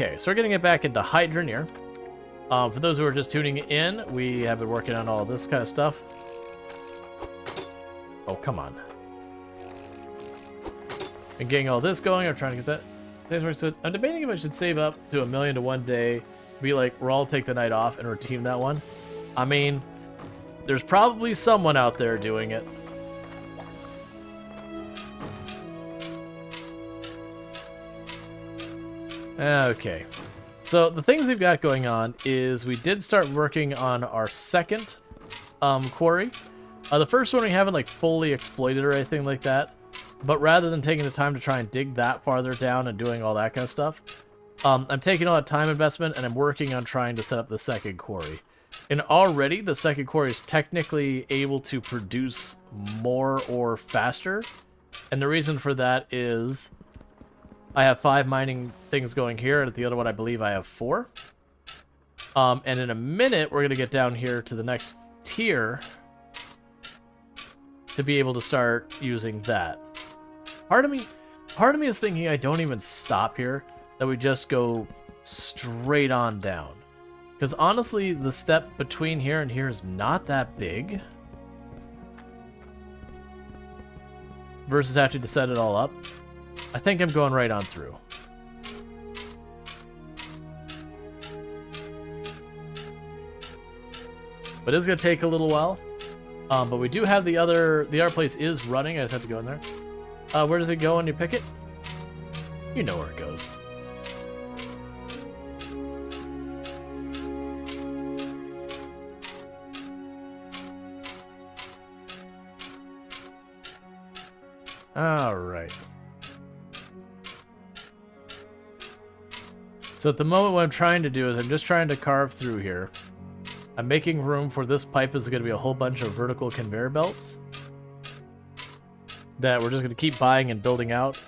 Okay, so we're gonna get back into Hydroneer. For those who are just tuning in, we have been working on all this kind of stuff. Oh, come on. Been getting all this going. I'm trying to get that. I'm debating if I should save up to 1 million to one day. Be like, Rual, take the night off and redeem that one. I mean, there's probably someone out there doing it. Okay. So the things we've got going on is we did start working on our second quarry. The first one we haven't like fully exploited or anything like that. But rather than taking the time to try and dig that farther down and doing all that kind of stuff, I'm taking all that time investment and I'm working on trying to set up the second quarry. And already the second quarry is technically able to produce more ore faster. And the reason for that is I have 5 mining things going here, and at the other one I believe I have 4. And in a minute we're going to get down here to the next tier to be able to start using that. Part of me is thinking I don't even stop here, that we just go straight on down. Because honestly, the step between here and here is not that big. Versus having to set it all up. I think I'm going right on through. But it's going to take a little while. But we do have the other place is running. I just have to go in there. Where does it go when you pick it? You know where it goes. Alright. So at the moment what I'm trying to do is I'm just trying to carve through here. I'm making room for this pipe is going to be a whole bunch of vertical conveyor belts that we're just going to keep buying and building out.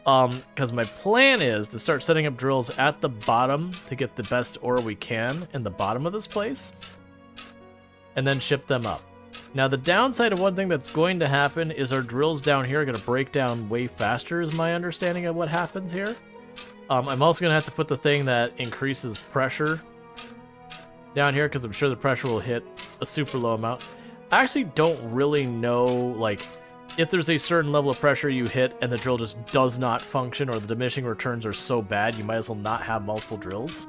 Because my plan is to start setting up drills at the bottom to get the best ore we can in the bottom of this place. And then ship them up. Now the downside of one thing that's going to happen is our drills down here are going to break down way faster is my understanding of what happens here. I'm also going to have to put the thing that increases pressure down here because I'm sure the pressure will hit a super low amount. I actually don't really know, like, if there's a certain level of pressure you hit and the drill just does not function or the diminishing returns are so bad, you might as well not have multiple drills.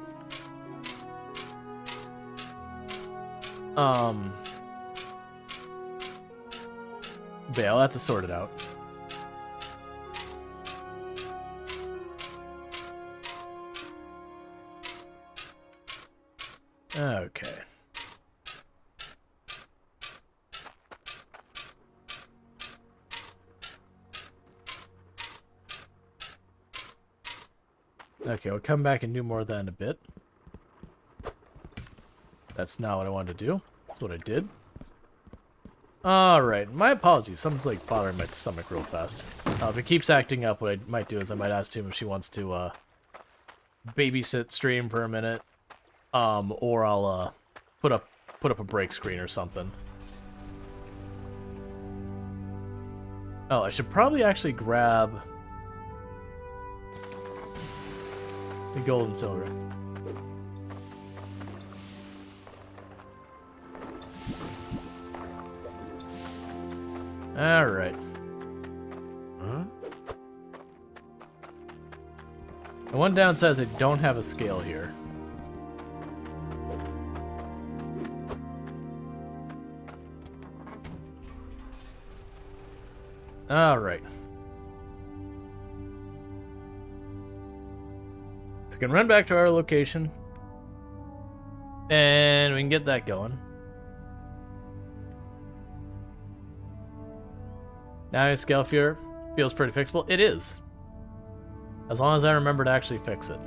But yeah, I'll have to sort it out. Okay. Okay, we'll come back and do more of that in a bit. That's not what I wanted to do. That's what I did. Alright, my apologies. Something's like bothering my stomach real fast. If it keeps acting up, what I might do is I might ask Tim if she wants to babysit stream for a minute. Or I'll put up a break screen or something. Oh, I should probably actually grab the gold and silver. Alright. Huh? The one downside is I don't have a scale here. Alright. So we can run back to our location. And we can get that going. Now scale fear feels pretty fixable. It is. As long as I remember to actually fix it.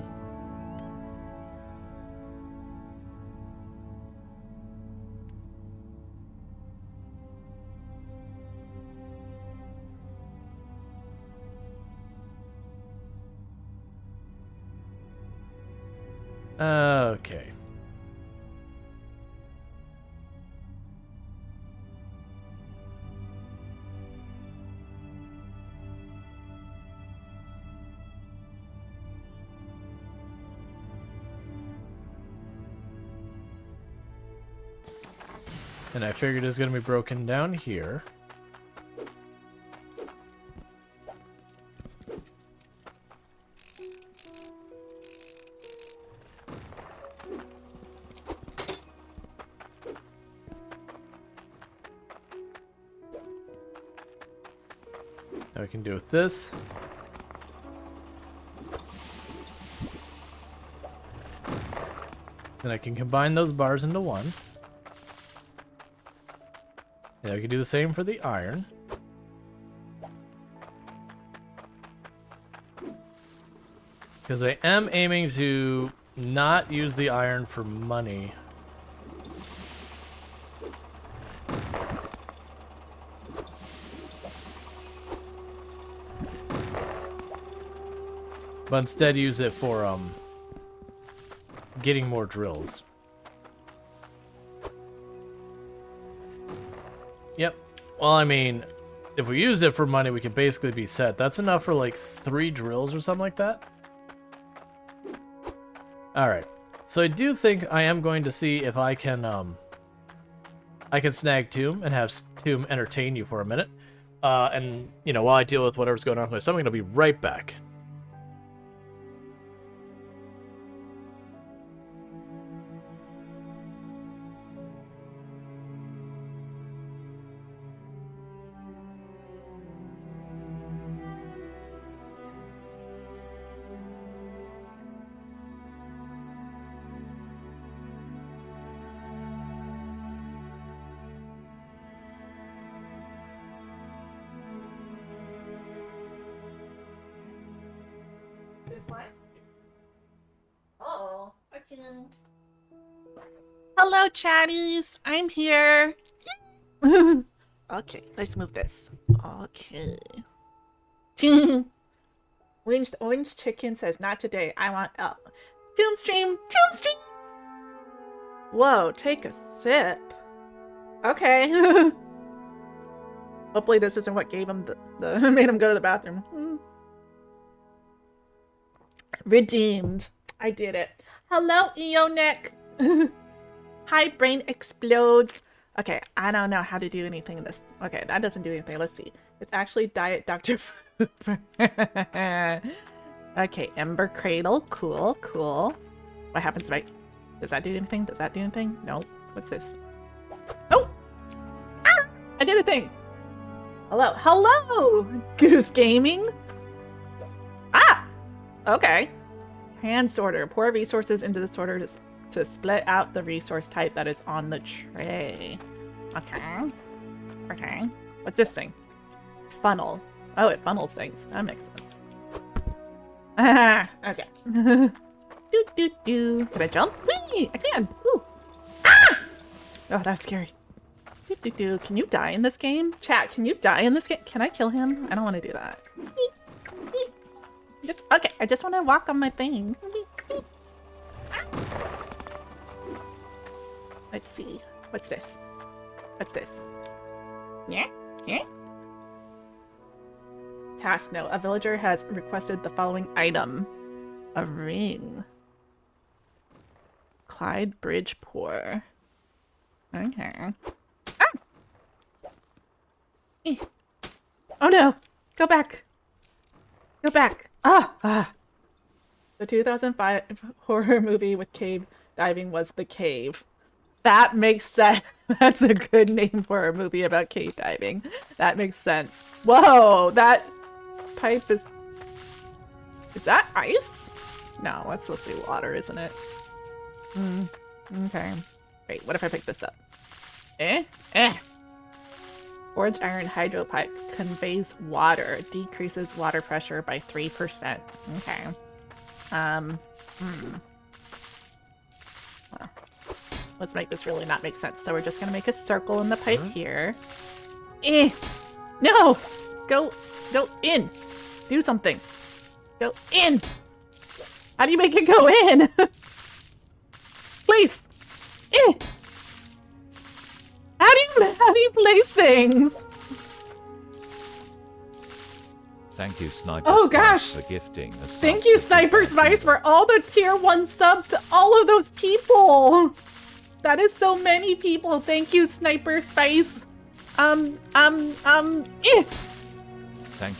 Okay. And I figured it was going to be broken down here. Now we can do with this. Then I can combine those bars into one. And we can do the same for the iron. Because I am aiming to not use the iron for money. But instead use it for getting more drills. Yep. Well, I mean, if we used it for money, we could basically be set. That's enough for like 3 drills or something like that. Alright. So I do think I am going to see if I can snag Tomb and have Tomb entertain you for a minute. And, you know, while I deal with whatever's going on with my stomach, I'll be right back. Hello, chatties. I'm here. Okay, let's move this. Okay. Orange Chicken says, not today. I want Tombstream. Whoa, take a sip. Okay. Hopefully this isn't what gave him the made him go to the bathroom. Redeemed. I did it. Hello, Eonic. Hi, brain explodes. Okay, I don't know how to do anything in this. Okay, that doesn't do anything. Let's see. It's actually Diet Dr. Okay, Ember Cradle. Cool. What happens if I... Does that do anything? No. What's this? Oh! Ah! I did a thing. Hello, Goose Gaming. Ah! Okay. Hand sorter. Pour resources into the sorter to split out the resource type that is on the tray. Okay. What's this thing? Funnel. Oh, it funnels things. That makes sense. Okay. Do. Can I jump? Whee! I can. Ooh. Ah! Oh, that's scary. Do. Can you die in this game? Chat, can you die in this game? Can I kill him? I don't want to do that. Okay, I just want to walk on my thing. Let's see. What's this? Yeah? Task note. A villager has requested the following item. A ring. Clyde Bridge pour. Okay. Ah! Oh no! Go back! Ah! The 2005 horror movie with cave diving was The Cave. That makes sense. That's a good name for a movie about cave diving. That makes sense. Whoa! That pipe is... Is that ice? No, that's supposed to be water, isn't it? Okay. Wait, what if I pick this up? Forged iron hydro pipe conveys water, decreases water pressure by 3%. Okay. Well, let's make this really not make sense. So we're just gonna make a circle in the pipe here. No! Go in! Do something! Go in! How do you make it go in? Please! How do you place things? Thank you, Sniper Oh gosh! for gifting a sub. Thank you, Sniper Spice, for all the tier 1 subs to all of those people! That is so many people. Thank you, Sniper Spice. Thank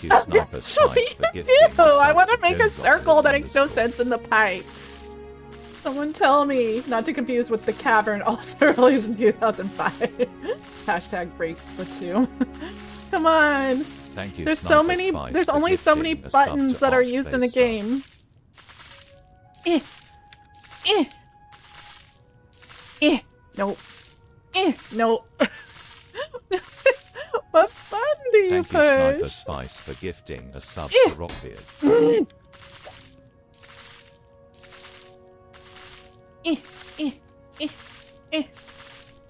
you, Sniper Spice, for gifting I the sub want to to make a Jones circle that makes no underscore. sense in the pipe. Someone tell me, not to confuse with the cavern, also released in 2005. Hashtag break the two. Come on. Thank you, There's Sniper so many. Spice, There's for only so many gifting a sub buttons to that are Archbase used in the sub. game. Nope. Nope. What button do you Thank you, Sniper push? Spice, for gifting a sub to Rockbeard.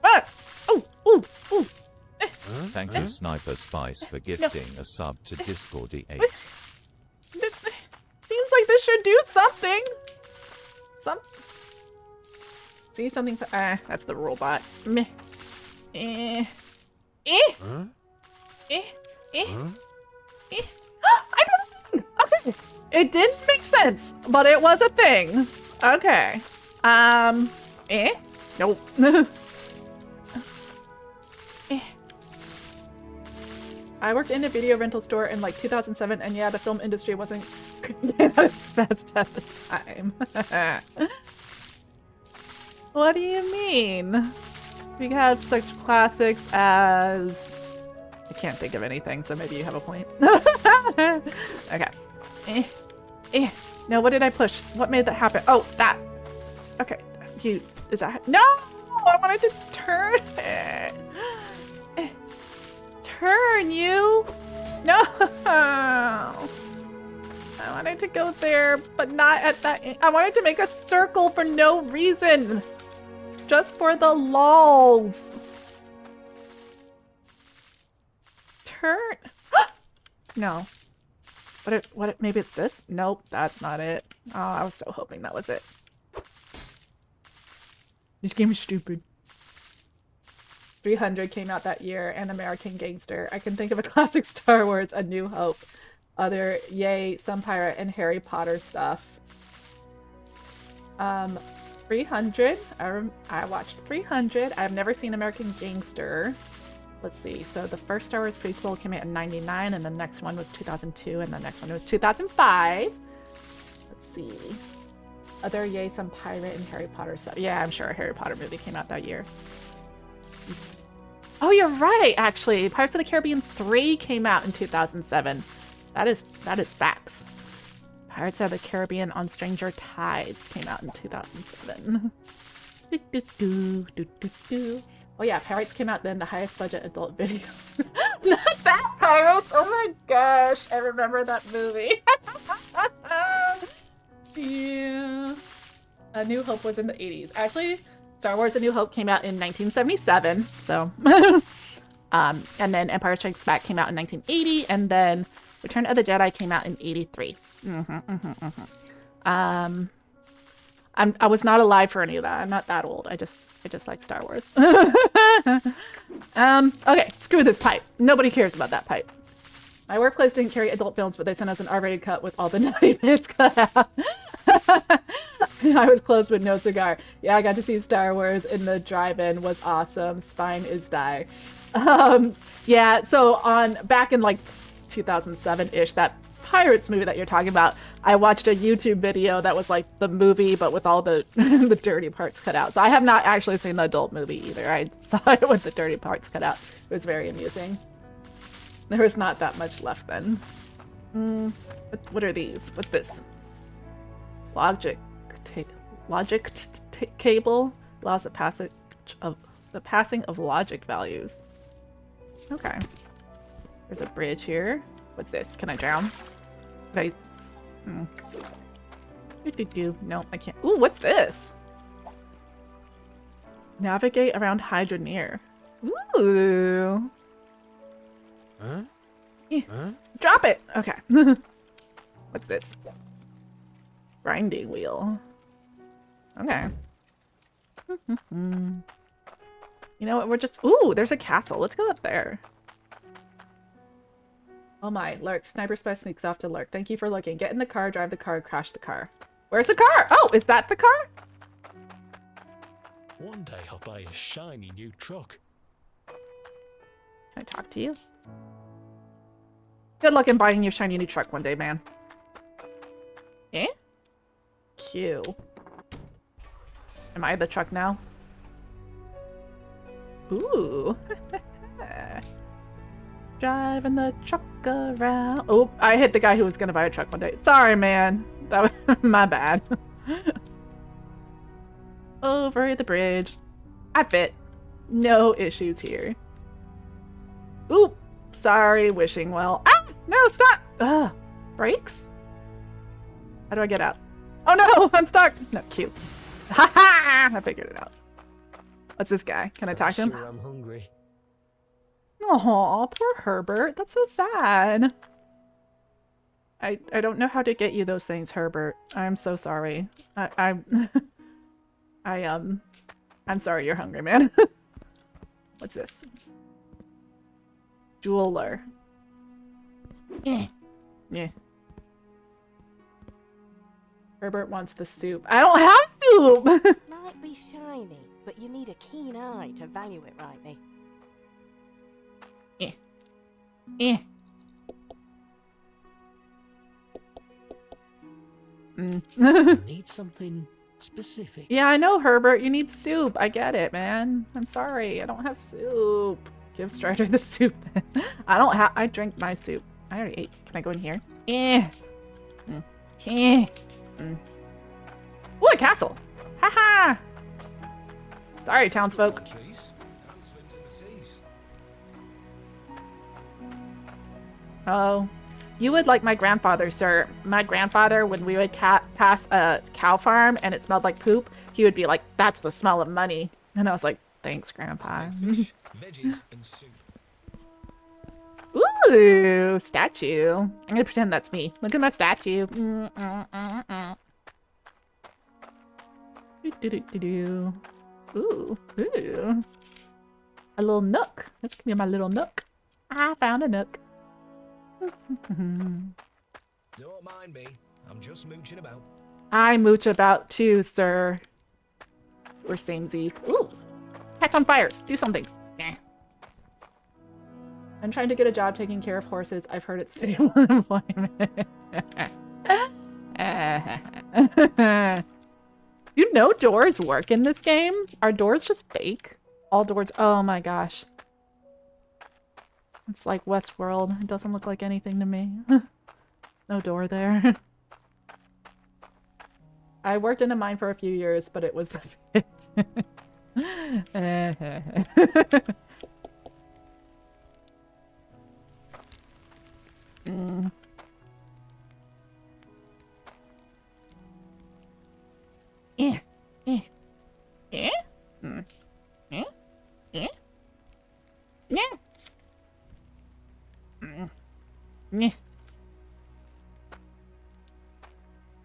Ah! Oh! Ooh! Ooh! Thank you, Sniper Spice, for gifting a sub to Discord E8. Seems like this should do something. See something. That's the robot. Meh. I don't know. Okay. It didn't make sense, but it was a thing. Okay. Nope. I worked in a video rental store in like 2007, and yeah, the film industry wasn't at its best at the time. What do you mean? We had such classics as... I can't think of anything, so maybe you have a point. Okay. No, what did I push? What made that happen? Oh, that. Okay. Is that... No! I wanted to turn it. Turn, you! No! I wanted to go there, but not at that... I wanted to make a circle for no reason. Just for the lols. Turn. No. Maybe it's this? Nope, that's not it. Oh, I was so hoping that was it. This game is stupid. 300 came out that year, and American Gangster. I can think of a classic Star Wars, A New Hope. Other, yay, some pirate and Harry Potter stuff. 300. I watched 300. I've never seen American Gangster. Let's see. So the first Star Wars prequel came out in 99, and the next one was 2002, and the next one was 2005. Let's see. Other, yay, some pirate and Harry Potter stuff. Yeah, I'm sure a Harry Potter movie came out that year. Oh, you're right, actually. Pirates of the Caribbean 3 came out in 2007. That is facts. Pirates of the Caribbean on Stranger Tides came out in 2007. Oh yeah, Pirates came out then, the highest budget adult video. Not that Pirates! Oh my gosh, I remember that movie. Yeah. A New Hope was in the 80s. Actually, Star Wars A New Hope came out in 1977, so... and then Empire Strikes Back came out in 1980, and then Return of the Jedi came out in 83. I was not alive for any of that. I'm not that old. I just like Star Wars. Okay, screw this pipe. Nobody cares about that pipe. My workplace didn't carry adult films, but they sent us an R-rated cut with all the 90 minutes cut out. I was close with no cigar. Yeah, I got to see Star Wars in the drive-in. Was awesome. Spine is die. Yeah, so back in like 2007-ish, that Pirates movie that you're talking about, I watched a YouTube video that was like the movie, but with all the the dirty parts cut out. So I have not actually seen the adult movie either. I saw it with the dirty parts cut out. It was very amusing. There was not that much left then. What are these? What's this? Logic cable allows the passing of logic values. Okay. There's a bridge here. What's this? Can I drown? Can I... No, I can't. Ooh, what's this? Navigate around Hydroneer. Ooh. Huh? Yeah. Huh? Drop it! Okay. What's this? Grinding wheel. Okay. You know what? We're just... Ooh, there's a castle. Let's go up there. Oh my, Lurk. Sniper Spy sneaks off to Lurk. Thank you for looking. Get in the car, drive the car, crash the car. Where's the car? Oh, is that the car? One day I'll buy a shiny new truck. Can I talk to you? Good luck in buying your shiny new truck one day, man. Eh? Q. Am I the truck now? Ooh. Driving the truck around. Oh, I hit the guy who was gonna buy a truck one day. Sorry, man. That was my bad. Over the bridge. I fit. No issues here. Oop. Sorry, wishing well. Ah! No, stop! Ugh. Brakes? How do I get out? Oh no, I'm stuck! No, cute. Ha ha! I figured it out. What's this guy? Can I talk to him? Sure, I'm hungry. Aw, poor Herbert. That's so sad. I don't know how to get you those things, Herbert. I'm so sorry. I'm sorry you're hungry, man. What's this? Jeweler. Yeah. Herbert wants the soup. I don't have soup! Might be shiny, but you need a keen eye to value it rightly. Need something specific. Yeah, I know, Herbert. You need soup. I get it, man. I'm sorry. I don't have soup. Give Strider the soup. I drink my soup. I already ate. Can I go in here? Ooh, a castle. Haha. Sorry, townsfolk. Oh, you would like my grandfather, sir. My grandfather, when we would pass a cow farm and it smelled like poop, he would be like, "That's the smell of money." And I was like, "Thanks, Grandpa." Fish, veggies, and soup. Ooh, statue. I'm gonna pretend that's me. Look at my statue. Do-do-do-do-do. Ooh, ooh. A little nook. This could be my little nook. I found a nook. Don't mind me. I'm just mooching about. I mooch about too, sir. We're samesies. Ooh! Catch on fire! Do something. Nah. I'm trying to get a job taking care of horses. I've heard it's stable employment. You know doors work in this game? Are doors just fake? All doors. Oh my gosh. It's like Westworld. It doesn't look like anything to me. No door there. I worked in a mine for a few years, but it was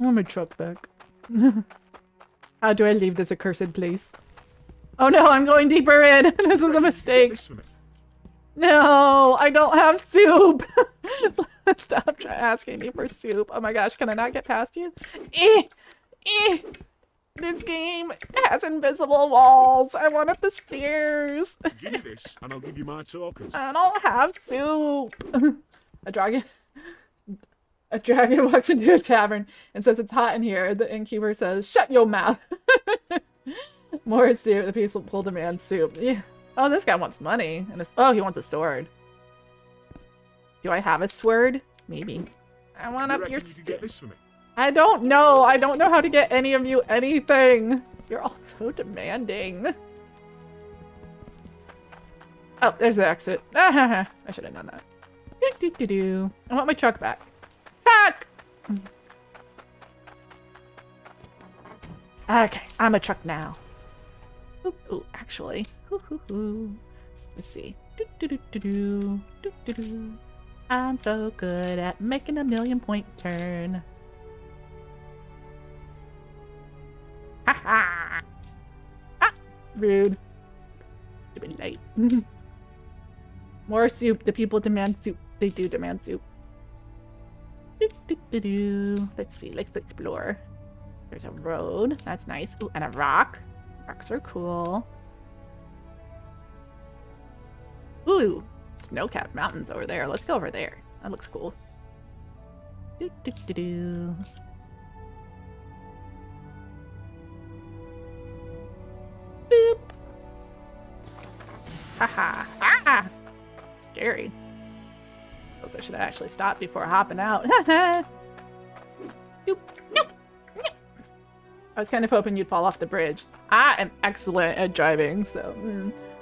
I want my truck back. How do I leave this accursed place? Oh no, I'm going deeper in! This was a mistake! No, I don't have soup! Stop asking me for soup. Oh my gosh, can I not get past you? This game has invisible walls. I want up the stairs. Give me this, and I'll give you my tokens. I don't have soup. A dragon walks into a tavern and says it's hot in here. The innkeeper says, "Shut your mouth." More soup. The people demand soup. Yeah. Oh, this guy wants money. And oh, he wants a sword. Do I have a sword? Maybe. I want up your you could get this for me? I don't know. I don't know how to get any of you anything. You're all so demanding. Oh, there's the exit. I should have done that. I want my truck back. Truck! Okay, I'm a truck now. Ooh, actually. Let's see. I'm so good at making a 1,000,000-point turn. Ha! Ah! Rude. Should be late. More soup. The people demand soup. They do demand soup. Let's see. Let's explore. There's a road. That's nice. Ooh, and a rock. Rocks are cool. Ooh, snow-capped mountains over there. Let's go over there. That looks cool. Do, do, do, do. Boop. Haha. Ah! Scary. Suppose I should have actually stopped before hopping out. Doop. Nope. Nope. I was kind of hoping you'd fall off the bridge. I am excellent at driving, so...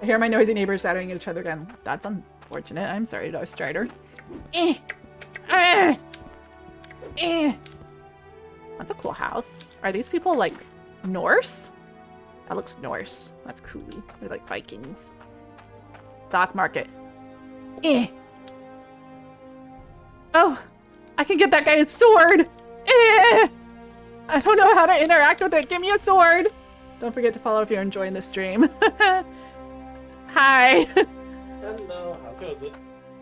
I hear my noisy neighbors shouting at each other again. That's unfortunate. I'm sorry, Darth Strider. Eh. Eh. Eh. That's a cool house. Are these people, like, Norse? That looks Norse. That's cool. They're like Vikings. Stock market. Eh. Oh! I can get that guy a sword! Eh. I don't know how to interact with it. Give me a sword! Don't forget to follow if you're enjoying the stream. Hi! Hello, how goes it?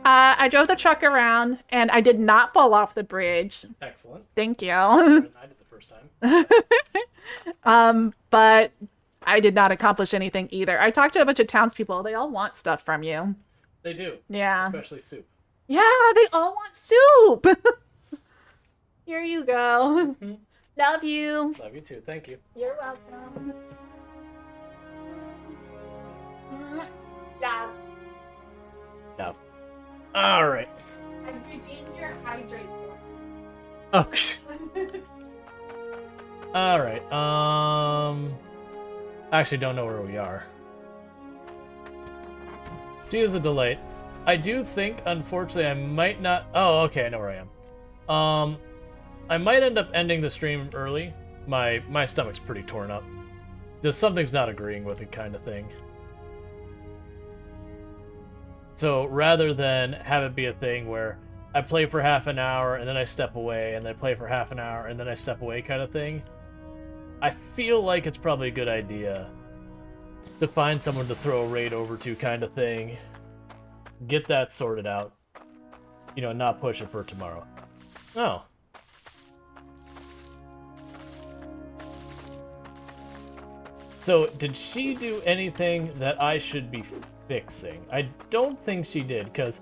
I drove the truck around, and I did not fall off the bridge. Excellent. Thank you. I did the first time. But I did not accomplish anything either. I talked to a bunch of townspeople. They all want stuff from you. They do. Yeah. Especially soup. Yeah, they all want soup! Here you go. Love you. Love you too, thank you. You're welcome. Yeah. No. Alright. I redeemed your hydrate. Oh, alright, actually don't know where we are. She is a delight. I do think, unfortunately, I might not... Oh, okay, I know where I am. I might end up ending the stream early. My stomach's pretty torn up. Just something's not agreeing with it kind of thing. So rather than have it be a thing where I play for half an hour and then I step away and I play for half an hour and then I step away kind of thing, I feel like it's probably a good idea to find someone to throw a raid over to kind of thing. Get that sorted out. You know, not push it for tomorrow. Oh. So, did she do anything that I should be fixing? I don't think she did, because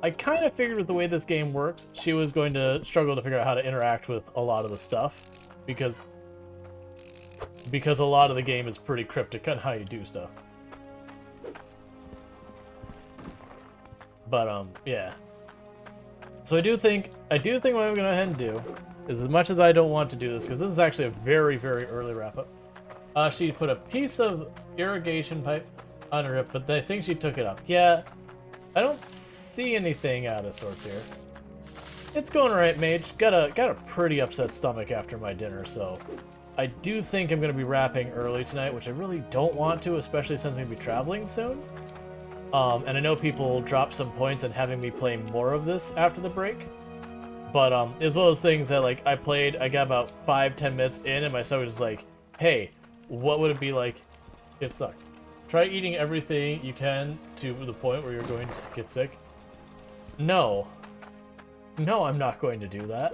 I kind of figured with the way this game works, she was going to struggle to figure out how to interact with a lot of the stuff, because a lot of the game is pretty cryptic on how you do stuff. But, yeah. So I do think what I'm going to go ahead and do is, as much as I don't want to do this, because this is actually a very, very early wrap-up, she put a piece of irrigation pipe under it, but I think she took it up. Yeah, I don't see anything out of sorts here. It's going alright, Mage. Got a pretty upset stomach after my dinner, so I do think I'm going to be wrapping early tonight, which I really don't want to, especially since I'm going to be traveling soon. And I know people dropped some points in having me play more of this after the break. But it's one of those things that, like, I got about 5-10 minutes in, and my stomach was like, hey, what would it be like? It sucks. Try eating everything you can to the point where you're going to get sick. No. No, I'm not going to do that.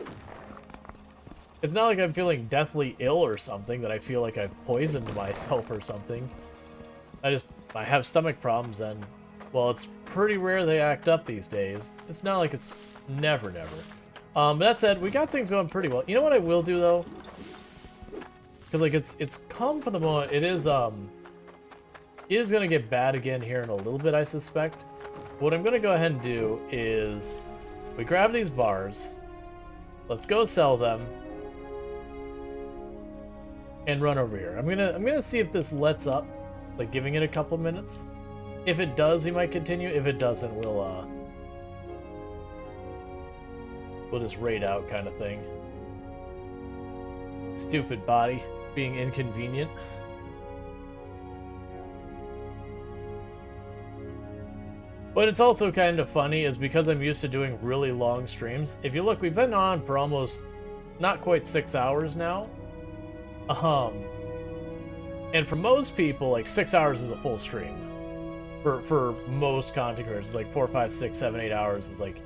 It's not like I'm feeling deathly ill or something, that I feel like I've poisoned myself or something. I have stomach problems, and, well, it's pretty rare they act up these days. It's not like it's never. But that said, we got things going pretty well. You know what I will do, though? Because, like, it's calm for the moment. It is gonna get bad again here in a little bit, I suspect. What I'm gonna go ahead and do is we grab these bars, let's go sell them, and run over here. I'm gonna see if this lets up, like giving it a couple minutes. If it does, we might continue. If it doesn't, we'll just raid out kind of thing. Stupid body being inconvenient. But it's also kind of funny, is because I'm used to doing really long streams. If you look, we've been on for almost not quite 6 hours now. And for most people, like 6 hours is a full stream. For most content creators, like 4, 5, 6, 7, 8 hours is like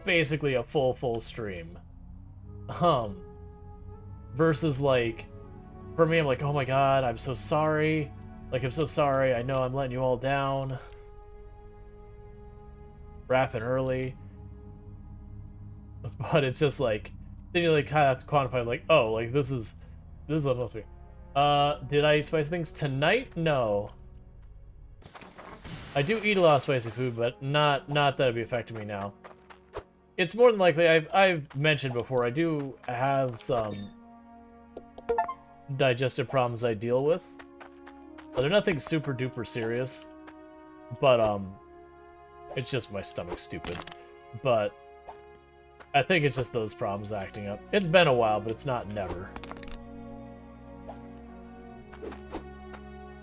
basically a full stream. Versus like for me, I'm like, oh my god, I'm so sorry. Like, I'm so sorry. I know I'm letting you all down. Wrapping early. But it's just like, then you like kind of have to quantify, like, oh, like this is what it's supposed to be. Did I eat spicy things tonight? No. I do eat a lot of spicy food, but not that it'd be affecting me now. It's more than likely, I've mentioned before, I do have some digestive problems I deal with. But they're nothing super duper serious. But it's just my stomach's stupid. But I think it's just those problems acting up. It's been a while, but it's not never.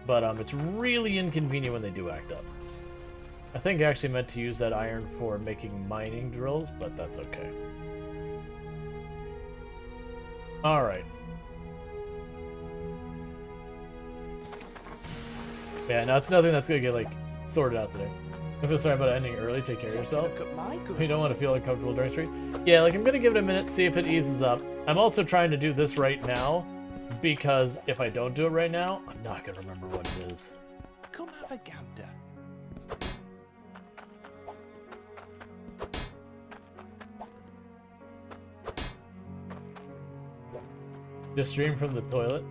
But it's really inconvenient when they do act up. I think I actually meant to use that iron for making mining drills, but that's okay. Alright. Yeah, now it's nothing that's gonna get, like, sorted out today. I feel sorry about ending early. Take care of yourself. You don't want to feel uncomfortable during street. Yeah, like, I'm gonna give it a minute, see if it eases up. I'm also trying to do this right now, because if I don't do it right now, I'm not gonna remember what it is. Come have a gander. Just stream from the toilet?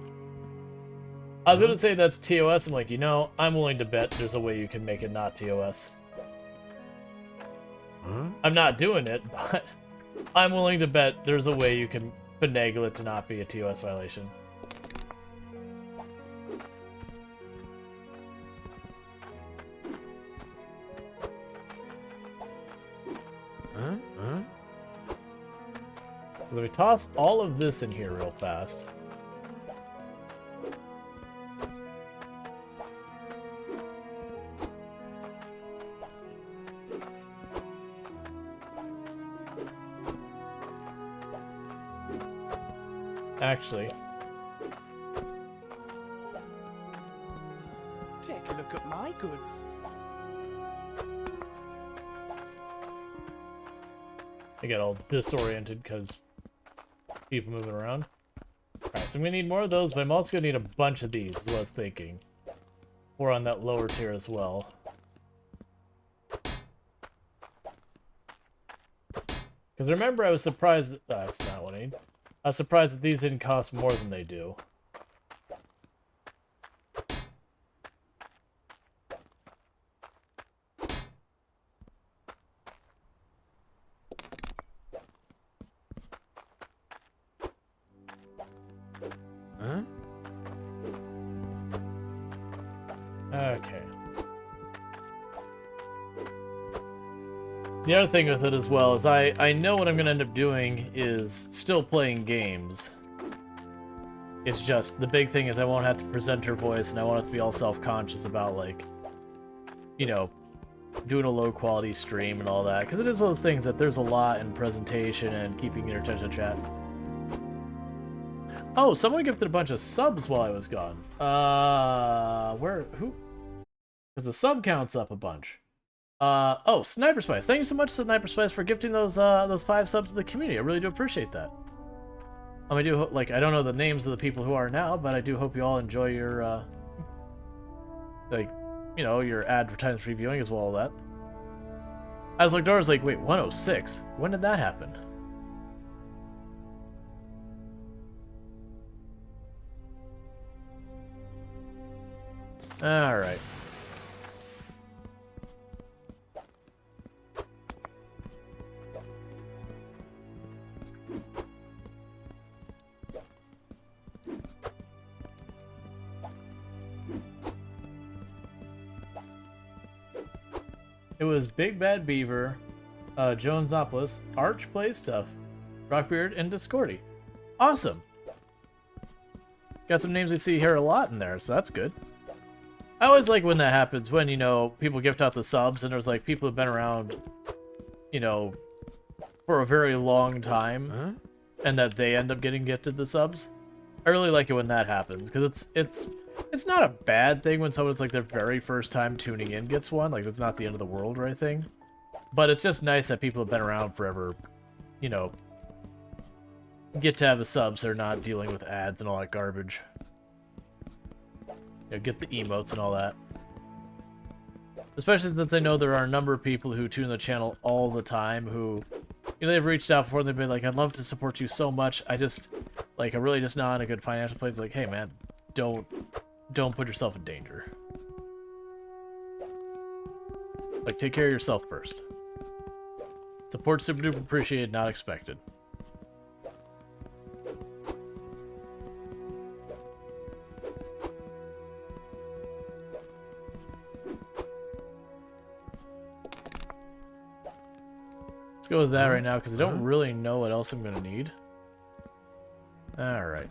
I was gonna say that's TOS. I'm like, you know, I'm willing to bet there's a way you can make it not TOS. I'm not doing it, but I'm willing to bet there's a way you can finagle it to not be a TOS violation. Let me toss all of this in here real fast. Actually, Take a look at my goods. I get all disoriented because people moving around. Alright, so I'm gonna need more of those, but I'm also gonna need a bunch of these, is what I was thinking. Or on that lower tier as well. Because remember, I was surprised that... that's not what I need. I was surprised that these didn't cost more than they do. Okay. The other thing with it as well is I know what I'm going to end up doing is still playing games. It's just, the big thing is I won't have to present her voice, and I won't have to be all self-conscious about, like, you know, doing a low-quality stream and all that. Because it is one of those things that there's a lot in presentation and keeping your attention to chat. Oh, someone gifted a bunch of subs while I was gone. Who? Because the sub count's up a bunch. Oh, Sniper Spice. Thank you so much, Sniper Spice, for gifting those 5 subs to the community. I really do appreciate that. I do like, I don't know the names of the people who are now, but I do hope you all enjoy your like, you know, your advertisement viewing as well as that. As like Dora's like, wait, 106? When did that happen? Alright. It was Big Bad Beaver, Jonesopolis, Arch Play Stuff, Rockbeard, and Discordy. Awesome! Got some names we see here a lot in there, so that's good. I always like when that happens, when, you know, people gift out the subs, and there's, like, people who've been around, you know, for a very long time, and that they end up getting gifted the subs. I really like it when that happens, because it's not a bad thing when someone's, like, their very first time tuning in gets one. Like, it's not the end of the world or anything. But it's just nice that people have been around forever, you know, get to have a sub so they're not dealing with ads and all that garbage. you know, get the emotes and all that. Especially since I know there are a number of people who tune the channel all the time who, you know, they've reached out before, they've been like, I'd love to support you so much. I just, like, I'm really just not in a good financial place. Like, hey man, don't put yourself in danger. Like, take care of yourself first. Support super duper appreciated, not expected. Let's go with that right now, because I don't really know what else I'm going to need. Alright.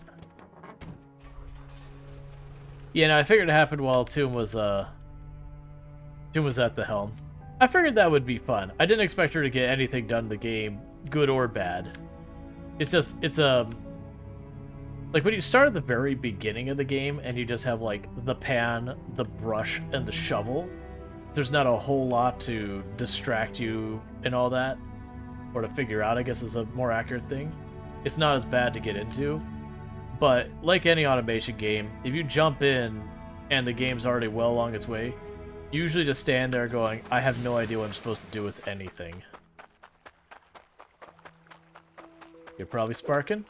Yeah, no, I figured it happened while Toon was at the helm. I figured that would be fun. I didn't expect her to get anything done in the game, good or bad. It's just, like when you start at the very beginning of the game and you just have like the pan, the brush, and the shovel, there's not a whole lot to distract you and all that, or to figure out, I guess is a more accurate thing. It's not as bad to get into, but like any automation game, if you jump in and the game's already well along its way, you usually just stand there going, I have no idea what I'm supposed to do with anything. You're probably sparking?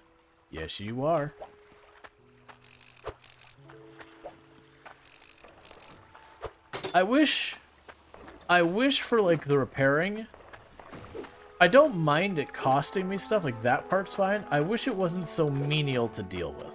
Yes, you are. I wish for, like, the repairing, I don't mind it costing me stuff, like, that part's fine. I wish it wasn't so menial to deal with.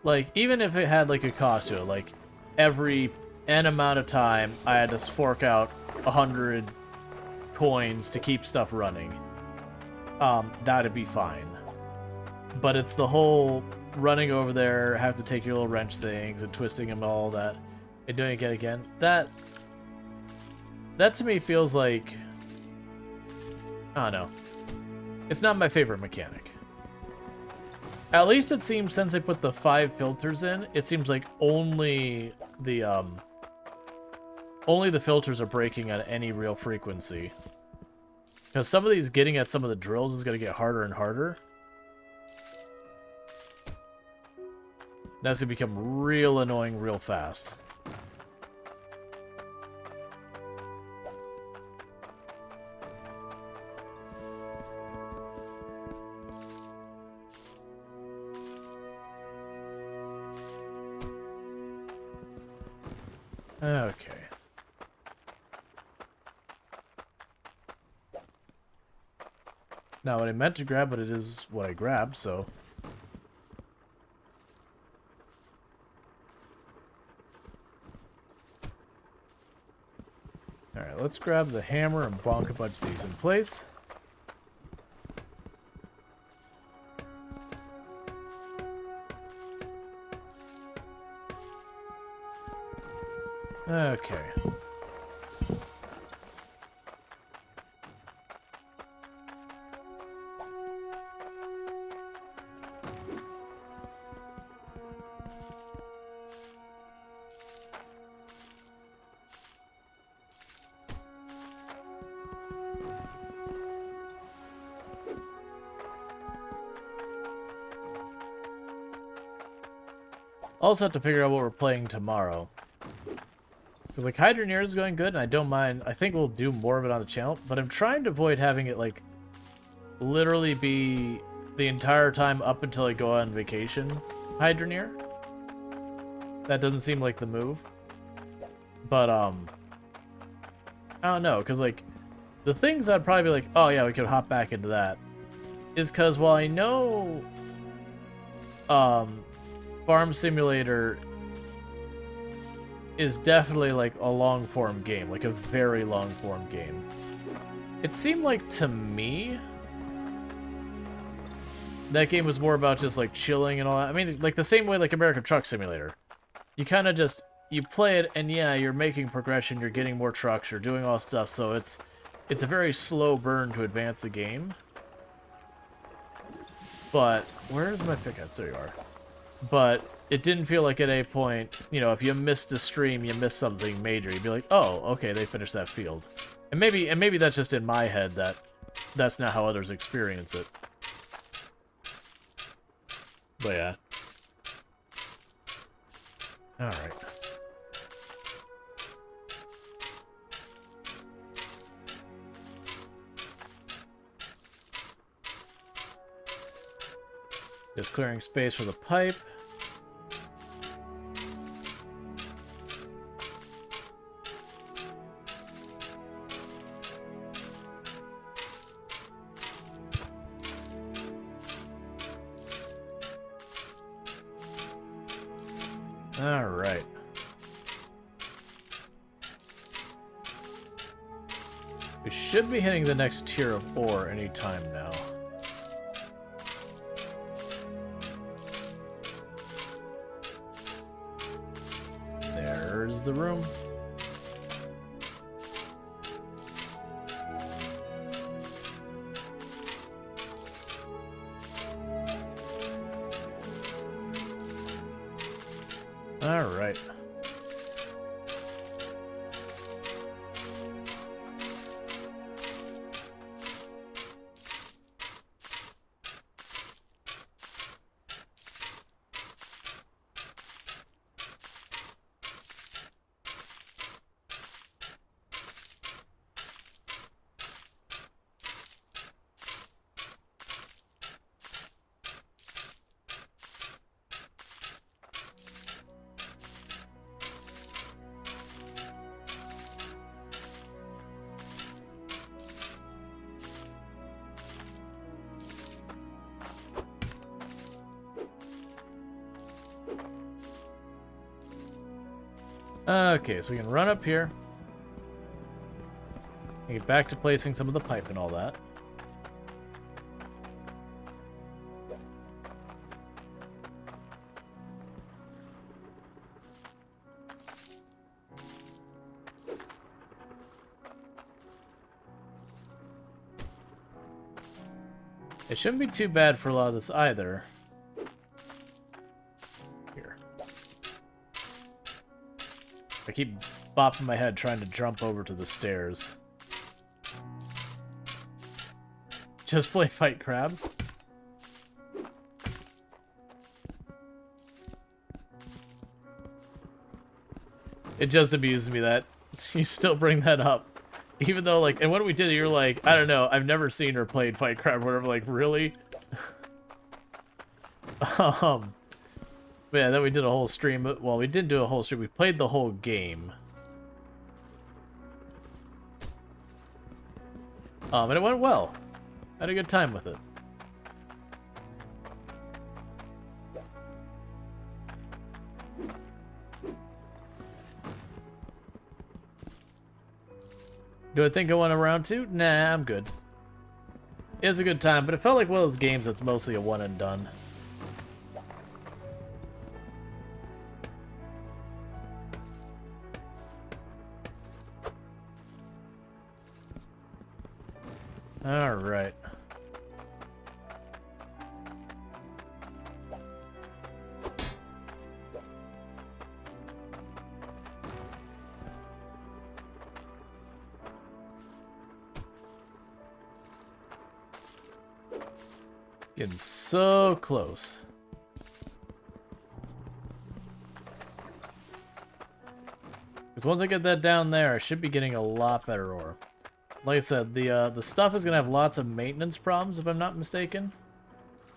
Like, even if it had, like, a cost to it, like, every N amount of time I had to fork out 100 coins to keep stuff running, that'd be fine. But it's the whole running over there, have to take your little wrench things and twisting them and all that, and doing it again. That to me feels like, I don't know. It's not my favorite mechanic. At least it seems, since they put the 5 filters in, it seems like only the filters are breaking at any real frequency. Because some of these, getting at some of the drills is going to get harder and harder. That's going to become real annoying real fast. Okay. Not what I meant to grab, but it is what I grabbed, so... Alright, let's grab the hammer and bonk a bunch of these in place. Okay. Also have to figure out what we're playing tomorrow. Like, Hydroneer is going good, and I don't mind. I think we'll do more of it on the channel, but I'm trying to avoid having it, like, literally be the entire time up until I go on vacation Hydroneer. That doesn't seem like the move. But, I don't know, because, like, the things I'd probably be like, oh yeah, we could hop back into that, is because while I know, Farm Simulator is definitely like a long-form game, like a very long-form game. It seemed like, to me, that game was more about just like chilling and all that. I mean, like the same way like American Truck Simulator. You kind of just, you play it and yeah, you're making progression, you're getting more trucks, you're doing all stuff, so it's a very slow burn to advance the game. But where's my pickaxe? There you are. But it didn't feel like at a point, you know, if you missed a stream, you missed something major. You'd be like, oh, okay, they finished that field. And maybe that's just in my head that's not how others experience it. But yeah. All right. Just clearing space for the pipe. All right. We should be hitting the next tier of ore anytime now. There's the room. All right. Okay, so we can run up here. And get back to placing some of the pipe and all that. It shouldn't be too bad for a lot of this either. Here. I keep bopping my head trying to jump over to the stairs. Just play fight crab. It just amuses me that you still bring that up. Even though, like, and when we did it, you're like, I don't know, I've never seen her play fight crab or whatever, like, really? But yeah, then we did a whole stream. Well, we didn't do a whole stream. We played the whole game. And it went well. I had a good time with it. Do I think I want a round two? Nah, I'm good. It's a good time, but it felt like one of those games that's mostly a one and done. All right. Getting so close. Because once I get that down there, I should be getting a lot better ore. Like I said, the stuff is gonna have lots of maintenance problems if I'm not mistaken.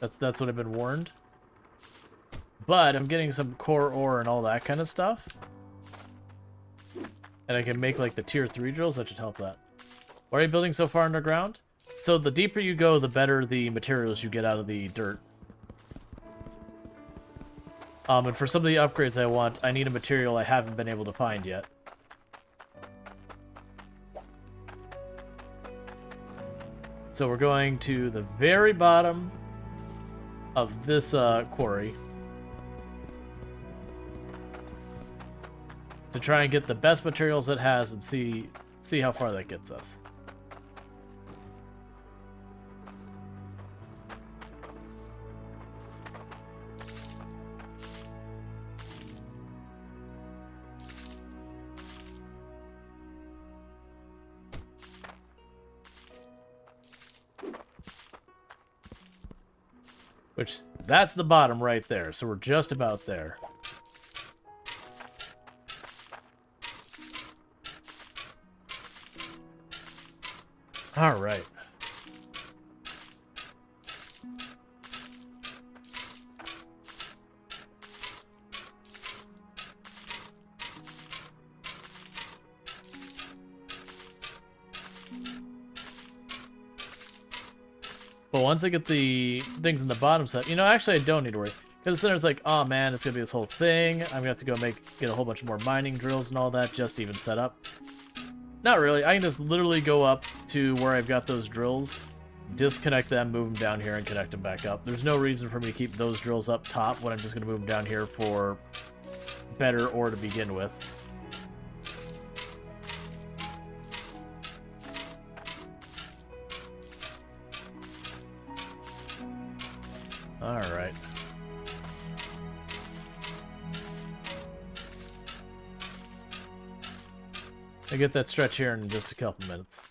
That's what I've been warned. But I'm getting some core ore and all that kind of stuff. And I can make like the tier 3 drills, that should help that. Why are you building so far underground? So the deeper you go, the better the materials you get out of the dirt. And for some of the upgrades I want, I need a material I haven't been able to find yet. So we're going to the very bottom of this quarry to try and get the best materials it has and see how far that gets us. Which, that's the bottom right there, so we're just about there. Alright. But once I get the things in the bottom set, you know, actually I don't need to worry. Because then it's like, oh man, it's going to be this whole thing. I'm going to have to go get a whole bunch more mining drills and all that just to even set up. Not really. I can just literally go up to where I've got those drills, disconnect them, move them down here, and connect them back up. There's no reason for me to keep those drills up top when I'm just going to move them down here for better ore to begin with. Alright. I get that stretch here in just a couple minutes.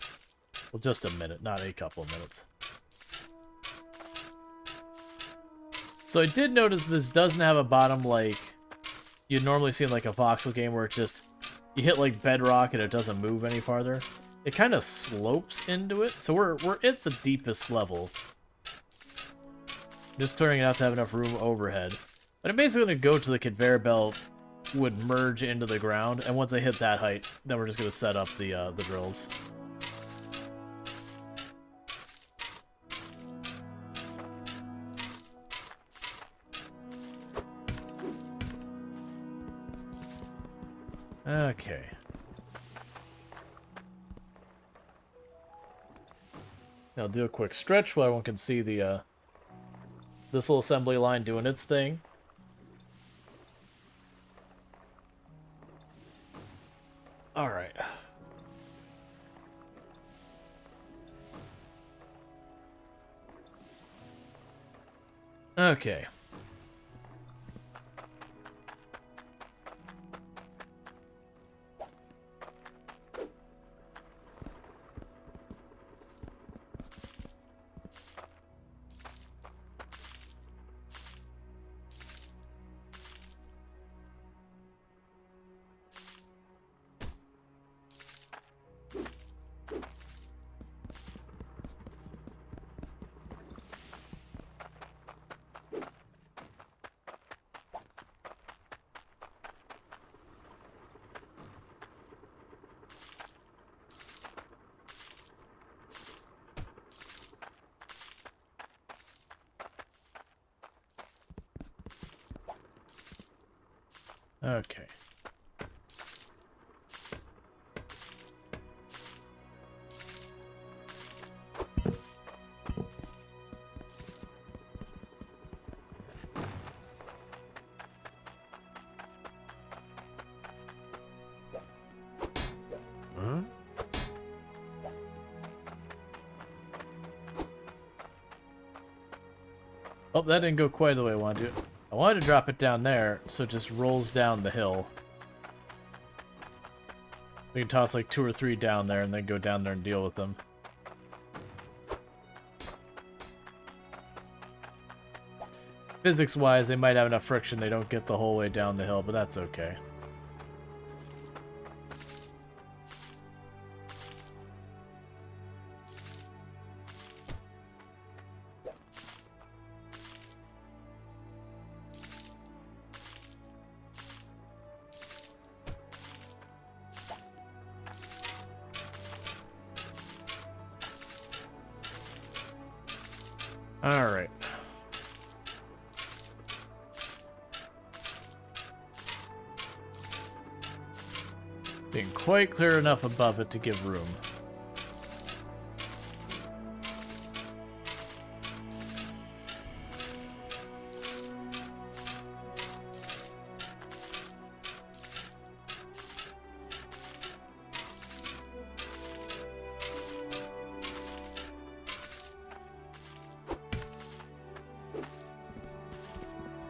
Well, just a minute, not a couple of minutes. So I did notice this doesn't have a bottom like you'd normally see in like a voxel game where it just, you hit like bedrock and it doesn't move any farther. It kind of slopes into it, so we're at the deepest level. Just clearing it out to have enough room overhead. But I'm basically going to go to the conveyor belt, would merge into the ground, and once I hit that height, then we're just going to set up the drills. Okay. I'll do a quick stretch while everyone can see the this little assembly line doing its thing. All right. Okay. Okay. Huh? Oh, that didn't go quite the way I wanted to. I wanted to drop it down there, so it just rolls down the hill. We can toss like 2 or 3 down there and then go down there and deal with them. Physics-wise, they might have enough friction they don't get the whole way down the hill, but that's okay. Alright. Being quite clear enough above it to give room.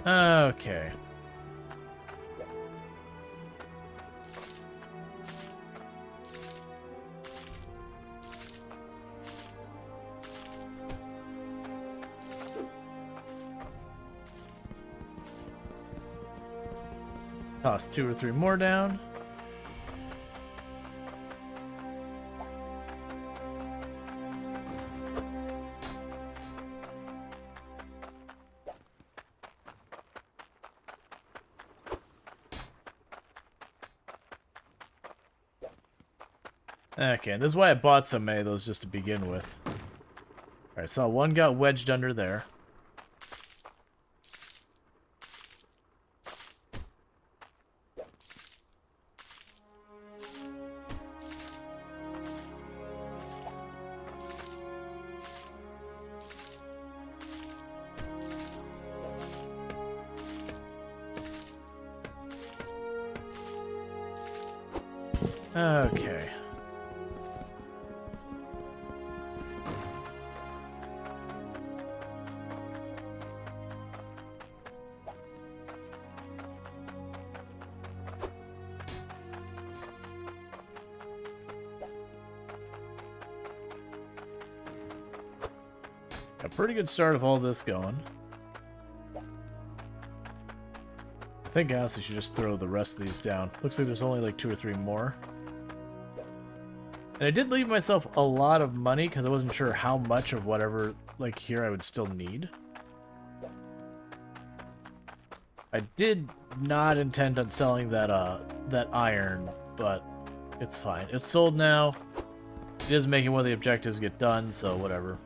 Okay. Toss 2 or 3 more down. Okay, this is why I bought so many of those just to begin with. Alright, so one got wedged under there. Okay. A pretty good start of all this going. I think I honestly should just throw the rest of these down. Looks like there's only like 2 or 3 more. And I did leave myself a lot of money because I wasn't sure how much of whatever, like, here I would still need. I did not intend on selling that, that iron, but it's fine. It's sold now. It is making one of the objectives get done, so whatever.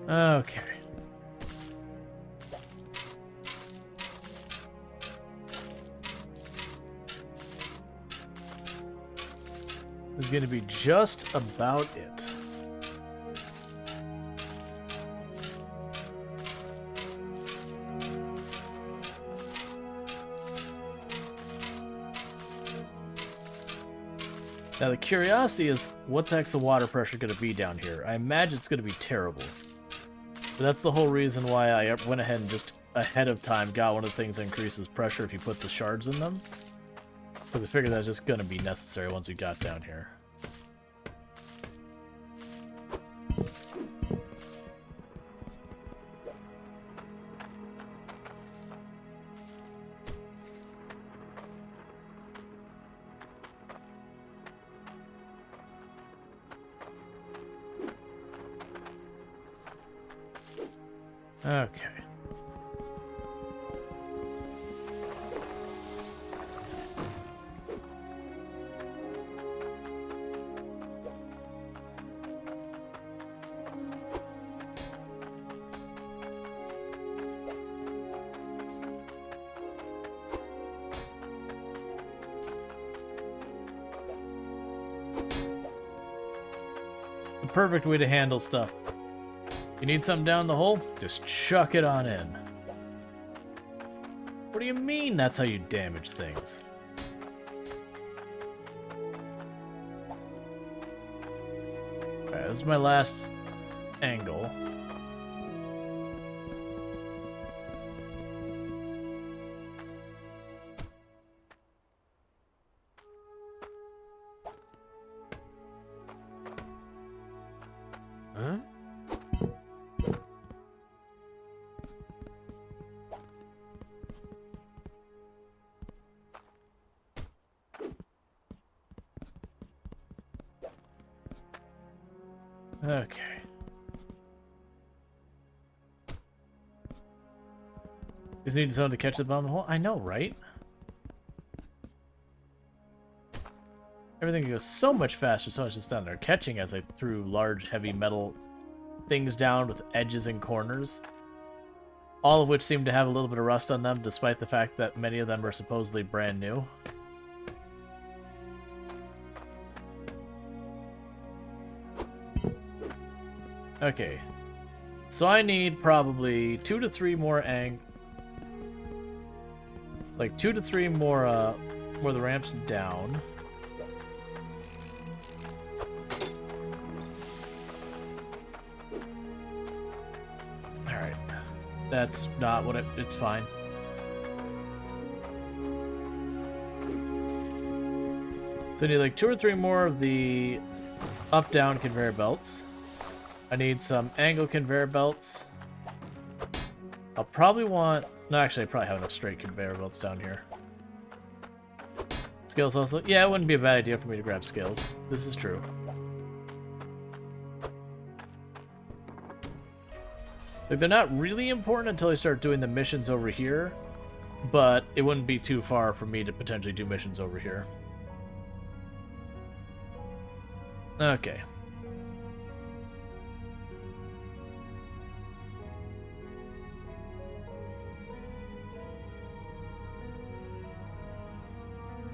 Okay. This is going to be just about it. Now the curiosity is, what the heck's the water pressure going to be down here? I imagine it's going to be terrible. But that's the whole reason why I went ahead and just ahead of time got one of the things that increases pressure if you put the shards in them. Because I figured that was just going to be necessary once we got down here. Okay. The perfect way to handle stuff. You need something down the hole? Just chuck it on in. What do you mean that's how you damage things? Alright, this is my last angle. Huh? Okay. Just need someone to catch the bottom of the hole? I know, right? Everything goes so much faster, so much just down there. Catching as I threw large, heavy metal things down with edges and corners. All of which seem to have a little bit of rust on them, despite the fact that many of them are supposedly brand new. Okay. So I need probably 2 to 3 more like 2 to 3 more, more of the ramps down. That's not what it's fine. So I need like 2 or 3 more of the up-down conveyor belts. I need some angle conveyor belts. I'll probably want... No, actually, I probably have enough straight conveyor belts down here. Scales also... Yeah, it wouldn't be a bad idea for me to grab scales. This is true. Like, they're not really important until I start doing the missions over here, but it wouldn't be too far for me to potentially do missions over here. Okay.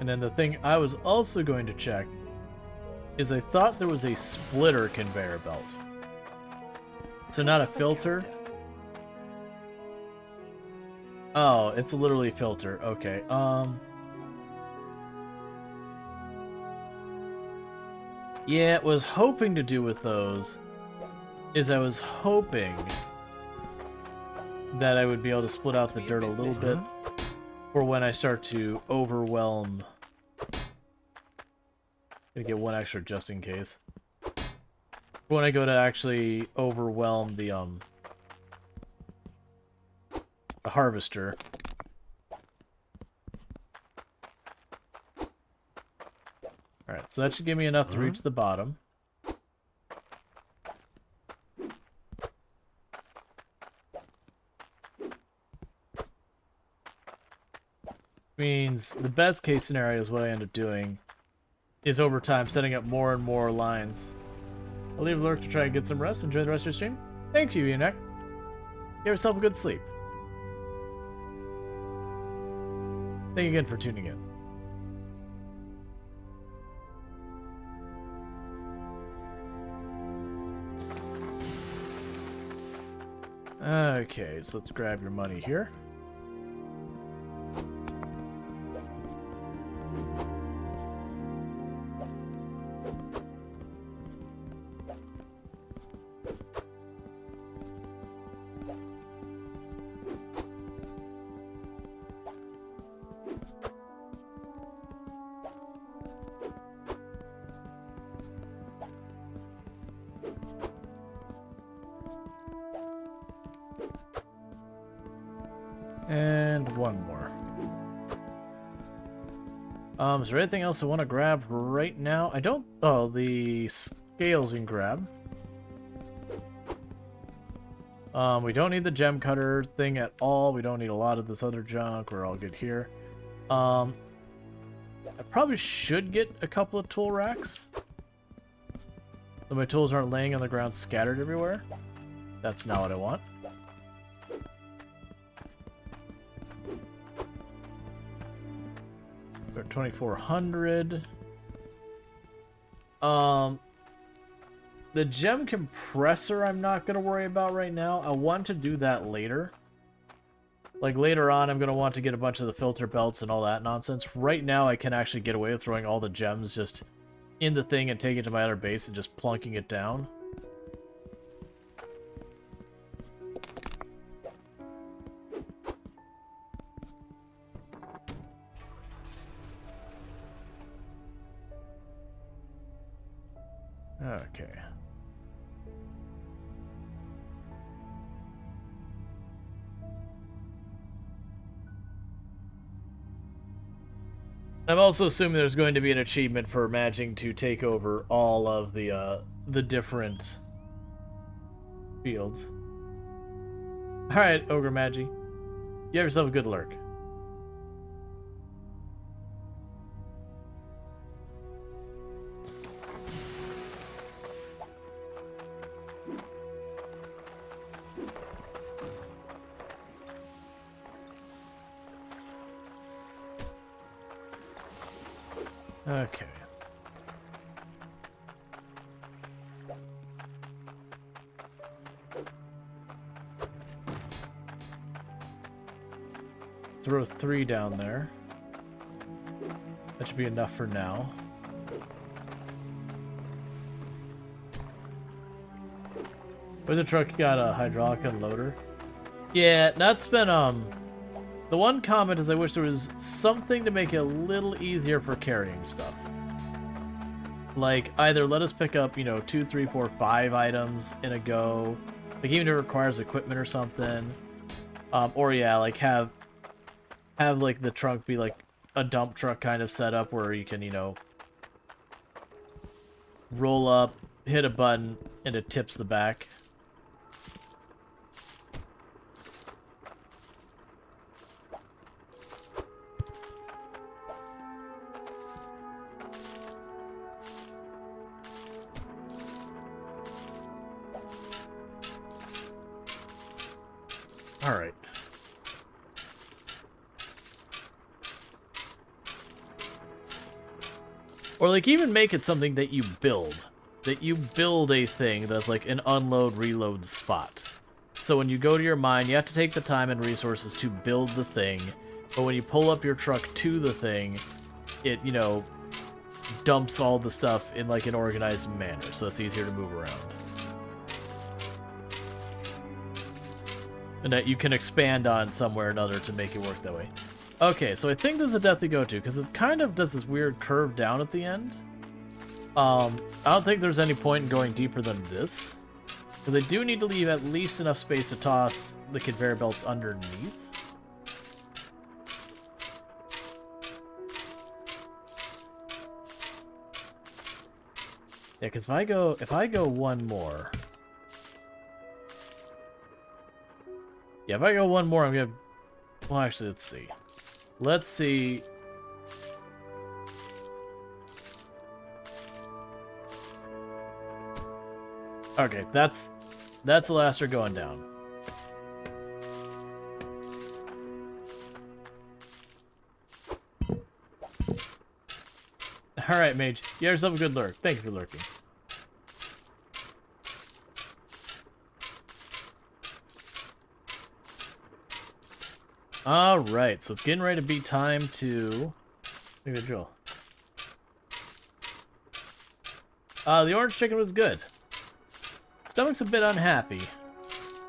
And then the thing I was also going to check is I thought there was a splitter conveyor belt. So not a filter. Oh, it's literally a filter. Okay. Yeah, what I was hoping to do with those is I was hoping that I would be able to split out the dirt a little bit for when I start to overwhelm. Gonna get one extra just in case. When I go to actually overwhelm the harvester. Alright, so that should give me enough to reach the bottom. Means the best case scenario is what I end up doing is over time setting up more and more lines. I'll leave Lurk to try and get some rest. Enjoy the rest of your stream. Thank you, Eunuch. Give yourself a good sleep. Thank you again for tuning in. Okay, so let's grab your money here. And one more. Is there anything else I want to grab right now? I don't... Oh, the scales we can grab. We don't need the gem cutter thing at all. We don't need a lot of this other junk. We're all good here. I probably should get a couple of tool racks. So my tools aren't laying on the ground scattered everywhere. That's not what I want. We're at 2,400. The gem compressor I'm not going to worry about right now. I want to do that later. Like later on, I'm going to want to get a bunch of the filter belts and all that nonsense. Right now, I can actually get away with throwing all the gems just in the thing and taking it to my other base and just plunking it down. Okay. I'm also assuming there's going to be an achievement for managing to take over all of the different fields. Alright, Ogre Magi. You have yourself a good lurk. Okay. Throw 3 down there. That should be enough for now. Where's the truck got a hydraulic unloader? Yeah, that's been the one comment is I wish there was something to make it a little easier for carrying stuff. Like either let us pick up, 2, 3, 4, 5 items in a go. Like even if it requires equipment or something. Or yeah, like have like the trunk be like a dump truck kind of setup where you can, roll up, hit a button, and it tips the back. Alright. Or like even make it something that you build. That you build a thing that's like an unload reload spot. So when you go to your mine, you have to take the time and resources to build the thing. But when you pull up your truck to the thing, it, dumps all the stuff in like an organized manner. So it's easier to move around. And that you can expand on somewhere or another to make it work that way. Okay, so I think this is a depth to go to, because it kind of does this weird curve down at the end. I don't think there's any point in going deeper than this, because I do need to leave at least enough space to toss the conveyor belts underneath. Yeah, because if I go one more... Yeah, if I go one more, I'm gonna... Well, actually, let's see. Let's see... Okay, that's the last one going down. Alright, Mage. You have yourself a good lurk. Thank you for lurking. Alright, so it's getting ready to be time to make a drill. The orange chicken was good. Stomach's a bit unhappy,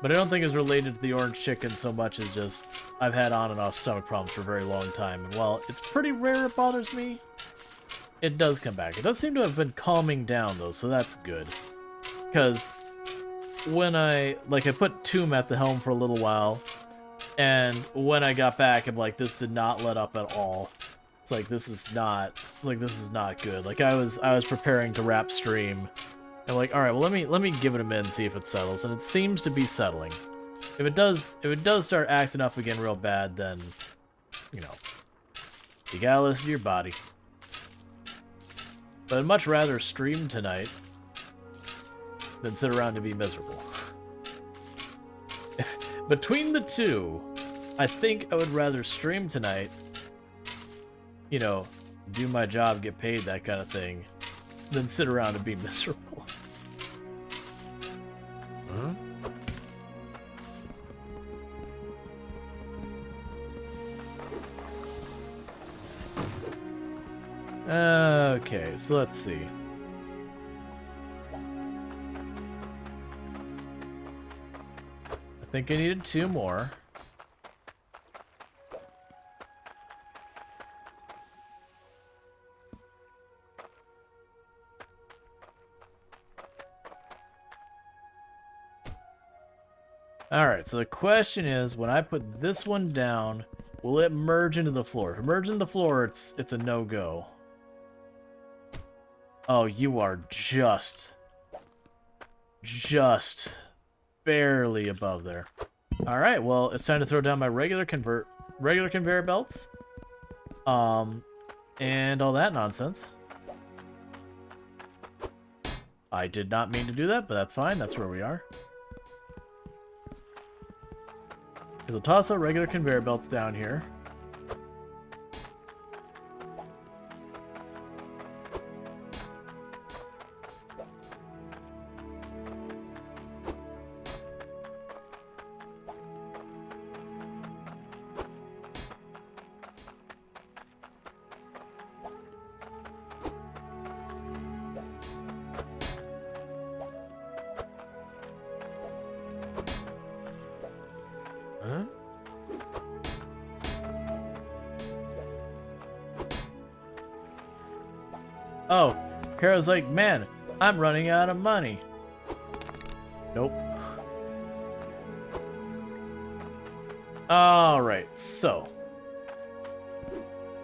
but I don't think it's related to the orange chicken so much as just I've had on and off stomach problems for a very long time, and while it's pretty rare it bothers me, it does come back. It does seem to have been calming down though, so that's good. Because when I put Tomb at the helm for a little while, and when I got back, I'm like, this did not let up at all. It's like this is not good. Like I was preparing to wrap stream. I'm like, all right, well let me give it a minute and see if it settles, and it seems to be settling. If it does start acting up again real bad, then you gotta listen to your body. But I'd much rather stream tonight than sit around and be miserable. Between the two, I think I would rather stream tonight, do my job, get paid, that kind of thing, than sit around and be miserable. Huh? Okay, so let's see. I think I needed 2 more. Alright, so the question is, when I put this one down, will it merge into the floor? If it merges into the floor, it's a no-go. Oh, you are just barely above there. Alright, well, it's time to throw down my regular conveyor belts. And all that nonsense. I did not mean to do that, but that's fine. That's where we are. We'll toss our regular conveyor belts down here. Oh, Hero's like, man, I'm running out of money. Nope. Alright, so.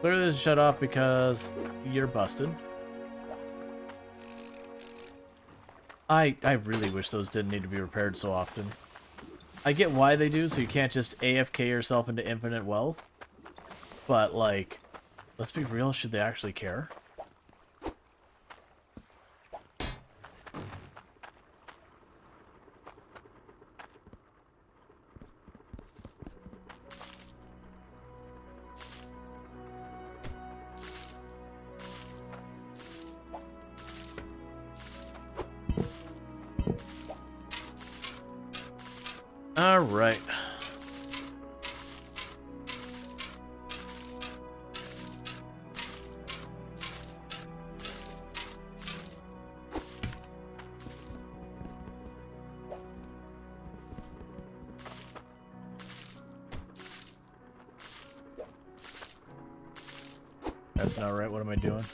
Clear this shut off because you're busted. I really wish those didn't need to be repaired so often. I get why they do, so you can't just AFK yourself into infinite wealth. But, like, let's be real, should they actually care? All right. That's not right. What am I doing?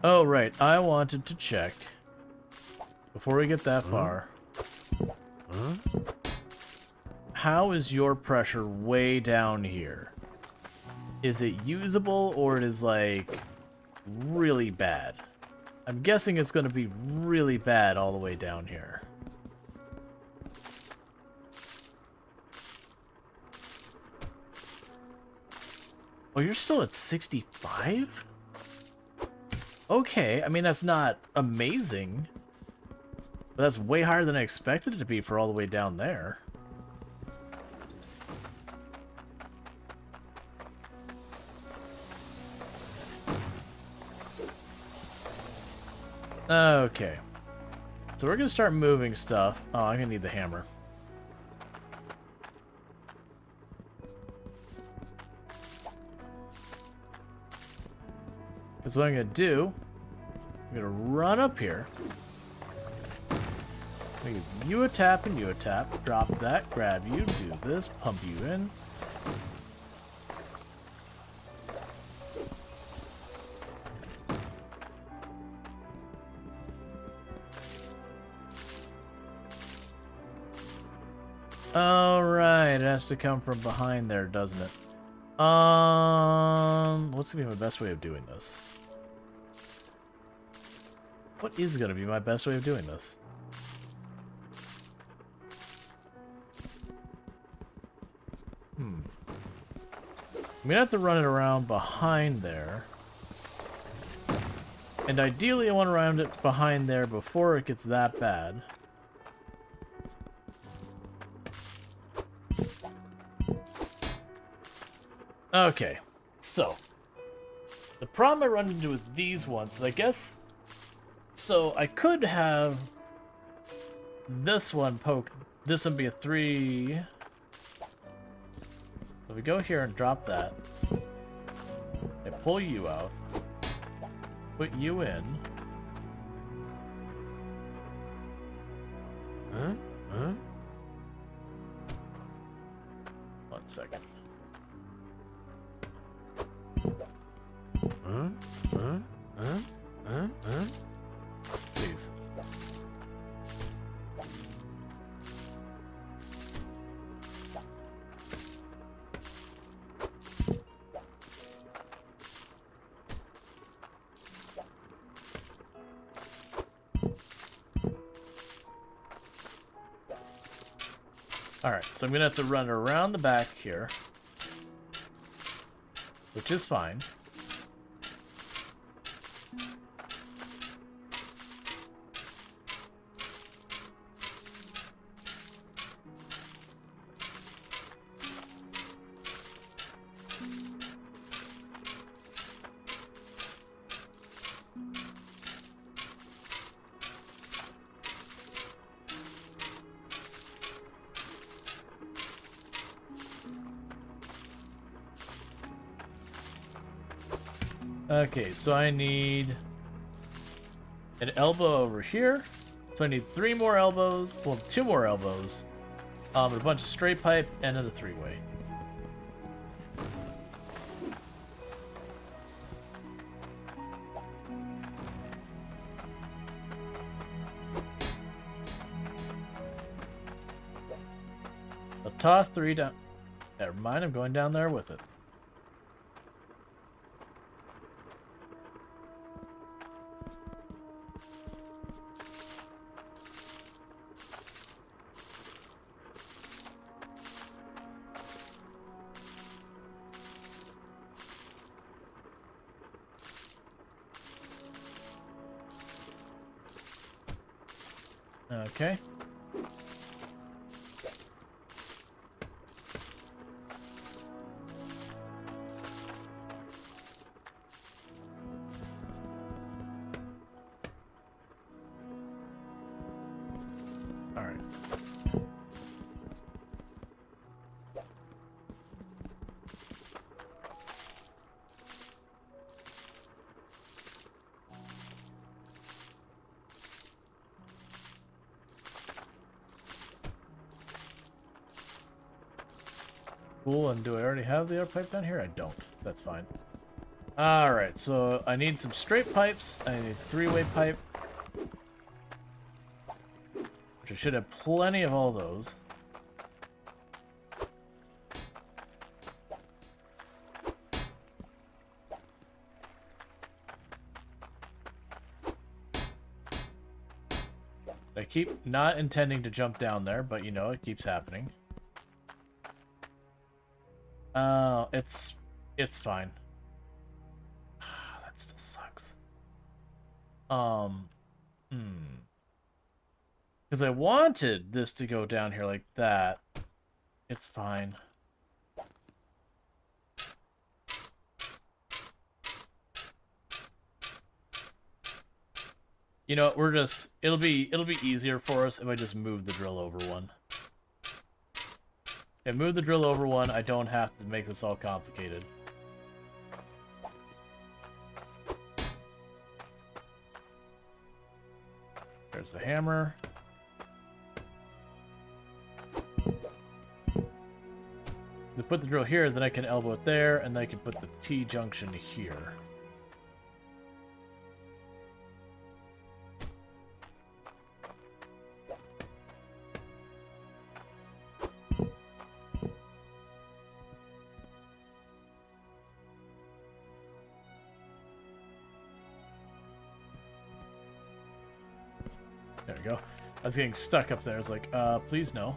Oh, right. I wanted to check. Before we get that far, how is your pressure way down here? Is it usable or it is like really bad? I'm guessing it's going to be really bad all the way down here. Oh, you're still at 65? Okay, I mean, that's not amazing. But that's way higher than I expected it to be for all the way down there. Okay. So we're going to start moving stuff. Oh, I'm going to need the hammer. Because what I'm going to do, I'm going to run up here. Give you a tap and you a tap. Drop that, grab you, do this, pump you in. Alright, it has to come from behind there, doesn't it? What's gonna be my best way of doing this? What is gonna be my best way of doing this? I'm gonna have to run it around behind there. And ideally I want to run it behind there before it gets that bad. Okay, so the problem I run into with these ones is I guess, so I could have this one poke, this one be a 3. So we go here and drop that. I pull you out, put you in. Huh? 1 second. Please. Alright, so I'm gonna have to run around the back here, which is fine. Okay, so I need an elbow over here. So I need 3 more elbows, well, 2 more elbows, a bunch of straight pipe, and then a 3-way. toss 3 down. Never mind, I'm going down there with it. Okay. All right. Cool, and do I already have the air pipe down here? I don't. That's fine. Alright, so I need some straight pipes. I need a 3-way pipe. Which I should have plenty of all those. I keep not intending to jump down there, but you know, it keeps happening. Oh, it's fine. That still sucks. Because I wanted this to go down here like that. It's fine. You know, we're just it'll be easier for us if I just move the drill over one. And move the drill over one, I don't have to make this all complicated. There's the hammer. To put the drill here, then I can elbow it there, and then I can put the T-junction here. There we go. I was getting stuck up there. I was like, please no.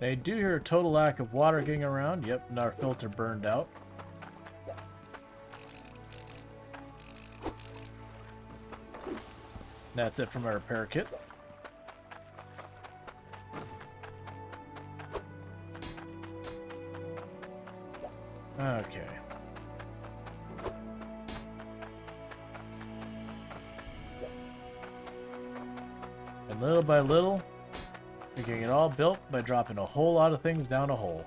I do hear a total lack of water getting around. Yep, and our filter burned out. That's it from our repair kit. Okay. And little by little, we're getting it all built by dropping a whole lot of things down a hole.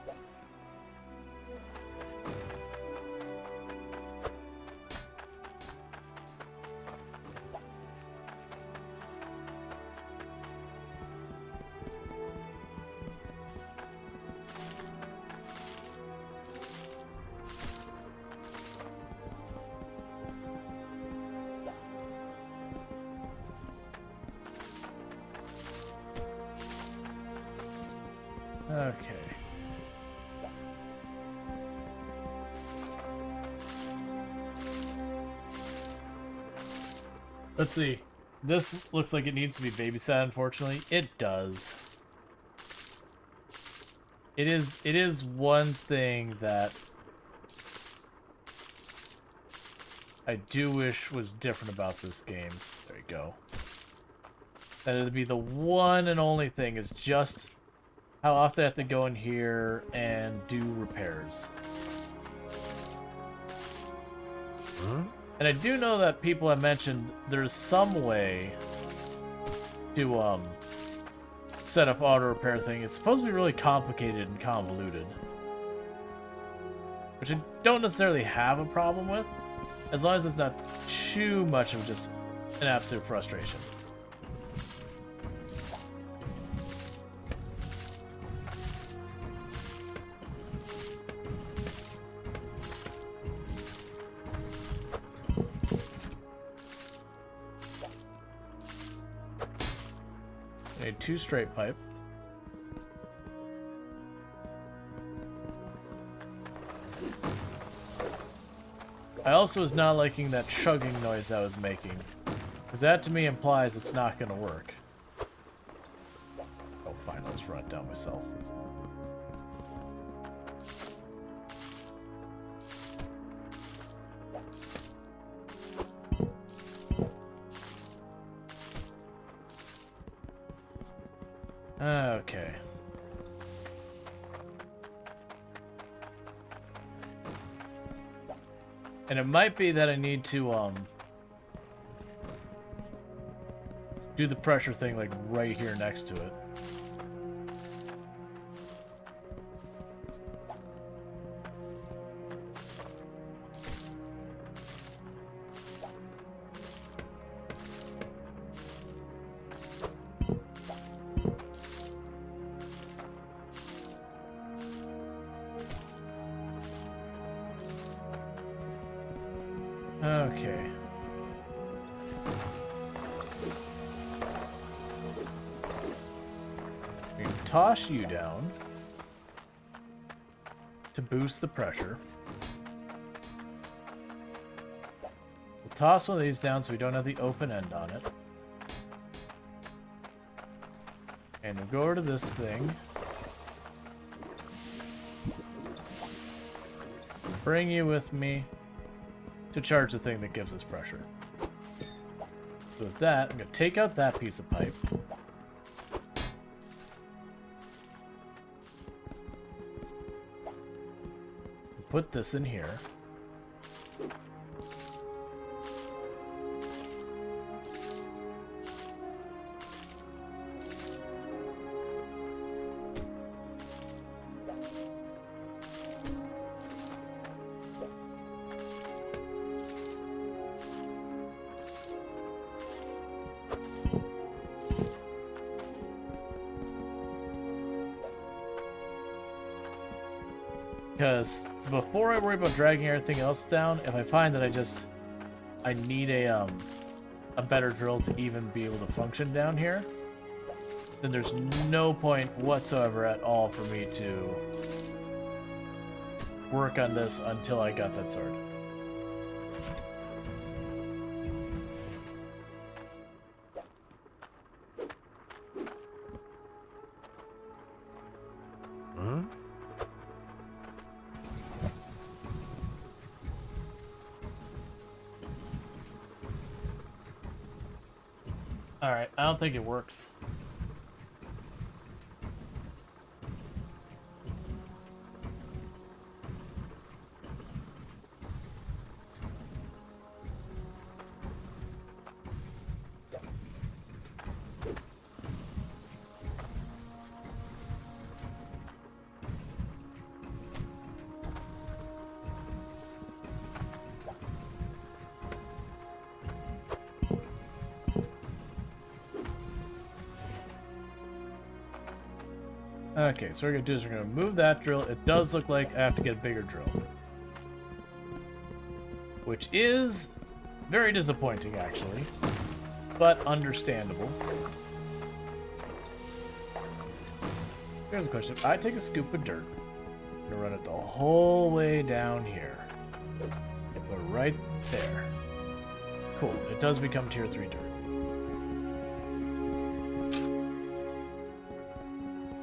Okay. Let's see. This looks like it needs to be babysat, unfortunately. It does. It is one thing that I do wish was different about this game. There you go. That would be the one and only thing, is just how often I have to go in here and do repairs. Huh? And I do know that people have mentioned there's some way to set up auto repair thing. It's supposed to be really complicated and convoluted, which I don't necessarily have a problem with, as long as it's not too much of just an absolute frustration. Made 2 straight pipe. I also was not liking that chugging noise I was making, because that to me implies it's not going to work. Oh, fine, I'll just run it down myself. Okay. And it might be that I need to, do the pressure thing, like, right here next to it. Okay. We can toss you down to boost the pressure. We'll toss one of these down so we don't have the open end on it. And we'll go over to this thing. Bring you with me to charge the thing that gives us pressure. So with that, I'm going to take out that piece of pipe. Put this in here. Because before I worry about dragging everything else down, if I find that I need a better drill to even be able to function down here, then there's no point whatsoever at all for me to work on this until I got that sword. Alright, I don't think it works. Okay, so what we're going to do is we're going to move that drill. It does look like I have to get a bigger drill. Which is very disappointing, actually. But understandable. Here's the question. If I take a scoop of dirt, I'm going to run it the whole way down here. And put it right there. Cool. It does become tier 3 dirt.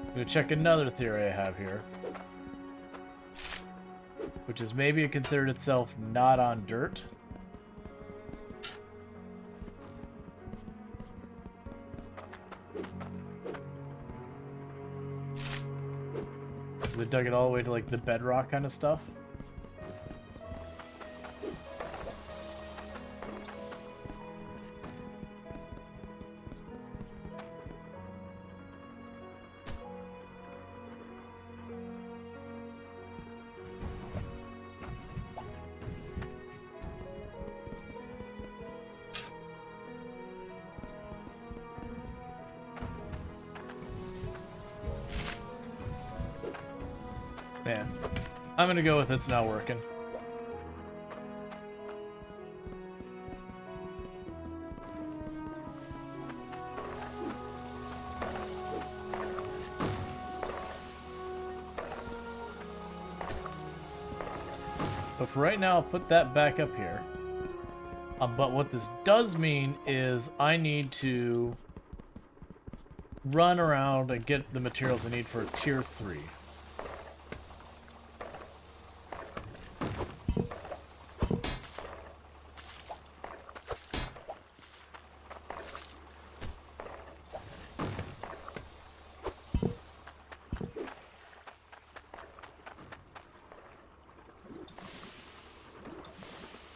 I'm gonna check another theory I have here, which is maybe it considered itself not on dirt. They dug it all the way to like the bedrock kind of stuff. Man, I'm gonna go with it's not working. But for right now, I'll put that back up here. But what this does mean is I need to run around and get the materials I need for tier 3.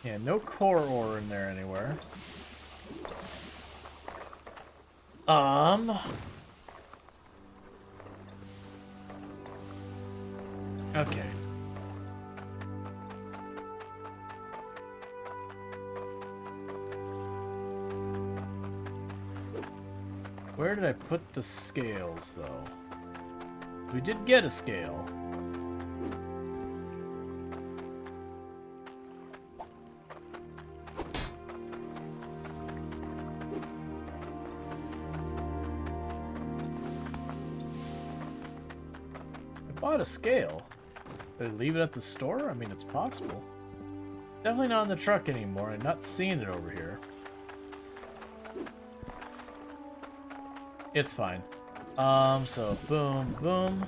Yeah, no core ore in there anywhere. Okay. Where did I put the scales, though? We did get a scale. I bought a scale. Did I leave it at the store? I mean, it's possible. Definitely not in the truck anymore. I'm not seeing it over here. It's fine. So boom, boom.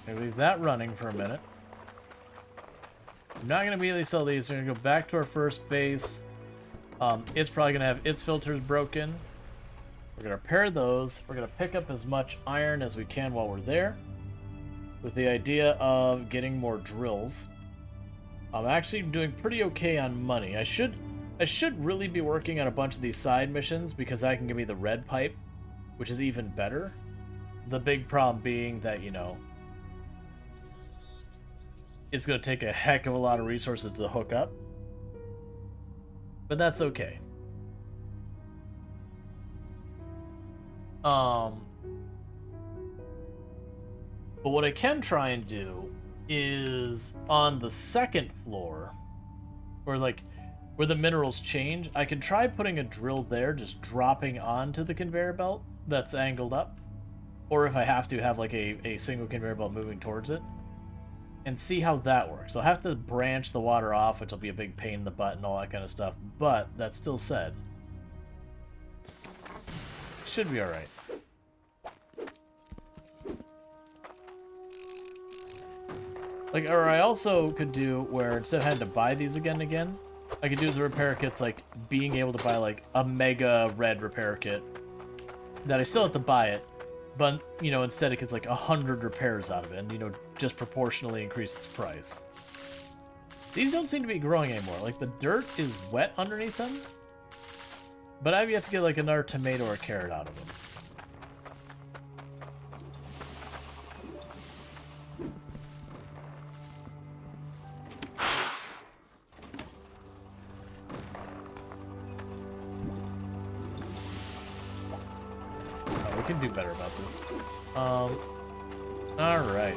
Okay, leave that running for a minute. I'm not going to immediately sell these. We're going to go back to our first base. It's probably going to have its filters broken. We're going to repair those. We're going to pick up as much iron as we can while we're there, with the idea of getting more drills. I'm actually doing pretty okay on money. I should really be working on a bunch of these side missions, because that can give me the red pipe, which is even better. The big problem being that, you know, it's going to take a heck of a lot of resources to hook up. But that's okay. But what I can try and do is on the second floor, or like where the minerals change, I can try putting a drill there, just dropping onto the conveyor belt that's angled up. Or if I have to, have like a single conveyor belt moving towards it, and see how that works. I'll have to branch the water off, which will be a big pain in the butt and all that kind of stuff, but that still said, should be alright. Like, or I also could do where instead of having to buy these again and again, I could do the repair kits, like being able to buy like a mega red repair kit that I still have to buy it, but, you know, instead it gets like 100 repairs out of it, and, you know, just proportionally increase its price. These don't seem to be growing anymore. Like, the dirt is wet underneath them, but I've yet to get like another tomato or carrot out of them. We can do better about this. Alright.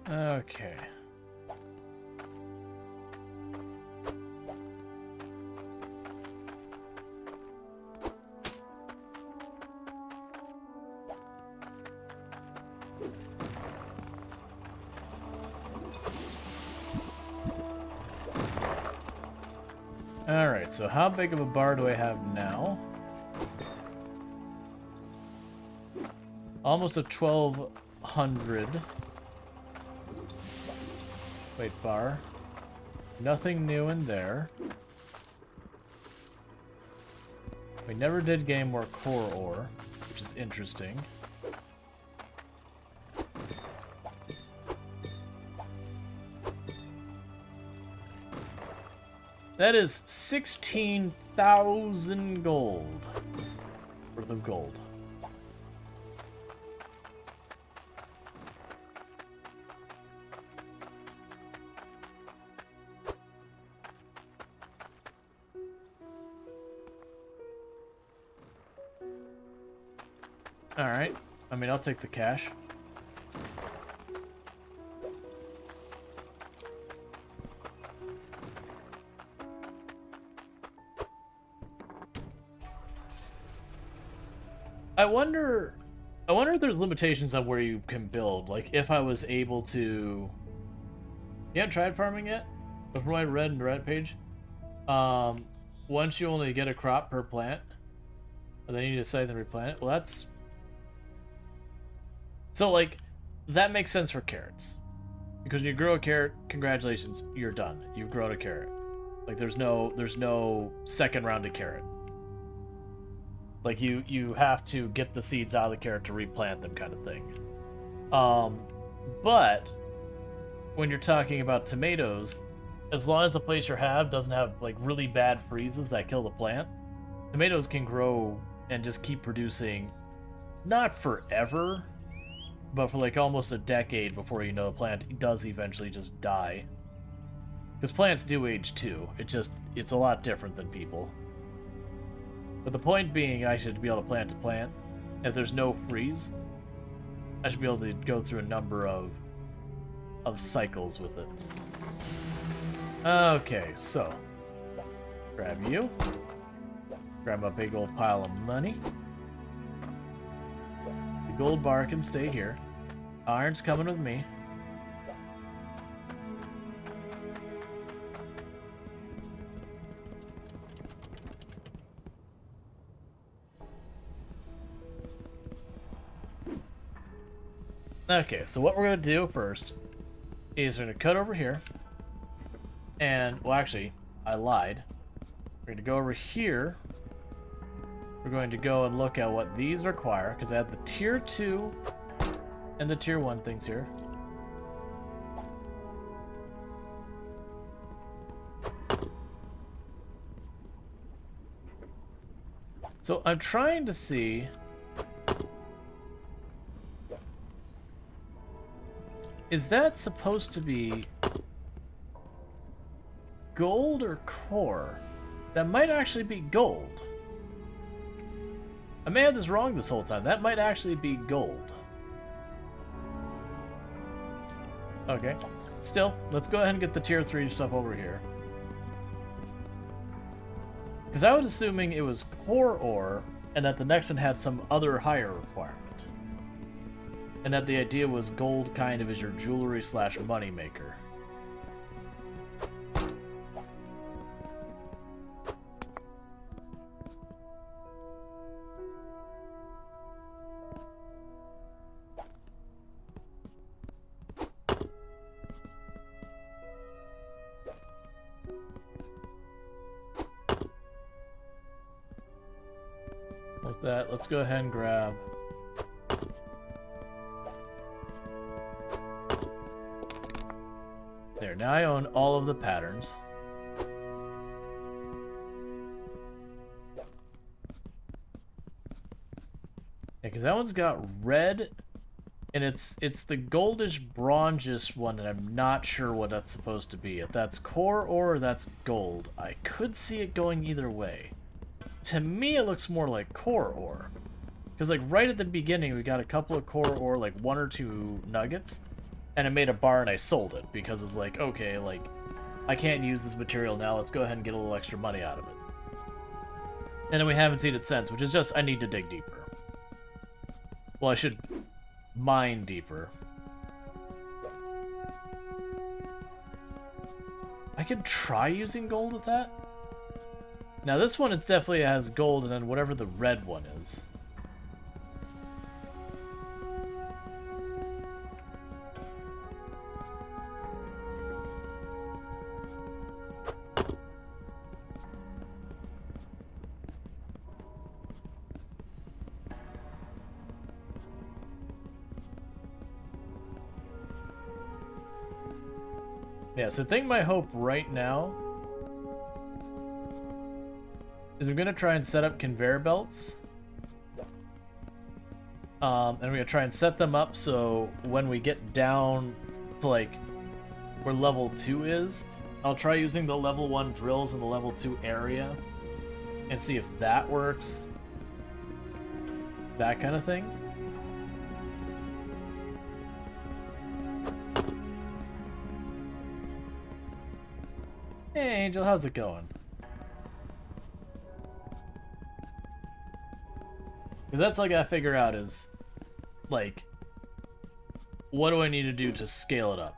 Okay. Alright, so how big of a bar do I have now? Almost a 1200 weight bar. Nothing new in there. We never did gain more core ore, which is interesting. That is 16 1,000 gold worth of gold. All right. I mean, I'll take the cash. I wonder if there's limitations on where you can build. Like, if I was able to... You haven't tried farming yet? Before my red and red page? Once you only get a crop per plant, and then you decide to replant it. Well, that's... So, like, that makes sense for carrots. Because when you grow a carrot, congratulations, you're done. You've grown a carrot. Like, there's no second round of carrot. Like, you have to get the seeds out of the carrot to replant them, kind of thing. But when you're talking about tomatoes, as long as the place you have doesn't have, like, really bad freezes that kill the plant, tomatoes can grow and just keep producing, not forever, but for, like, almost a decade before you know the plant does eventually just die. Because plants do age too. It's a lot different than people. But the point being, I should be able to plant to plant. If there's no freeze, I should be able to go through a number of cycles with it. Okay, so grab you. Grab a big old pile of money. The gold bar can stay here. Iron's coming with me. Okay, so what we're going to do first is we're going to cut over here. And, well, actually, I lied. We're going to go over here. We're going to go and look at what these require, because I have the tier 2 and the tier 1 things here. So I'm trying to see... Is that supposed to be gold or core? That might actually be gold. I may have this wrong this whole time. That might actually be gold. Okay. Still, let's go ahead and get the tier 3 stuff over here. Because I was assuming it was core ore, and that the next one had some other higher requirement. And that the idea was gold kind of is your jewelry slash money maker. With that, let's go ahead and grab... There, now I own all of the patterns. Yeah, because that one's got red, and it's the goldish bronzish one, and I'm not sure what that's supposed to be. If that's core ore or that's gold. I could see it going either way. To me, it looks more like core ore. Because, like, right at the beginning, we got a couple of core ore, like 1 or 2 nuggets. And I made a bar and I sold it because it's like, okay, like, I can't use this material now. Let's go ahead and get a little extra money out of it. And then we haven't seen it since, which is just, I need to dig deeper. Well, I should mine deeper. I could try using gold with that. Now this one, it definitely has gold and then whatever the red one is. Yeah, so I think my hope right now is we're going to try and set up conveyor belts. And we're going to try and set them up so when we get down to, like, where level 2 is, I'll try using the level 1 drills in the level 2 area and see if that works. That kind of thing. Hey, Angel, how's it going? Because that's all I gotta figure out is, like, what do I need to do to scale it up?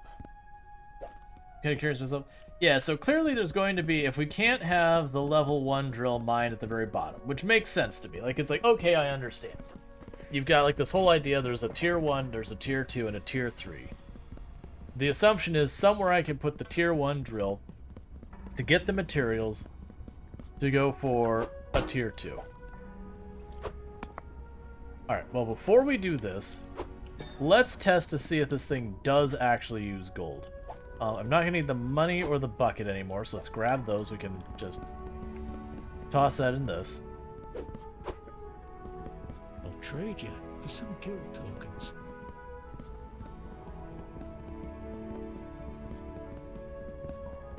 Kind of curious myself. Yeah, so clearly there's going to be, if we can't have the level 1 drill mined at the very bottom, which makes sense to me. Like, it's like, okay, I understand. You've got, like, this whole idea, there's a tier 1, there's a tier 2, and a tier 3. The assumption is somewhere I can put the tier 1 drill to get the materials to go for a tier 2. Alright, well, before we do this, let's test to see if this thing does actually use gold. I'm not going to need the money or the bucket anymore, so let's grab those. We can just toss that in this. I'll trade you for some guild tokens.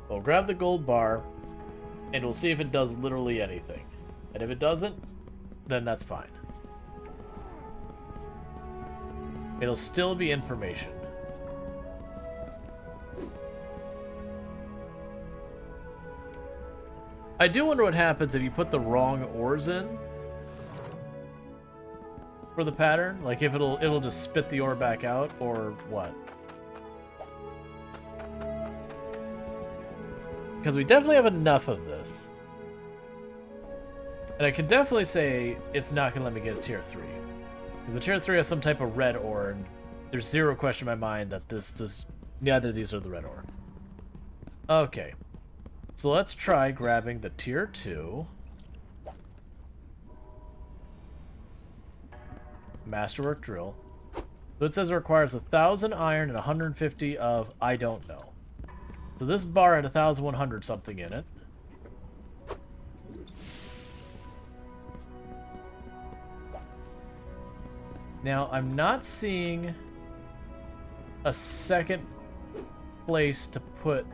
We'll grab the gold bar, and we'll see if it does literally anything. And if it doesn't, then that's fine. It'll still be information. I do wonder what happens if you put the wrong ores in for the pattern. Like if it'll just spit the ore back out, or what? Because we definitely have enough of this. And I can definitely say it's not going to let me get a tier 3. Because the tier 3 has some type of red ore, and there's zero question in my mind that this does. Neither of these are the red ore. Okay. So let's try grabbing the tier 2. Masterwork drill. So it says it requires 1,000 iron and 150 of I don't know. So this bar had 1,100 something in it. Now, I'm not seeing a second place to put...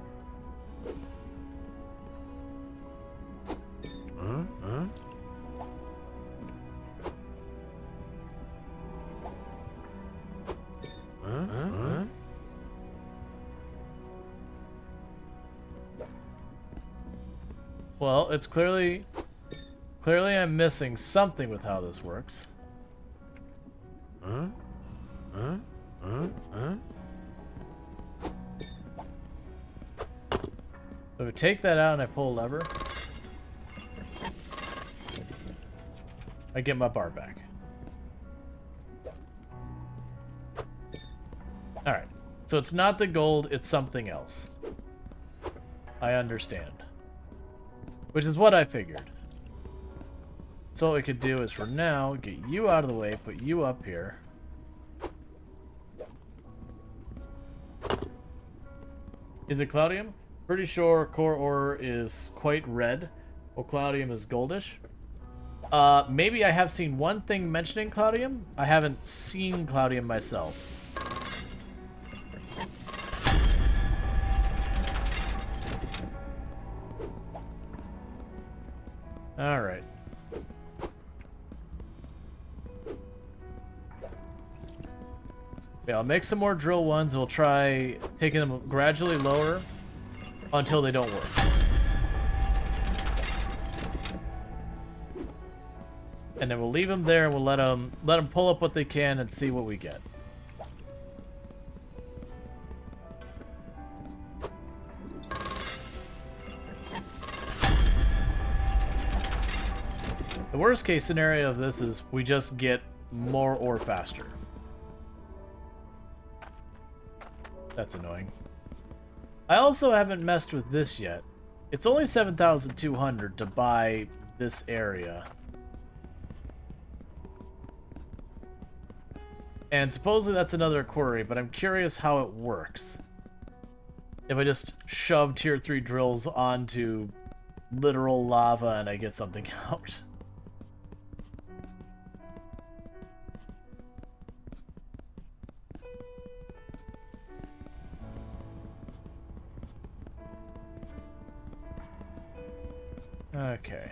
Well, it's clearly I'm missing something with how this works. So we take that out and I pull a lever. I get my bar back. Alright. So it's not the gold, it's something else. I understand. Which is what I figured. So what we could do is for now, get you out of the way, put you up here. Is it Cloudium? Pretty sure core ore is quite red, while Cloudium is goldish. Maybe I have seen one thing mentioning Cloudium. I haven't seen Cloudium myself. Alright. Yeah, I'll make some more drill ones. We'll try taking them gradually lower until they don't work. And then we'll leave them there and we'll let them pull up what they can and see what we get. The worst case scenario of this is we just get more ore faster. That's annoying. I also haven't messed with this yet. It's only 7,200 to buy this area. And supposedly that's another quarry, but I'm curious how it works. If I just shove tier 3 drills onto literal lava and I get something out. Okay.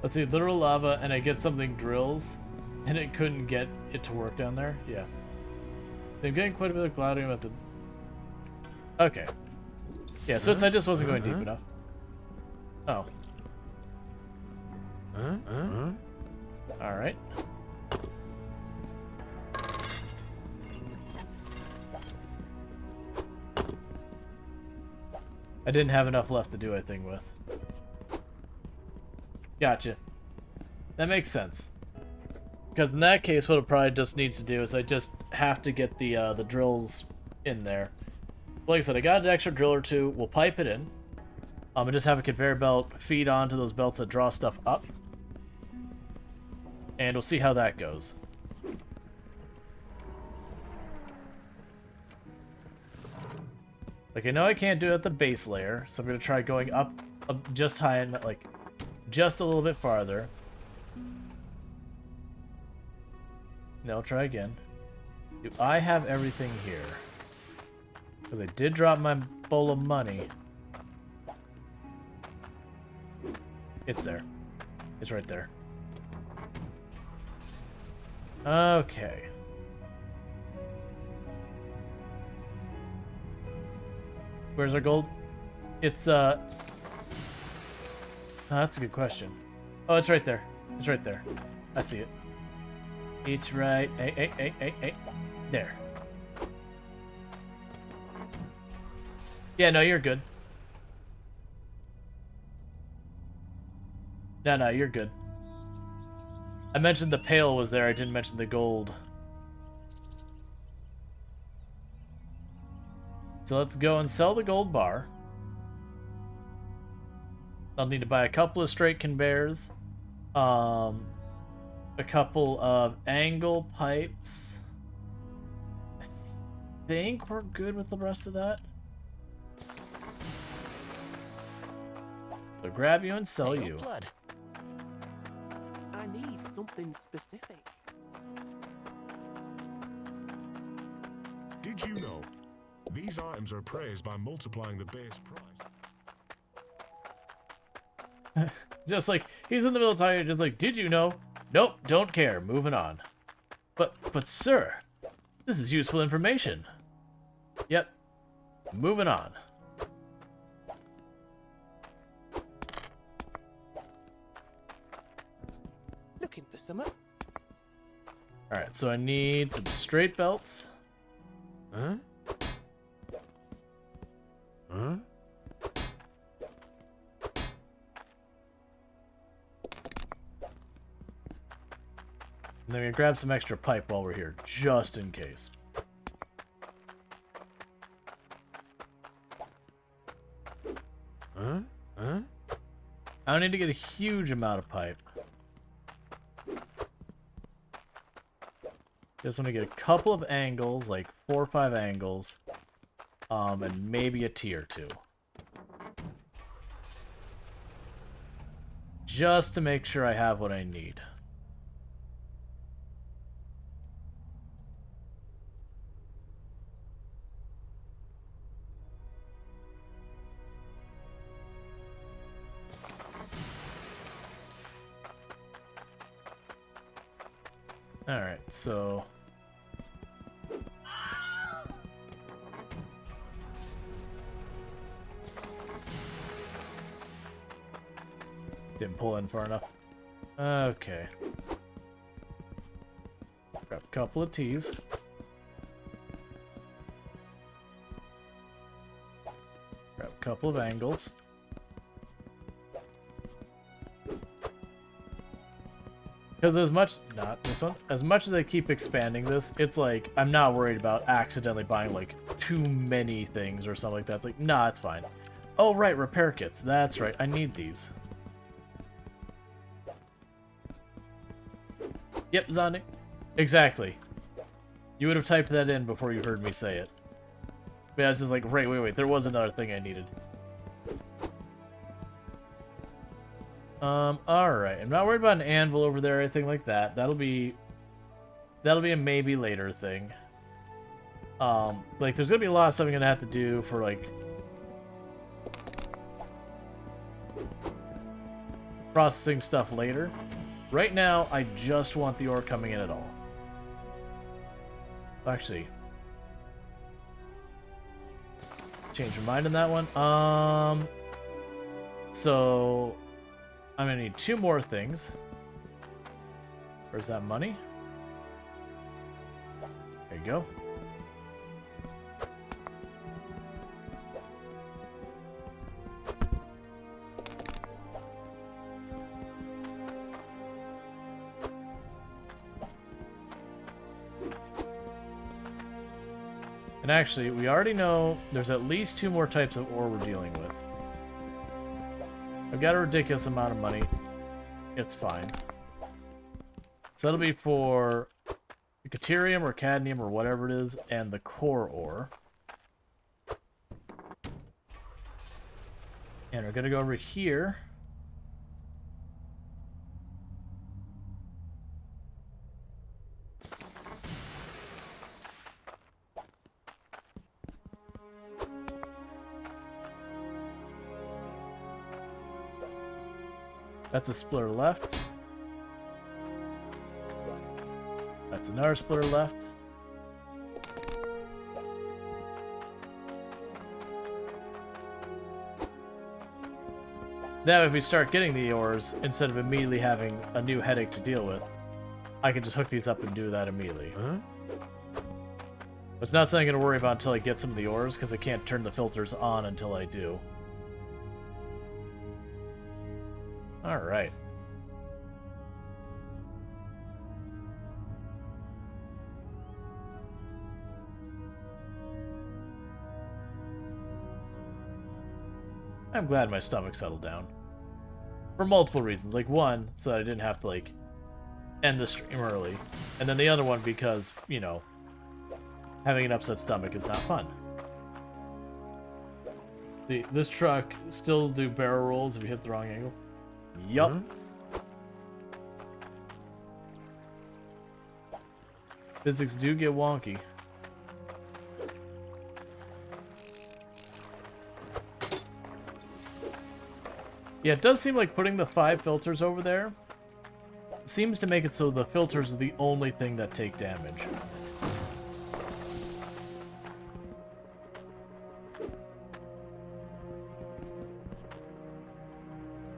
Let's see, literal lava, and I get something drills, and it couldn't get it to work down there? Yeah. I'm getting quite a bit of clouding about the... Okay. Yeah, so I just wasn't going deep enough. Oh. Alright. I didn't have enough left to do anything with. Gotcha. That makes sense. Because in that case, what it probably just needs to do is I just have to get the drills in there. Like I said, I got an extra drill or two. We'll pipe it in. And just have a conveyor belt feed onto those belts that draw stuff up. And we'll see how that goes. Like, I know I can't do it at the base layer, so I'm going to try going up just high and, like, just a little bit farther. Now, try again. Do I have everything here? Because I did drop my bowl of money. It's there. It's right there. Okay. Where's our gold? It's, oh, that's a good question. Oh, it's right there. It's right there. I see it. It's right... Hey. There. Yeah, no, you're good. No, you're good. I mentioned the pail was there, I didn't mention the gold. So let's go and sell the gold bar. I'll need to buy a couple of straight conveyors. A couple of angle pipes. I think we're good with the rest of that. So grab you and sell Hey, you. Blood. I need something specific. Did you know? These items are appraised by multiplying the base price. Just like, he's in the middle of talking, just like, did you know? Nope, don't care, moving on. But sir, this is useful information. Yep, moving on. Looking for some. Alright, so I need some straight belts. Huh? And then we're gonna grab some extra pipe while we're here, just in case. Huh? I don't need to get a huge amount of pipe. Just want to get a couple of angles, like 4 or 5 angles, and maybe a T or 2. Just to make sure I have what I need. Alright, so... Didn't pull in far enough. Okay. Grab a couple of T's. Grab a couple of angles. Because as much as I keep expanding this, it's like, I'm not worried about accidentally buying, like, too many things or something like that. It's like, nah, it's fine. Oh, right, repair kits. That's right, I need these. Yep, Zonny. Exactly. You would have typed that in before you heard me say it. But I was just like, wait, there was another thing I needed. Alright. I'm not worried about an anvil over there or anything like that. That'll be a maybe later thing. Like, there's gonna be a lot of stuff I'm gonna have to do for, like, processing stuff later. Right now, I just want the ore coming in at all. Actually, change your mind on that one. So I'm gonna need 2 more things. Where's that money? There you go. And actually, we already know there's at least 2 more types of ore we're dealing with. I've got a ridiculous amount of money. It's fine. So that'll be for the Caterium or Cadmium or whatever it is, and the core ore. And we're gonna go over here. That's a splitter left. That's another splitter left. Now if we start getting the ores, instead of immediately having a new headache to deal with, I can just hook these up and do that immediately. Huh? It's not something I'm going to worry about until I get some of the ores, because I can't turn the filters on until I do. Alright. I'm glad my stomach settled down. For multiple reasons. Like, one, so that I didn't have to, like, end the stream early. And then the other one because, you know, having an upset stomach is not fun. This truck still do barrel rolls if you hit the wrong angle. Yup. Huh? Physics do get wonky. Yeah, it does seem like putting the 5 filters over there seems to make it so the filters are the only thing that take damage.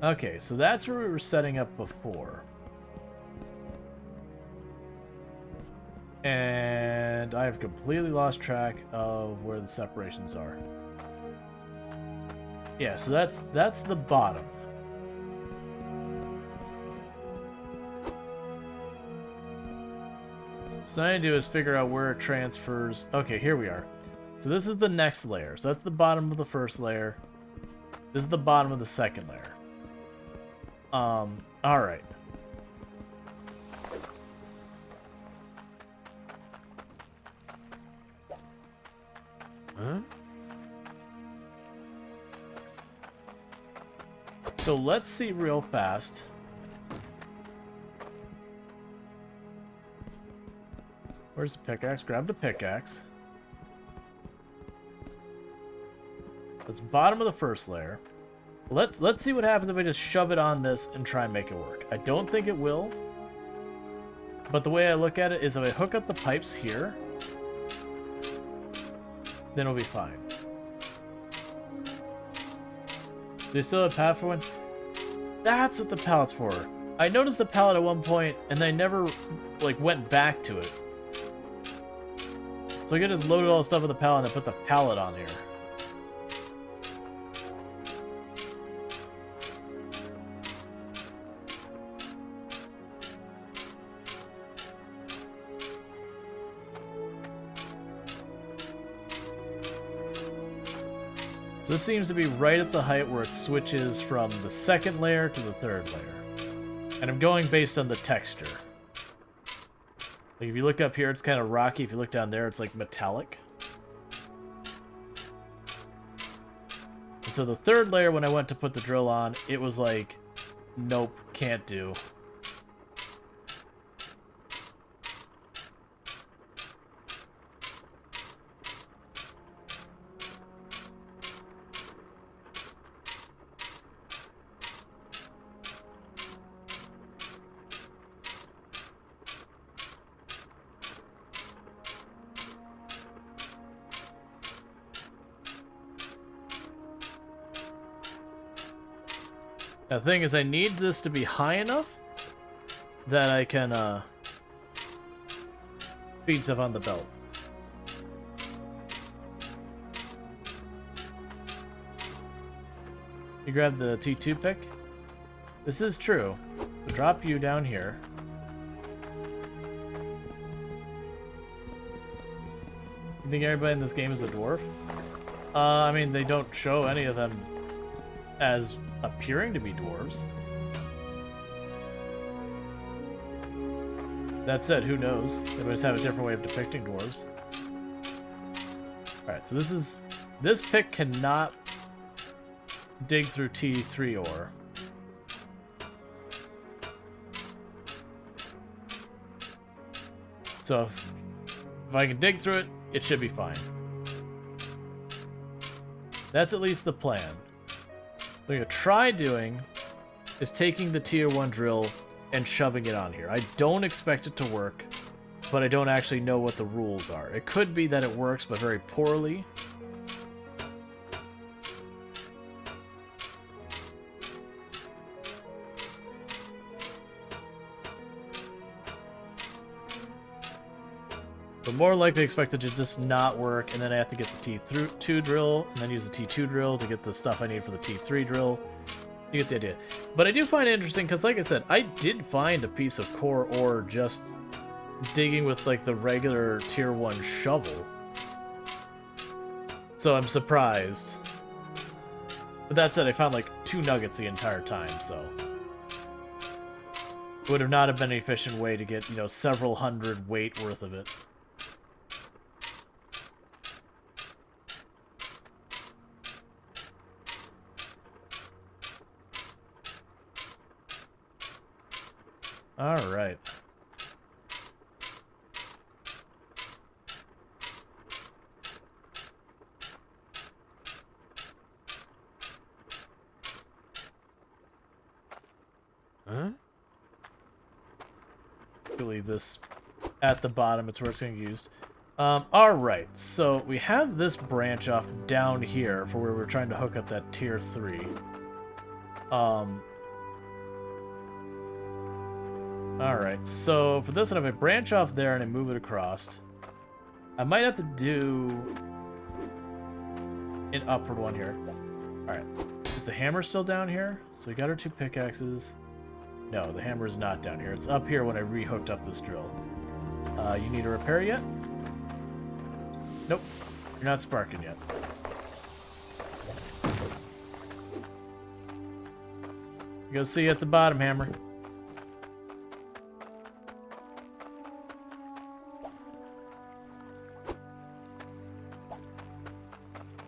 Okay, so that's where we were setting up before. And I have completely lost track of where the separations are. Yeah, so that's the bottom. So what I do is figure out where it transfers. Okay, here we are. So this is the next layer. So that's the bottom of the first layer. This is the bottom of the second layer. Alright. Huh? So let's see real fast. Where's the pickaxe? Grab the pickaxe. That's bottom of the first layer. Let's see what happens if I just shove it on this and try and make it work. I don't think it will. But the way I look at it is if I hook up the pipes here, then it'll be fine. Do you still have a pallet for one? That's what the pallet's for. I noticed the pallet at one point, and I never, like, went back to it. So I could just load all the stuff in the pallet and then put the pallet on here. So this seems to be right at the height where it switches from the second layer to the third layer. And I'm going based on the texture. Like if you look up here, it's kind of rocky. If you look down there, it's like metallic. And so the third layer, when I went to put the drill on, it was like, nope, can't do. The thing is, I need this to be high enough that I can feed stuff on the belt. You grab the T2 pick. This is true. So drop you down here. You think everybody in this game is a dwarf? I mean, they don't show any of them as appearing to be dwarves. That said, who knows? They just have a different way of depicting dwarves. Alright, so this pick cannot dig through T3 ore. So if I can dig through it, it should be fine. That's at least the plan. What I'm going to try doing is taking the tier 1 drill and shoving it on here. I don't expect it to work, but I don't actually know what the rules are. It could be that it works, but very poorly. But more likely expect it to just not work, and then I have to get the T2 drill, and then use the T2 drill to get the stuff I need for the T3 drill. You get the idea. But I do find it interesting, because like I said, I did find a piece of core ore just digging with like the regular tier 1 shovel. So I'm surprised. But that said, I found like 2 nuggets the entire time, so it would have not have been an efficient way to get, you know, several hundred weight worth of it. All right. Huh? Leave this at the bottom. It's where it's going to get used. All right. So we have this branch off down here for where we're trying to hook up that tier 3. Alright, so for this one, if I branch off there and I move it across, I might have to do an upward one here. Alright, is the hammer still down here? So we got our 2 pickaxes. No, the hammer is not down here. It's up here when I rehooked up this drill. You need a repair yet? Nope, you're not sparking yet. Go see you at the bottom, hammer.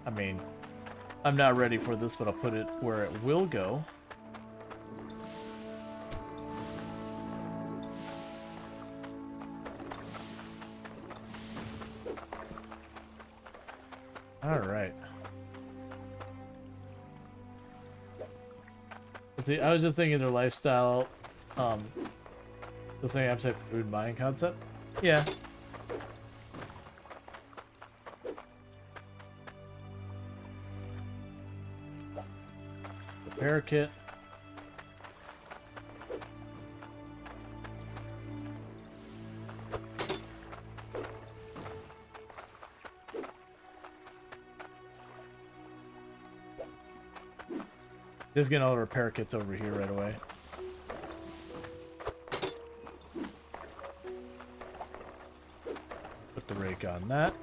I mean, I'm not ready for this, but I'll put it where it will go. All right. See, I was just thinking their lifestyle, the same appetite for food buying concept. Yeah. Repair kit. Just getting all the repair kits over here right away. Put the rake on that.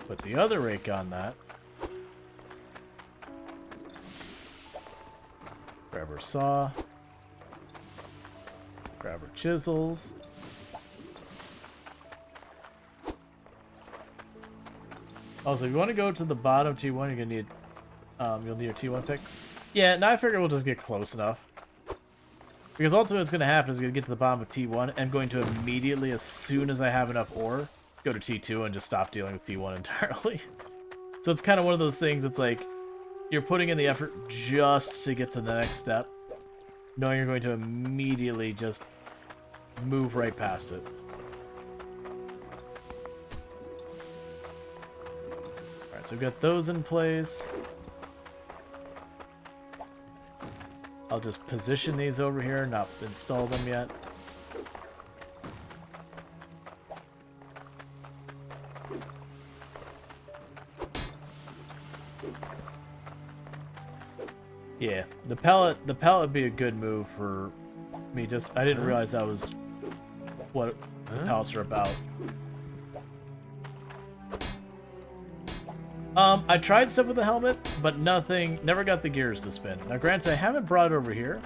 Put the other rake on that. Grab our saw. chisels. Also, if you want to go to the bottom T1, you're gonna need you'll need a T1 pick. Yeah, now I figure we'll just get close enough. Because ultimately what's gonna happen is we're gonna get to the bottom of T1 and going to immediately, as soon as I have enough ore, go to T2 and just stop dealing with T1 entirely. So it's kind of one of those things, it's like you're putting in the effort just to get to the next step, knowing you're going to immediately just move right past it. Alright, so we've got those in place. I'll just position these over here, not install them yet. Yeah, the pallet would be a good move for me. I didn't realize that was what pallets are about. I tried stuff with the helmet, but never got the gears to spin. Now granted, I haven't brought it over here.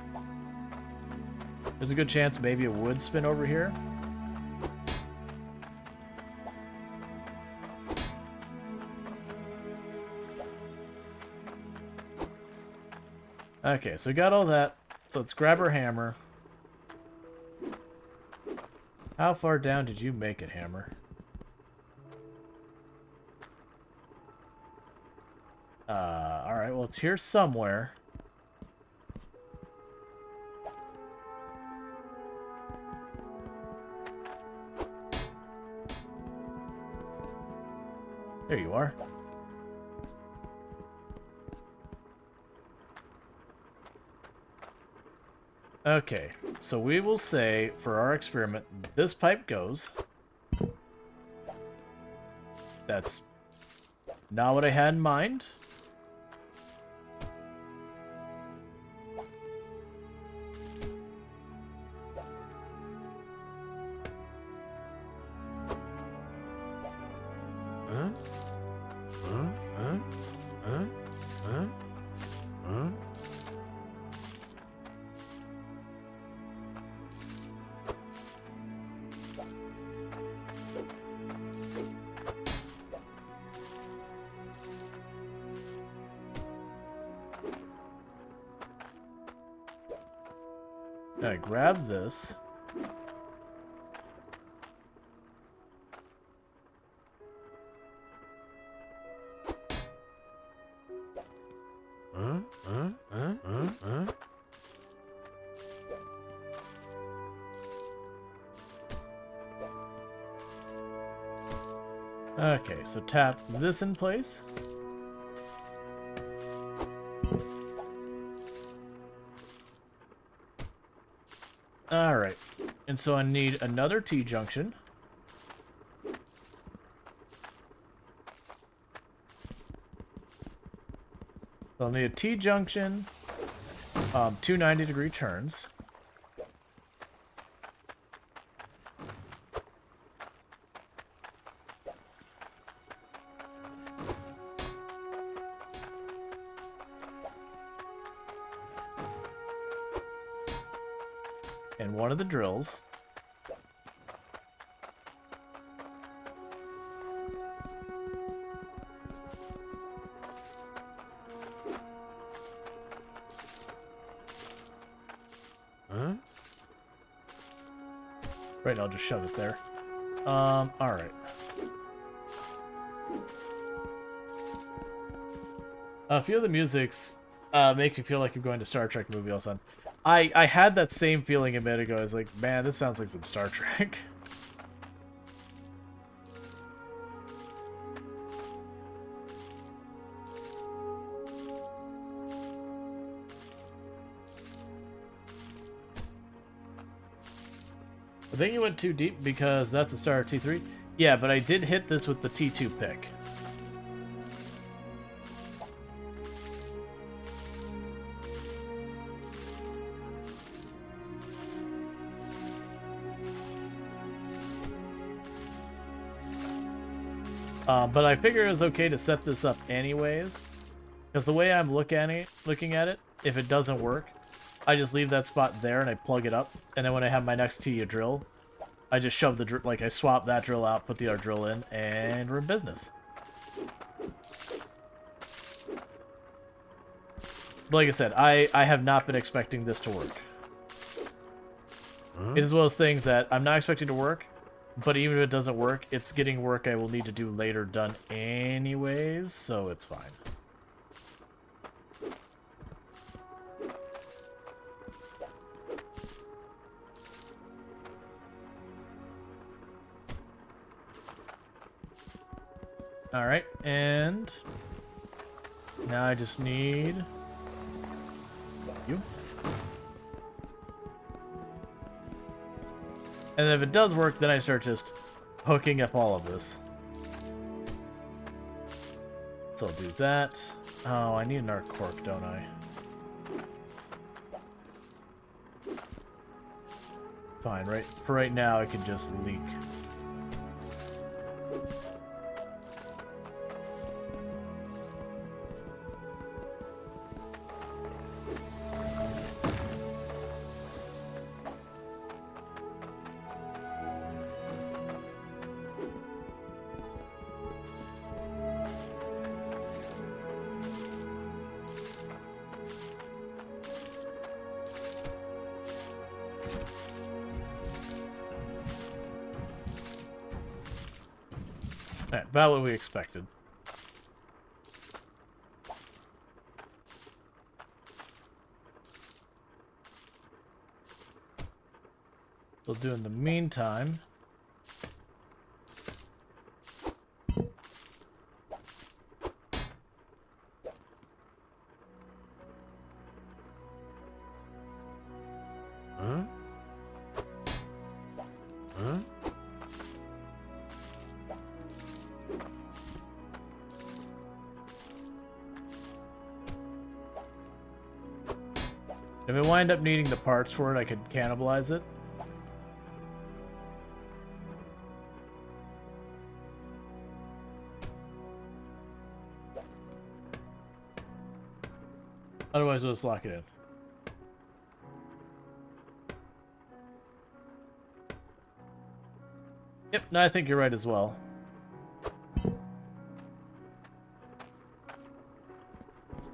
There's a good chance maybe it would spin over here. Okay, so we got all that. So let's grab our hammer. How far down did you make it, hammer? Alright, well, it's here somewhere. There you are. Okay, so we will say, for our experiment, this pipe goes. That's not what I had in mind. I grab this. Okay, so tap this in place. Alright, and so I need another T-junction. So I'll need a T-junction, 2 90-degree turns. And one of the drills. Right, I'll just shove it there. Alright. A few of the musics make you feel like you're going to Star Trek movie all of a sudden. I had that same feeling a minute ago. I was like, man, this sounds like some Star Trek. I think you went too deep because that's a star T3. Yeah, but I did hit this with the T2 pick. But I figure it was okay to set this up anyways, because the way I'm looking at it, if it doesn't work, I just leave that spot there and I plug it up, and then when I have my next T drill, I just shove the I swap that drill out, put the other drill in, and we're in business. But like I said, I have not been expecting this to work. It is one of those things that I'm not expecting to work, but even if it doesn't work, it's getting work I will need to do later done anyways, so it's fine. Alright, and now I just need you. And if it does work, then I start just hooking up all of this. So I'll do that. Oh, I need an arc cork, don't I? Fine, right? For right now, I can just leak. Alright, about what we expected. We'll do in the meantime. Huh? Huh? If I wind up needing the parts for it, I could cannibalize it. Otherwise, we'll just lock it in. Yep, no, I think you're right as well.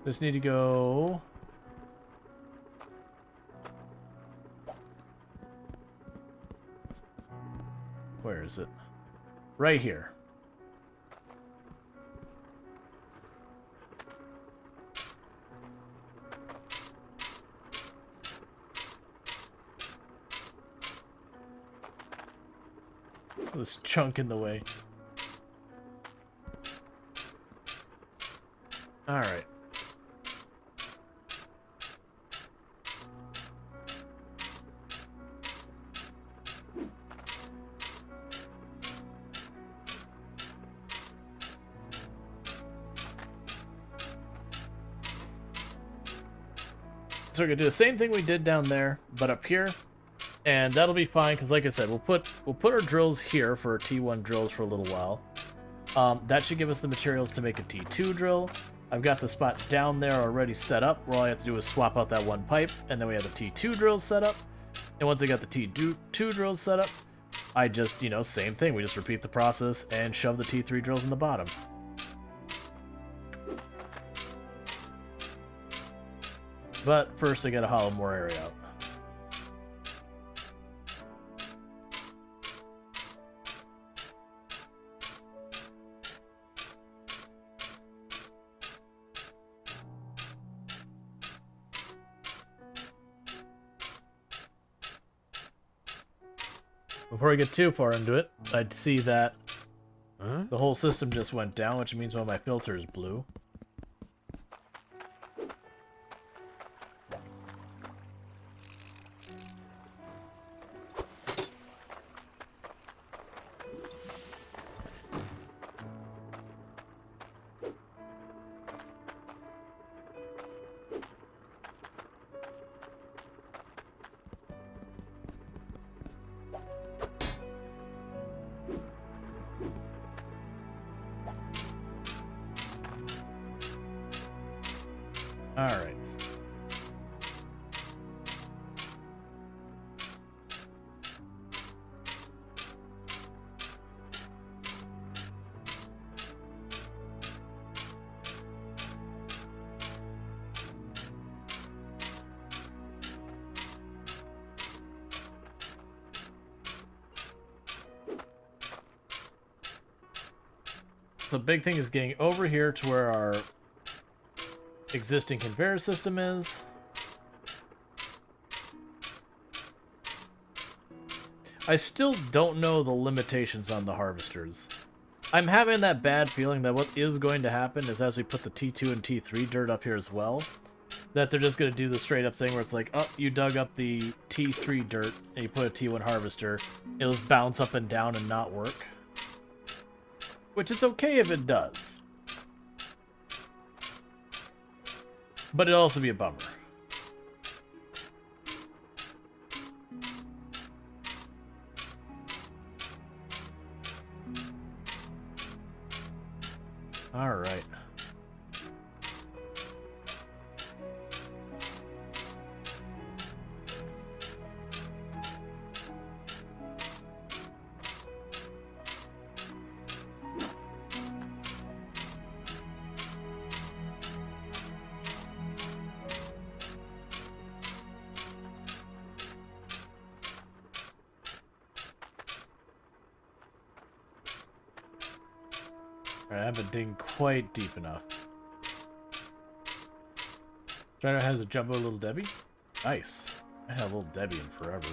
Just need to go... Where is it? Right here. This chunk in the way. All right. So we're gonna do the same thing we did down there, but up here, and that'll be fine because, like I said, we'll put our drills here for our T1 drills for a little while. That should give us the materials to make a T2 drill. I've got the spot down there already set up, where all I have to do is swap out that one pipe, and then we have the T2 drills set up. And once I got the T2 drills set up, I just, you know, same thing. We just repeat the process and shove the T3 drills in the bottom. But first I gotta hollow more area out. Before I get too far into it, I'd see that the whole system just went down, which means one of my filters blew. Alright. So big thing is getting over here to where our existing conveyor system is. I still don't know the limitations on the harvesters. I'm having that bad feeling that what is going to happen is as we put the T2 and T3 dirt up here as well, that they're just going to do the straight up thing where it's like, oh, you dug up the T3 dirt and you put a T1 harvester, it'll just bounce up and down and not work. Which it's okay if it does. But it'll also be a bummer. All right. Alright, I haven't digged quite deep enough. Strider has a jumbo little Debbie? Nice. I had a little Debbie in forever.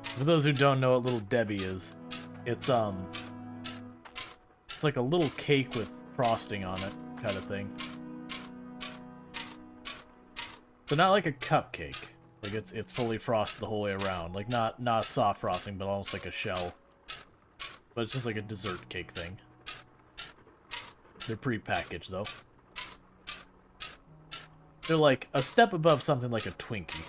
For those who don't know what little Debbie is, it's like a little cake with frosting on it, kind of thing. So not like a cupcake. Like it's fully frosted the whole way around. Like not soft frosting, but almost like a shell. But it's just like a dessert cake thing. They're pre-packaged though. They're like a step above something like a Twinkie.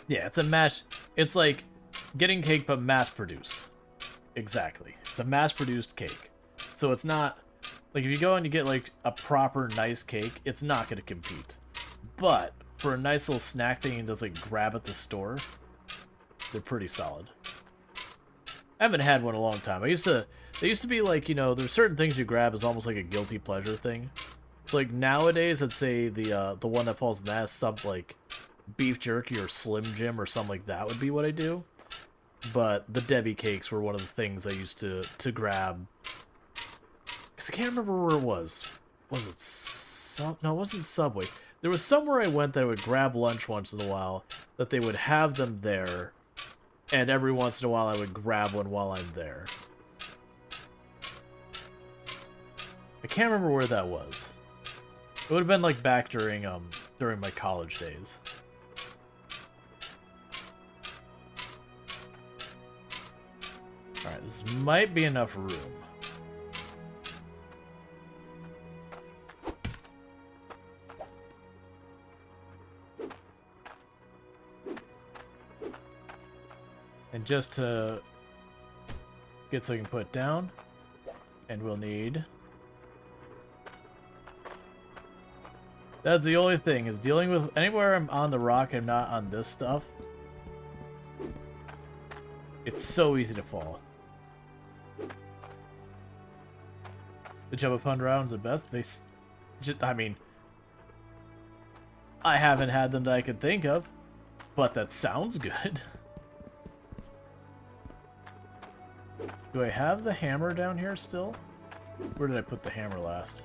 Yeah, it's a mash. It's like getting cake, but mass-produced. Exactly. It's a mass-produced cake. So it's not... Like, if you go and you get, like, a proper nice cake, it's not going to compete. But, for a nice little snack thing you can just, like, grab at the store, they're pretty solid. I haven't had one in a long time. They used to be, like, you know, there's certain things you grab as almost like a guilty pleasure thing. So, like, nowadays, I'd say the one that falls in that stuff, like... beef jerky or Slim Jim or something like that would be what I do. But the Debbie cakes were one of the things I used to grab. Because I can't remember where it was. Was it No, it wasn't Subway. There was somewhere I went that I would grab lunch once in a while that they would have them there. And every once in a while I would grab one while I'm there. I can't remember where that was. It would have been like back during my college days. Alright, this might be enough room. And just to get so I can put it down, and we'll need... That's the only thing, is dealing with anywhere I'm on the rock and not on this stuff. It's so easy to fall. The Jumbo Fund rounds are best. I mean, I haven't had them that I could think of, but that sounds good. Do I have the hammer down here still? Where did I put the hammer last?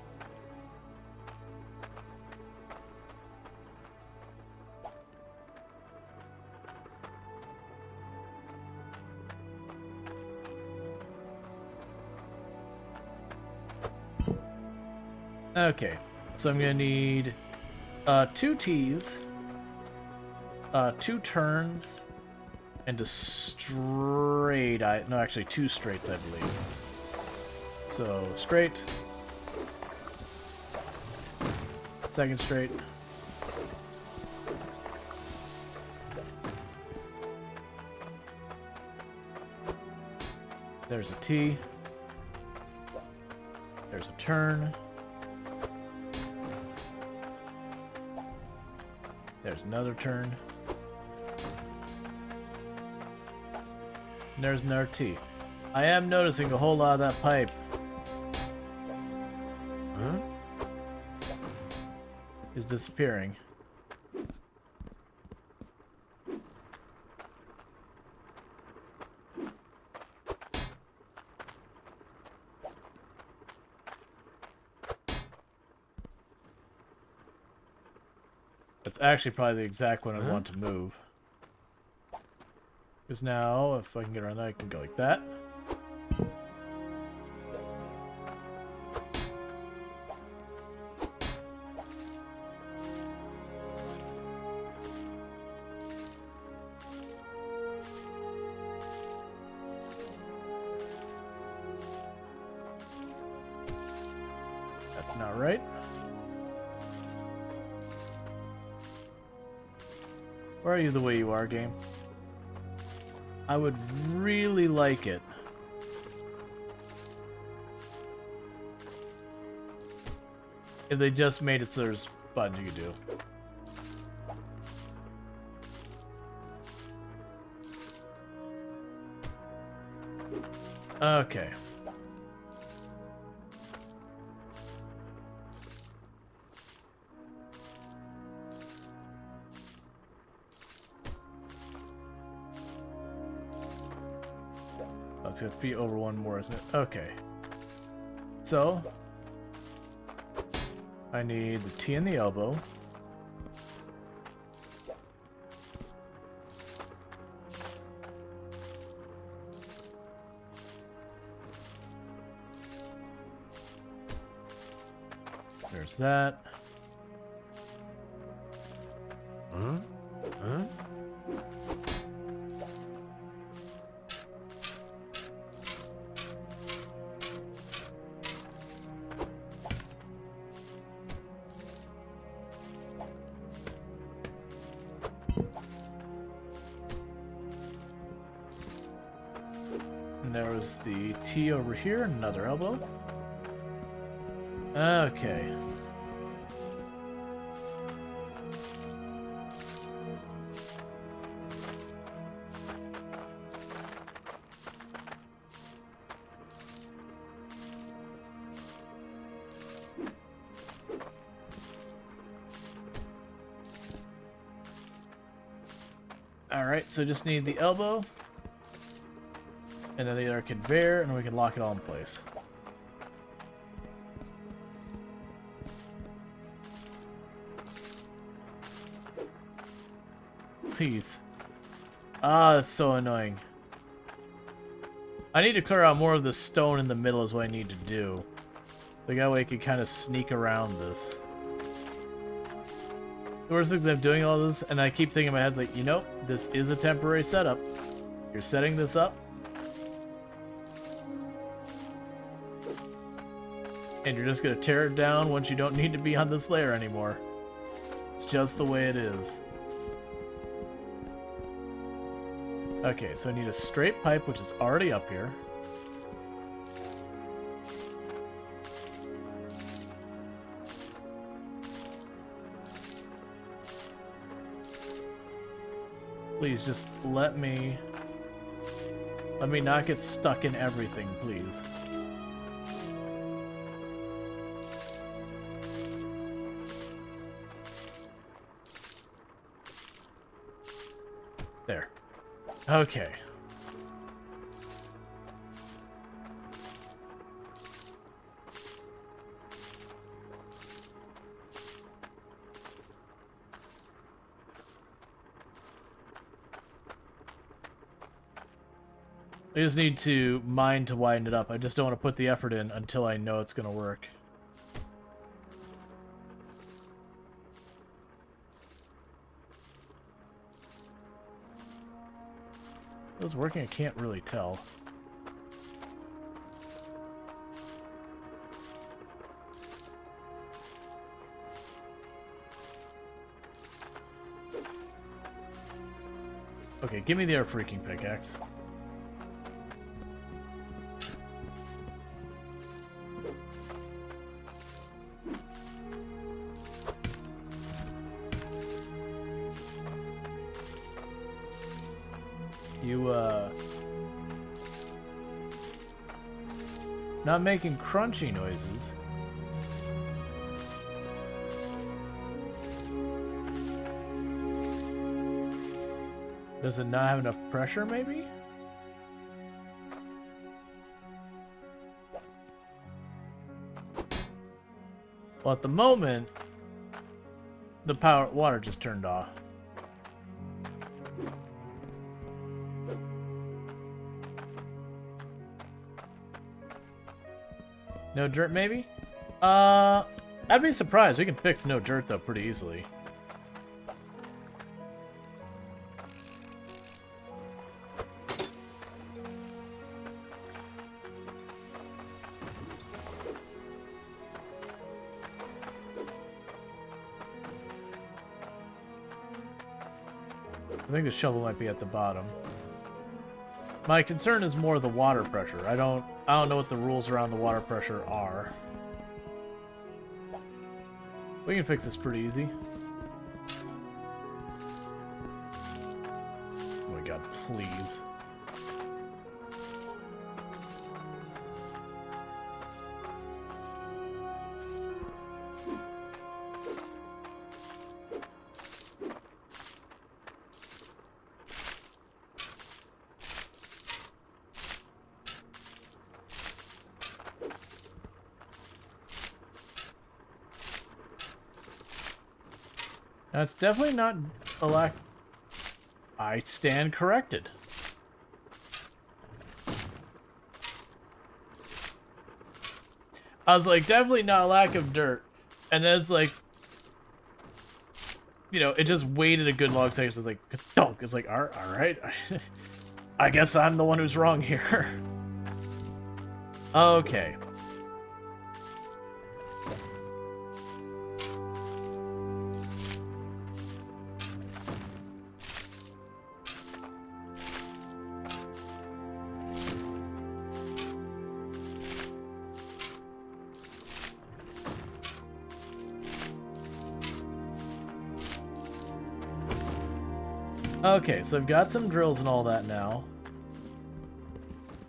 Okay, so I'm gonna need 2 T's, 2 turns, and a straight. No, actually 2 straights, I believe. So straight, second straight, there's a T, there's a turn. There's another turn. And there's another T. I am noticing a whole lot of that pipe. Huh? Is disappearing. That's actually probably the exact one I want to move. Because now, if I can get around that, I can go like that. That's not right. Where are you the way you are, game? I would really like it if they just made it so there's buttons you could do. Okay. That's going to be over one more, isn't it? Okay. So, I need the T and the elbow. There's that. Huh? Huh? And there was the T over here, another elbow. Okay. Alright, so just need the elbow. And then the other conveyor, and we can lock it all in place. Please. Ah, that's so annoying. I need to clear out more of the stone in the middle is what I need to do. That way I can kind of sneak around this. The worst thing is I'm doing all this, and I keep thinking in my head, like, you know, this is a temporary setup. You're setting this up. And you're just going to tear it down once you don't need to be on this layer anymore. It's just the way it is. Okay, so I need a straight pipe, which is already up here. Please, just let me not get stuck in everything, please. There. Okay. I just need to mine to widen it up. I just don't want to put the effort in until I know it's going to work. If it's working, I can't really tell. Okay, give me the air freaking pickaxe. You, not making crunchy noises. Does it not have enough pressure, maybe? Well, at the moment, the water just turned off. No dirt, maybe? I'd be surprised. We can fix no dirt, though, pretty easily. I think the shovel might be at the bottom. My concern is more the water pressure. I don't know what the rules around the water pressure are. We can fix this pretty easy. Oh my god, please. That's definitely not a lack. I stand corrected. I was like, definitely not a lack of dirt. And then it's like, you know, it just waited a good long second. So it's like, dunk. It's like, all right. I guess I'm the one who's wrong here. Okay. Okay, so I've got some drills and all that now.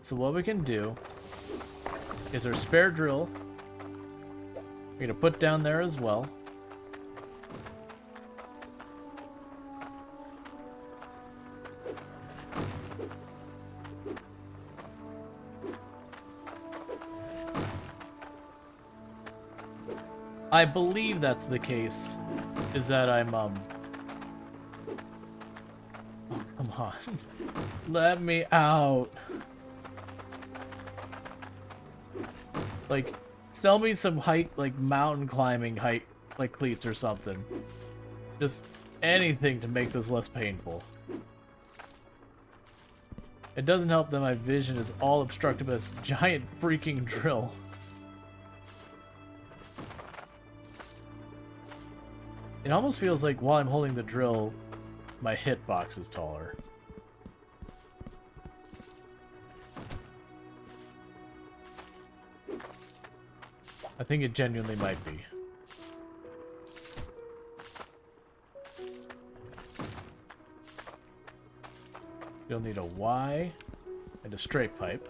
So what we can do is our spare drill. We're gonna put down there as well. I believe that's the case, is that I'm, oh, come on. Let me out. Like, sell me some height, like, mountain climbing height, like, cleats or something. Just anything to make this less painful. It doesn't help that my vision is all obstructed by this giant freaking drill. It almost feels like while I'm holding the drill, my hitbox is taller. I think it genuinely might be. You'll need a Y and a straight pipe.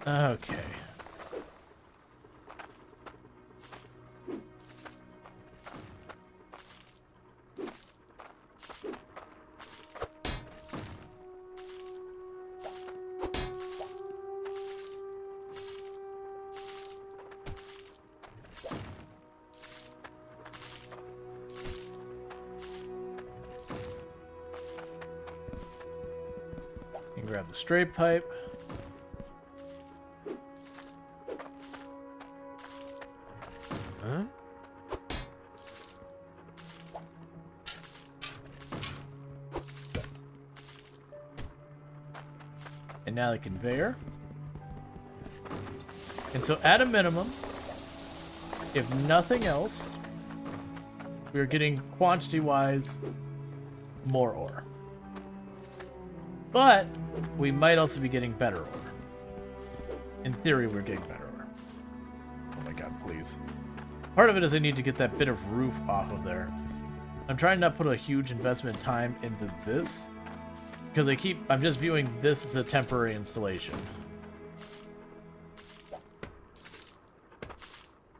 Okay. You can grab the straight pipe. Huh? And now the conveyor. And so at a minimum, if nothing else, we're getting, quantity-wise, more ore. But we might also be getting better ore. In theory, we're getting better ore. Oh my god, please. Part of it is I need to get that bit of roof off of there. I'm trying not to put a huge investment time into this, because I'm just viewing this as a temporary installation.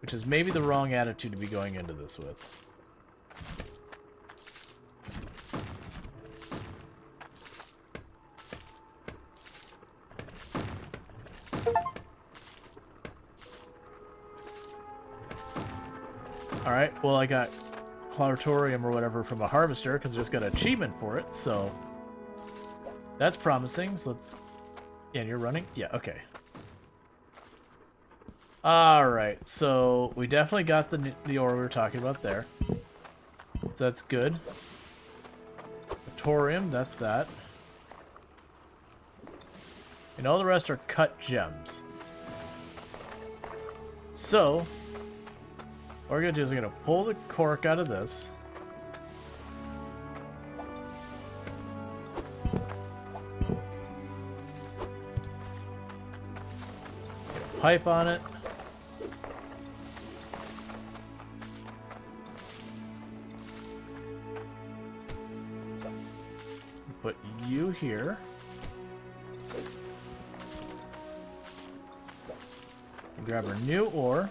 Which is maybe the wrong attitude to be going into this with. Alright, well I got Cloutorium or whatever from a harvester because I just got an achievement for it, so that's promising. So let's... Yeah, and you're running? Yeah, okay. Alright, so we definitely got the ore we were talking about there. So that's good. Thorium, that's that. And all the rest are cut gems. So, what we're going to do is we're going to pull the cork out of this. Get a pipe on it. Put you here. Grab our new ore.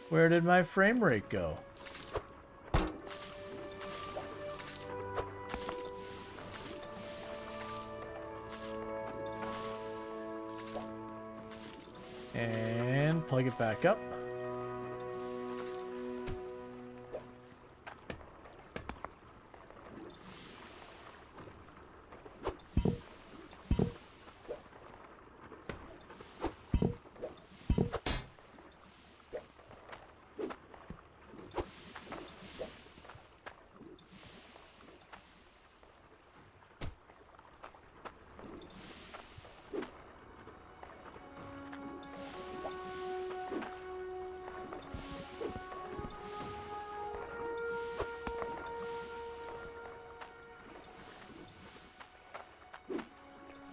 Where did my frame rate go? And plug it back up.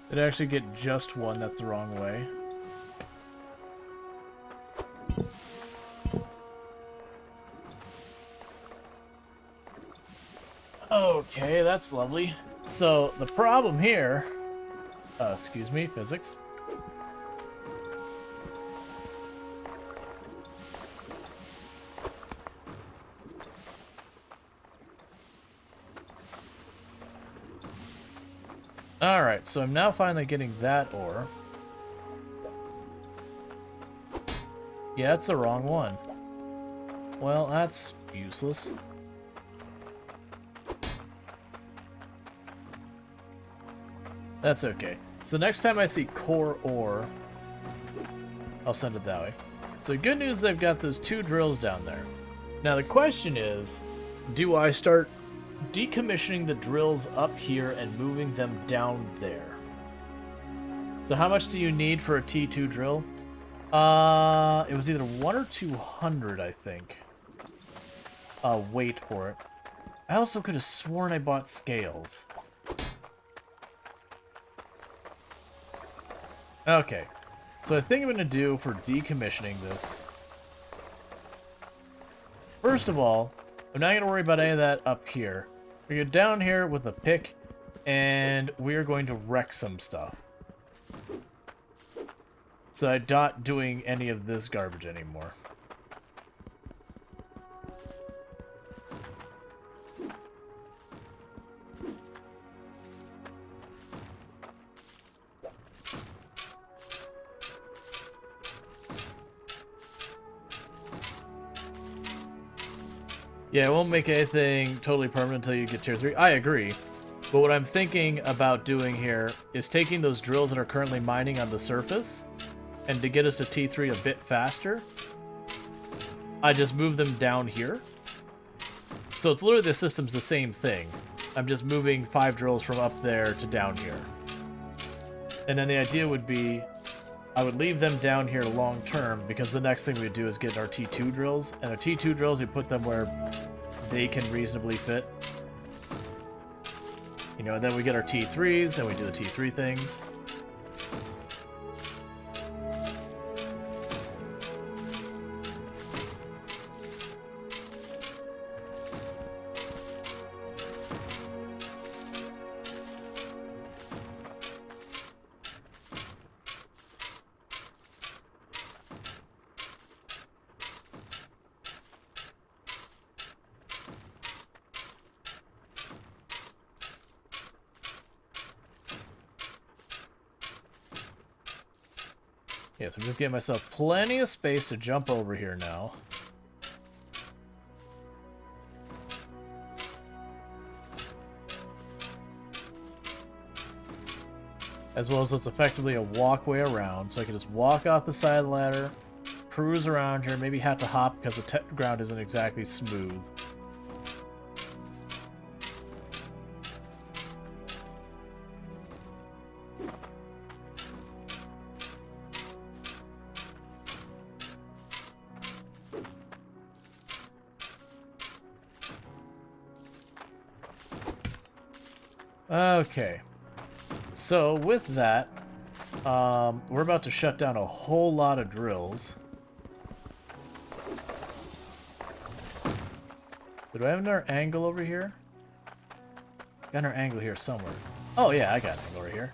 Did I actually get just one? That's the wrong way. Okay, that's lovely. So, the problem here... excuse me, physics. Alright, so I'm now finally getting that ore. Yeah, that's the wrong one. Well, that's useless. That's okay. So next time I see core ore, I'll send it that way. So good news, I've got those 2 drills down there. Now the question is, do I start decommissioning the drills up here and moving them down there? So how much do you need for a T2 drill? It was either 1 or 200, I think. Weight for it. I also could have sworn I bought scales. Okay. So I think I'm going to do for decommissioning this. First of all, I'm not going to worry about any of that up here. We go down here with a pick, and we're going to wreck some stuff. So I'm not doing any of this garbage anymore. Yeah, it won't make anything totally permanent until you get tier 3. I agree. But what I'm thinking about doing here is taking those drills that are currently mining on the surface, and to get us to T3 a bit faster, I just move them down here. So it's literally the system's the same thing. I'm just moving 5 drills from up there to down here. And then the idea would be I would leave them down here long term because the next thing we do is get our T2 drills. And our T2 drills, we put them where they can reasonably fit. You know, and then we get our T3s and we do the T3 things. Yeah, so I'm just getting myself plenty of space to jump over here now. As well as it's effectively a walkway around, so I can just walk off the side of the ladder, cruise around here, maybe have to hop because the ground isn't exactly smooth. Okay, so with that, we're about to shut down a whole lot of drills. Do I have another angle over here? Got another angle here somewhere. Oh yeah, I got an angle over here.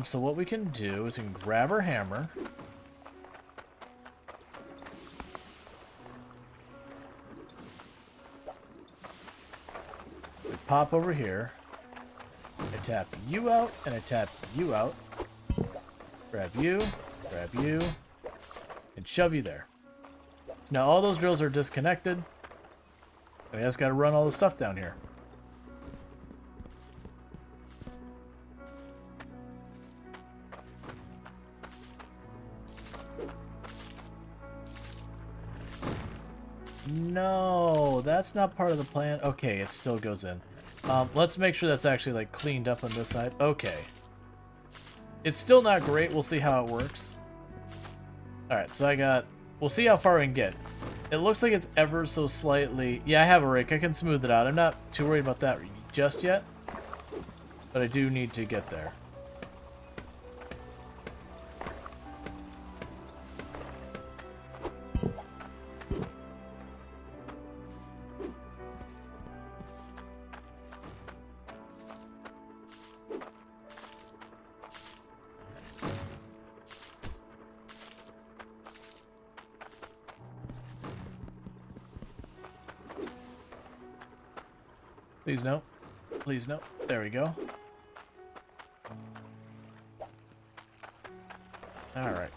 So what we can do is we can grab our hammer. We pop over here. I tap you out, and I tap you out. Grab you, and shove you there. So now all those drills are disconnected. And I just gotta run all the stuff down here. No, that's not part of the plan. Okay, it still goes in. Let's make sure that's actually like cleaned up on this side. Okay. It's still not great. We'll see how it works. Alright, so we'll see how far we can get. It looks like it's ever so slightly... Yeah, I have a rake. I can smooth it out. I'm not too worried about that just yet. But I do need to get there. Please no. Please no. There we go. Alright.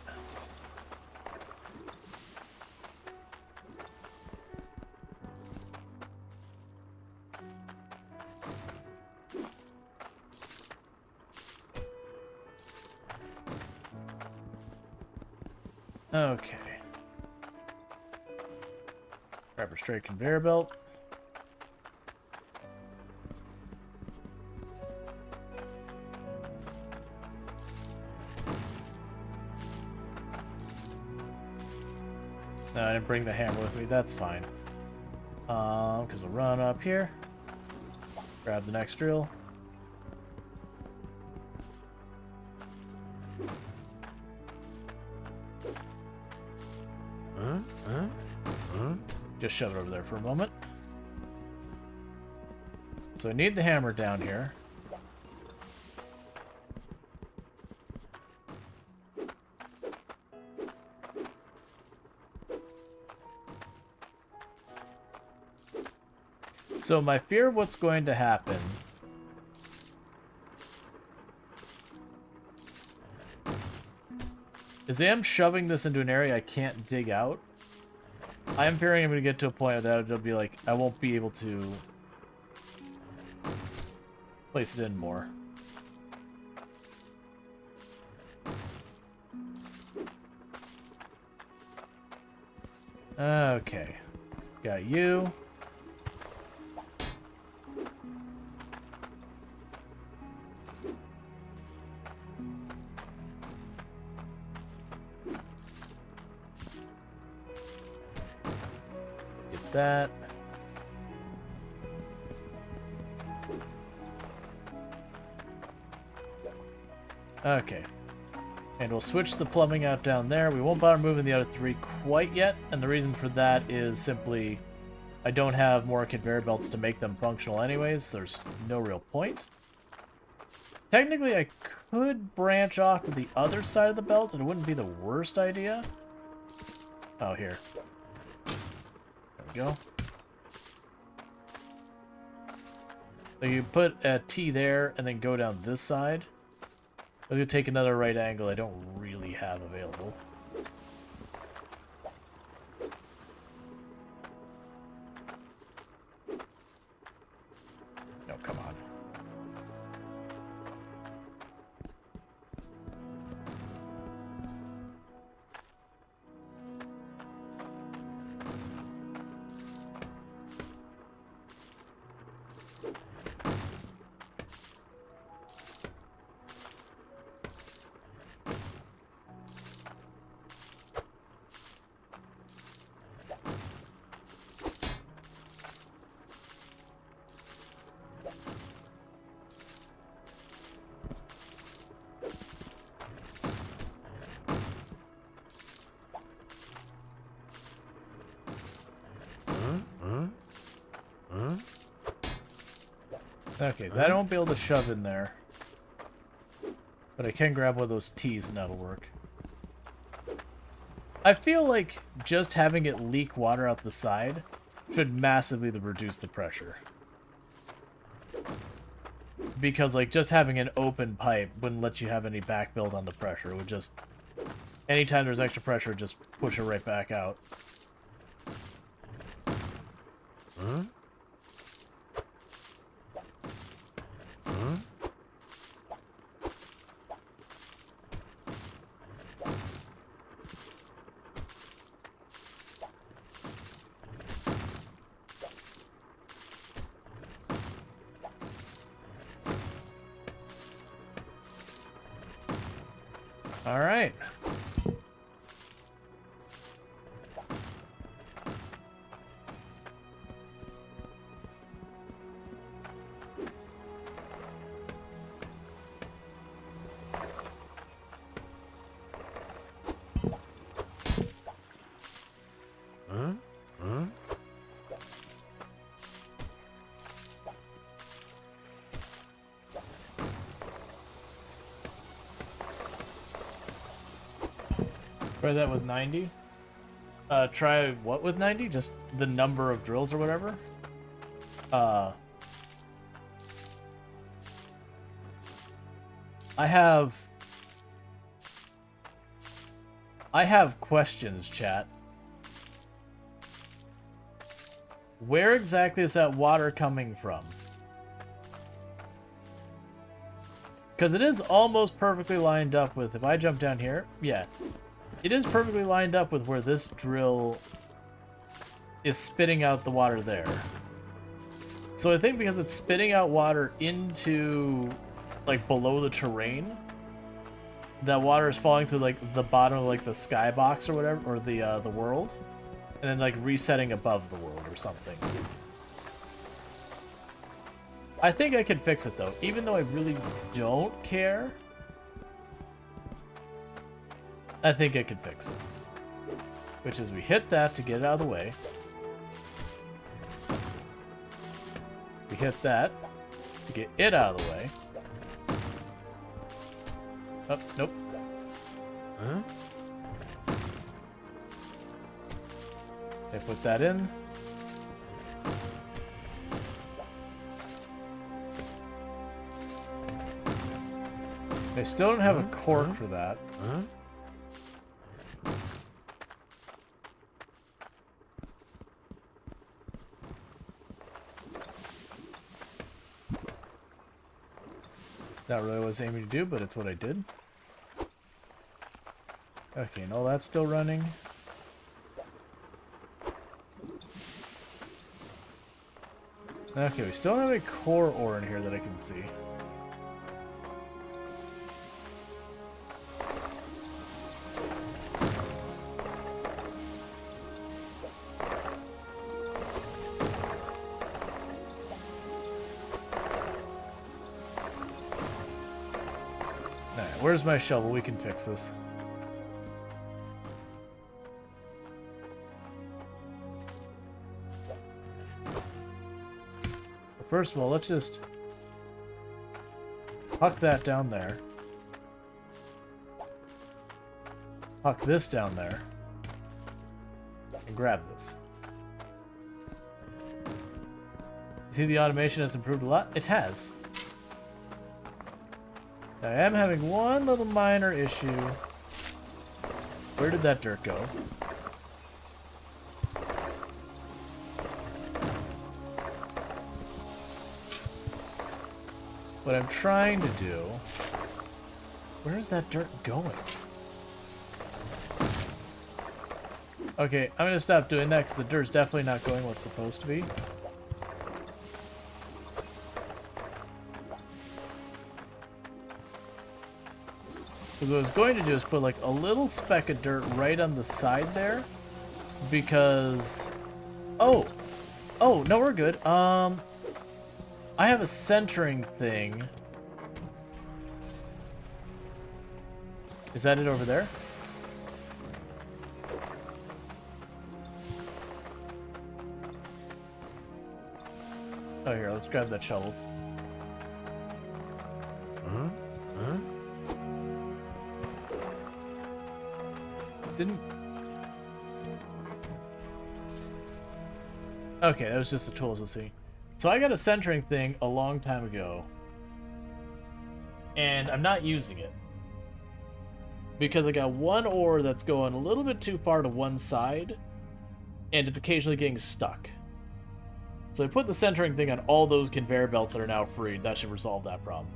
Okay. Grab our straight conveyor belt. No, I didn't bring the hammer with me. That's fine. Because we'll run up here. Grab the next drill. Just shove it over there for a moment. So I need the hammer down here. So my fear of what's going to happen is I am shoving this into an area I can't dig out. I am fearing I'm going to get to a point that it'll be like, I won't be able to place it in more. Okay. Got you. that. Okay. And we'll switch the plumbing out down there. We won't bother moving the other 3 quite yet, and the reason for that is simply I don't have more conveyor belts to make them functional anyways. So there's no real point. Technically, I could branch off to the other side of the belt, and it wouldn't be the worst idea. Oh, here. There we go. So you put a T there, and then go down this side. I was going to take another right angle I don't really have available. No, come on. Okay, that I won't be able to shove in there. But I can grab one of those T's and that'll work. I feel like just having it leak water out the side should massively reduce the pressure. Because, like, just having an open pipe wouldn't let you have any back build on the pressure. It would just... Anytime there's extra pressure, just push it right back out. Huh? All right. Huh? Huh? Try that with 90. Try what with 90? Just the number of drills or whatever? I have questions, chat. Where exactly is that water coming from? Because it is almost perfectly lined up with, if I jump down here, yeah. It is perfectly lined up with where this drill is spitting out the water there. So I think because it's spitting out water into, like, below the terrain, that water is falling through, like, the bottom of, like, the skybox or whatever, or the world, and then, like, resetting above the world or something. I think I can fix it, though, even though I really don't care. I think I can fix it. Which is we hit that to get it out of the way. We hit that to get it out of the way. Oh, nope. Huh? I put that in. I still don't have a cork for that. Huh? Not really what I was aiming to do, but it's what I did. Okay, and all that's still running. Okay, we still don't have any core ore in here that I can see. where's my shovel? We can fix this. First of all, let's just huck that down there. Huck this down there. And grab this. See, the automation has improved a lot? It has. I am having one little minor issue. Where did that dirt go? What I'm trying to do... Where's that dirt going? Okay, I'm gonna stop doing that because the dirt's definitely not going where it's supposed to be. Because what I was going to do is put like a little speck of dirt right on the side there. Because... Oh! Oh, no, we're good. I have a centering thing. Is that it over there? Oh, here, let's grab that shovel. Huh? Huh? Didn't... Okay, that was just the tools, let's see. So I got a centering thing a long time ago, and I'm not using it because I got one ore that's going a little bit too far to one side, and it's occasionally getting stuck. So I put the centering thing on all those conveyor belts that are now freed. That should resolve that problem.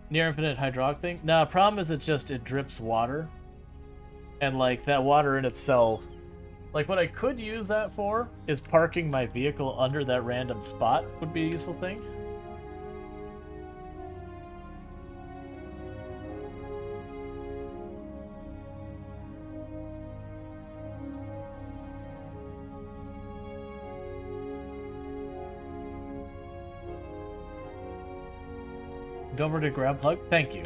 Near infinite hydraulic thing? Nah, problem is it drips water. And, like, that water in itself... Like, what I could use that for is parking my vehicle under that random spot would be a useful thing. Don't forget to grab plug. Thank you.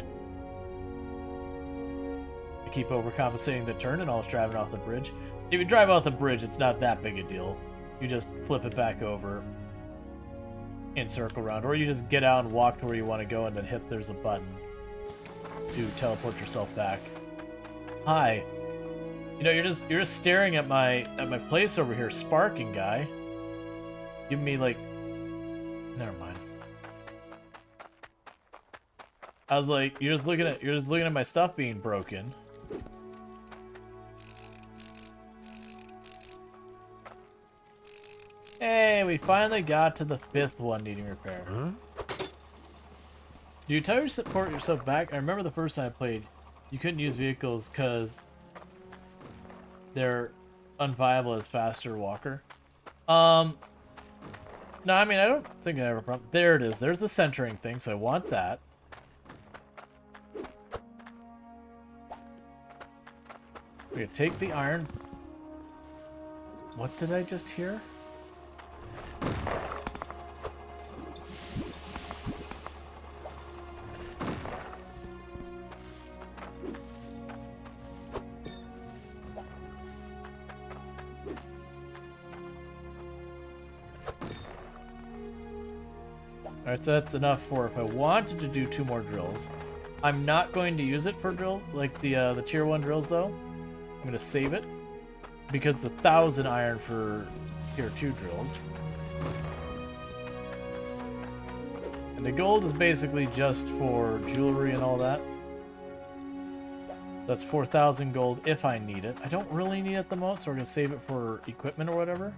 Keep overcompensating the turn and always driving off the bridge. If you drive off the bridge, it's not that big a deal. You just flip it back over and circle around, or you just get out and walk to where you want to go and then hit there's a button to teleport yourself back. Hi. You know, you're just staring at my place over here, sparking guy. Give me like never mind. I was like, you're just looking at my stuff being broken. Hey, we finally got to the 5th one needing repair. Huh? Do you teleport yourself back? I remember the first time I played, you couldn't use vehicles because they're unviable as faster walker. No, I mean, I don't think I have a problem. There it is. There's the centering thing, so I want that. We're gonna take the iron. What did I just hear? Alright, so that's enough for if I wanted to do 2 more drills. I'm not going to use it for drill, like the tier 1 drills though. I'm going to save it because it's 1,000 iron for tier 2 drills. And the gold is basically just for jewelry and all that. That's 4,000 gold if I need it. I don't really need it the most, so we're going to save it for equipment or whatever.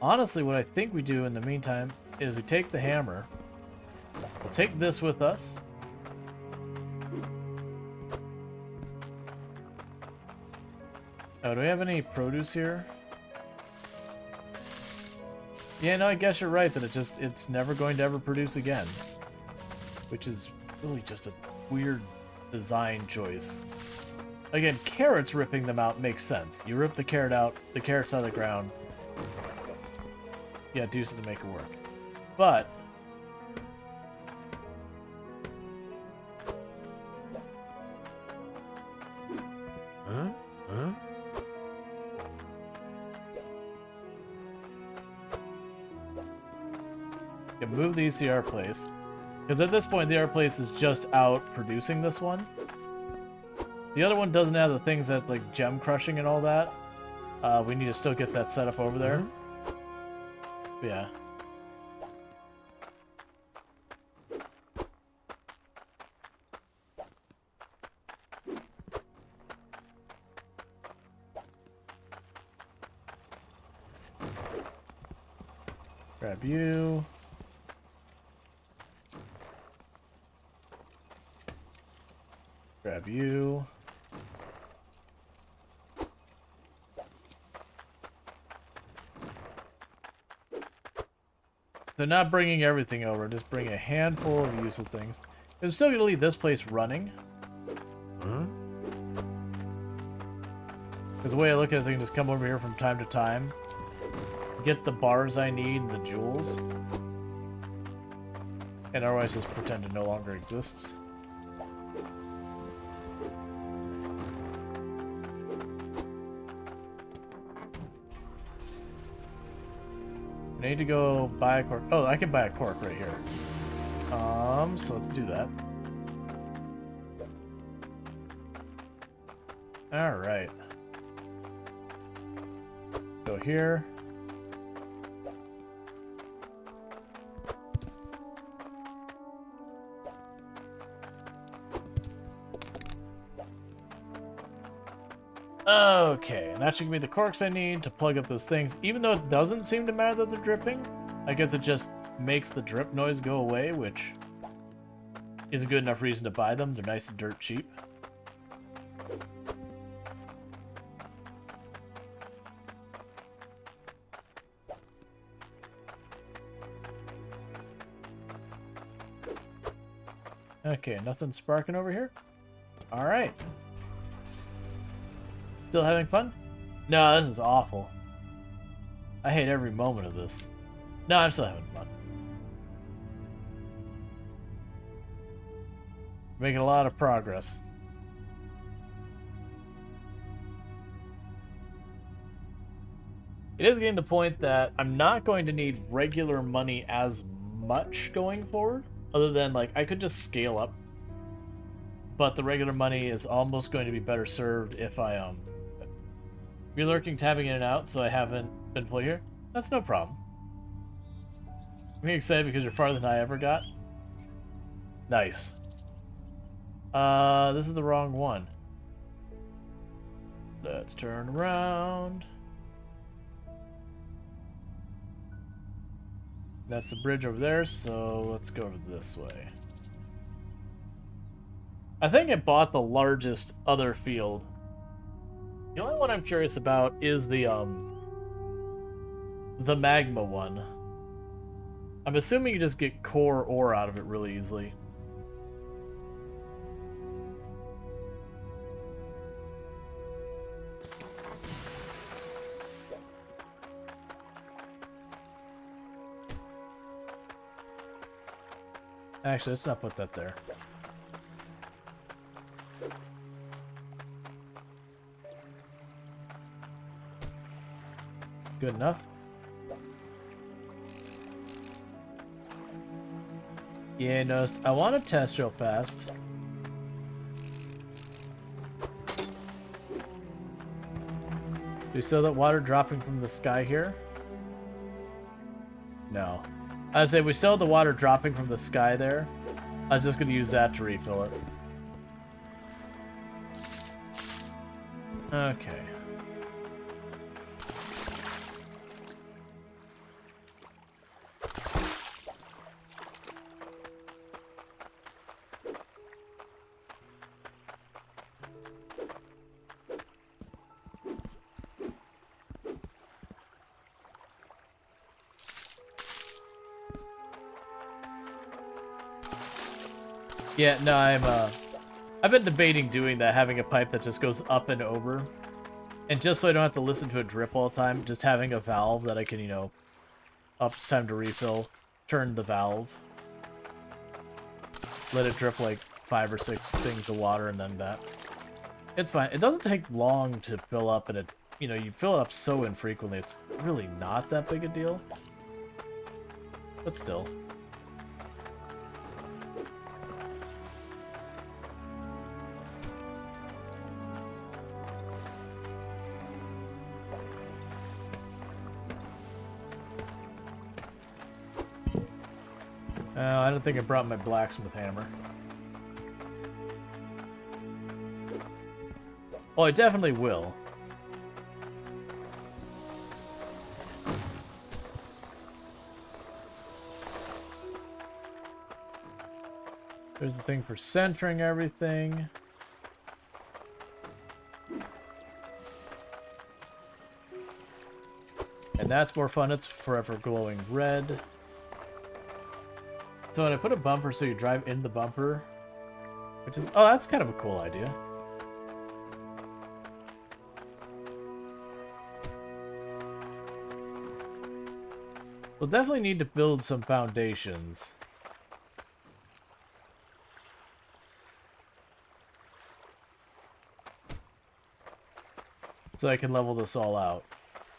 Honestly, what I think we do in the meantime is we take the hammer. We'll take this with us. Oh, do we have any produce here? Yeah, no, I guess you're right that it's never going to ever produce again. Which is really just a weird design choice. Again, carrots ripping them out makes sense. You rip the carrot's out of the ground. yeah, deuces to make it work. But Huh? Huh? you can move the ECR place. Because at this point, the ECR place is just out producing this one. The other one doesn't have the things that, like, gem crushing and all that. We need to still get that set up over there. Yeah. Grab you. Grab you. They're not bringing everything over, just bring a handful of useful things. I'm still gonna leave this place running. Huh? Because the way I look at it is I can just come over here from time to time, get the bars I need and the jewels, and otherwise just pretend it no longer exists. I need to go buy a cork. Oh, I can buy a cork right here. So let's do that. All right. Go here. Okay, and that should give me the corks I need to plug up those things. Even though it doesn't seem to matter that they're dripping, I guess it just makes the drip noise go away, which is a good enough reason to buy them. They're nice and dirt cheap. Okay, nothing sparking over here? Alright. Still having fun? No, this is awful. I hate every moment of this. No, I'm still having fun. Making a lot of progress. It is getting to the point that I'm not going to need regular money as much going forward, other than, like, I could just scale up. But the regular money is almost going to be better served if I, You're lurking, tapping in and out, so I haven't been fully here. That's no problem. I'm getting excited because you're farther than I ever got. Nice. This is the wrong one. Let's turn around. That's the bridge over there, so let's go over this way. I think I bought the largest other field. The only one I'm curious about is the magma one. I'm assuming you just get core ore out of it really easily. Actually, let's not put that there. Good enough. Yeah, no, I want to test real fast. Do we still have that water dropping from the sky here? No. I was saying we still have the water dropping from the sky there. I was just going to use that to refill it. Okay. Yeah, no, I've been debating doing that, having a pipe that just goes up and over. And just so I don't have to listen to it drip all the time, just having a valve that I can, you know, It's time to refill. Turn the valve. Let it drip like 5 or 6 things of water and then that. It's fine. It doesn't take long to fill up, and it, you know, you fill it up so infrequently, it's really not that big a deal. But still. I don't think I brought my blacksmith hammer. Oh, I definitely will. There's the thing for centering everything. And that's more fun. It's forever glowing red. So when I put a bumper so you drive in the bumper, which is, oh, that's kind of a cool idea. We'll definitely need to build some foundations. So I can level this all out.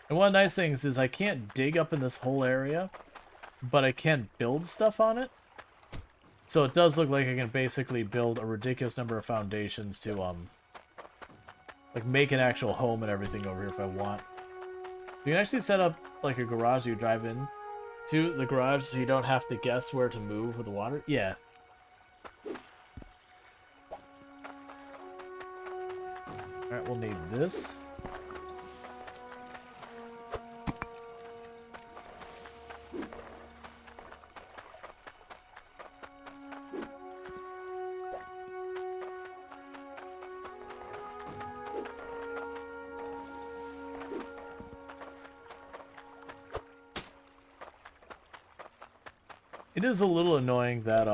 And one of the nice things is I can't dig up in this whole area, but I can build stuff on it. So it does look like I can basically build a ridiculous number of foundations to, like, make an actual home and everything over here if I want. You can actually set up, like, a garage you drive in to the garage so you don't have to guess where to move with the water. Yeah. Alright, we'll need this. It is a little annoying that,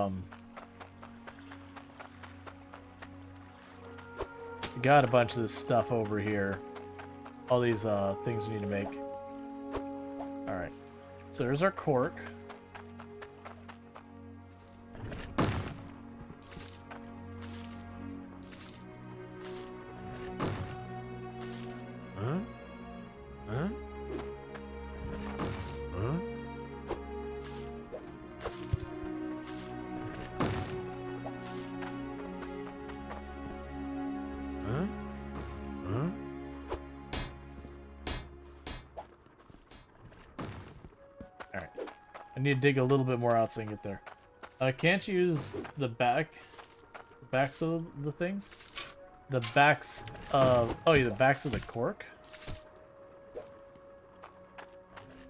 got a bunch of this stuff over here. All these, things we need to make. Alright. So there's our cork. Huh? Huh? Huh? Alright. I need to dig a little bit more out so I can get there. Can't you use the backs of the things? The backs of... Oh, yeah, the backs of the cork?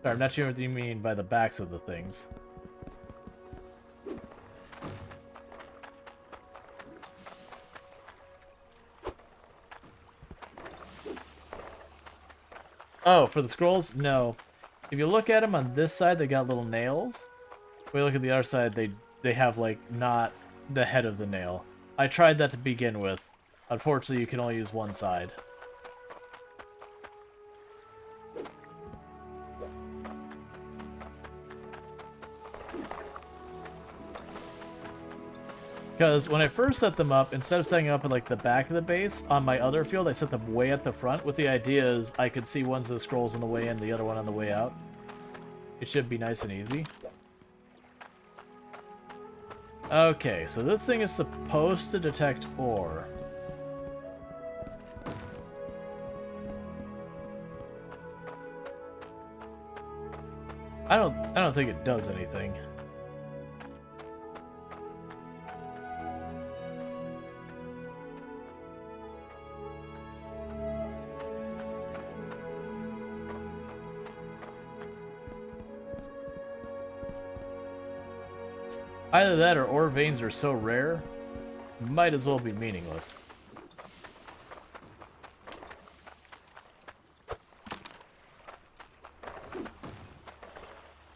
Sorry, I'm not sure what you mean by the backs of the things. Oh, for the scrolls? No. If you look at them on this side, they got little nails. If we look at the other side, they have, like, not the head of the nail. I tried that to begin with. Unfortunately, you can only use one side. Because when I first set them up, instead of setting up at like the back of the base, on my other field, I set them way at the front, with the idea is I could see one's of the scrolls on the way in, the other one on the way out. It should be nice and easy. Okay, so this thing is supposed to detect ore. I don't think it does anything. Either that or ore veins are so rare, might as well be meaningless.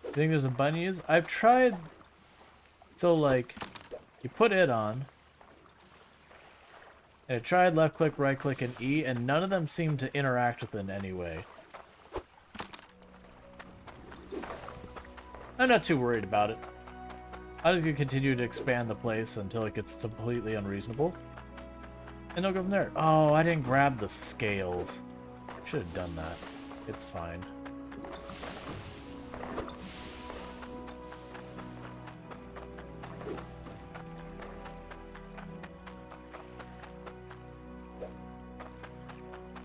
You think there's a button to use? I've tried... So, like, you put it on, and I tried left click, right click, and E, and none of them seem to interact with it in any way. I'm not too worried about it. I'm just gonna continue to expand the place until it gets completely unreasonable. And I'll go from there. Oh, I didn't grab the scales. Should have done that. It's fine.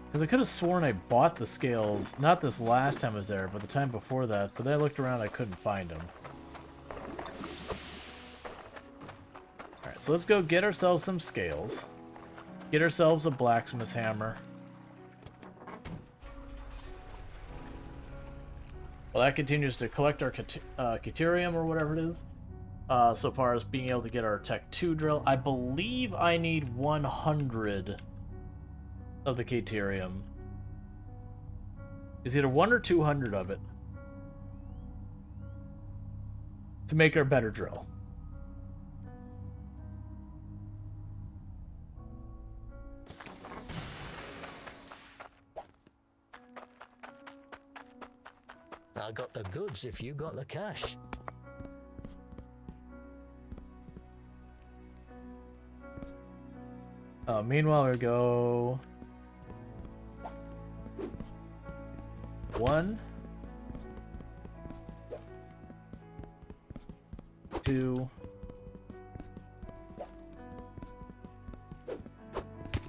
Because I could have sworn I bought the scales, not this last time I was there, but the time before that. But then I looked around, I couldn't find them. Alright, so let's go get ourselves some scales. Get ourselves a blacksmith's hammer. Well, that continues to collect our Caterium or whatever it is. So far as being able to get our Tech 2 drill. I believe I need 100 of the Caterium. Is either 1 or 200 of it to make our better drill. I got the goods if you got the cash. Meanwhile, we go 1, 2,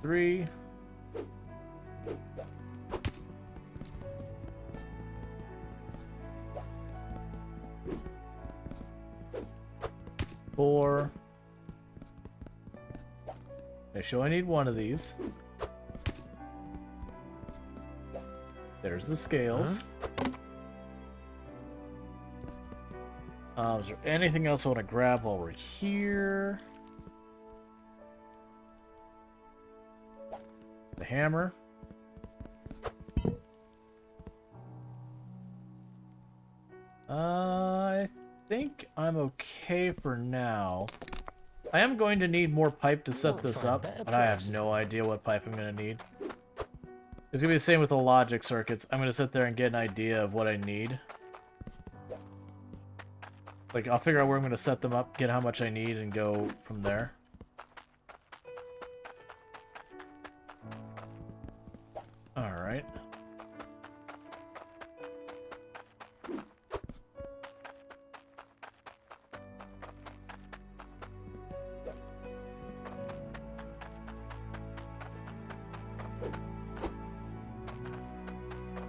3, 4. Okay, so I need one of these. There's the scales. Is there anything else I want to grab while we're here? The hammer. I think I'm okay for now. I am going to need more pipe to set this up, but I have no idea what pipe I'm going to need. It's going to be the same with the logic circuits. I'm going to sit there and get an idea of what I need. Like, I'll figure out where I'm going to set them up, get how much I need, and go from there. Alright.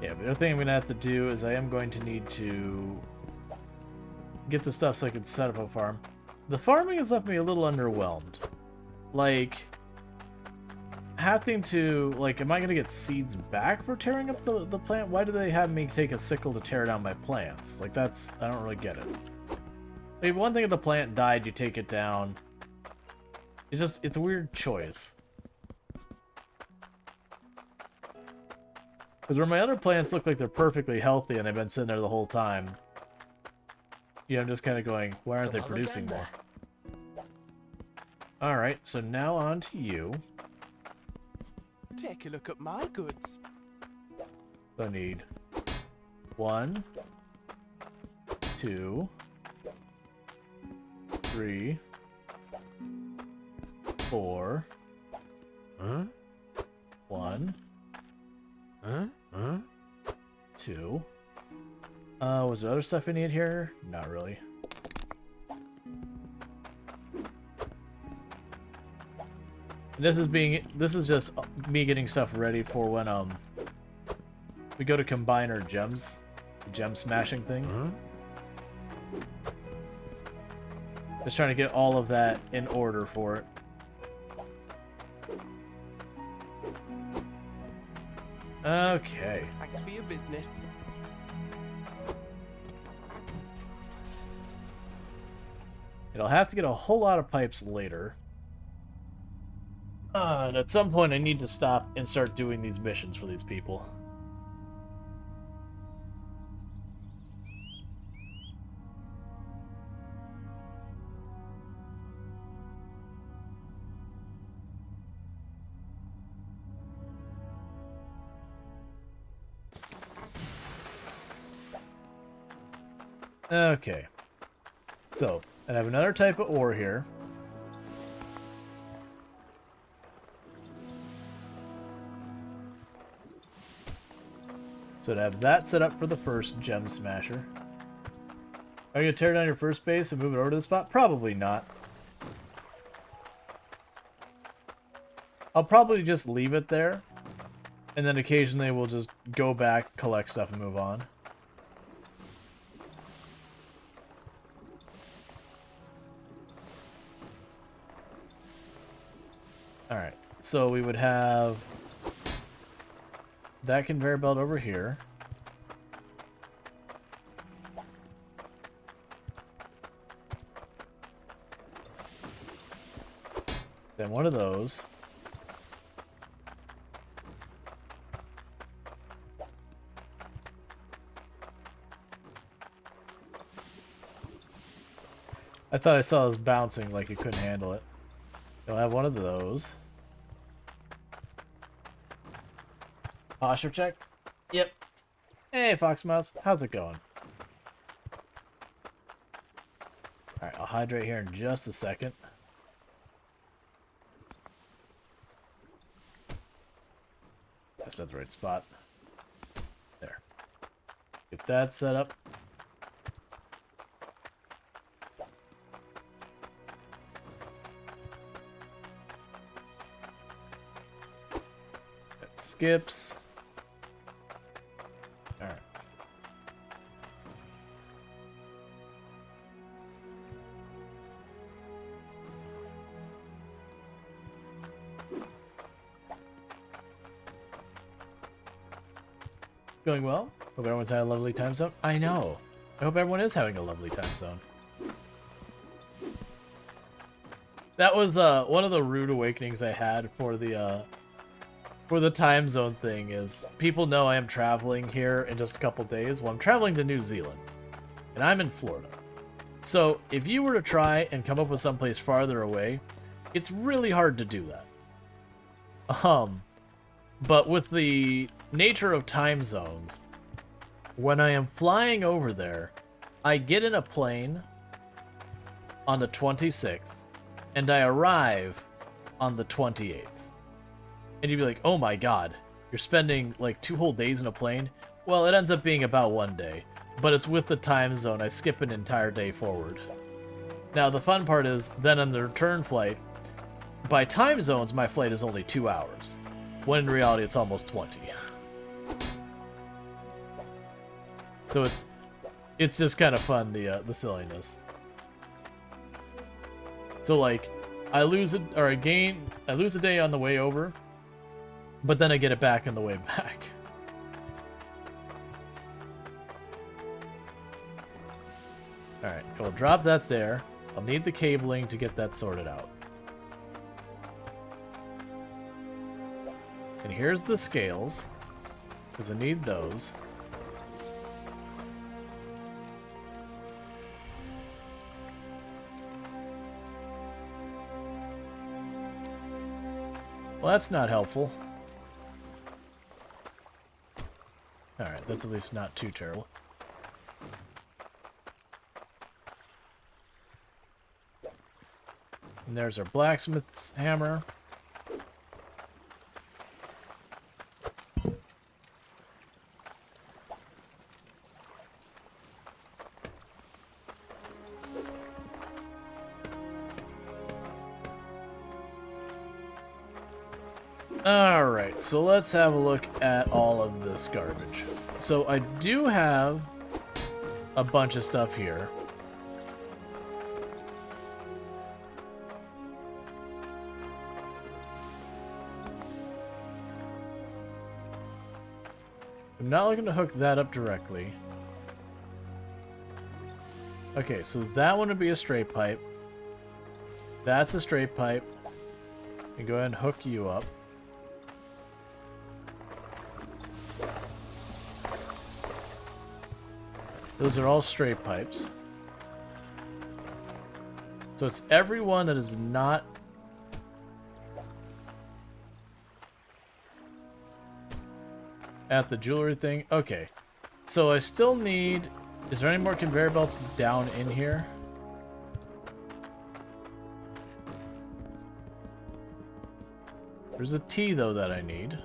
Yeah, but the other thing I'm going to have to do is I am going to need to get the stuff so I can set up a farm. The farming has left me a little underwhelmed. Like, having to, like, am I going to get seeds back for tearing up the plant? Why do they have me take a sickle to tear down my plants? Like, that's, I don't really get it. Like, one thing if the plant died, you take it down. It's just, it's a weird choice. Because where my other plants look like they're perfectly healthy and they've been sitting there the whole time. Yeah, I'm just kind of going, why aren't they producing more? Alright, so now on to you. Take a look at my goods. I need 1, 2, 3, 4. Huh? 1. Huh? Huh? 2. Was there other stuff I need here? Not really. This is just me getting stuff ready for when we go to combine our gems, the gem smashing thing. Huh? Just trying to get all of that in order for it. Okay. Thanks for your business. I'll have to get a whole lot of pipes later. And at some point I need to stop and start doing these missions for these people. Okay. So, I have another type of ore here. So to have that set up for the first gem smasher. Are you going to tear down your first base and move it over to the spot? Probably not. I'll probably just leave it there. And then occasionally we'll just go back, collect stuff, and move on. Alright, so we would have that conveyor belt over here. Then one of those. I thought I saw this bouncing like it couldn't handle it. I'll have one of those. Posture check? Yep. Hey, Foxmouse. How's it going? Alright, I'll hydrate here in just a second. That's not the right spot. There. Get that set up. That skips. Alright. Going well? Hope everyone's had a lovely time zone. I know. I hope everyone is having a lovely time zone. That was one of the rude awakenings I had for the time zone thing. Is people know I am traveling here in just a couple days. Well, I'm traveling to New Zealand, and I'm in Florida. So if you were to try and come up with someplace farther away, it's really hard to do that. But with the nature of time zones, when I am flying over there, I get in a plane on the 26th, and I arrive on the 28th. And you'd be like, oh my god, you're spending like 2 whole days in a plane? Well, it ends up being about 1 day, but it's with the time zone. I skip an entire day forward. Now, the fun part is, then on the return flight, by time zones, my flight is only 2 hours, when in reality it's almost 20. So it's just kind of fun, the silliness. So like, I lose a day on the way over, but then I get it back on the way back. Alright, we'll drop that there. I'll need the cabling to get that sorted out. And here's the scales, because I need those. Well, that's not helpful. Alright, that's at least not too terrible. And there's our blacksmith's hammer. Alright, so let's have a look at all of this garbage. So I do have a bunch of stuff here. I'm not looking to hook that up directly. Okay, so that one would be a straight pipe. That's a straight pipe. And go ahead and hook you up. Those are all straight pipes. So it's everyone that is not at the jewelry thing. Okay. So I still need Is there any more conveyor belts down in here? There's a T, though, that I need.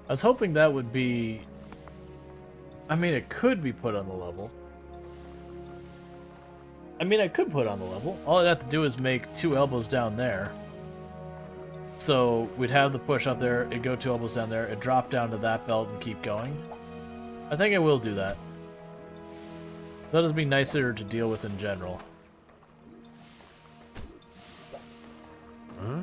I was hoping that would be... I mean, it could be put on the level. I could put it on the level. All I'd have to do is make 2 elbows down there. So we'd have the push up there, it'd go 2 elbows down there, it'd drop down to that belt and keep going. I think I will do that. That'll just be nicer to deal with in general. Huh?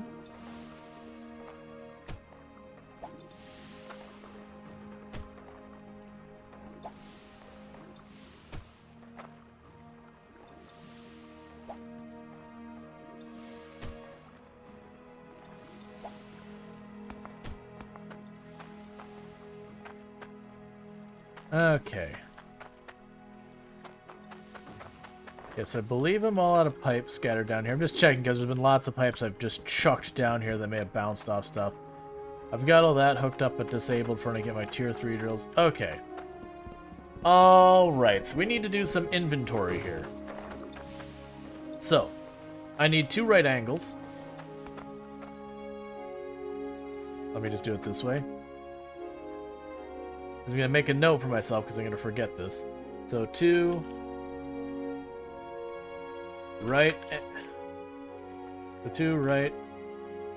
Okay. Yes, I believe I'm all out of pipes scattered down here. I'm just checking because there's been lots of pipes I've just chucked down here that may have bounced off stuff. I've got all that hooked up but disabled for when I get my tier 3 drills. Okay. Alright, so we need to do some inventory here. So, I need 2 right angles. Let me just do it this way. I'm going to make a note for myself because I'm going to forget this. So 2 right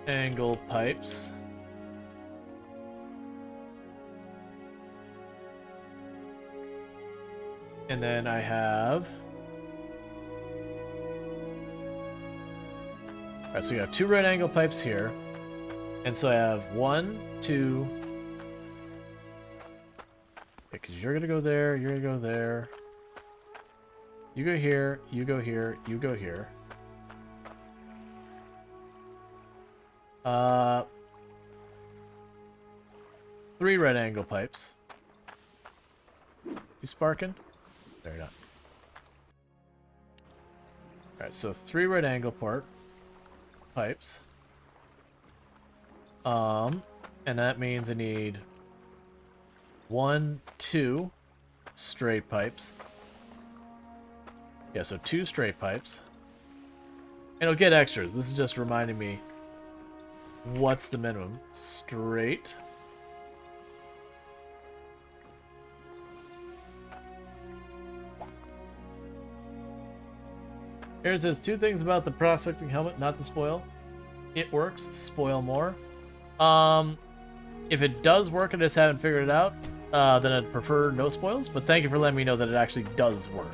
angle pipes. And then I have... Alright, so we got 2 right angle pipes here. And so I have 1, 2... Because you're gonna go there, you're gonna go there. You go here, you go here, you go here. 3 right angle pipes. You sparking? There you're not. Alright, so 3 right angle pipes. And that means I need 1, 2 straight pipes. Yeah, so 2 straight pipes. And it'll get extras. This is just reminding me what's the minimum. Straight. Here it says 2 things about the prospecting helmet, not to spoil. It works, spoil more. If it does work and I just haven't figured it out, then I'd prefer no spoils, but thank you for letting me know that it actually does work.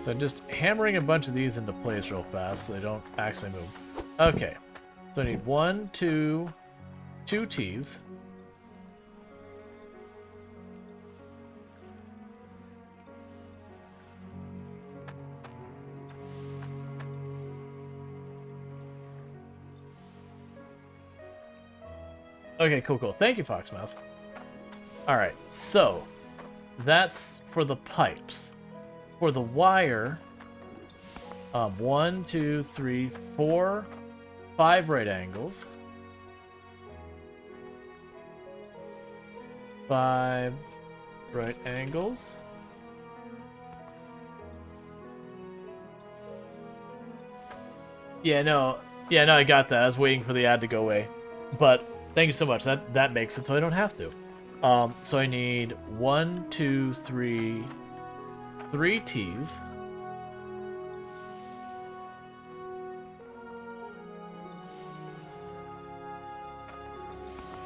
So I'm just hammering a bunch of these into place real fast so they don't actually move. Okay, so I need 1, 2, 2 T's. Okay, cool, cool. Thank you, Foxmouse. Alright, so that's for the pipes. For the wire, 1, 2, 3, 4, 5 right angles. 5 right angles. Yeah, no, I got that. I was waiting for the ad to go away. But thank you so much. That makes it so I don't have to. So I need 1, 2, 3 T's.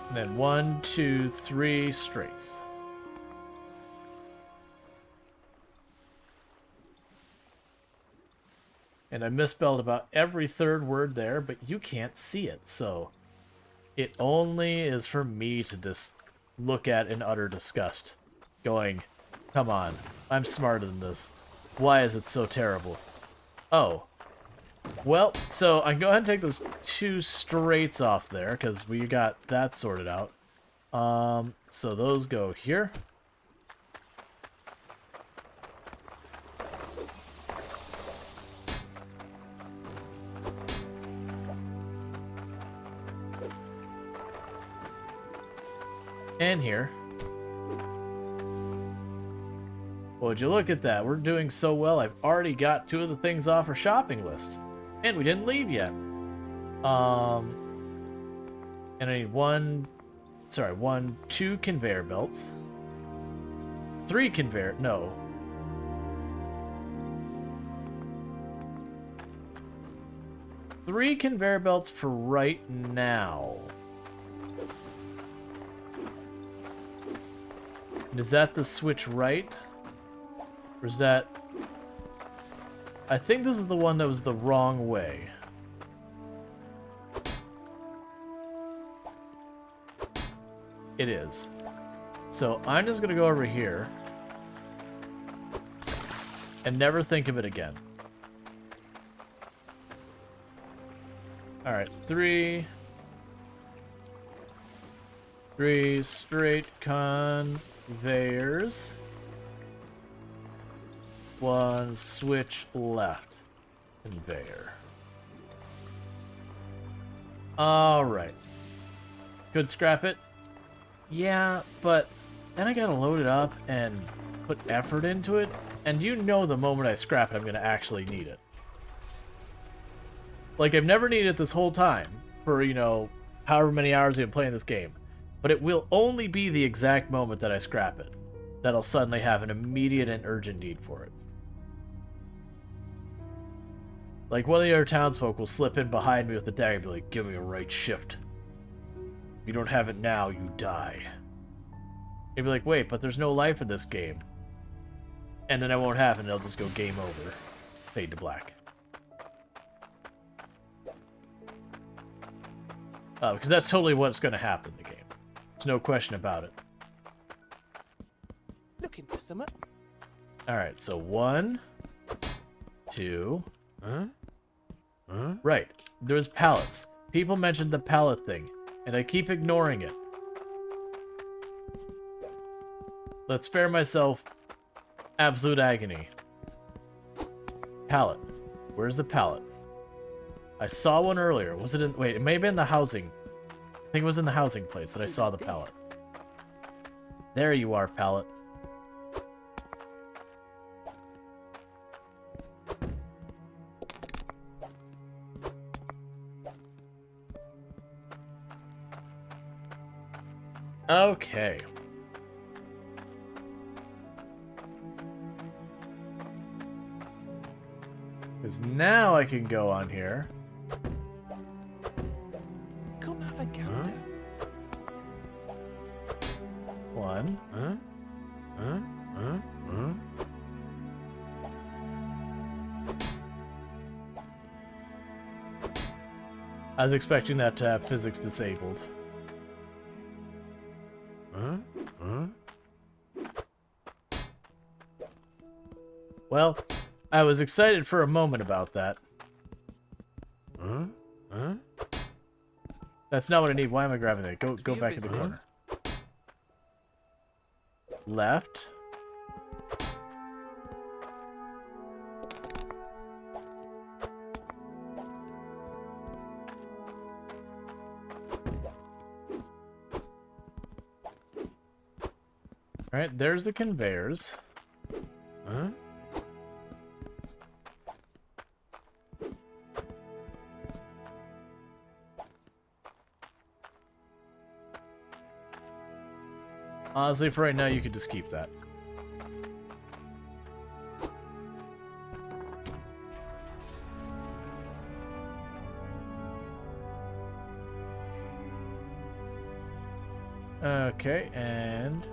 And then 1, 2, 3 straights. And I misspelled about every third word there, but you can't see it, so it only is for me to just look at in utter disgust, going, come on, I'm smarter than this. Why is it so terrible? Oh. Well, so I can go ahead and take those 2 straights off there, because we got that sorted out. So those go here. And here. Would you look at that? We're doing so well. I've already got 2 of the things off our shopping list. And we didn't leave yet. And I need 2 conveyor belts. 3 conveyor, no. Three conveyor belts for right now. Is that the switch right? Or is that... I think this is the one that was the wrong way. It is. So I'm just gonna go over here and never think of it again. Alright, 3 straight conveyors. 1 switch left conveyor. Alright. Could scrap it? Yeah, but then I gotta load it up and put effort into it, and you know the moment I scrap it, I'm gonna actually need it. Like, I've never needed it this whole time, for, you know, however many hours we've been playing this game, but it will only be the exact moment that I scrap it that I'll suddenly have an immediate and urgent need for it. Like, one of the other townsfolk will slip in behind me with the dagger and be like, give me a right shift. If you don't have it now, you die. You'd be like, wait, but there's no life in this game. And then it won't happen, it'll just go game over. Fade to black. Because that's totally what's going to happen in the game. There's no question about it. Looking for some. Alright, so 1, 2... Right, there's pallets. People mentioned the pallet thing, and I keep ignoring it. Let's spare myself absolute agony. Pallet. Where's the pallet? I saw one earlier. Was it in... Wait, it may have been the housing. I think it was in the housing place that I saw the pallet. There you are, pallet. Okay. Because now I can go on here. Come have a gander. 1. I was expecting that to have physics disabled. Well, I was excited for a moment about that. That's not what I need. Why am I grabbing that? Go back in the corner. Left. Alright, there's the conveyors. Honestly, for right now, you could just keep that. Okay, and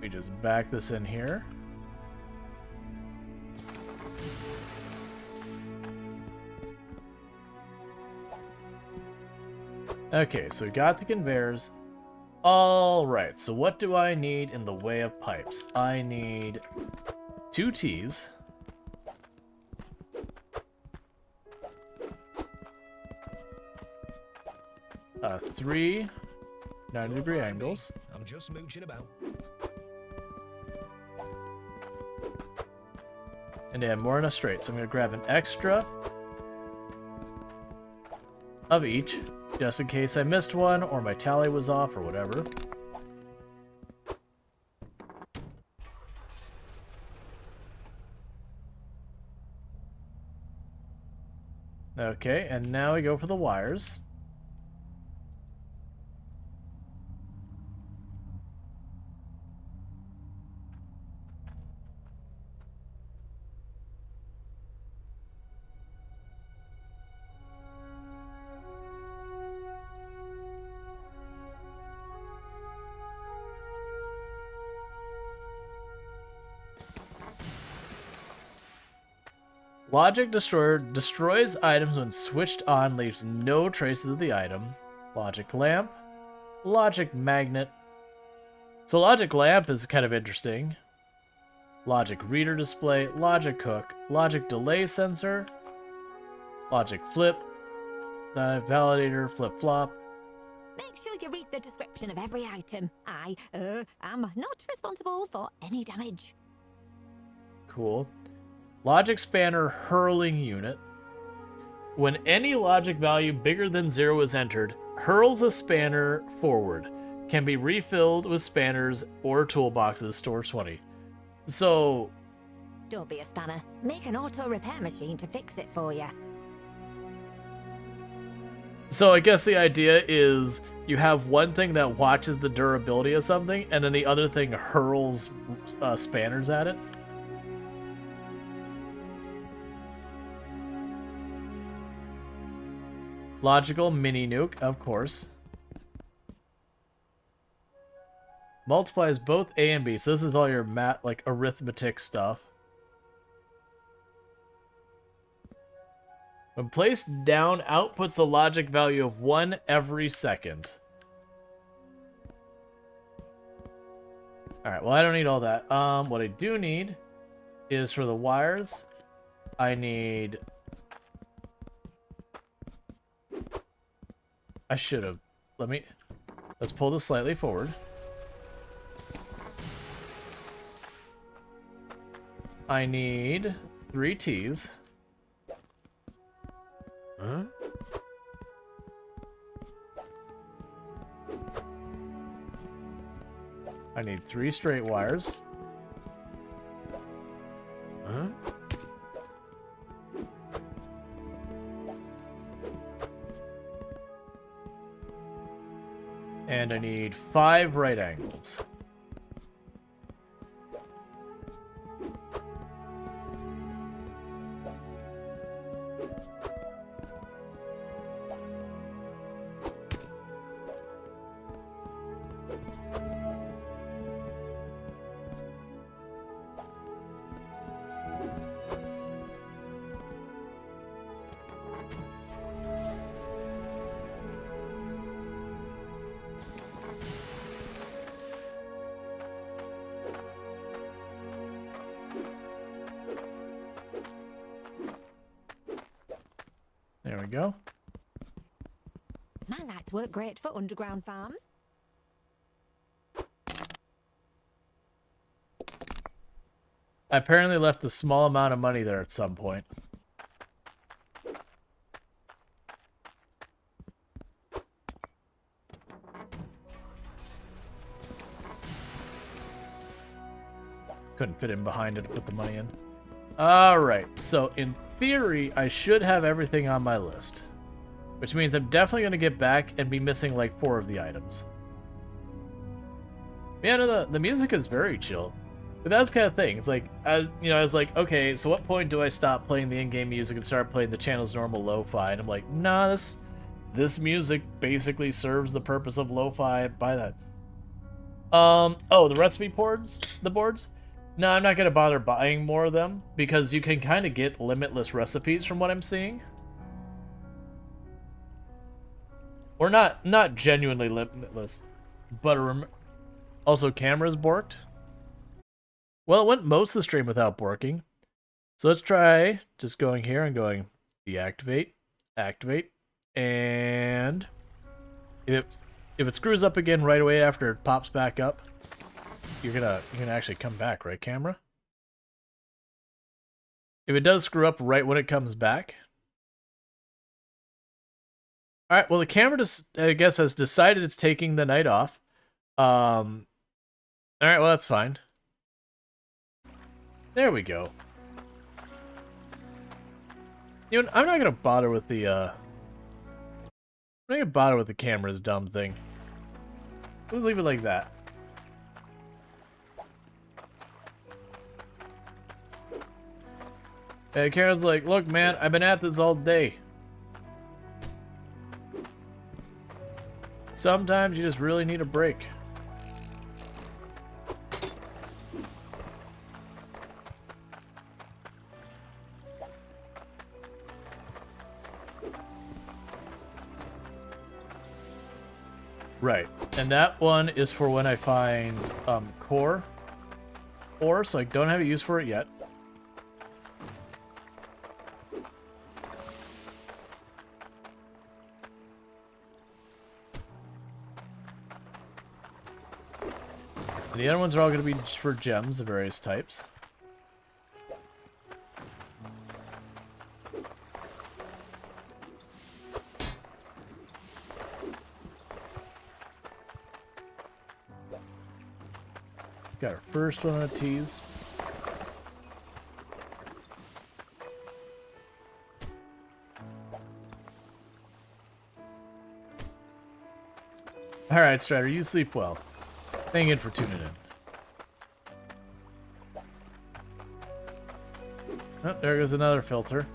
we just back this in here. Okay, so we got the conveyors. Alright, so what do I need in the way of pipes? I need 2 T's. Three 90-degree angles. I'm just mooching about. And yeah, more in a straight. So I'm going to grab an extra of each, just in case I missed one or my tally was off or whatever. Okay, and now we go for the wires. Logic Destroyer destroys items when switched on, leaves no traces of the item. Logic Lamp. Logic Magnet. So Logic Lamp is kind of interesting. Logic Reader Display. Logic Hook. Logic Delay Sensor. Logic Flip. Validator Flip-Flop. Make sure you read the description of every item. I am not responsible for any damage. Cool. Logic Spanner Hurling Unit. When any logic value bigger than 0 is entered, hurls a spanner forward. Can be refilled with spanners or toolboxes. Store 20. So... Don't be a spanner. Make an auto repair machine to fix it for you. So I guess the idea is you have one thing that watches the durability of something, and then the other thing hurls spanners at it. Logical mini nuke, of course. Multiplies both A and B. So this is all your math, like arithmetic stuff. When placed down, outputs a logic value of 1 every second. Alright, well I don't need all that. What I do need is for the wires, I need... I should have. Let's pull this slightly forward. I need 3 T's. Huh? I need 3 straight wires. Huh? And I need 5 right angles. There we go. My lights work great for underground farms. I apparently left a small amount of money there at some point. Couldn't fit in behind it to put the money in. Alright, so in theory, I should have everything on my list. Which means I'm definitely going to get back and be missing like 4 of the items. Yeah, no, the music is very chill. But that's kind of thing. It's like, I was like, okay, so what point do I stop playing the in-game music and start playing the channel's normal lo-fi? And I'm like, nah, this music basically serves the purpose of lo-fi. Buy that. Oh, the recipe boards? The boards? No, I'm not going to bother buying more of them, because you can kind of get limitless recipes from what I'm seeing. Or not genuinely limitless, but also cameras borked. Well, it went most of the stream without borking. So let's try just going here and going deactivate, activate, and if it screws up again right away after it pops back up, you're gonna actually come back, right, camera? If it does screw up right when it comes back. All right, well, the camera just, I guess, has decided it's taking the night off. All right, well, that's fine. There we go. You know, I'm not gonna bother with the camera's dumb thing. Let's leave it like that. And Karen's like, look, man, I've been at this all day. Sometimes you just really need a break. Right, and that one is for when I find core ore, so I don't have a use for it yet. And the other ones are all going to be for gems of various types. Got our first one on a tease. Alright, Strider, you sleep well. Thank you for tuning in. Oh, there goes another filter.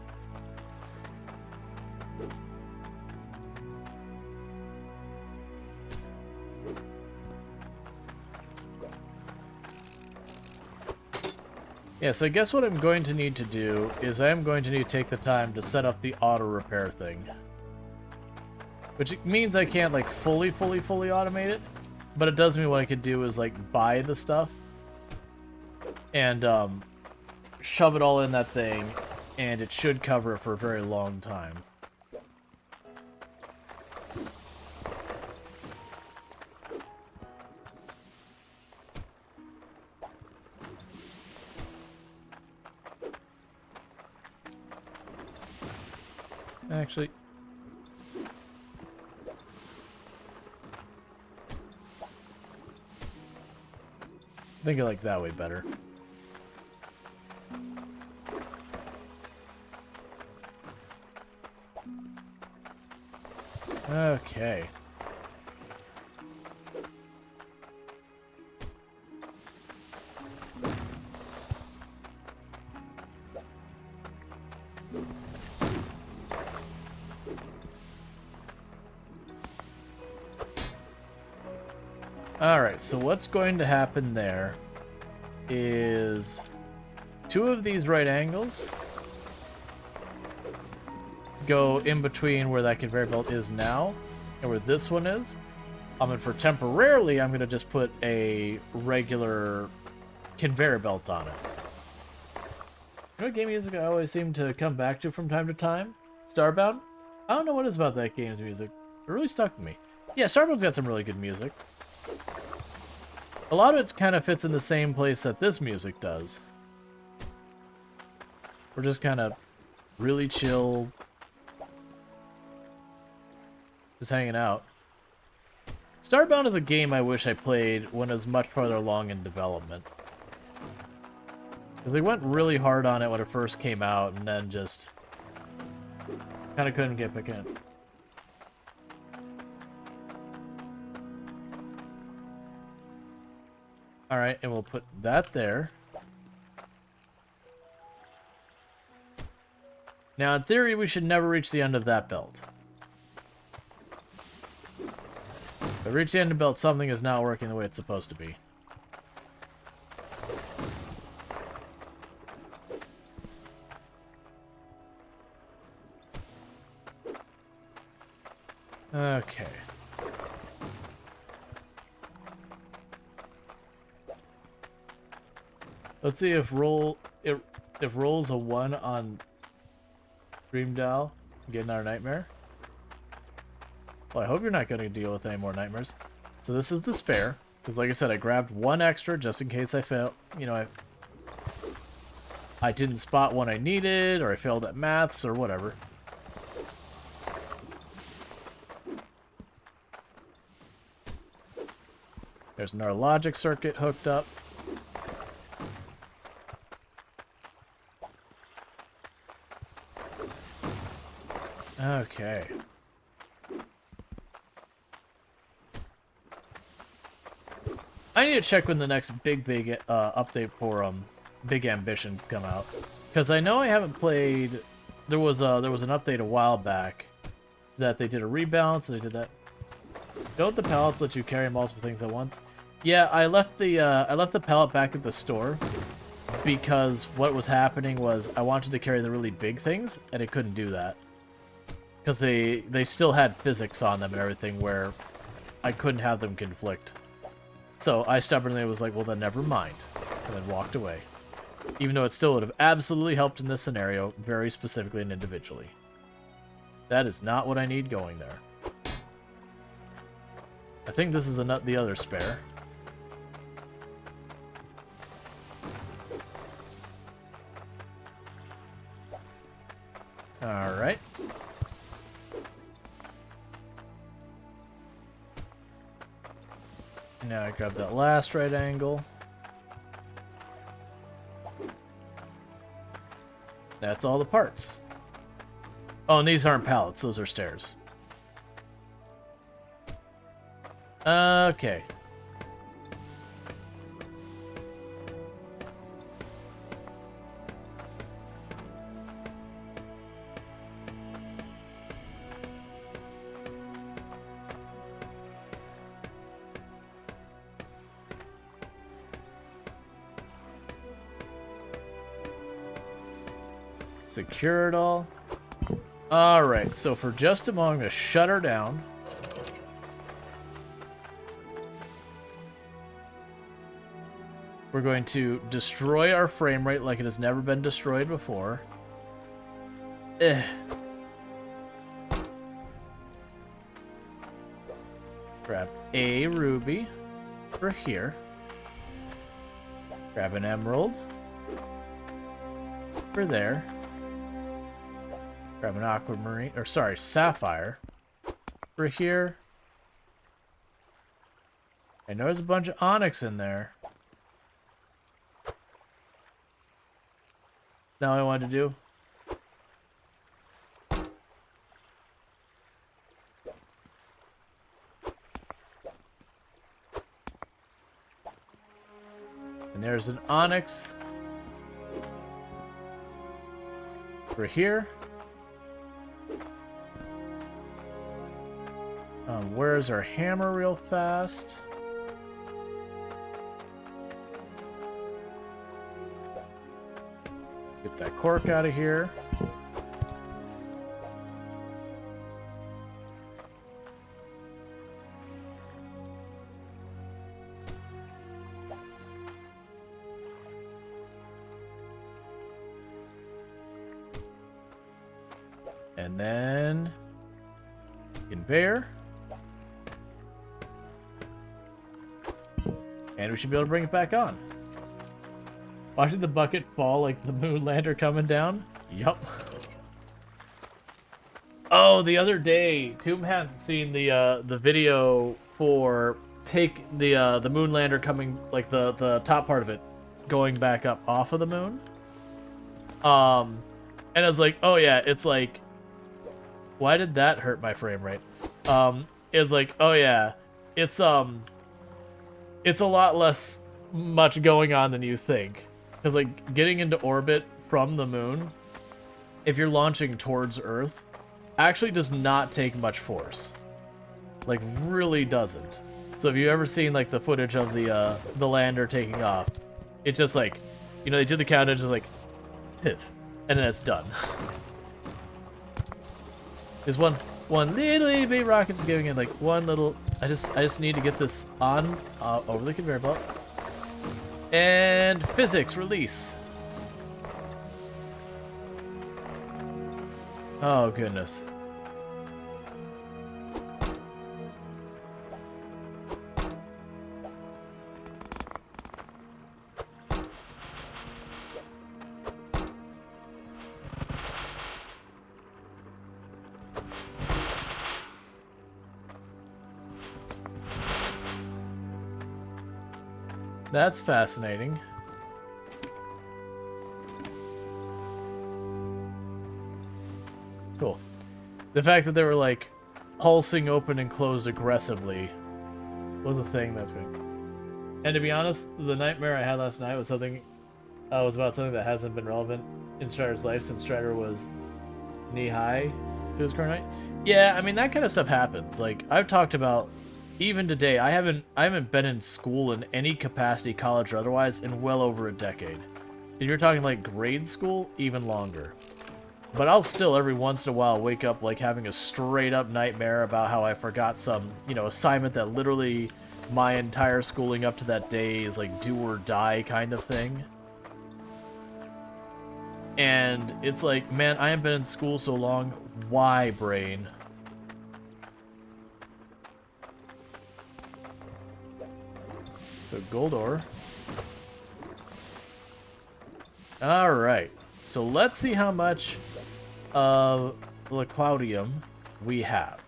Yeah, so I guess what I'm going to need to do is I am going to need to take the time to set up the auto repair thing. Which means I can't like fully automate it, but it does mean what I could do is like buy the stuff and shove it all in that thing, and it should cover it for a very long time. Actually, I think I like that way better. Okay. Alright, so what's going to happen there is 2 of these right angles go in between where that conveyor belt is now and where this one is. And for temporarily, I'm going to just put a regular conveyor belt on it. You know what game music I always seem to come back to from time to time? Starbound? I don't know what it is about that game's music. It really stuck with me. Yeah, Starbound's got some really good music. A lot of it kind of fits in the same place that this music does. We're just kind of really chill, just hanging out. Starbound is a game I wish I played when it was much farther along in development. They went really hard on it when it first came out, and then just kind of couldn't get back in. Alright, and we'll put that there. Now, in theory, we should never reach the end of that belt. If I reach the end of the belt, something is not working the way it's supposed to be. Okay. Let's see if rolls a 1 on Dream Doll, get another nightmare. Well, I hope you're not going to deal with any more nightmares. So this is the spare, because like I said, I grabbed 1 extra just in case I fail. You know, I didn't spot one I needed, or I failed at maths, or whatever. There's another logic circuit hooked up. Okay. I need to check when the next big update for Big Ambitions come out, because I know I haven't played. There was an update a while back that they did a rebalance. They did that. Don't the pallets let you carry multiple things at once? Yeah, I left the pallet back at the store because what was happening was I wanted to carry the really big things and it couldn't do that because they still had physics on them and everything where I couldn't have them conflict. So I stubbornly was like, well then never mind, and then walked away. Even though it still would have absolutely helped in this scenario, very specifically and individually. That is not what I need going there. I think this is the other spare. Alright. Now I grab that last right angle. That's all the parts. Oh, and these aren't pallets, those are stairs. Okay. Secure it all. Alright, so for just a moment, I'm going to shut her down. We're going to destroy our frame rate like it has never been destroyed before. Grab a ruby for here. Grab an emerald for there. Grab an aquamarine, or sorry, sapphire for here. I know there's a bunch of onyx in there. Now what I wanted to do. And there's an onyx for here. Where's our hammer real fast? Get that cork out of here. And then conveyor. And we should be able to bring it back on. Watching the bucket fall like the moon lander coming down? Yup. Oh, the other day, Tomb hadn't seen the video for the moon lander coming, like the top part of it going back up off of the moon. And I was like, oh yeah, it's like, why did that hurt my frame rate? It's like, oh yeah, it's a lot less much going on than you think. Because, like, getting into orbit from the moon, if you're launching towards Earth, actually does not take much force. Like, really doesn't. So if you've ever seen, like, the footage of the lander taking off, it's just like, you know, they do the countdown, just like, piff, and then it's done. There's one one little itty bitty rocket's giving it like one little. I just need to get this on over the conveyor belt. And physics release. Oh goodness. That's fascinating. Cool. The fact that they were like pulsing open and closed aggressively was a thing that's good. And to be honest, the nightmare I had last night was about something that hasn't been relevant in Strider's life since Strider was knee-high to his current height. Yeah, I mean that kind of stuff happens. Like I've talked about. Even today, I haven't been in school in any capacity, college or otherwise, in well over a decade. If you're talking like grade school, even longer. But I'll still every once in a while wake up like having a straight up nightmare about how I forgot some, assignment that literally my entire schooling up to that day is like do or die kind of thing. And it's like, man, I haven't been in school so long. Why, brain? So gold ore. Alright. So let's see how much of the Cloudium we have.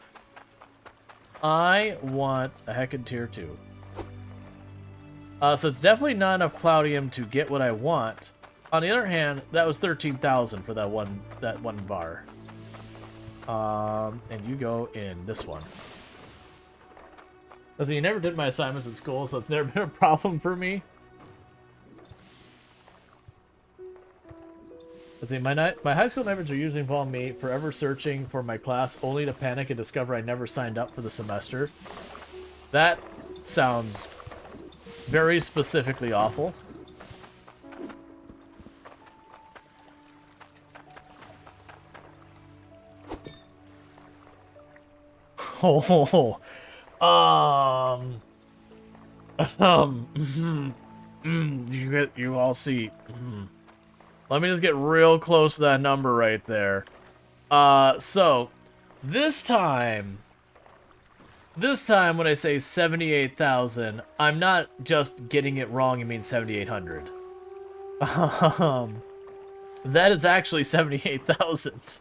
I want a Heckin tier 2. So it's definitely not enough Cloudium to get what I want. On the other hand, that was 13,000 for that one bar. And you go in this one. Because you never did my assignments in school, so it's never been a problem for me. Let's see, my high school nightmares are usually involve me forever searching for my class, only to panic and discover I never signed up for the semester. That sounds very specifically awful. Oh. You all see. Let me just get real close to that number right there. So this time when I say 78,000, I'm not just getting it wrong and mean 7,800. That is actually 78,000.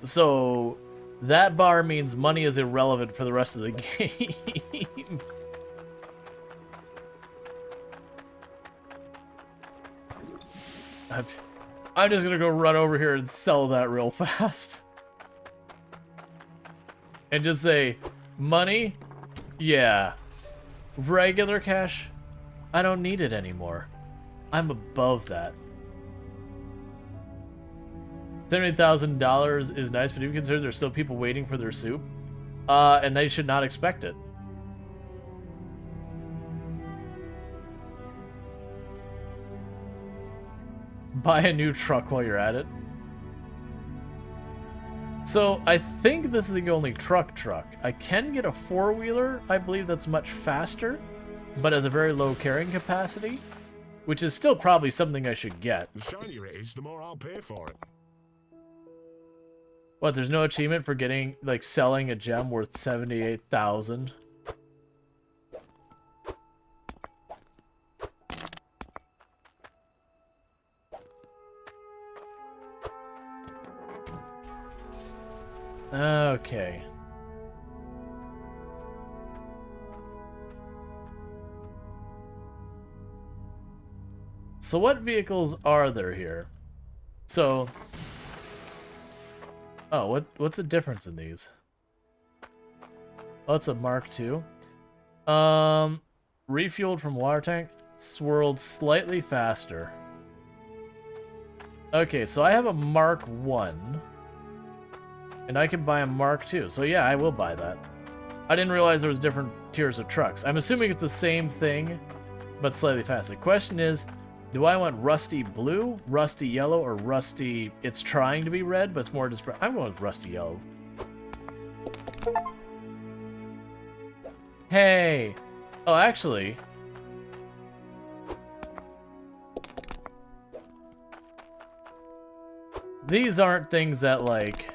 So that bar means money is irrelevant for the rest of the game. I'm just gonna go run over here and sell that real fast. And just say, money? Yeah. Regular cash? I don't need it anymore. I'm above that. $70,000 is nice, but do you consider there's still people waiting for their soup? And they should not expect it. Buy a new truck while you're at it. So, I think this is the only truck. I can get a four-wheeler, I believe that's much faster, but has a very low carrying capacity, which is still probably something I should get. The shinier it is, the more I'll pay for it. What, there's no achievement for getting, like, selling a gem worth 78,000? Okay. So what vehicles are there here? So... Oh, what's the difference in these? Oh, it's a Mark II. Refueled from water tank, swirled slightly faster. Okay, so I have a Mark I. And I can buy a Mark II. So yeah, I will buy that. I didn't realize there was different tiers of trucks. I'm assuming it's the same thing, but slightly faster. The question is, Do I want rusty blue, rusty yellow, or rusty... It's trying to be red, but it's more just... I'm going with rusty yellow. Hey! Oh, actually... These aren't things that, like...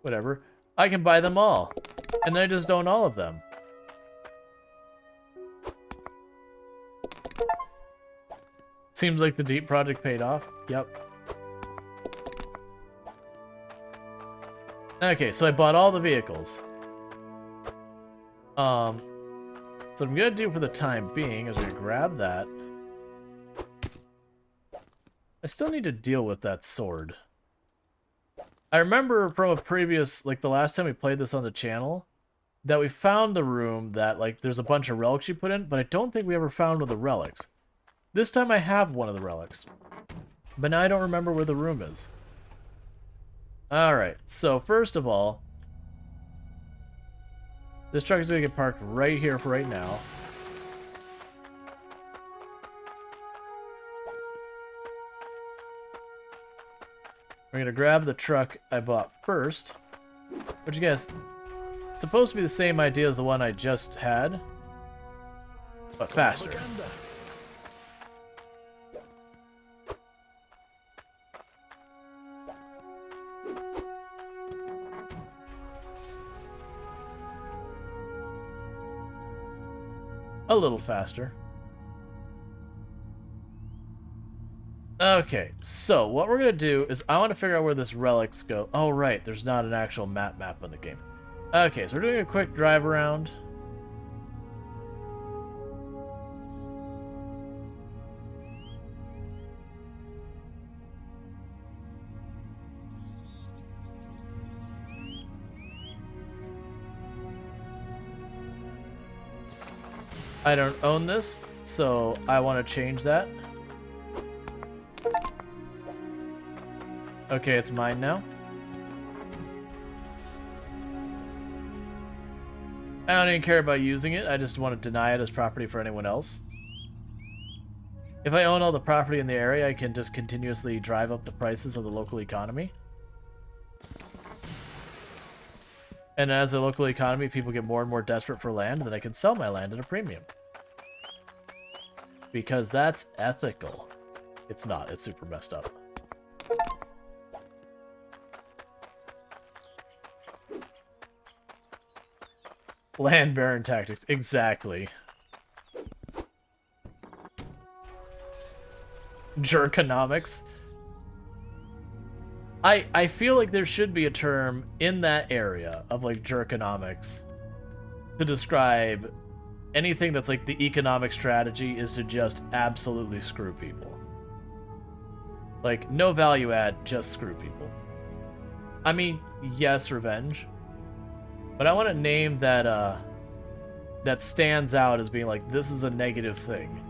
Whatever. I can buy them all. And then I just own all of them. Seems like the Deep project paid off. Yep. Okay, so I bought all the vehicles. So what I'm gonna do for the time being is I'm gonna grab that. I still need to deal with that sword. I remember from a previous, like the last time we played this on the channel, that we found the room that, like, there's a bunch of relics you put in, but I don't think we ever found one of the relics. This time I have one of the relics. But now I don't remember where the room is. Alright, so first of all, this truck is going to get parked right here for right now. We're going to grab the truck I bought first. Which, you guys, it's supposed to be the same idea as the one I just had, but faster. A little faster. Okay, so what we're gonna do is I want to figure out where this relics go. Oh, right, there's not an actual map in the game. Okay, so we're doing a quick drive around. I don't own this, so I want to change that. Okay, it's mine now. I don't even care about using it, I just want to deny it as property for anyone else. If I own all the property in the area, I can just continuously drive up the prices of the local economy. And as the local economy, people get more and more desperate for land, then I can sell my land at a premium. Because that's ethical. It's not, it's super messed up. Land baron tactics, exactly. Jerkonomics. I feel like there should be a term in that area of, like, jerkonomics to describe anything that's like the economic strategy is to just absolutely screw people. Like, no value add, just screw people. I mean, yes, revenge. But I want a name that, that stands out as being like, this is a negative thing.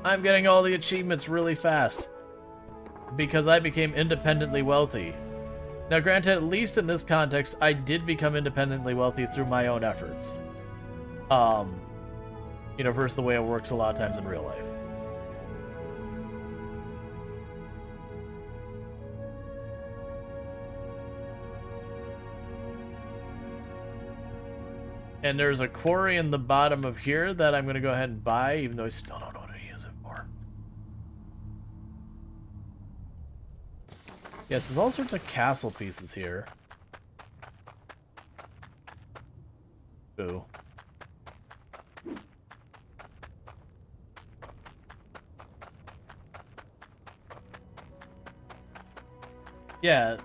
I'm getting all the achievements really fast. Because I became independently wealthy. Now granted, at least in this context, I did become independently wealthy through my own efforts. You know, versus the way it works a lot of times in real life. And there's a quarry in the bottom of here that I'm going to go ahead and buy, even though I still don't know what to use it for. Yes, there's all sorts of castle pieces here. Ooh. Yeah,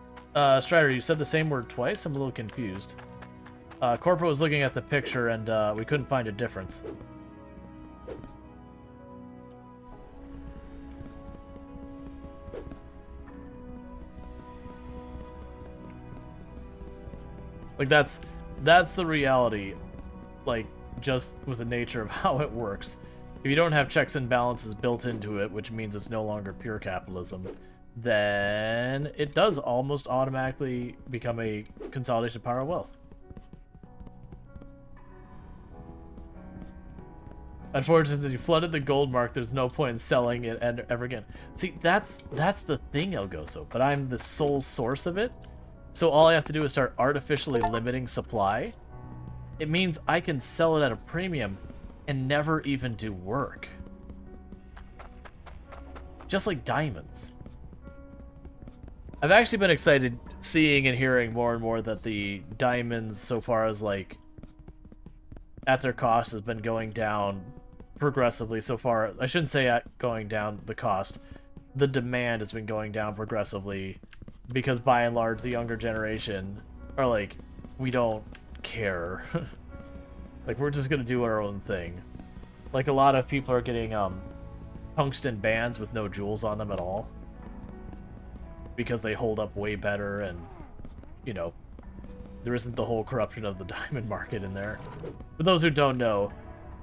Strider, you said the same word twice? I'm a little confused. Corporal was looking at the picture and we couldn't find a difference. Like, that's the reality, like, just with the nature of how it works. If you don't have checks and balances built into it, which means it's no longer pure capitalism, then it does almost automatically become a consolidation of power of wealth. Unfortunately, you flooded the gold mark. There's no point in selling it ever again. See, that's the thing, Elgoso. But I'm the sole source of it. So all I have to do is start artificially limiting supply. It means I can sell it at a premium and never even do work. Just like diamonds. I've actually been excited seeing and hearing more and more that the diamonds, so far as like at their cost, has been going down progressively so far. I shouldn't say at going down the cost. The demand has been going down progressively because by and large the younger generation are like, we don't care. Like, we're just gonna do our own thing. Like, a lot of people are getting tungsten bands with no jewels on them at all because they hold up way better, and you know, there isn't the whole corruption of the diamond market in there. For those who don't know,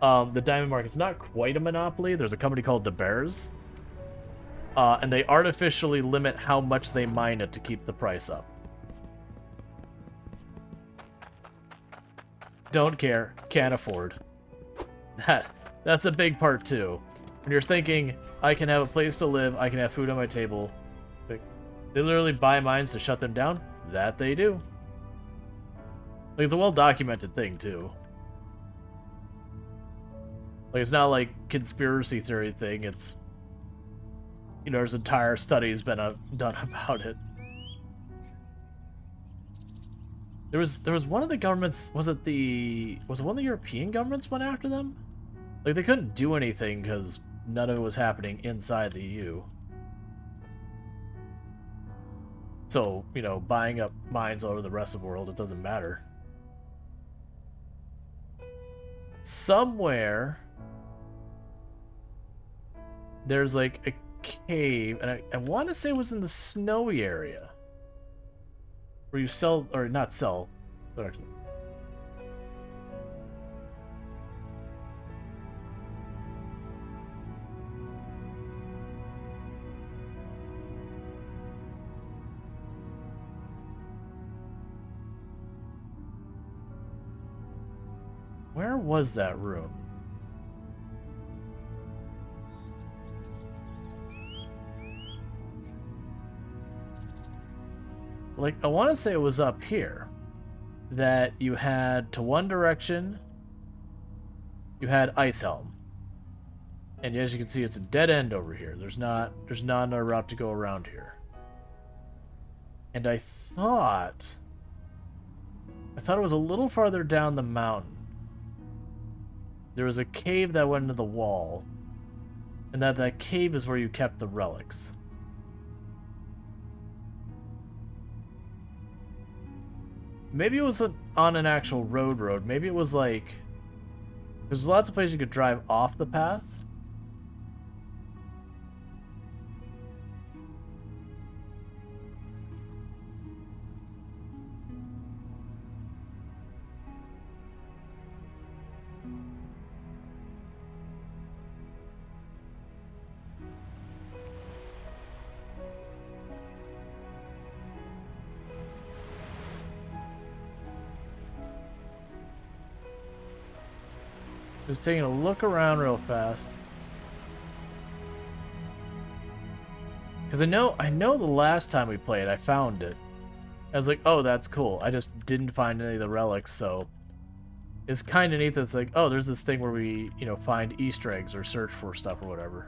the diamond market's not quite a monopoly. There's a company called De Beers, and they artificially limit how much they mine it to keep the price up. Don't care, can't afford. That's a big part too. When you're thinking, I can have a place to live, I can have food on my table, they literally buy mines to shut them down. That they do. Like, it's a well-documented thing too. Like, it's not like conspiracy theory thing. It's, you know, there's entire studies been done about it. There was one of the governments. Was it one of the European governments went after them? Like, they couldn't do anything because none of it was happening inside the EU. So, you know, buying up mines all over the rest of the world, it doesn't matter. Somewhere there's like a cave, and I want to say it was in the snowy area where you sell, or not sell, but actually, where was that room? Like, I want to say it was up here. That you had, to one direction, you had Ice Helm. And as you can see, it's a dead end over here. There's not another route to go around here. And I thought it was a little farther down the mountain. There was a cave that went into the wall. And that cave is where you kept the relics. Maybe it was on an actual road. Maybe it was like... There's lots of places you could drive off the path. Just taking a look around real fast. Because I know the last time we played, I found it. I was like, oh, that's cool. I just didn't find any of the relics, so... It's kind of neat that it's like, oh, there's this thing where we, you know, find Easter eggs or search for stuff or whatever.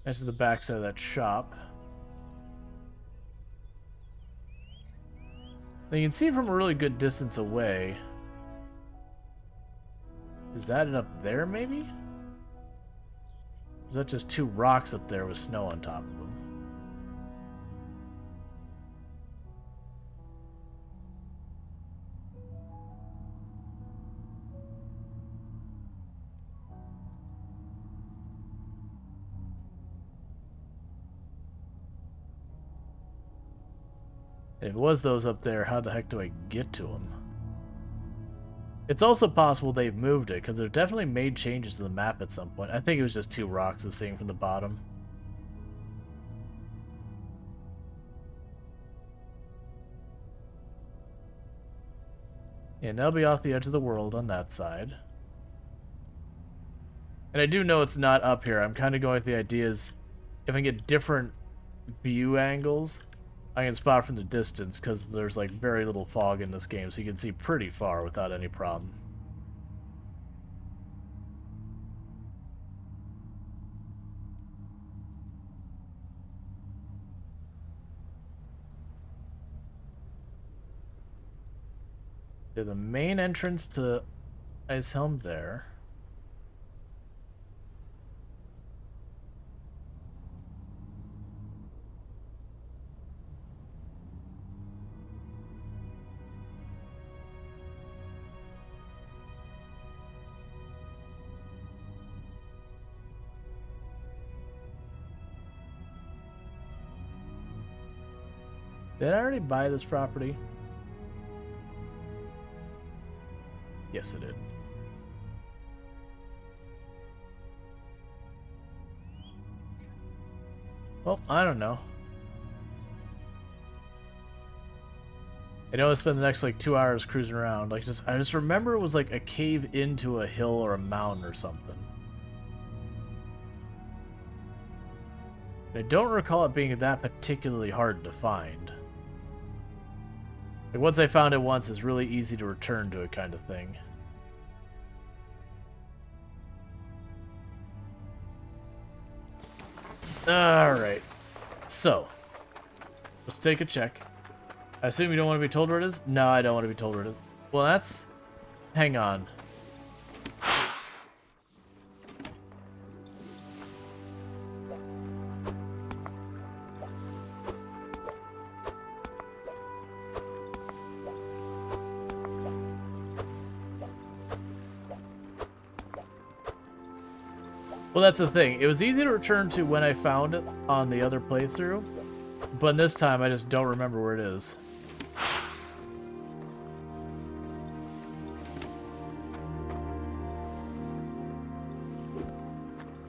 This is the backside of that shop. Now you can see it from a really good distance away. Is that it up there, maybe? Or is that just two rocks up there with snow on top of them? If it was those up there, how the heck do I get to them? It's also possible they've moved it, because they've definitely made changes to the map at some point. I think it was just 2 rocks seeing from the bottom. And that'll be off the edge of the world on that side. And I do know it's not up here. I'm kind of going with the ideas, if I can get different view angles, I can spot from the distance, because there's like very little fog in this game, so you can see pretty far without any problem. To the main entrance to Icehelm there. Did I already buy this property? Yes, it did. Well, I don't know. I know I spent the next like 2 hours cruising around. Like I just remember it was like a cave into a hill or a mountain or something. I don't recall it being that particularly hard to find. Like once I found it once, it's really easy to return to it, kind of thing. Alright. So, let's take a check. I assume you don't want to be told where it is? No, I don't want to be told where it is. Well, that's... Hang on. Well, that's the thing. It was easy to return to when I found it on the other playthrough, but this time I just don't remember where it is.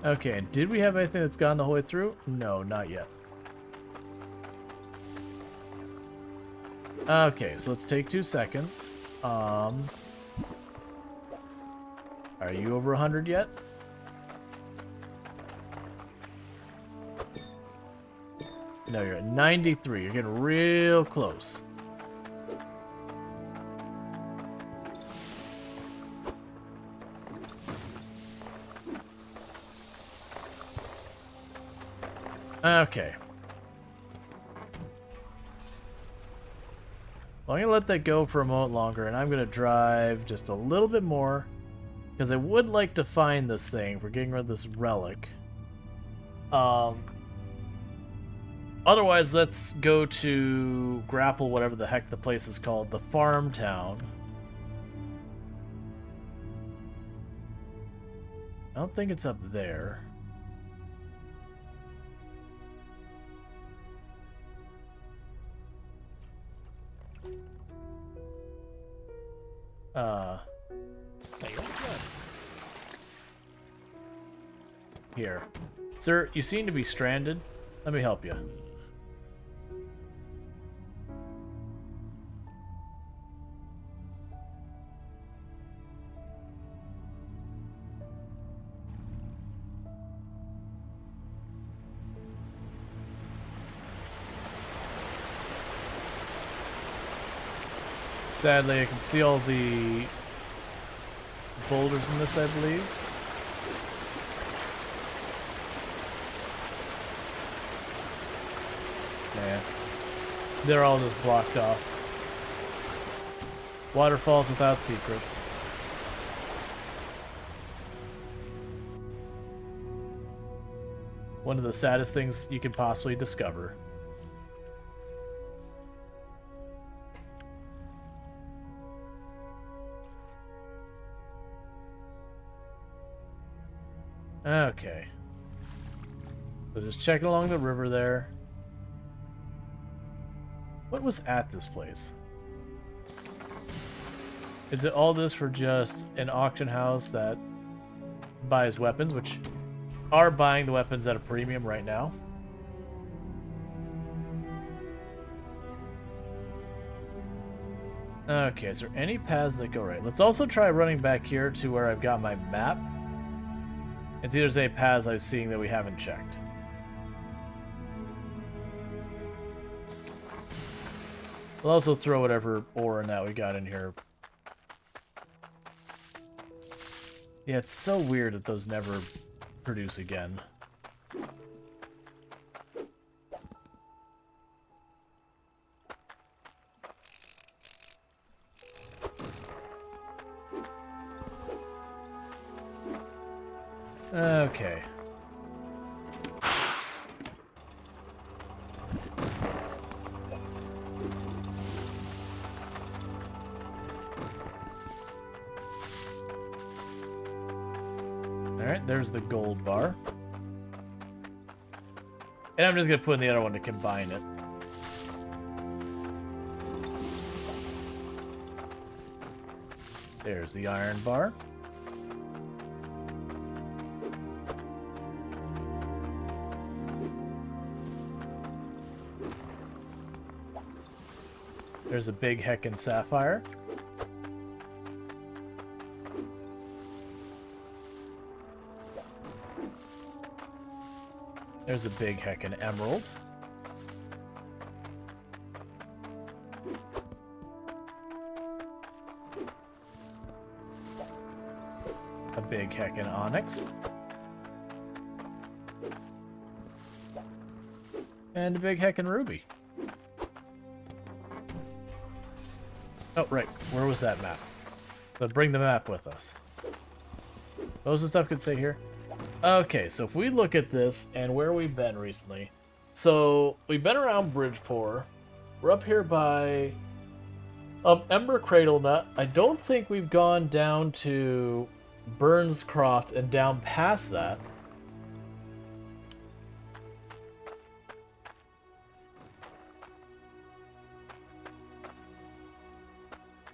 Okay, did we have anything that's gone the whole way through? No, not yet. Okay, so let's take 2 seconds. Are you over 100 yet? No, you're at 93. You're getting real close. Okay. Well, I'm going to let that go for a moment longer, and I'm going to drive just a little bit more, because I would like to find this thing for getting rid of this relic. Otherwise, let's go to Grapple, whatever the heck the place is called, the farm town. I don't think it's up there. Here. Sir, you seem to be stranded. Let me help you. Sadly, I can see all the boulders in this, I believe. Man, they're all just blocked off. Waterfalls without secrets. One of the saddest things you could possibly discover. Okay. So just checking along the river there. What was at this place? Is it all this for just an auction house that buys weapons, which are buying the weapons at a premium right now? Okay, is there any paths that go right? Let's also try running back here to where I've got my map and see if there's any paths I'm seeing that we haven't checked. We'll also throw whatever ore and that we got in here. Yeah, it's so weird that those never produce again. Okay. Alright, there's the gold bar. And I'm just going to put in the other one to combine it. There's the iron bar. There's a big heckin' sapphire. There's a big heckin' emerald. A big heckin' onyx. And a big heckin' ruby. Oh, right. Where was that map? So bring the map with us. Most of the stuff could say here. Okay, so if we look at this and where we've been recently. So, we've been around Bridgeport. We're up here by Ember Cradle Nut. I don't think we've gone down to Burnscroft and down past that.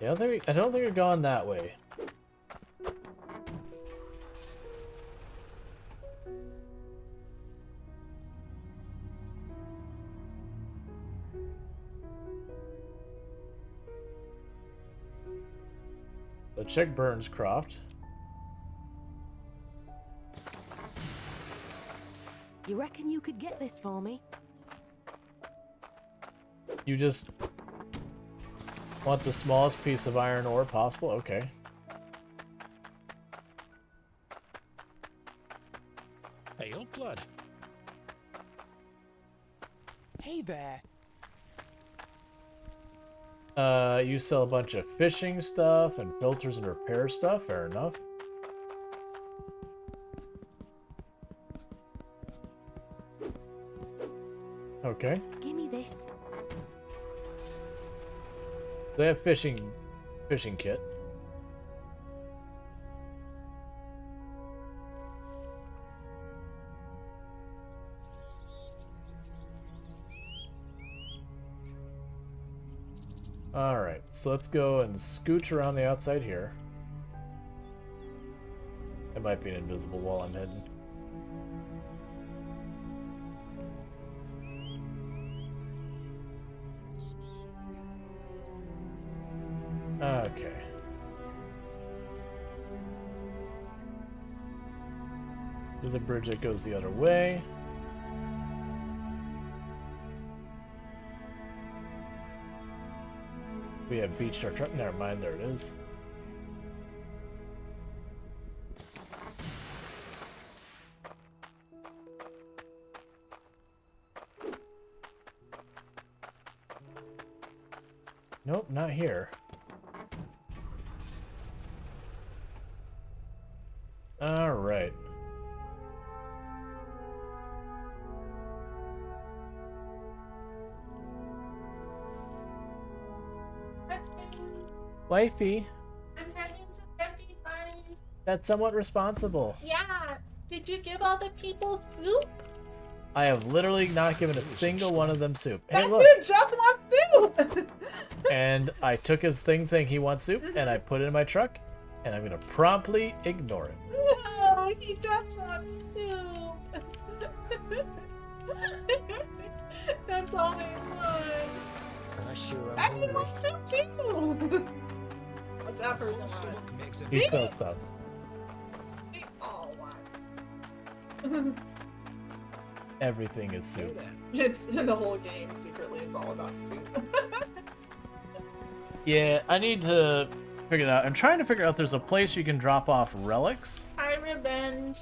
Yeah, I don't think we've gone that way. Let's check Burnscroft. You reckon you could get this for me? You just want the smallest piece of iron ore possible? Okay. Hey, old blood. Hey there. You sell a bunch of fishing stuff and filters and repair stuff. Fair enough. Okay. Give me this. They have fishing kit. Alright, so let's go and scooch around the outside here. It might be an invisible wall I'm hidden. Okay. There's a bridge that goes the other way. We have beached our truck. Never mind, there it is. Nope, not here. All right. Wifey. I'm heading to 55. That's somewhat responsible. Yeah. Did you give all the people soup? I have literally not given a single one of them soup. Hey, That look. dude just wants soup. And I took his thing saying he wants soup, and I put it in my truck, and I'm gonna promptly ignore it. No, he just wants soup. That's all they want. I sure am And he hungry. wants soup too. What's that person want? Makes it He smells stuff. They all want. Everything is soup. It's the whole game. Secretly, it's all about soup. Yeah, I need to figure that out. I'm trying to figure out there's a place you can drop off relics. Hi, Revenge.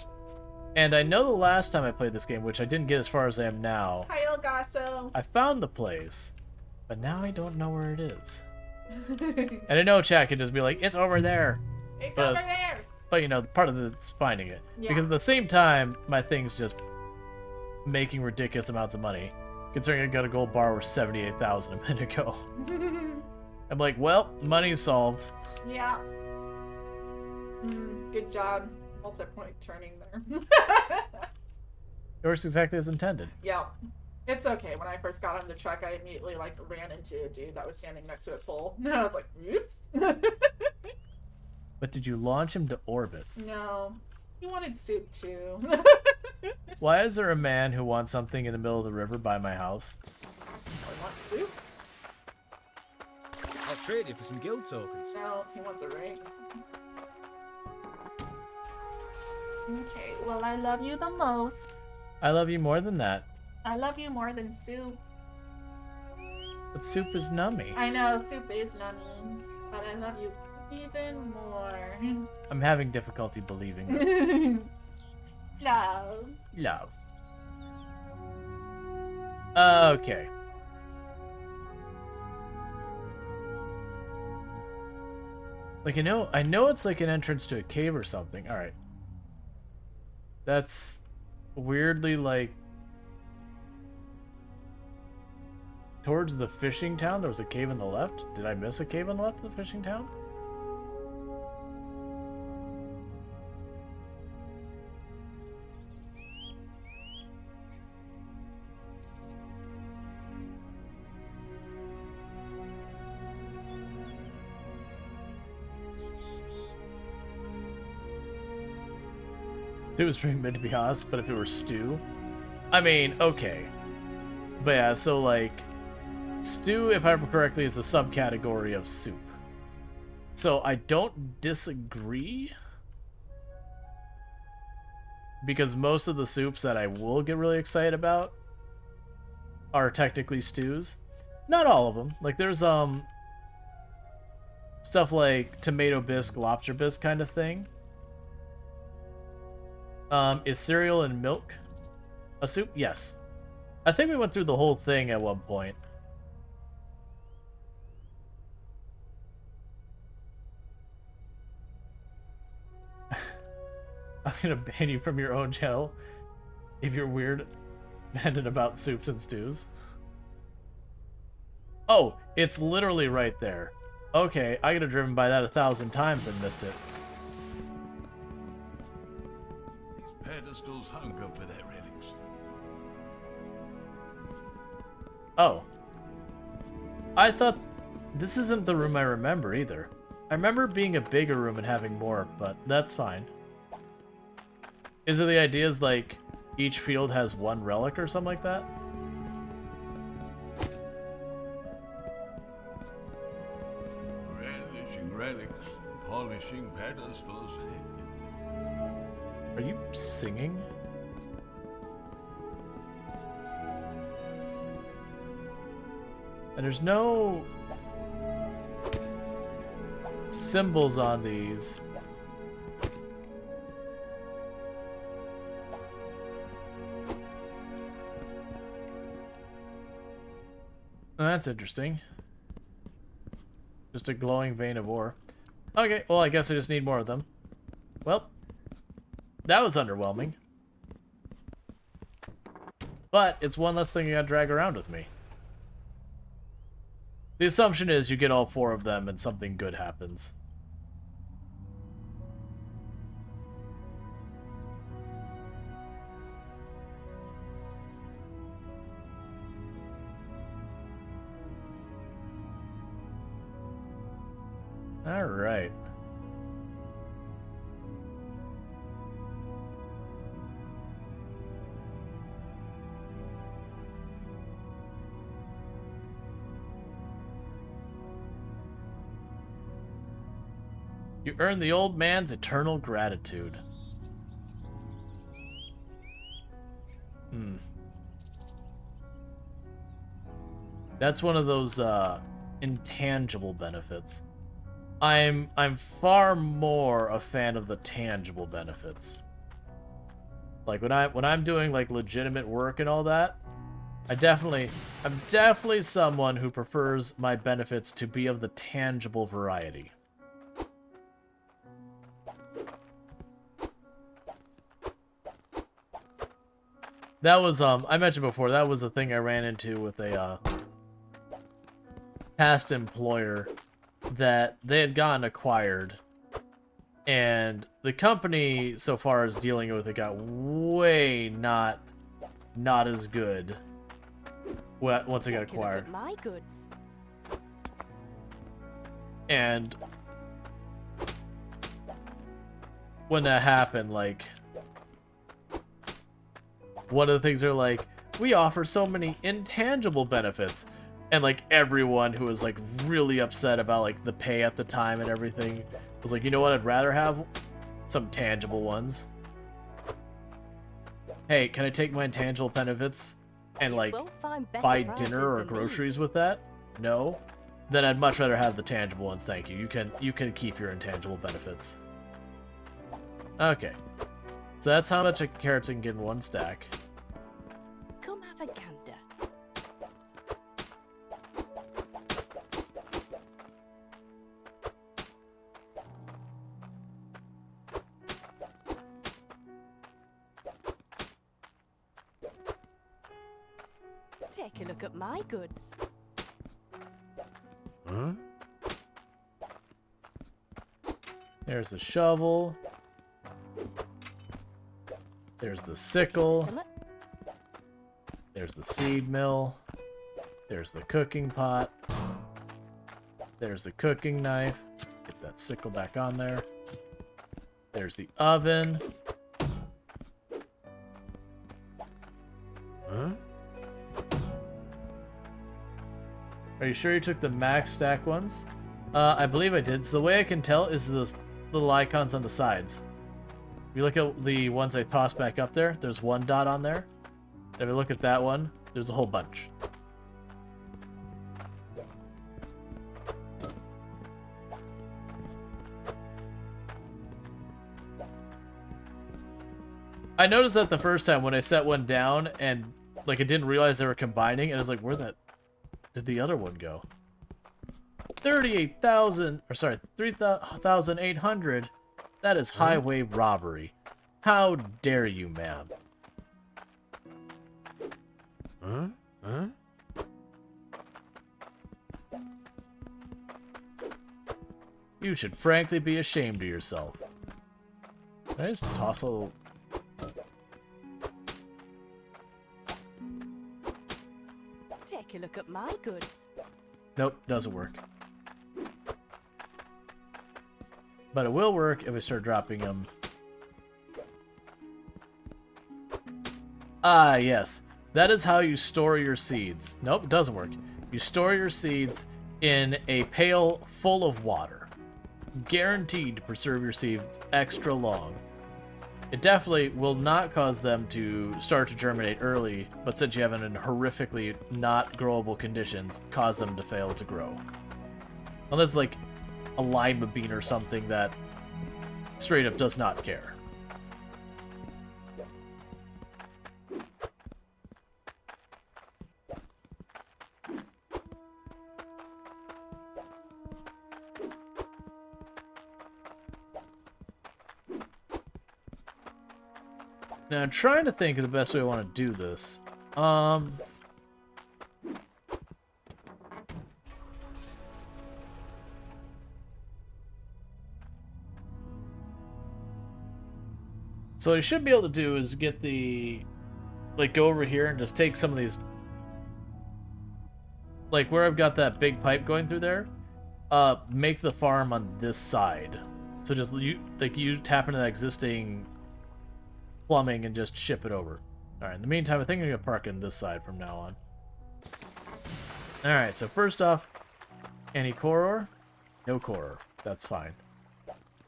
And I know the last time I played this game, which I didn't get as far as I am now, Hi, Elgaso. I found the place, but now I don't know where it is. And I know chat can just be like, it's over there. It's But- over there. But, you know, part of it's finding it. Yeah. Because at the same time, my thing's just making ridiculous amounts of money. Considering I got a gold bar worth 78,000 a minute ago. I'm like, well, money's solved. Yeah. Good job. Multi-point turning there. It works exactly as intended. Yeah. It's okay. When I first got on the truck, I immediately ran into a dude that was standing next to a pole. And I was like, oops. But did you launch him to orbit? No. He wanted soup too. Why is there a man who wants something in the middle of the river by my house? I want soup? I'll trade you for some guild tokens. No, he wants a ring. Okay, well, I love you the most. I love you more than that. I love you more than soup. But soup is nummy. I know, soup is nummy, but I love you even more. I'm having difficulty believing this. Love. Love. Okay. Like, I know it's like an entrance to a cave or something. Alright. That's weirdly like towards the fishing town. There was a cave on the left. Did I miss a cave on the left of the fishing town? It was pretty meant to be honest, but if it were stew, I mean, okay. But yeah, so like, stew, if I remember correctly, is a subcategory of soup. So I don't disagree, because most of the soups that I will get really excited about are technically stews. Not all of them. Like there's stuff like tomato bisque, lobster bisque kind of thing. Is cereal and milk a soup? Yes. I think we went through the whole thing at one point. I'm gonna ban you from your own channel if you're weird and about soups and stews. Oh, it's literally right there. Okay, I could have driven by that 1,000 times and missed it. Pedestals hunger for their relics. Oh. I thought this isn't the room I remember either. I remember it being a bigger room and having more, but that's fine. Is it the idea is like each field has one relic or something like that? Relishing relics, polishing pedestals. Are you singing? And there's no symbols on these. Oh, that's interesting. Just a glowing vein of ore. Okay, well, I guess I just need more of them. Well, that was underwhelming. But it's one less thing I gotta drag around with me. The assumption is you get all 4 of them and something good happens. All right. You earn the old man's eternal gratitude. That's one of those intangible benefits. I'm far more a fan of the tangible benefits. Like when I'm doing like legitimate work and all that, I'm definitely someone who prefers my benefits to be of the tangible variety. That was I mentioned before, that was the thing I ran into with a past employer, that they had gotten acquired, and the company so far as dealing with it got way not as good once it got acquired. Look at my goods. And when that happened, like, one of the things are like, we offer so many intangible benefits. And like everyone who was like really upset about like the pay at the time and everything was like, you know what, I'd rather have some tangible ones. Hey, can I take my intangible benefits and like buy dinner or groceries with that? No? Then I'd much rather have the tangible ones, thank you. You can keep your intangible benefits. Okay. So that's how much carrots I can get in one stack. Come have a gander. Take a look at my goods. Huh? There's the shovel. There's the sickle. There's the seed mill. There's the cooking pot. There's the cooking knife. Get that sickle back on there. There's the oven. Huh? Are you sure you took the max stack ones? I believe I did. So the way I can tell is the little icons on the sides. If you look at the ones I tossed back up there, there's one dot on there. If you look at that one, there's a whole bunch. I noticed that the first time when I set one down and like I didn't realize they were combining, and I was like, where did the other one go? 38,000, or sorry, 3,800. That is highway robbery. How dare you, ma'am? Huh? Huh? You should frankly be ashamed of yourself. Can I just toss a little... Take a look at my goods. Nope, doesn't work. But it will work if I start dropping them. Ah, yes. That is how you store your seeds. Nope, it doesn't work. You store your seeds in a pail full of water. Guaranteed to preserve your seeds extra long. It definitely will not cause them to start to germinate early, but since you have them in horrifically not growable conditions, cause them to fail to grow. Unless like a lima bean or something that straight up does not care. Now, I'm trying to think of the best way I want to do this. So what I should be able to do is get the... like, go over here and just take some of these... like, where I've got that big pipe going through there, make the farm on this side. So just you tap into that existing plumbing and just ship it over. All right. In the meantime, I think I'm gonna park in this side from now on. All right. So first off, any core ore? No core ore. That's fine.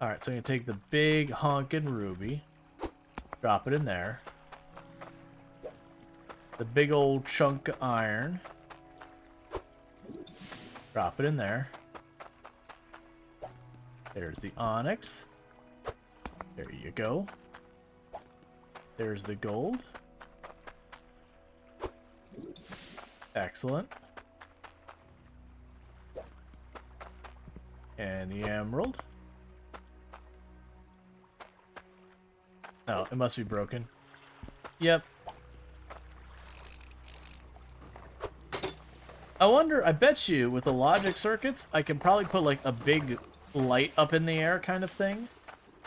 All right. So I'm gonna take the big honkin' ruby, drop it in there. The big old chunk of iron, drop it in there. There's the onyx. There you go. There's the gold. Excellent. And the emerald. Oh, it must be broken. Yep. I wonder, I bet you with the logic circuits, I can probably put like a big light up in the air kind of thing.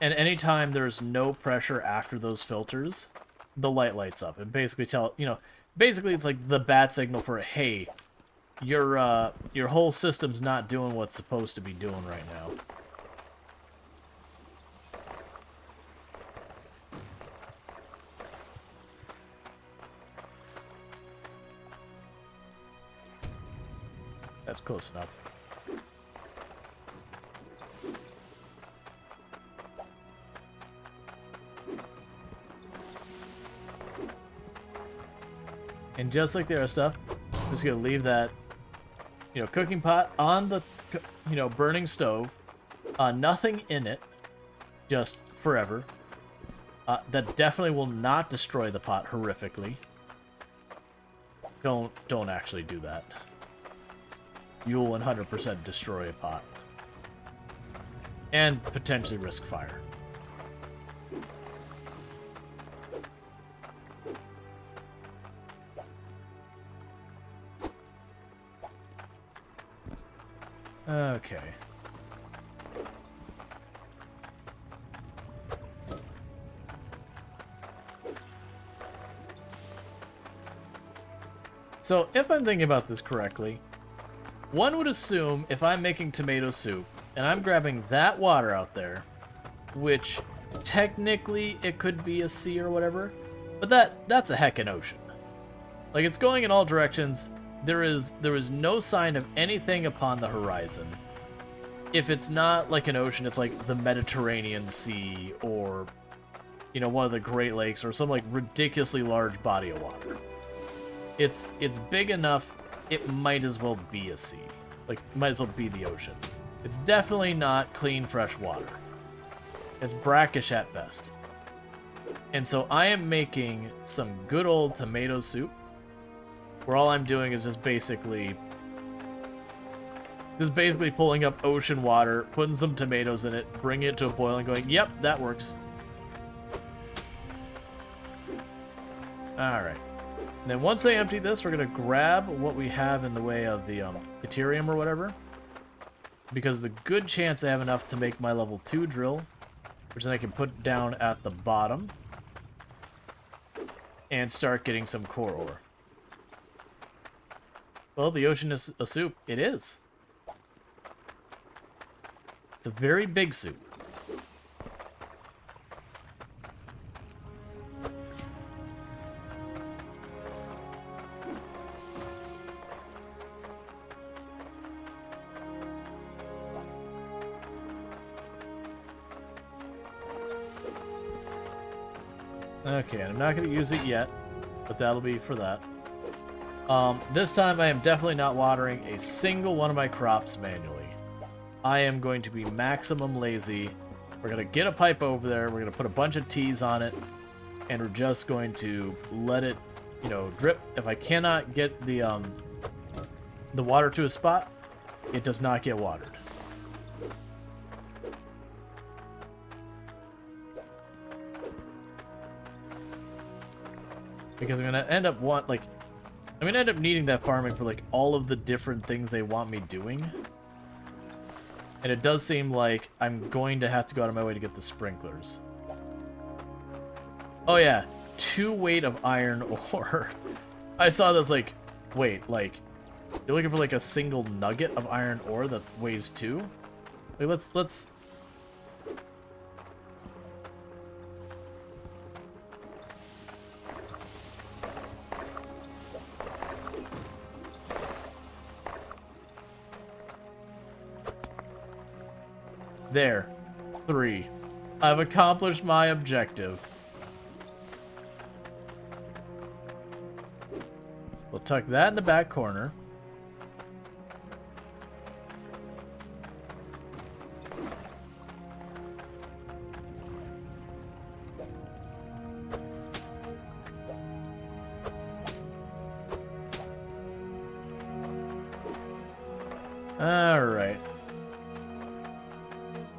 And anytime there's no pressure after those filters, the light lights up. And basically basically it's like the bat signal for, hey, your whole system's not doing what's supposed to be doing right now. That's close enough. And just like the other stuff, I'm just gonna leave that, cooking pot on the, burning stove. Nothing in it, just forever. That definitely will not destroy the pot horrifically. Don't actually do that. You will 100% destroy a pot. And potentially risk fire. Okay. So, if I'm thinking about this correctly, one would assume if I'm making tomato soup, and I'm grabbing that water out there, which technically it could be a sea or whatever, but that's a heckin' ocean. Like, it's going in all directions. There is no sign of anything upon the horizon. If it's not like an ocean, it's like the Mediterranean Sea or, one of the Great Lakes or some like ridiculously large body of water. It's big enough, it might as well be a sea. Like, it might as well be the ocean. It's definitely not clean, fresh water. It's brackish at best. And so I am making some good old tomato soup, where all I'm doing is just basically pulling up ocean water, putting some tomatoes in it, bringing it to a boil, and going, yep, that works. Alright. And then once I empty this, we're going to grab what we have in the way of the Ethereum or whatever. Because there's a good chance I have enough to make my level 2 drill, which then I can put down at the bottom. And start getting some core ore. Well, the ocean is a soup. It is. It's a very big soup. Okay, I'm not going to use it yet, but that'll be for that. This time I am definitely not watering a single one of my crops manually. I am going to be maximum lazy. We're going to get a pipe over there, we're going to put a bunch of teas on it, and we're just going to let it, drip. If I cannot get the water to a spot, it does not get watered. Because I'm going to end up needing that farming for, like, all of the different things they want me doing. And it does seem like I'm going to have to go out of my way to get the sprinklers. Oh, yeah. 2 weight of iron ore. I saw this, like, wait, like, You're looking for like a single nugget of iron ore that weighs 2? Like, let's... There. 3. I've accomplished my objective. We'll tuck that in the back corner. Alright.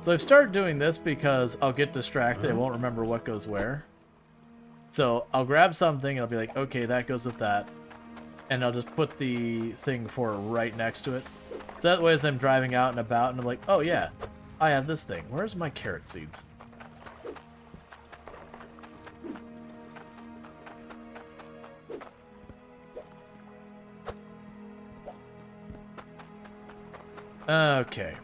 So I've started doing this because I'll get distracted. I won't remember what goes where. So I'll grab something and I'll be like, okay, that goes with that. And I'll just put the thing for it right next to it. So that way as I'm driving out and about and I'm like, oh yeah, I have this thing. Where's my carrot seeds? Okay.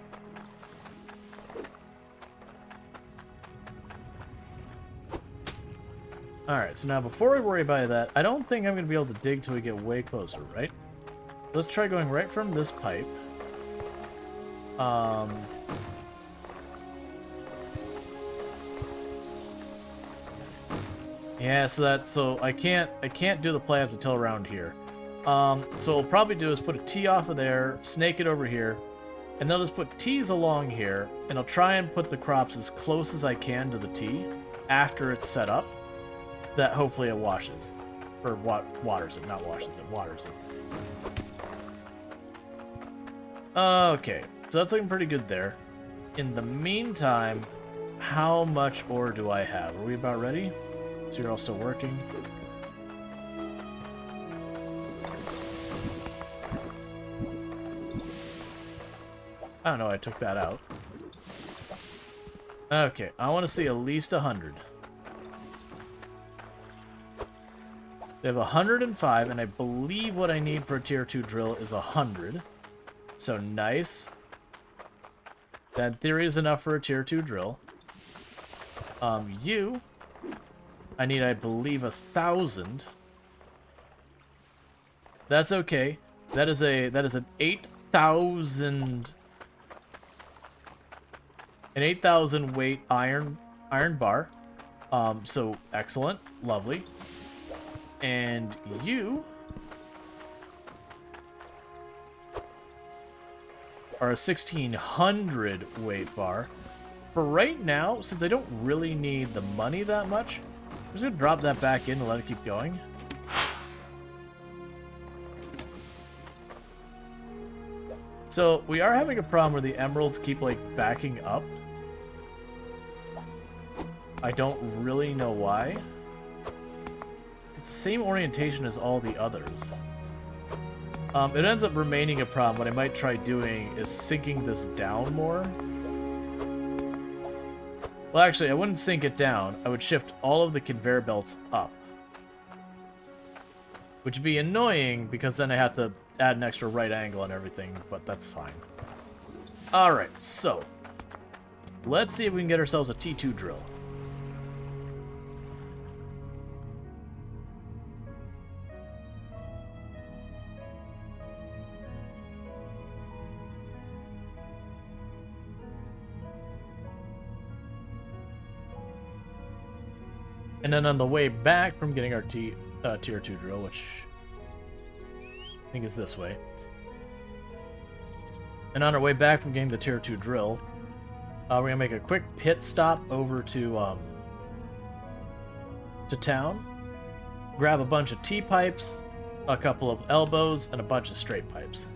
Alright, so now before we worry about that, I don't think I'm going to be able to dig till we get way closer, right? Let's try going right from this pipe. Yeah, so I can't do the plans until around here. So what we'll probably do is put a T off of there, snake it over here, and then I'll just put T's along here, and I'll try and put the crops as close as I can to the T after it's set up, that hopefully it washes. Or waters it, not washes it, waters it. Okay, so that's looking pretty good there. In the meantime, how much ore do I have? Are we about ready? So you're all still working? I don't know, I took that out. Okay, I want to see at least 100. They have 105, and I believe what I need for a tier 2 drill is 100. So nice. That in theory is enough for a tier 2 drill. I need, I believe, 1,000. That's okay. That is an 8,000 weight iron bar. So excellent, lovely. And you are a 1,600 weight bar. For right now, since I don't really need the money that much, I'm just gonna drop that back in and let it keep going. So we are having a problem where the emeralds keep like backing up. I don't really know why. It's the same orientation as all the others. It ends up remaining a problem. What I might try doing is sinking this down more. Well, actually, I wouldn't sink it down. I would shift all of the conveyor belts up. Which would be annoying, because then I have to add an extra right angle and everything, but that's fine. Alright, so. Let's see if we can get ourselves a T2 drill. And then on the way back from getting our tier 2 drill, which I think is this way. And on our way back from getting the tier 2 drill, we're gonna make a quick pit stop over to town, grab a bunch of T-pipes, a couple of elbows, and a bunch of straight pipes.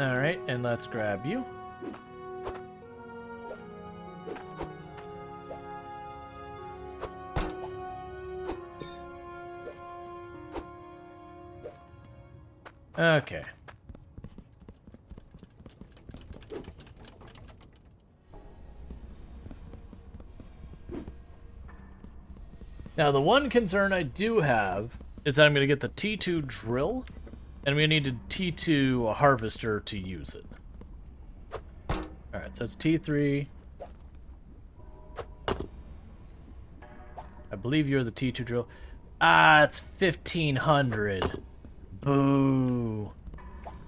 Alright, and let's grab you. Okay. Now, the one concern I do have is that I'm going to get the T2 drill, and we need a T2 harvester to use it. Alright, so it's T3. I believe you're the T2 drill. Ah, it's 1,500. Boo.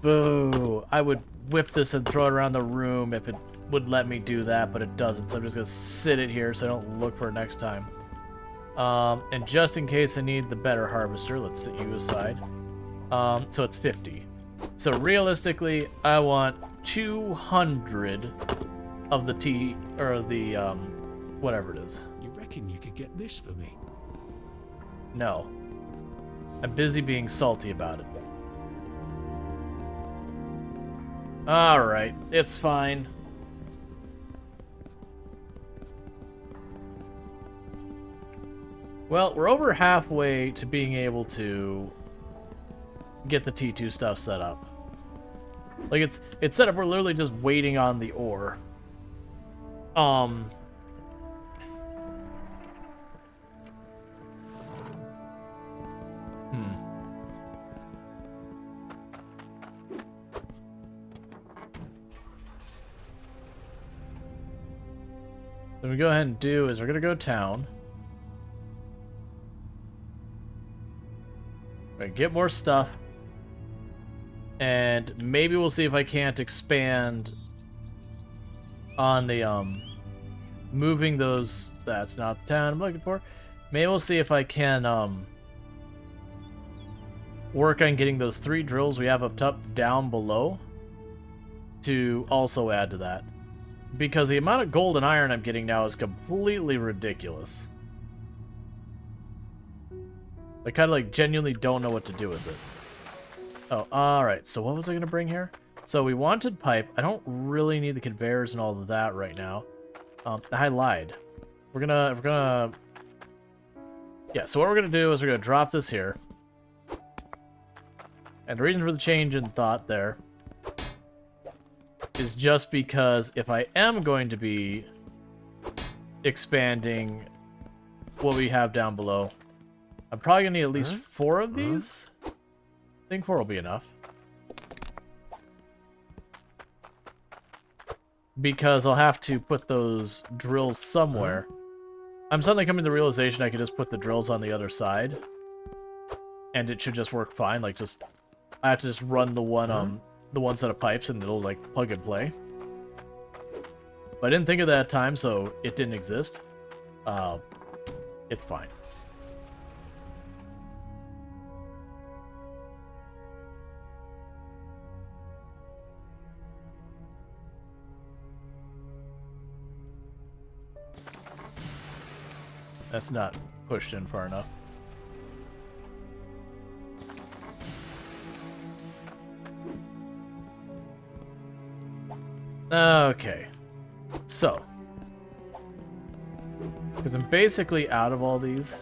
Boo. I would whip this and throw it around the room if it would let me do that, but it doesn't, so I'm just going to sit it here so I don't look for it next time. And just in case I need the better harvester, let's set you aside. So it's 50. So realistically, I want 200 of the whatever it is. You reckon you could get this for me? No. I'm busy being salty about it. Alright, it's fine. Well, we're over halfway to being able to get the T2 stuff set up. Like, it's set up, we're literally just waiting on the ore. What we go ahead and do is we're gonna go town. We're gonna get more stuff. And maybe we'll see if I can't expand on the moving those. That's not the town I'm looking for. Maybe we'll see if I can work on getting those 3 drills we have up top down below to also add to that. Because the amount of gold and iron I'm getting now is completely ridiculous. I kind of like genuinely don't know what to do with it. Oh, alright, so what was I going to bring here? So we wanted pipe. I don't really need the conveyors and all of that right now. I lied. We're gonna... Yeah, so what we're gonna do is we're gonna drop this here. And the reason for the change in thought there is just because if I am going to be expanding what we have down below, I'm probably gonna need at least 4 of these. I think 4 will be enough. Because I'll have to put those drills somewhere. I'm suddenly coming to the realization I could just put the drills on the other side. And it should just work fine. Like, just... I have to just run the one set of pipes and it'll, like, plug and play. But I didn't think of that at time, so it didn't exist. It's fine. That's not pushed in far enough. Okay. So. Because I'm basically out of all these.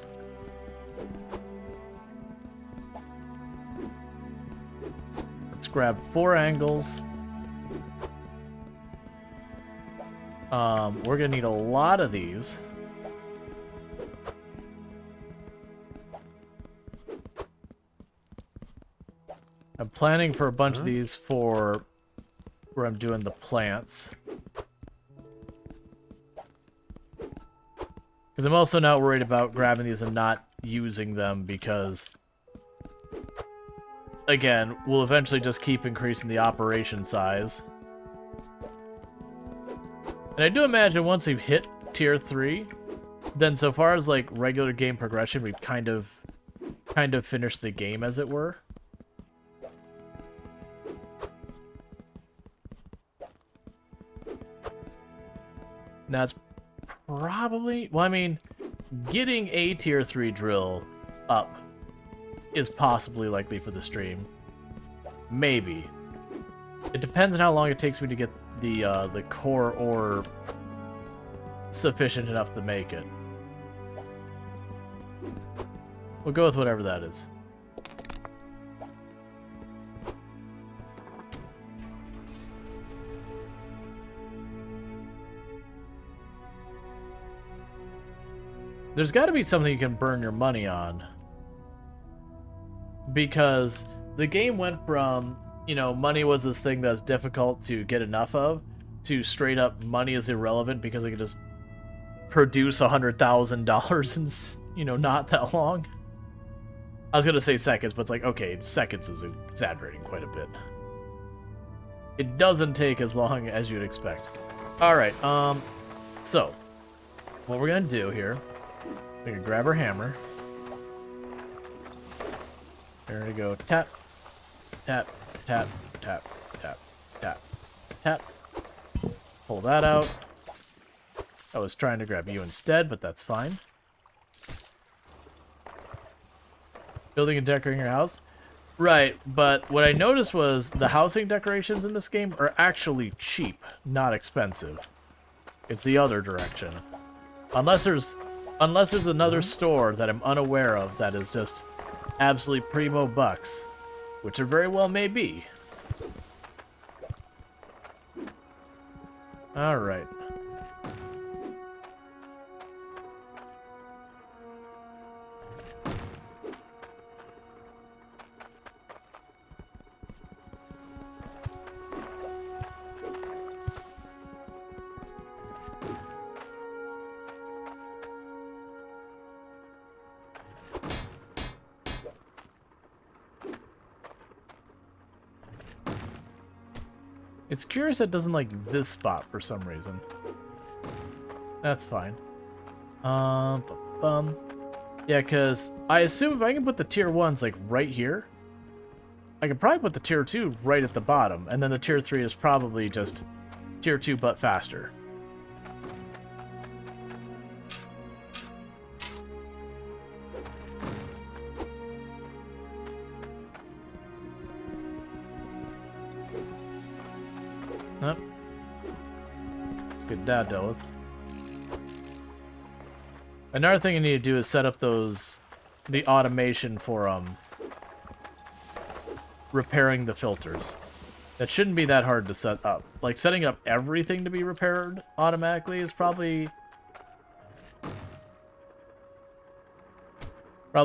Let's grab 4 angles. We're gonna need a lot of these. I'm planning for a bunch of these for where I'm doing the plants. Because I'm also not worried about grabbing these and not using them because, again, we'll eventually just keep increasing the operation size. And I do imagine once we've hit tier 3, then so far as like regular game progression, we've kind of finished the game, as it were. That's probably... Well, I mean, getting a tier 3 drill up is possibly likely for the stream. Maybe. It depends on how long it takes me to get the core ore sufficient enough to make it. We'll go with whatever that is. There's got to be something you can burn your money on. Because the game went from, you know, money was this thing that's difficult to get enough of, to straight up money is irrelevant because it can just produce $100,000 in, you know, not that long. I was gonna say seconds, but it's like, okay, seconds is exaggerating quite a bit. It doesn't take as long as you'd expect. Alright, so, what we're gonna do here, we're gonna grab our hammer. There we go, tap, tap, tap, tap, tap, tap, tap. Pull that out. I was trying to grab you instead, but that's fine. Building and decorating your house? Right, but what I noticed was the housing decorations in this game are actually cheap, not expensive. It's the other direction. Unless there's another store that I'm unaware of that is just absolutely primo bucks, which there very well may be. Alright. It's curious it doesn't like this spot for some reason. That's fine. Yeah, because I assume if I can put the tier 1s like right here, I could probably put the tier 2 right at the bottom, and then the tier 3 is probably just tier 2 but faster. Nope. Let's get that dealt with. Another thing you need to do is set up the automation for repairing the filters. That shouldn't be that hard to set up. Like setting up everything to be repaired automatically is probably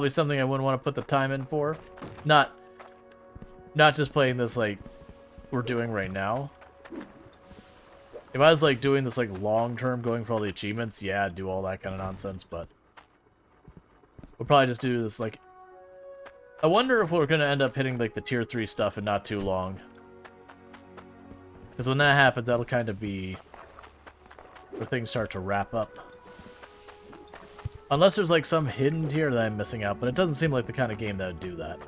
something I wouldn't want to put the time in for. Not just playing this like we're doing right now. If I was like doing this like long term, going for all the achievements, yeah, I'd do all that kind of nonsense, but we'll probably just do this like... I wonder if we're going to end up hitting like the tier 3 stuff in not too long. Because when that happens, that'll kind of be where things start to wrap up. Unless there's like some hidden tier that I'm missing out, but it doesn't seem like the kind of game that would do that.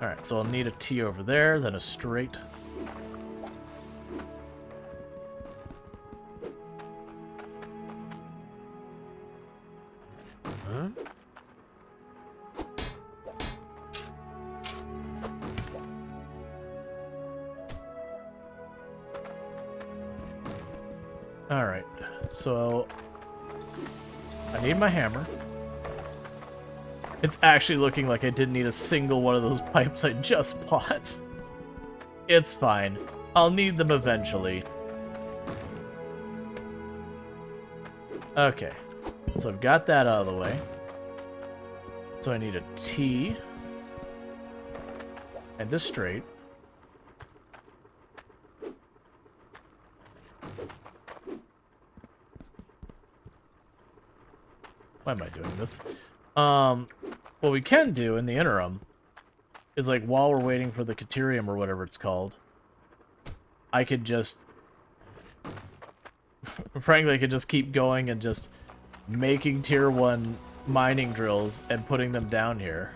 Alright, so I'll need a T over there, then a straight. Huh? Alright, so I need my hammer. It's actually looking like I didn't need a single one of those pipes I just bought. It's fine. I'll need them eventually. Okay. So I've got that out of the way. So I need a T. And a straight. Why am I doing this? What we can do in the interim is, like, while we're waiting for the Caterium or whatever it's called, I could just... frankly, I could just keep going and just making tier 1 mining drills and putting them down here.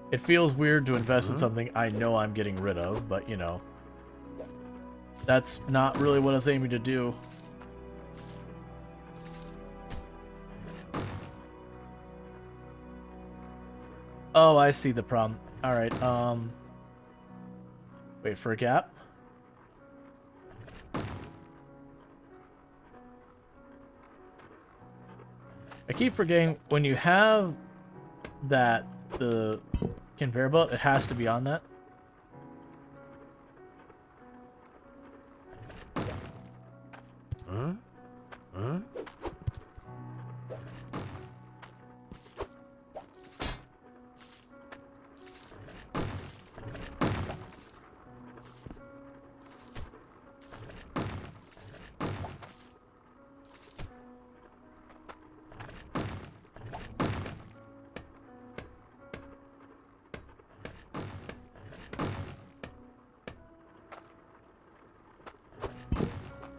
It feels weird to invest in something I know I'm getting rid of, but, you know, that's not really what I was aiming to do. Oh, I see the problem. Alright, wait for a gap. I keep forgetting, when you have that, the conveyor belt, it has to be on that. Huh? Huh?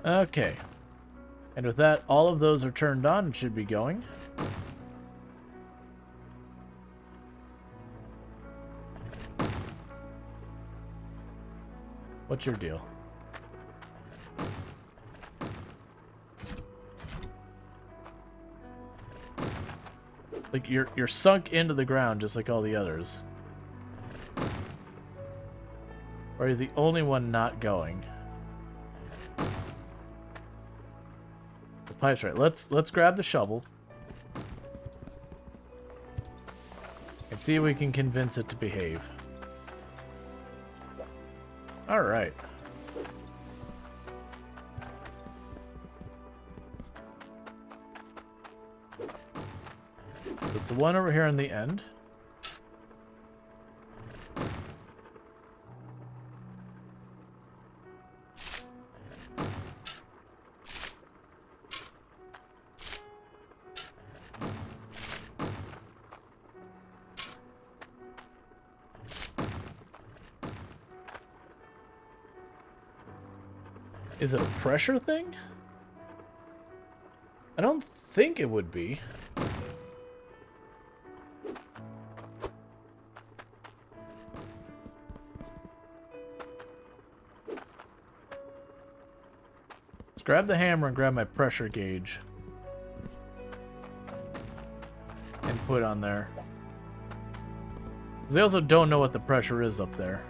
Okay. And with that, all of those are turned on and should be going. What's your deal? Like you're sunk into the ground just like all the others. Or are you the only one not going? The pipe's right. Let's grab the shovel. And see if we can convince it to behave. Alright. It's the one over here on the end. Is it a pressure thing? I don't think it would be. Let's grab the hammer and grab my pressure gauge. And put on there. 'Cause they also don't know what the pressure is up there.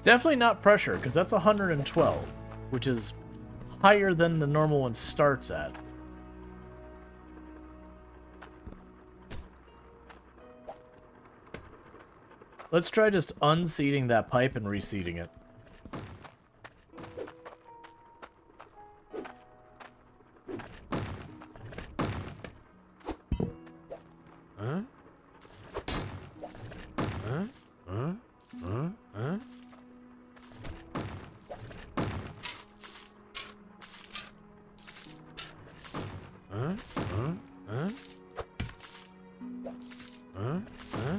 Definitely not pressure, because that's 112, which is higher than the normal one starts at. Let's try just unseating that pipe and reseating it. Huh? Huh? Huh? Huh? Huh? Huh? Huh? Huh? Huh? Huh?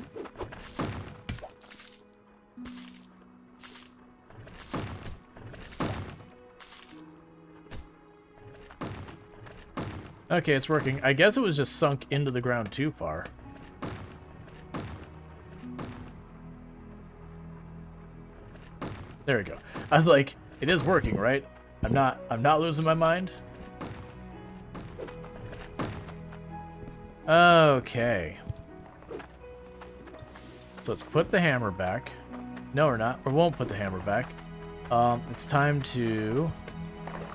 Okay, it's working. I guess it was just sunk into the ground too far. There we go. I was like, it is working, right? I'm not losing my mind. Okay. So let's put the hammer back. No, we're not. We won't put the hammer back. It's time to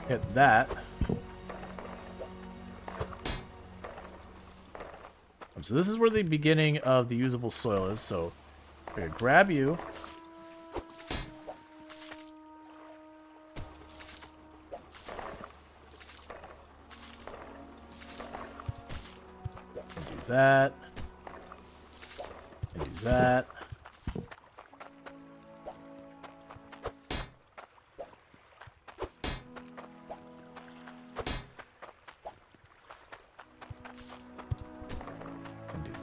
hit that. So this is where the beginning of the usable soil is. So we're gonna grab you. And do that. And do that.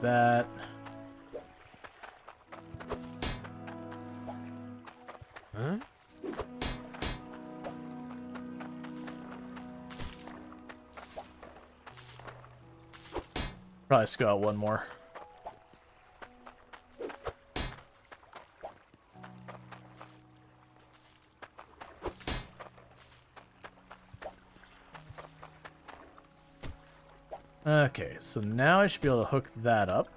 That. Huh? Probably scout out one more. Okay, so now I should be able to hook that up.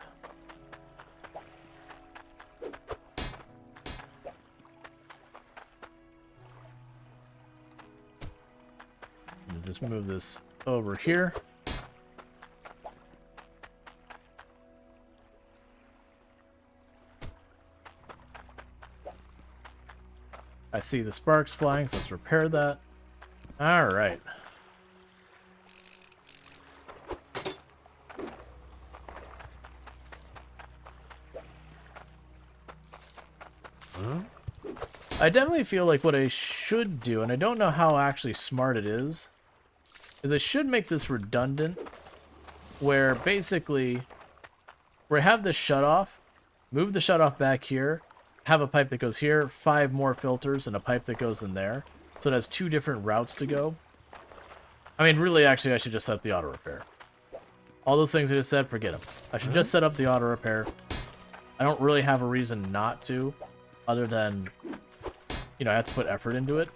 And just move this over here. I see the sparks flying, so let's repair that. Alright. I definitely feel like what I should do, and I don't know how actually smart it is I should make this redundant, where basically, where I have this shutoff, move the shutoff back here, have a pipe that goes here, 5 more filters, and a pipe that goes in there, so it has 2 different routes to go. I mean, really, actually, I should just set up the auto repair. All those things I just said, forget them. I should just set up the auto repair. I don't really have a reason not to, other than, you know, I have to put effort into it.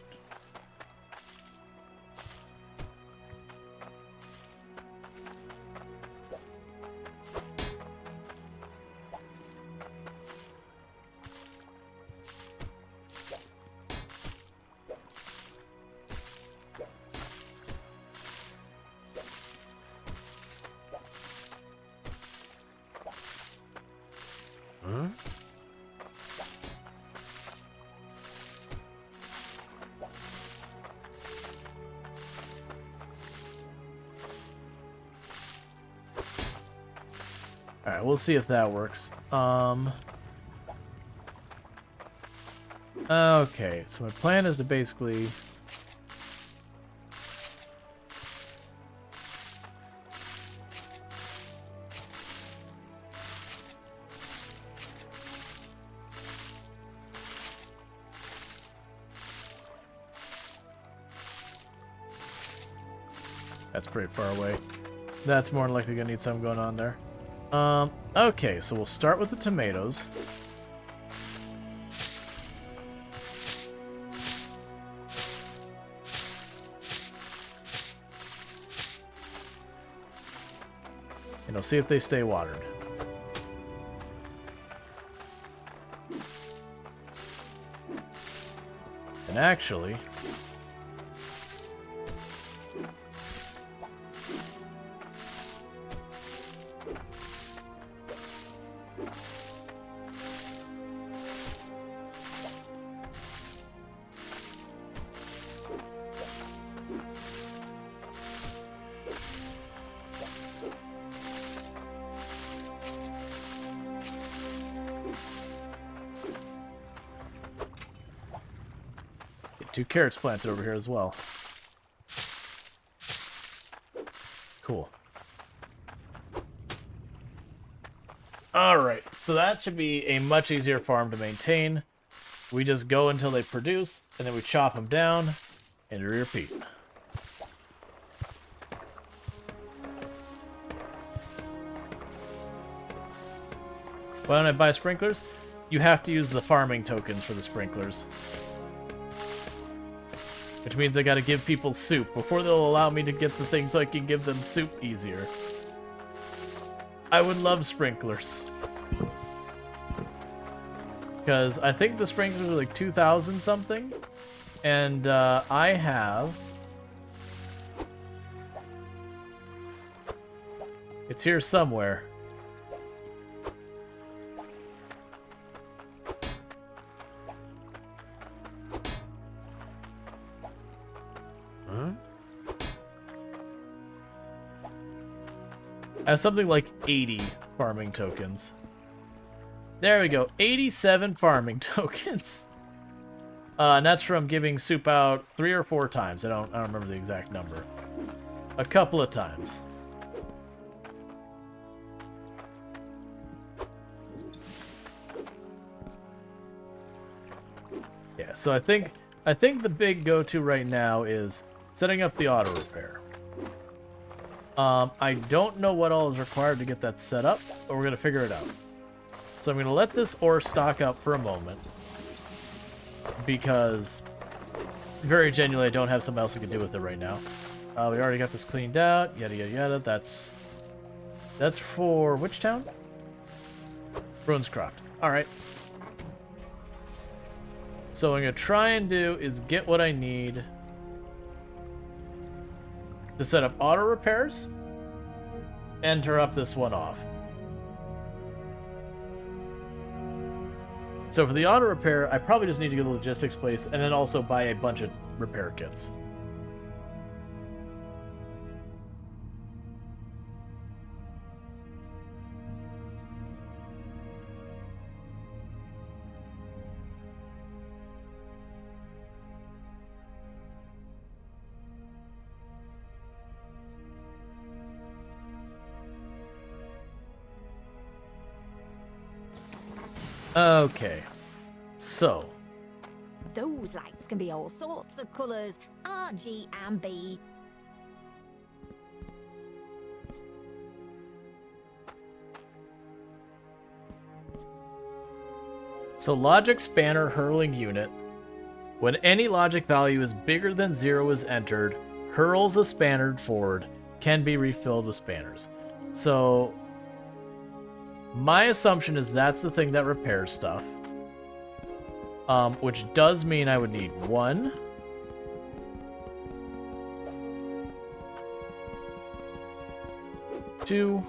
Alright, we'll see if that works. Okay, so my plan is to basically... That's pretty far away. That's more than likely gonna need something going on there. Okay, so we'll start with the tomatoes. And we'll see if they stay watered. And actually... Get 2 carrots planted over here as well. Cool. Alright, so that should be a much easier farm to maintain. We just go until they produce, and then we chop them down, and we repeat. Why don't I buy sprinklers? You have to use the farming tokens for the sprinklers. Which means I gotta give people soup before they'll allow me to get the thing so I can give them soup easier. I would love sprinklers. Because I think the sprinklers are like 2,000 something. And I have... It's here somewhere. I have something like 80 farming tokens. There we go, 87 farming tokens. And that's from giving soup out 3 or 4 times. I don't remember the exact number. A couple of times. Yeah, so I think the big go-to right now is setting up the auto repair. I don't know what all is required to get that set up, but we're going to figure it out. So I'm going to let this ore stock up for a moment, because very genuinely I don't have something else I can do with it right now. We already got this cleaned out, yada yada yada. That's for which town? Brunscroft. Alright. So what I'm going to try and do is get what I need to set up auto repairs and turn up this one off. So for the auto repair, I probably just need to get the logistics place and then also buy a bunch of repair kits. Okay, so Those lights can be all sorts of colours, R, G, and B. logic spanner hurling unit. When any logic value is bigger than 0 is entered, hurls a spanner forward, can be refilled with spanners. So my assumption is that's the thing that repairs stuff. Which does mean I would need 1, 2.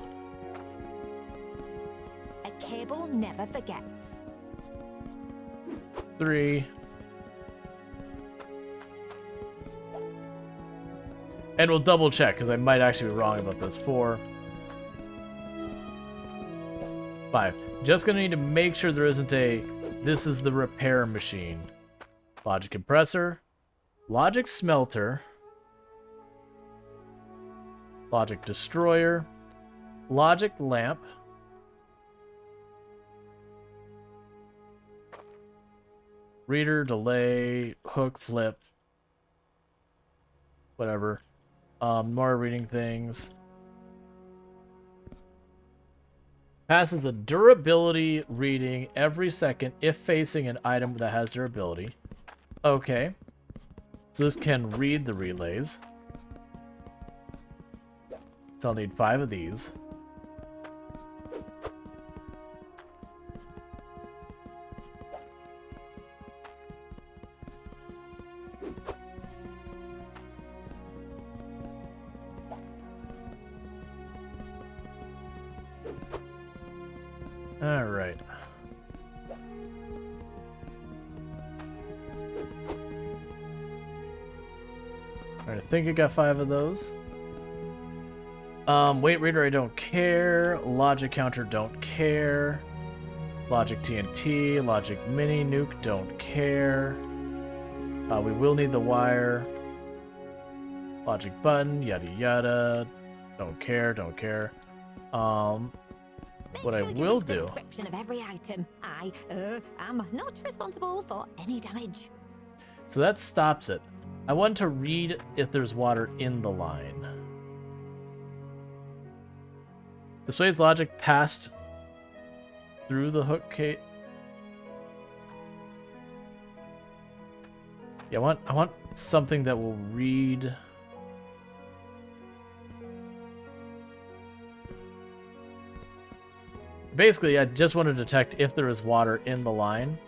A cable never forgets. 3. And we'll double check, because I might actually be wrong about this. 4. 5. Just gonna need to make sure there isn't a, this is the repair machine. Logic compressor. Logic smelter. Logic destroyer. Logic lamp. Reader, delay, hook, flip. Whatever. More reading things. Passes a durability reading every second if facing an item that has durability. Okay. So this can read the relays. So I'll need 5 of these. All right. All right, I think I got 5 of those. Weight reader, I don't care. Logic counter, don't care. Logic TNT, logic mini nuke, don't care. We will need the wire. Logic button, yada yada. Don't care, don't care. What I will do. Description of every item. I am not responsible for any damage. So that stops it. I want to read if there's water in the line. Displays logic passed through the hook case. Yeah, I want something that will read. Basically, I just want to detect if there is water in the line,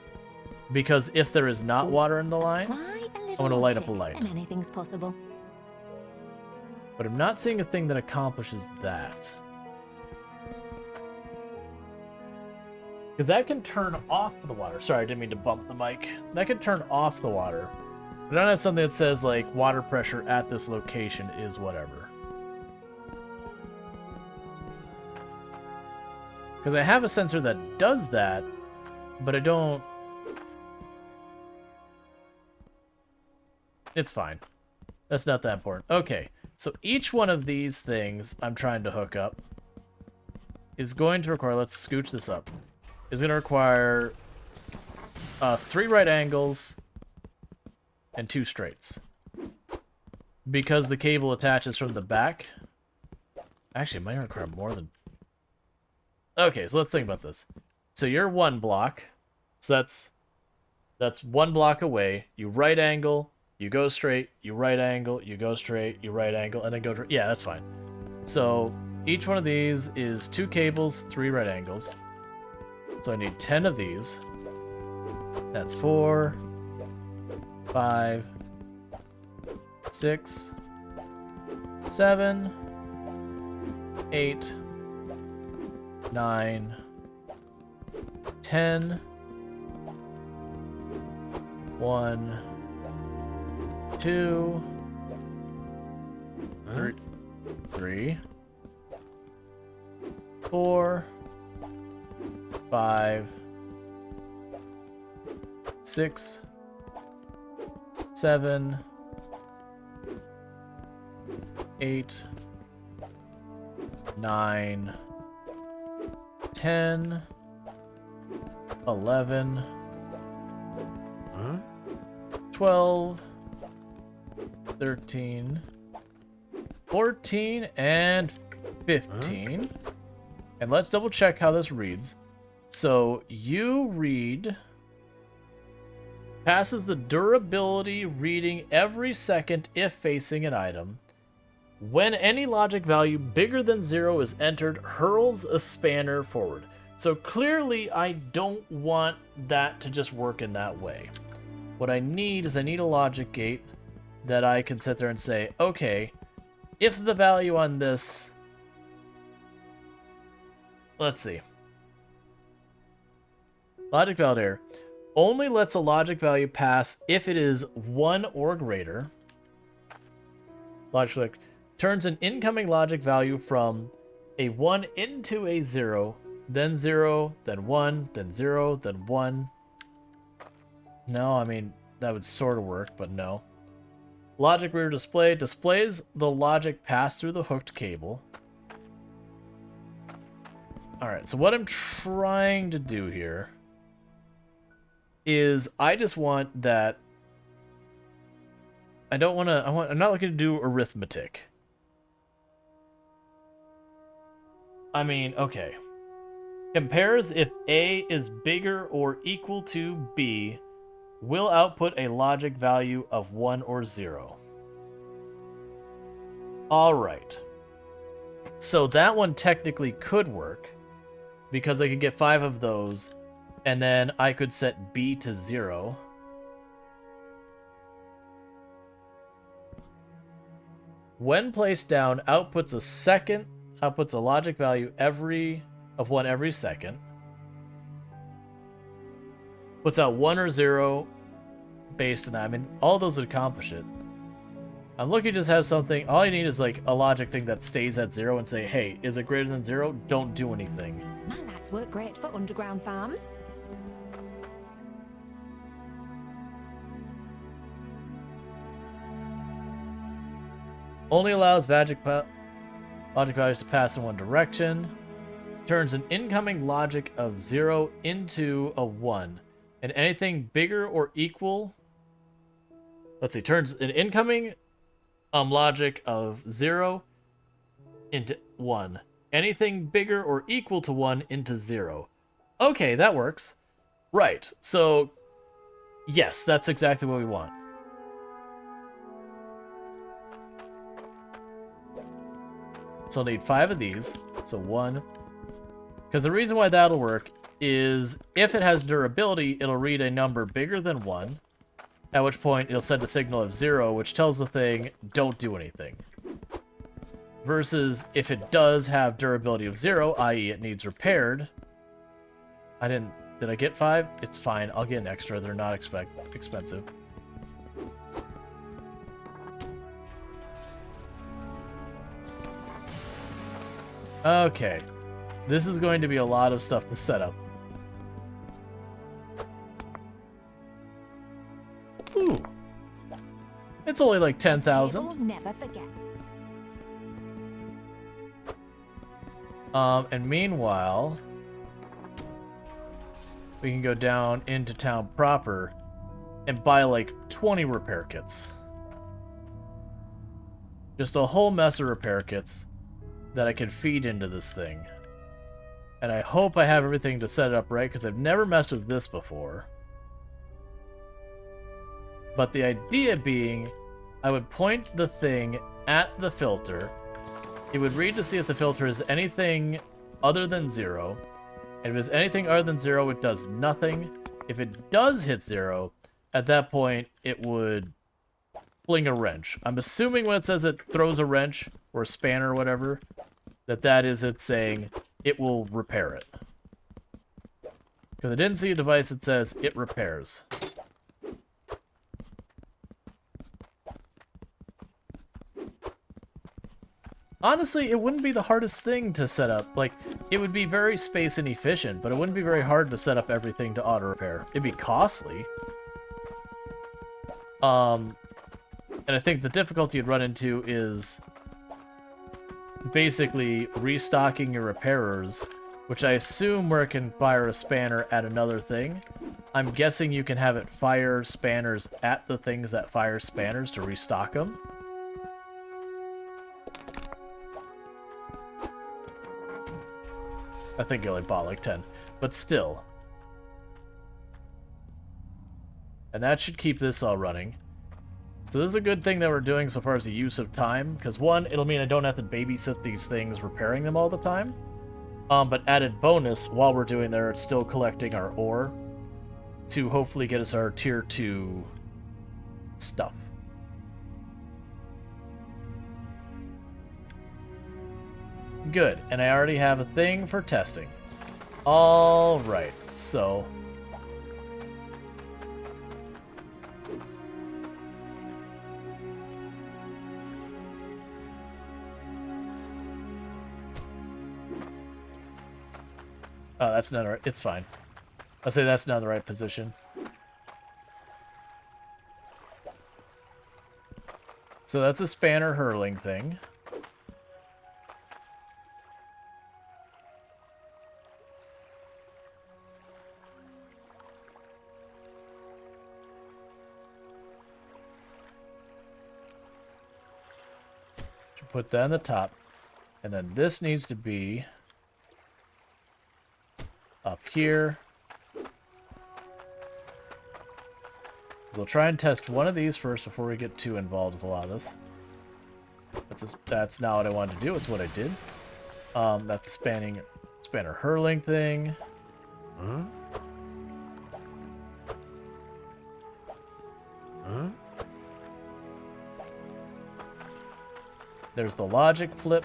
because if there is not water in the line, I want to light up a light. And anything's possible. But I'm not seeing a thing that accomplishes that. Because that can turn off the water. Sorry, I didn't mean to bump the mic. That can turn off the water. I don't have something that says, like, water pressure at this location is whatever. Because I have a sensor that does that, but I don't... It's fine. That's not that important. Okay, so each one of these things I'm trying to hook up is going to require... Let's scooch this up. Is going to require 3 right angles and 2 straights. Because the cable attaches from the back. Actually, it might require more than... Okay, so let's think about this. So you're 1 block. So that's 1 block away. You right angle, you go straight, you right angle, you go straight, you right angle, and then go... Yeah, that's fine. So each one of these is 2 cables, 3 right angles. So I need 10 of these. That's 4, 5, 6, 7, 8, 9, 10, 1, 2, 3, 4, 5, 6, 7, 8, 9, 10, 11, 12, 13, 14, and 15. And let's double check how this reads. So you read passes the durability reading every second if facing an item. When any logic value bigger than 0 is entered, hurls a spanner forward. So clearly I don't want that to just work in that way. What I need is I need a logic gate that I can sit there and say, okay, if the value on this... Let's see. Logic validator only lets a logic value pass if it is 1 or greater. Logic select turns an incoming logic value from a 1 into a 0, then 0, then 1, then 0, then 1. No, I mean, that would sort of work, but no. Logic reader display displays the logic passed through the hooked cable. Alright, so what I'm trying to do here is I just want that... I don't want to... I'm not looking to do arithmetic. I mean, okay. Compares if A is bigger or equal to B, will output a logic value of 1 or 0. Alright. So that one technically could work, because I could get 5 of those, and then I could set B to 0. When placed down, outputs a logic value of 1 every second. Puts out 1 or 0 based on that. I mean, all those would accomplish it. I'm looking to just have something, all I need is like a logic thing that stays at 0 and say, hey, is it greater than 0? Don't do anything. My lads work great for underground farms. Only allows logic values to pass in one direction. Turns an incoming logic of 0 into a 1. And anything bigger or equal... Let's see, turns an incoming logic of 0 into 1. Anything bigger or equal to 1 into 0. Okay, that works. Right, so... Yes, that's exactly what we want. So I'll need 5 of these. So 1. Because the reason why that'll work is if it has durability, it'll read a number bigger than 1, at which point it'll send a signal of 0, which tells the thing, don't do anything. Versus if it does have durability of 0, i.e. it needs repaired. Did I get 5? It's fine, I'll get an extra, they're not expensive. Okay, this is going to be a lot of stuff to set up. Ooh, it's only like 10,000. Never forget. And meanwhile, we can go down into town proper and buy like 20 repair kits. Just a whole mess of repair kits that I can feed into this thing. And I hope I have everything to set it up right, because I've never messed with this before. But the idea being, I would point the thing at the filter. It would read to see if the filter is anything other than 0. And if it's anything other than 0, it does nothing. If it does hit 0, at that point, it would fling a wrench. I'm assuming when it says it throws a wrench, or a spanner or whatever, that is it saying it will repair it. Because I didn't see a device that says it repairs. honestly, it wouldn't be the hardest thing to set up. Like, it would be very space inefficient, but it wouldn't be very hard to set up everything to auto-repair. It'd be costly. And I think the difficulty you'd run into is basically restocking your repairers, which I assume where it can fire a spanner at another thing. I'm guessing you can have it fire spanners at the things that fire spanners to restock them. I think you only bought like 10, but still. And that should keep this all running. So this is a good thing that we're doing so far as the use of time, because one, it'll mean I don't have to babysit these things repairing them all the time. But added bonus, while we're doing there, it's still collecting our ore to hopefully get us our tier 2 stuff. Good, and I already have a thing for testing. Alright, so... Oh, that's not right. It's fine. I'll say that's not the right position. So that's a spanner hurling thing. Should put that on the top. And then this needs to be up here. We'll try and test one of these first before we get too involved with a lot of this. That's not what I wanted to do. It's what I did. That's a spanner hurling thing. Huh? Huh? There's the logic flip.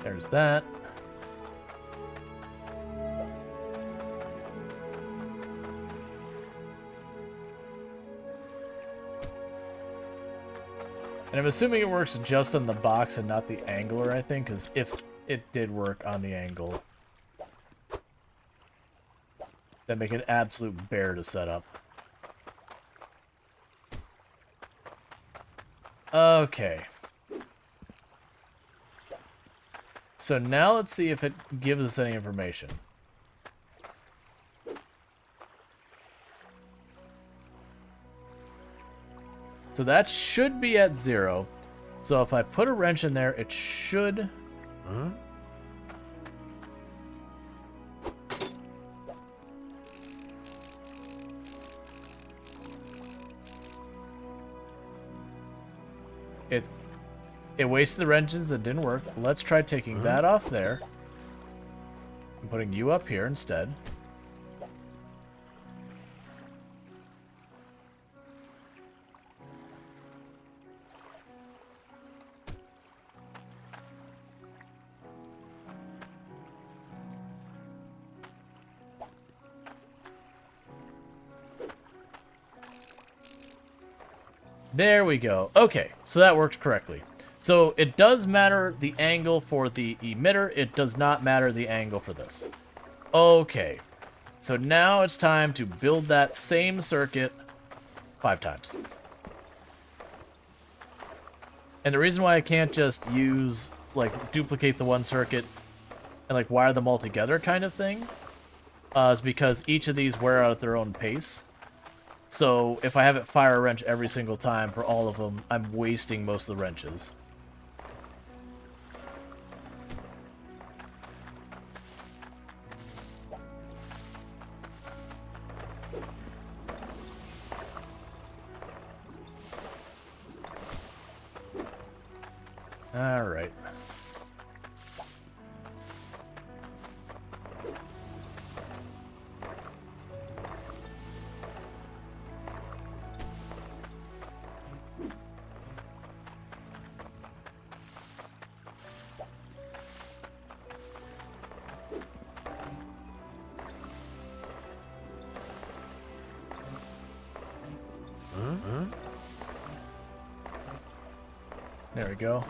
There's that. And I'm assuming it works just on the box and not the angler, I think, because if it did work on the angle, that'd make it absolute bear to set up. Okay. So now let's see if it gives us any information. So that should be at 0. So if I put a wrench in there, it should... Huh? It wasted the wrenches, it didn't work. Let's try taking that off there. I'm putting you up here instead. There we go. Okay, so that worked correctly. So it does matter the angle for the emitter. It does not matter the angle for this. Okay, so now it's time to build that same circuit 5 times. And the reason why I can't just use, like, duplicate the one circuit and, like, wire them all together kind of thing is because each of these wear out at their own pace. So if I have it fire a wrench every single time for all of them, I'm wasting most of the wrenches. All right. There we go.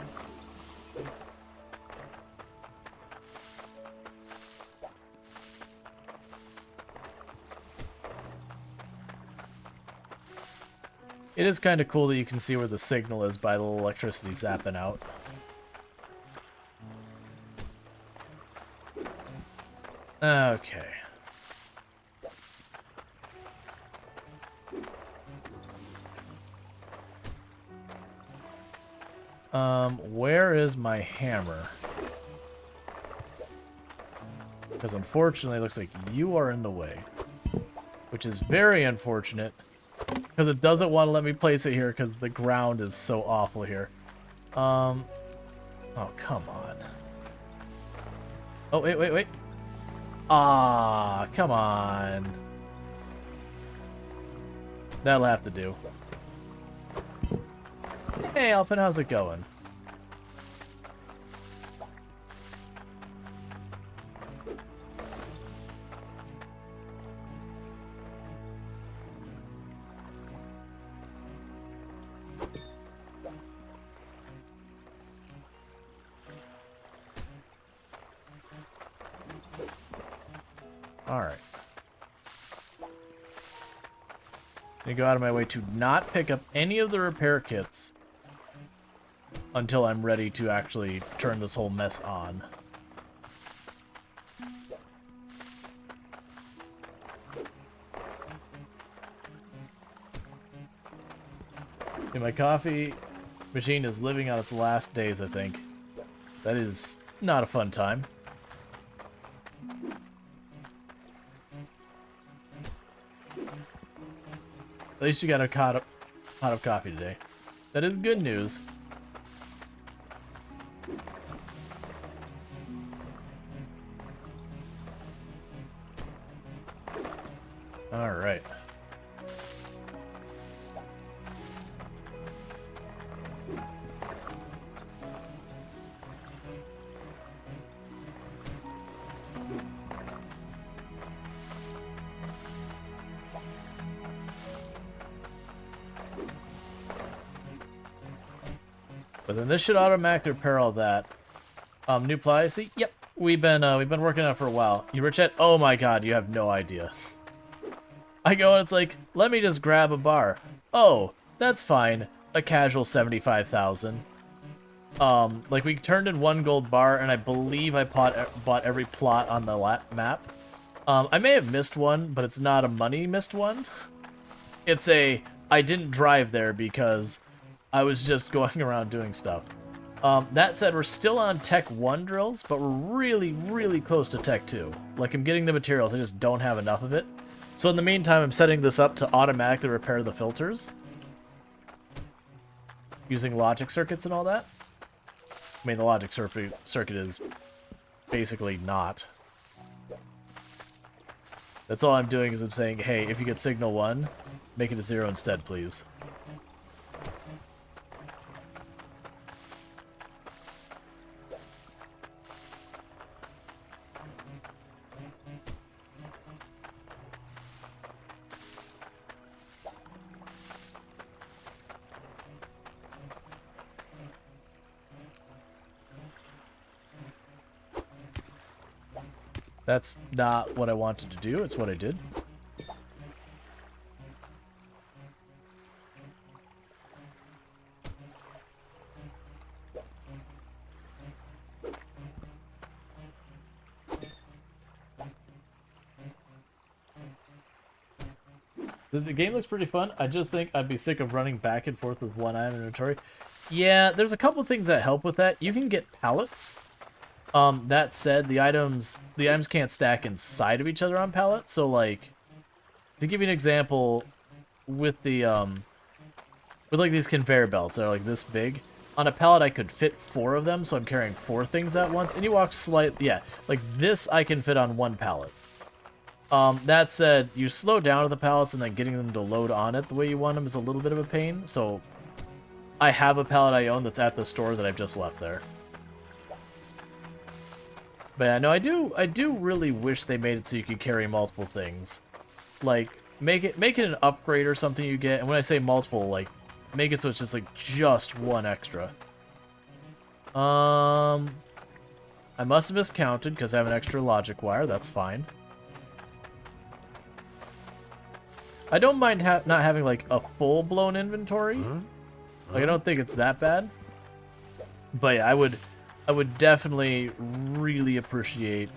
It is kind of cool that you can see where the signal is by the little electricity zapping out. Okay. Where is my hammer? Because unfortunately it looks like you are in the way. Which is very unfortunate. Because it doesn't want to let me place it here because the ground is so awful here. Oh, come on. Oh, wait. Ah, come on. That'll have to do. Hey, Alpin, how's it going? Alright. I go out of my way to not pick up any of the repair kits until I'm ready to actually turn this whole mess on. And my coffee machine is living on its last days, I think. That is not a fun time. At least you got a pot of coffee today. That is good news. All right. But then this should automatically repair all that. New pliancy? Yep. We've been working on it for a while. You rich yet? Oh my god, you have no idea. I go and it's like, let me just grab a bar. Oh, that's fine. A casual 75,000. Like we turned in 1 gold bar, and I believe I bought every plot on the map. I may have missed one, but it's not a money missed one. It's a, I didn't drive there because I was just going around doing stuff. That said, we're still on Tech 1 drills, but we're really, really close to Tech 2. Like, I'm getting the materials, I just don't have enough of it. So in the meantime, I'm setting this up to automatically repair the filters. Using logic circuits and all that. I mean, the logic circuit is basically not. That's all I'm doing is I'm saying, hey, if you get signal 1, make it a 0 instead, please. That's not what I wanted to do, it's what I did. The game looks pretty fun. I just think I'd be sick of running back and forth with one item inventory. Yeah, there's a couple things that help with that. You can get pallets. That said, the items can't stack inside of each other on pallets. So, like, to give you an example, with the with like these conveyor belts that are like this big, on a pallet I could fit 4 of them, so I'm carrying 4 things at once. And you walk slightly, yeah, like this I can fit on 1 pallet. That said, you slow down to the pallets and then getting them to load on it the way you want them is a little bit of a pain. So, I have a pallet I own that's at the store that I've just left there. But yeah, no, I do really wish they made it so you could carry multiple things. Like, make it an upgrade or something you get, and when I say multiple, like, make it so it's just like just 1 extra. I must have miscounted because I have an extra logic wire. That's fine. I don't mind not having like a full-blown inventory. Like I don't think it's that bad. But yeah, I would definitely really appreciate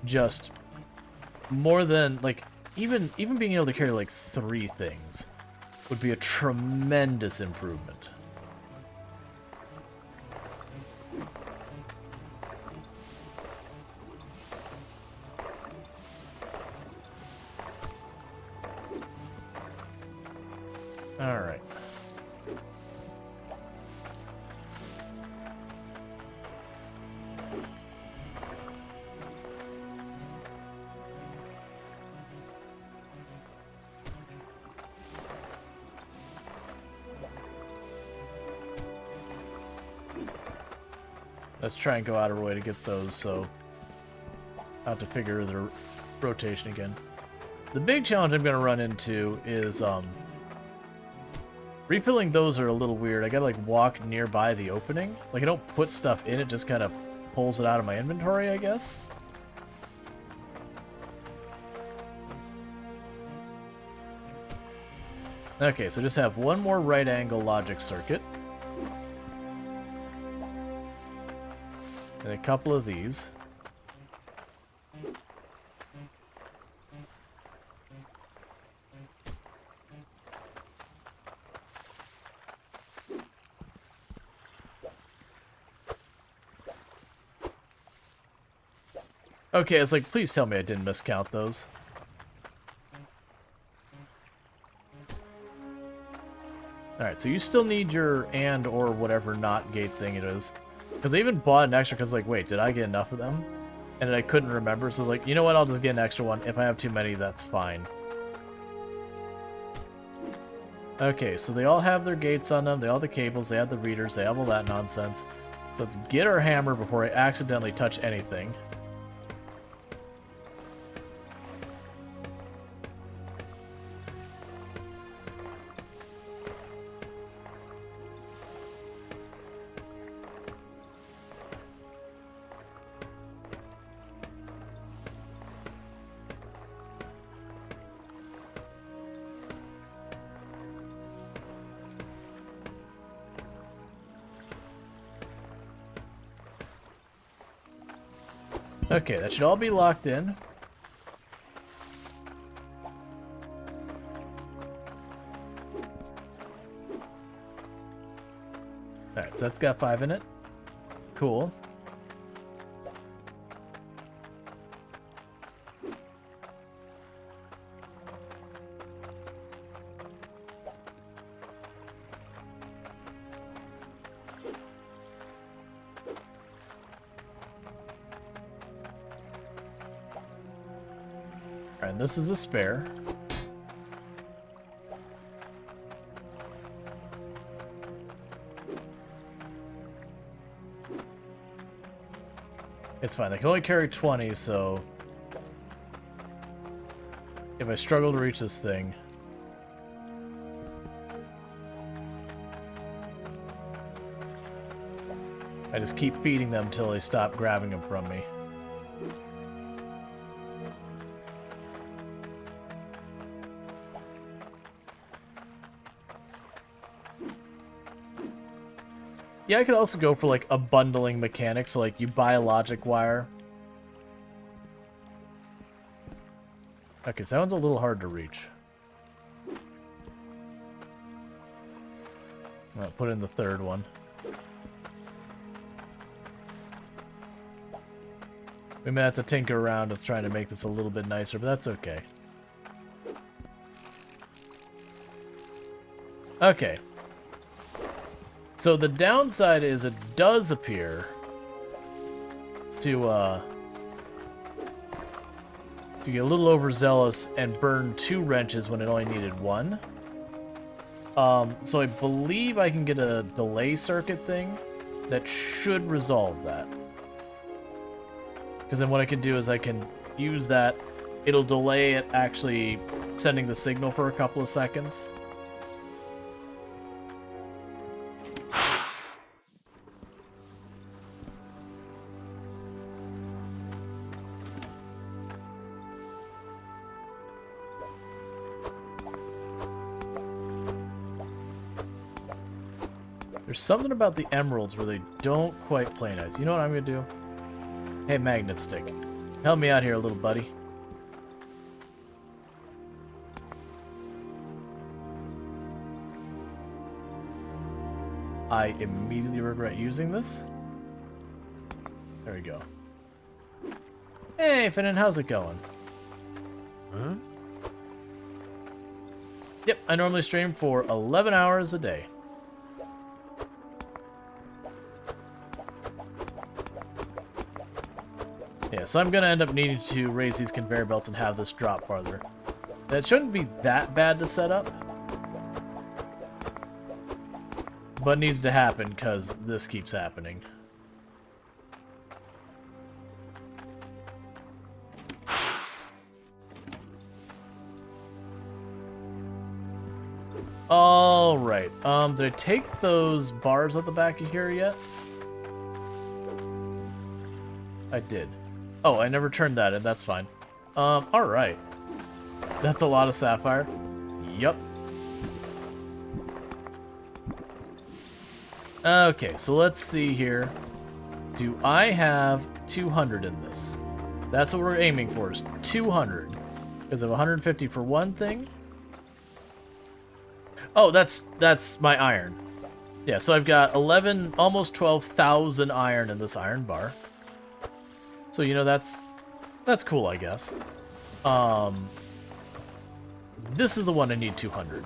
just more than like even being able to carry like 3 things would be a tremendous improvement. All right. Let's try and go out of our way to get those, so I have to figure the rotation again. The big challenge I'm going to run into is refilling those are a little weird. I gotta like walk nearby the opening. Like I don't put stuff in, it just kind of pulls it out of my inventory, I guess. Okay, so just have one more right angle logic circuit. And a couple of these. Okay, it's like, please tell me I didn't miscount those. Alright, so you still need your and or whatever not gate thing it is. Because I even bought an extra because like, wait, did I get enough of them? And then I couldn't remember, so I was like, you know what, I'll just get an extra one. If I have too many, that's fine. Okay, so they all have their gates on them, they all have the cables, they have the readers, they have all that nonsense. So let's get our hammer before I accidentally touch anything. Okay, that should all be locked in. Alright, that's got 5 in it. Cool. And this is a spare. It's fine. They can only carry 20, so if I struggle to reach this thing, I just keep feeding them until they stop grabbing them from me. Yeah, I could also go for, like, a bundling mechanic, so, like, you buy a logic wire. Okay, so that one's a little hard to reach. I'll put in the third one. We may have to tinker around with trying to make this a little bit nicer, but that's okay. Okay. So the downside is it does appear to get a little overzealous and burn 2 wrenches when it only needed 1. So I believe I can get a delay circuit thing that should resolve that. Because then what I can do is I can use that. It'll delay it actually sending the signal for a couple of seconds. There's something about the emeralds where they don't quite play nice. You know what I'm gonna do? Hey, magnet stick. Help me out here, little buddy. I immediately regret using this. There we go. Hey, Finnan, how's it going? Huh? Yep, I normally stream for 11 hours a day. Yeah, so I'm gonna end up needing to raise these conveyor belts and have this drop farther. That shouldn't be that bad to set up. But needs to happen because this keeps happening. Alright, did I take those bars at the back of here yet? I did. Oh, I never turned that in, that's fine. Alright. That's a lot of sapphire. Yup. Okay, so let's see here. Do I have 200 in this? That's what we're aiming for, is 200. Because of 150 for one thing. Oh, that's my iron. Yeah, so I've got 11, almost 12,000 iron in this iron bar. So, you know, that's cool, I guess. This is the one I need 200.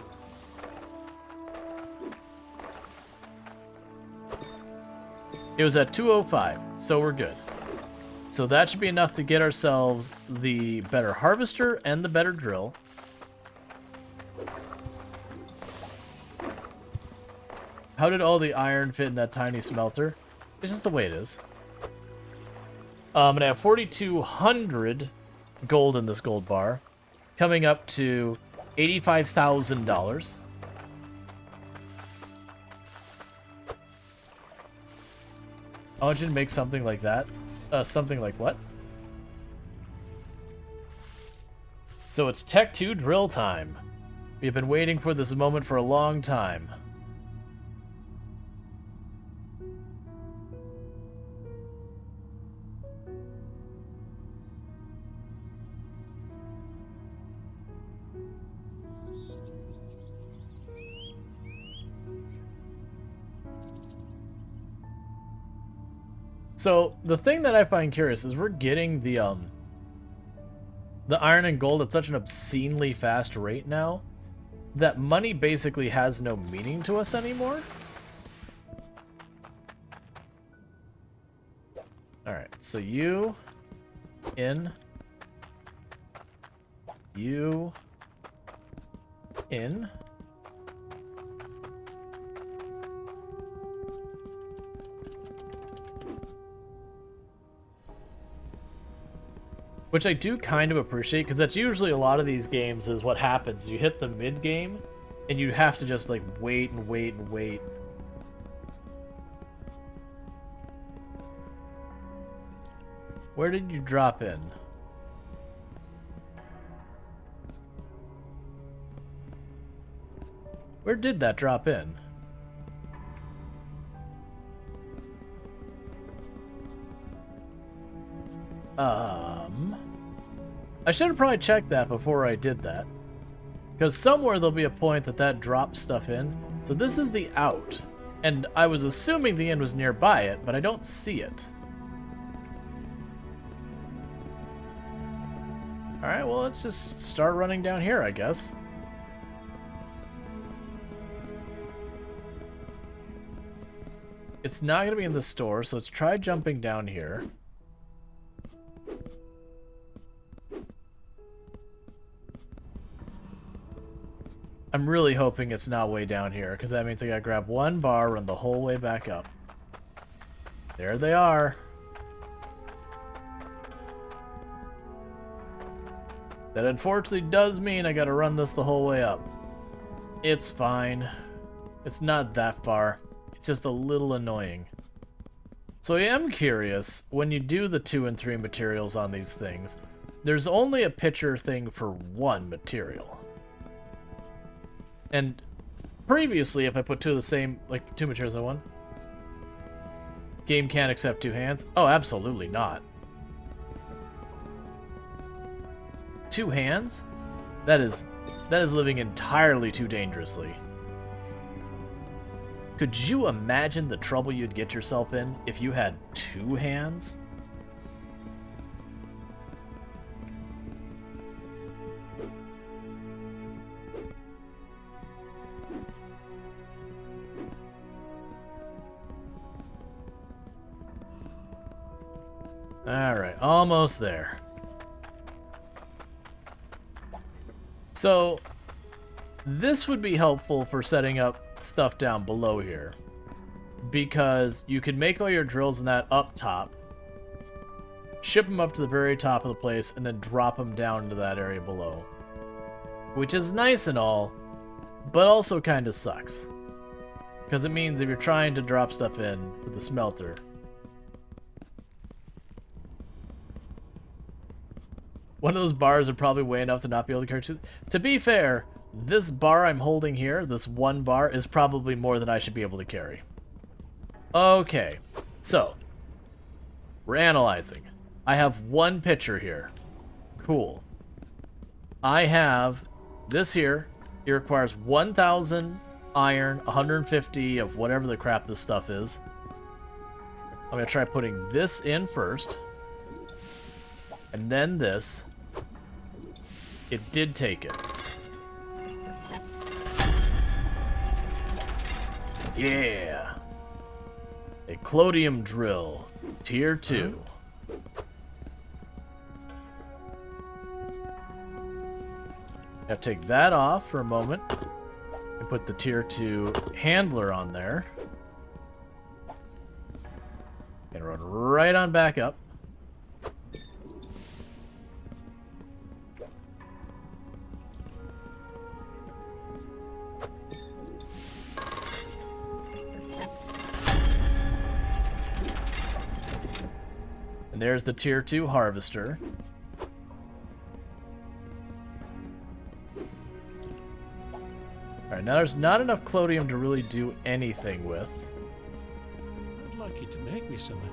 It was at 205, so we're good. So that should be enough to get ourselves the better harvester and the better drill. How did all the iron fit in that tiny smelter? It's just the way it is. I'm gonna have 4,200 gold in this gold bar, coming up to $85,000. I want you to make something like that. Something like what? So it's Tech 2 drill time. We've been waiting for this moment for a long time. So the thing that I find curious is we're getting the iron and gold at such an obscenely fast rate now that money basically has no meaning to us anymore. Alright, so you in. Which I do kind of appreciate, because that's usually a lot of these games is what happens. You hit the mid-game, and you have to just, like, wait and wait and wait. Where did you drop in? Where did that drop in? I should have probably checked that before I did that. Because somewhere there'll be a point that drops stuff in. So this is the out. And I was assuming the in was nearby it, but I don't see it. Alright, well, let's just start running down here, I guess. It's not going to be in the store, so let's try jumping down here. I'm really hoping it's not way down here, because that means I gotta grab one bar, run the whole way back up. There they are. That unfortunately does mean I gotta run this the whole way up. It's fine. It's not that far. It's just a little annoying. So I am curious, when you do the 2 and 3 materials on these things, there's only a pitcher thing for one material. And previously, if I put two of the same, like, two materials in one, game can't accept two hands? Oh, absolutely not. Two hands? That is living entirely too dangerously. Could you imagine the trouble you'd get yourself in if you had two hands? Alright, almost there. So, this would be helpful for setting up stuff down below here. Because you could make all your drills in that up top, ship them up to the very top of the place, and then drop them down into that area below. Which is nice and all, but also kind of sucks. Because it means if you're trying to drop stuff in with the smelter, one of those bars would probably weigh enough to not be able to carry two. To be fair, this bar I'm holding here, this one bar, is probably more than I should be able to carry. Okay, so we're analyzing. I have one pitcher here. Cool. I have this here. It requires 1,000 iron, 150 of whatever the crap this stuff is. I'm going to try putting this in first. And then this. It did take it. Yeah. A clodium drill. Tier 2. Now take that off for a moment. And put the tier 2 handler on there. And run right on back up. And there's the tier 2 harvester. Alright, now there's not enough clodium to really do anything with. I'd like you to make me something.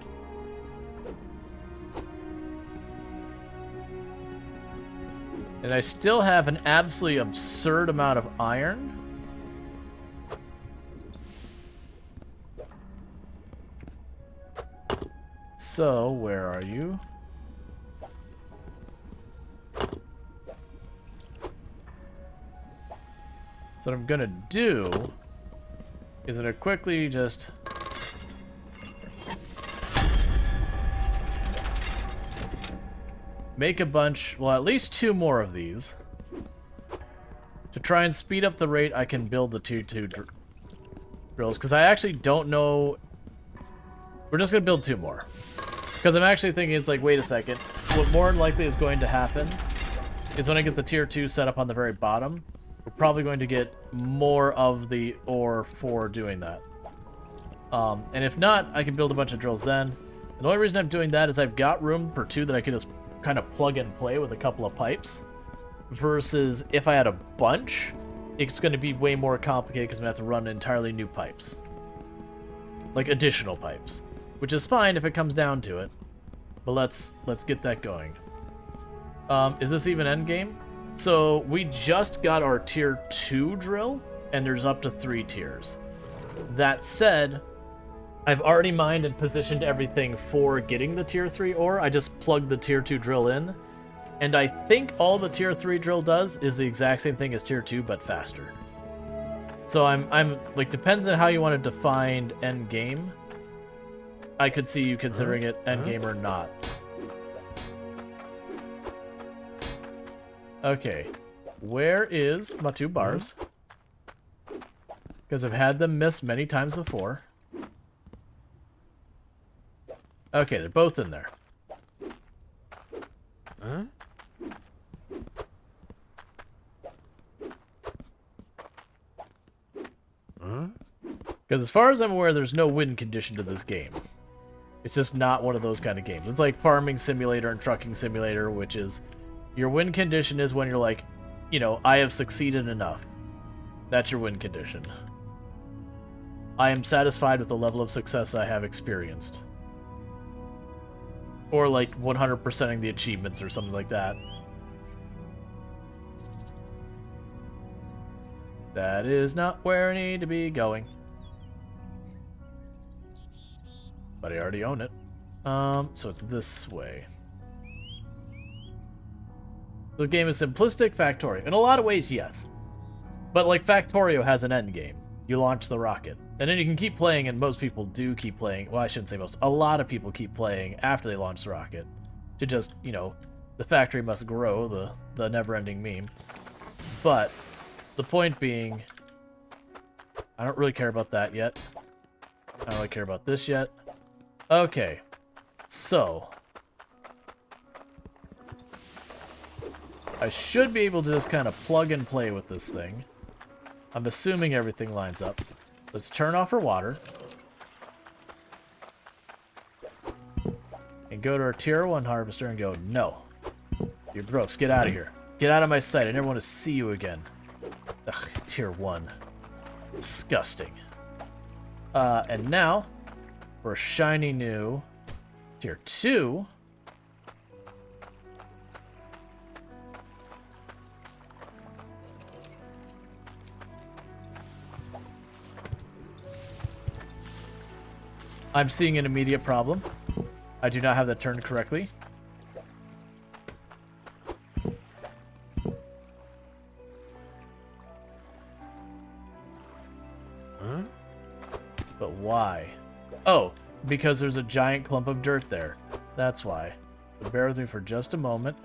And I still have an absolutely absurd amount of iron. So, where are you? So what I'm gonna do is I'm gonna quickly just make a bunch, well, at least 2 more of these to try and speed up the rate I can build the tier 2 drills, because I actually don't know. We're just gonna build 2 more. Because I'm actually thinking, it's like, wait a second. What more than likely is going to happen is when I get the tier 2 set up on the very bottom, we're probably going to get more of the ore for doing that. And if not, I can build a bunch of drills then. And the only reason I'm doing that is I've got room for 2 that I can just kind of plug and play with a couple of pipes. Versus if I had a bunch, it's going to be way more complicated because I'm going to have to run entirely new pipes. Like additional pipes. Which is fine if it comes down to it. But let's get that going. Is this even endgame? So we just got our tier 2 drill, and there's up to 3 tiers. That said, I've already mined and positioned everything for getting the tier 3 ore. I just plugged the tier 2 drill in. And I think all the tier 3 drill does is the exact same thing as tier 2, but faster. So I'm like, depends on how you want to define endgame. I could see you considering it endgame or not. Okay, where is my 2 bars? Because I've had them miss many times before. Okay, they're both in there. Because as far as I'm aware, there's no win condition to this game. It's just not one of those kind of games. It's like Farming Simulator and Trucking Simulator, which is your win condition is when you're like, you know, I have succeeded enough. That's your win condition. I am satisfied with the level of success I have experienced. Or like 100%ing the achievements or something like that. That is not where I need to be going. But I already own it. So it's this way. This game is simplistic, Factorio. In a lot of ways, yes. But like Factorio has an end game. You launch the rocket. And then you can keep playing, and most people do keep playing. Well, I shouldn't say most. A lot of people keep playing after they launch the rocket. To just, you know, the factory must grow, the never-ending meme. But the point being, I don't really care about that yet. I don't really care about this yet. Okay. So I should be able to just kind of plug and play with this thing. I'm assuming everything lines up. Let's turn off our water. And go to our tier 1 harvester and go, no. You're gross. Get out of here. Get out of my sight. I never want to see you again. Ugh, tier 1. Disgusting. And now, for a shiny new tier 2... I'm seeing an immediate problem. I do not have that turned correctly. Huh? But why? Oh, because there's a giant clump of dirt there. That's why. So bear with me for just a moment.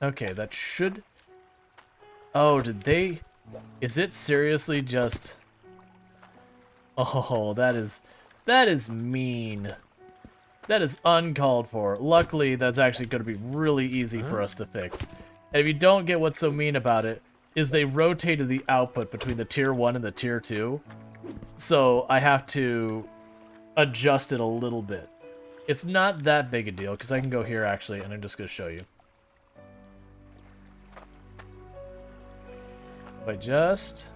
Okay, that should... Oh, did they... Is it seriously just... Oh, that is mean. That is uncalled for. Luckily, that's actually going to be really easy for us to fix. And if you don't get what's so mean about it, is they rotated the output between the tier 1 and the tier 2. So I have to adjust it a little bit. It's not that big a deal, because I can go here, actually, and I'm just going to show you. If I just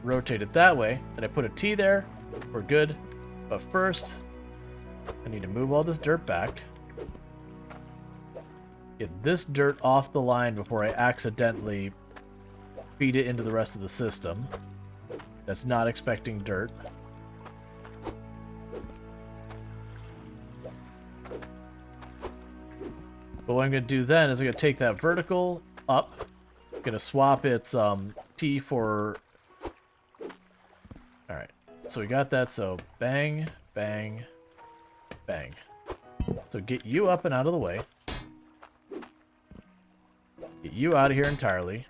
rotate it that way, and I put a T there, we're good. But first, I need to move all this dirt back. Get this dirt off the line before I accidentally feed it into the rest of the system. That's not expecting dirt. But what I'm going to do then is I'm going to take that vertical up. Gonna swap its T for... Alright, so we got that, so bang, bang, bang. So get you up and out of the way. Get you out of here entirely.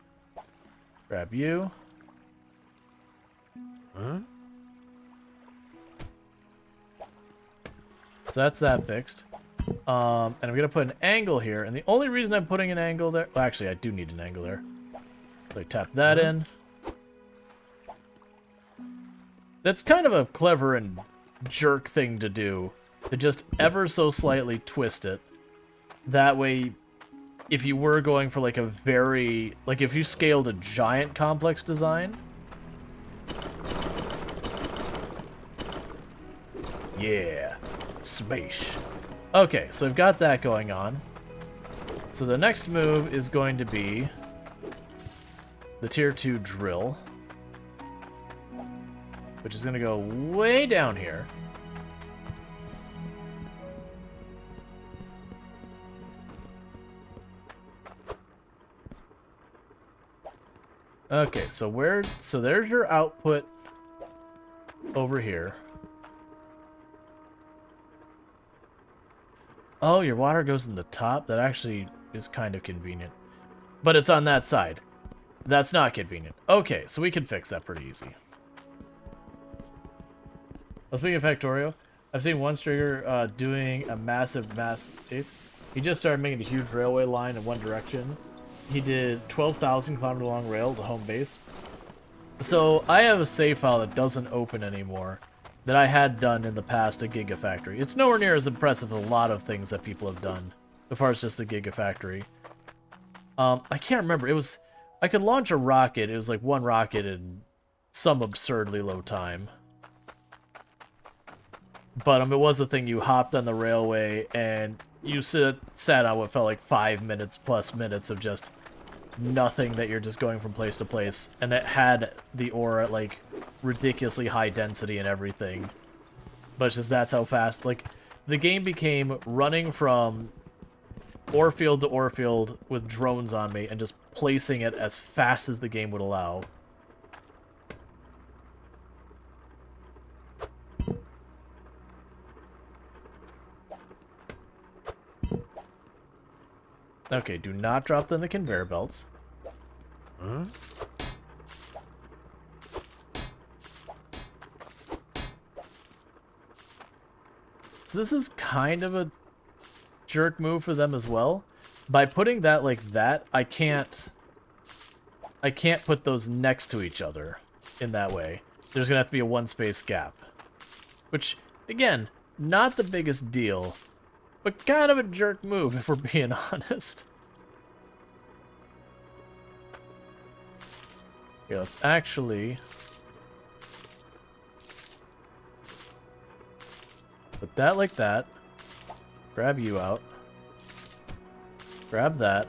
Grab you. Huh? So that's that fixed. And I'm gonna put an angle here, and the only reason I'm putting an angle there... Well, actually, I do need an angle there. So I tap that in. That's kind of a clever and jerk thing to do. To just ever so slightly twist it. That way, if you were going for like a very... Like if you scaled a giant complex design... Yeah. Smash. Okay, so I've got that going on. So the next move is going to be the tier 2 drill, which is going to go way down here. Okay, so there's your output over here. Oh, your water goes in the top? That actually is kind of convenient. But it's on that side. That's not convenient. Okay, so we can fix that pretty easy. Well, speaking of Factorio, I've seen one streamer doing a massive case. He just started making a huge railway line in one direction. He did 12,000 kilometer long rail to home base. So I have a save file that doesn't open anymore that I had done in the past at Gigafactory. It's nowhere near as impressive as a lot of things that people have done as far as just the Gigafactory. I can't remember. It was... I could launch a rocket. It was like one rocket in some absurdly low time. But it was the thing you hopped on the railway and you sat on what felt like 5 minutes plus minutes of just nothing that you're just going from place to place. And it had the ore at like ridiculously high density and everything. But it's just that's how fast, like, the game became running from ore field to ore field with drones on me and just placing it as fast as the game would allow. Okay, do not drop them in the conveyor belts. Huh? So this is kind of a jerk move for them as well. By putting that like that, I can't put those next to each other in that way. There's gonna have to be a one space gap. Which, again, not the biggest deal, but kind of a jerk move if we're being honest. Here, let's actually put that like that. Grab you out. Grab that.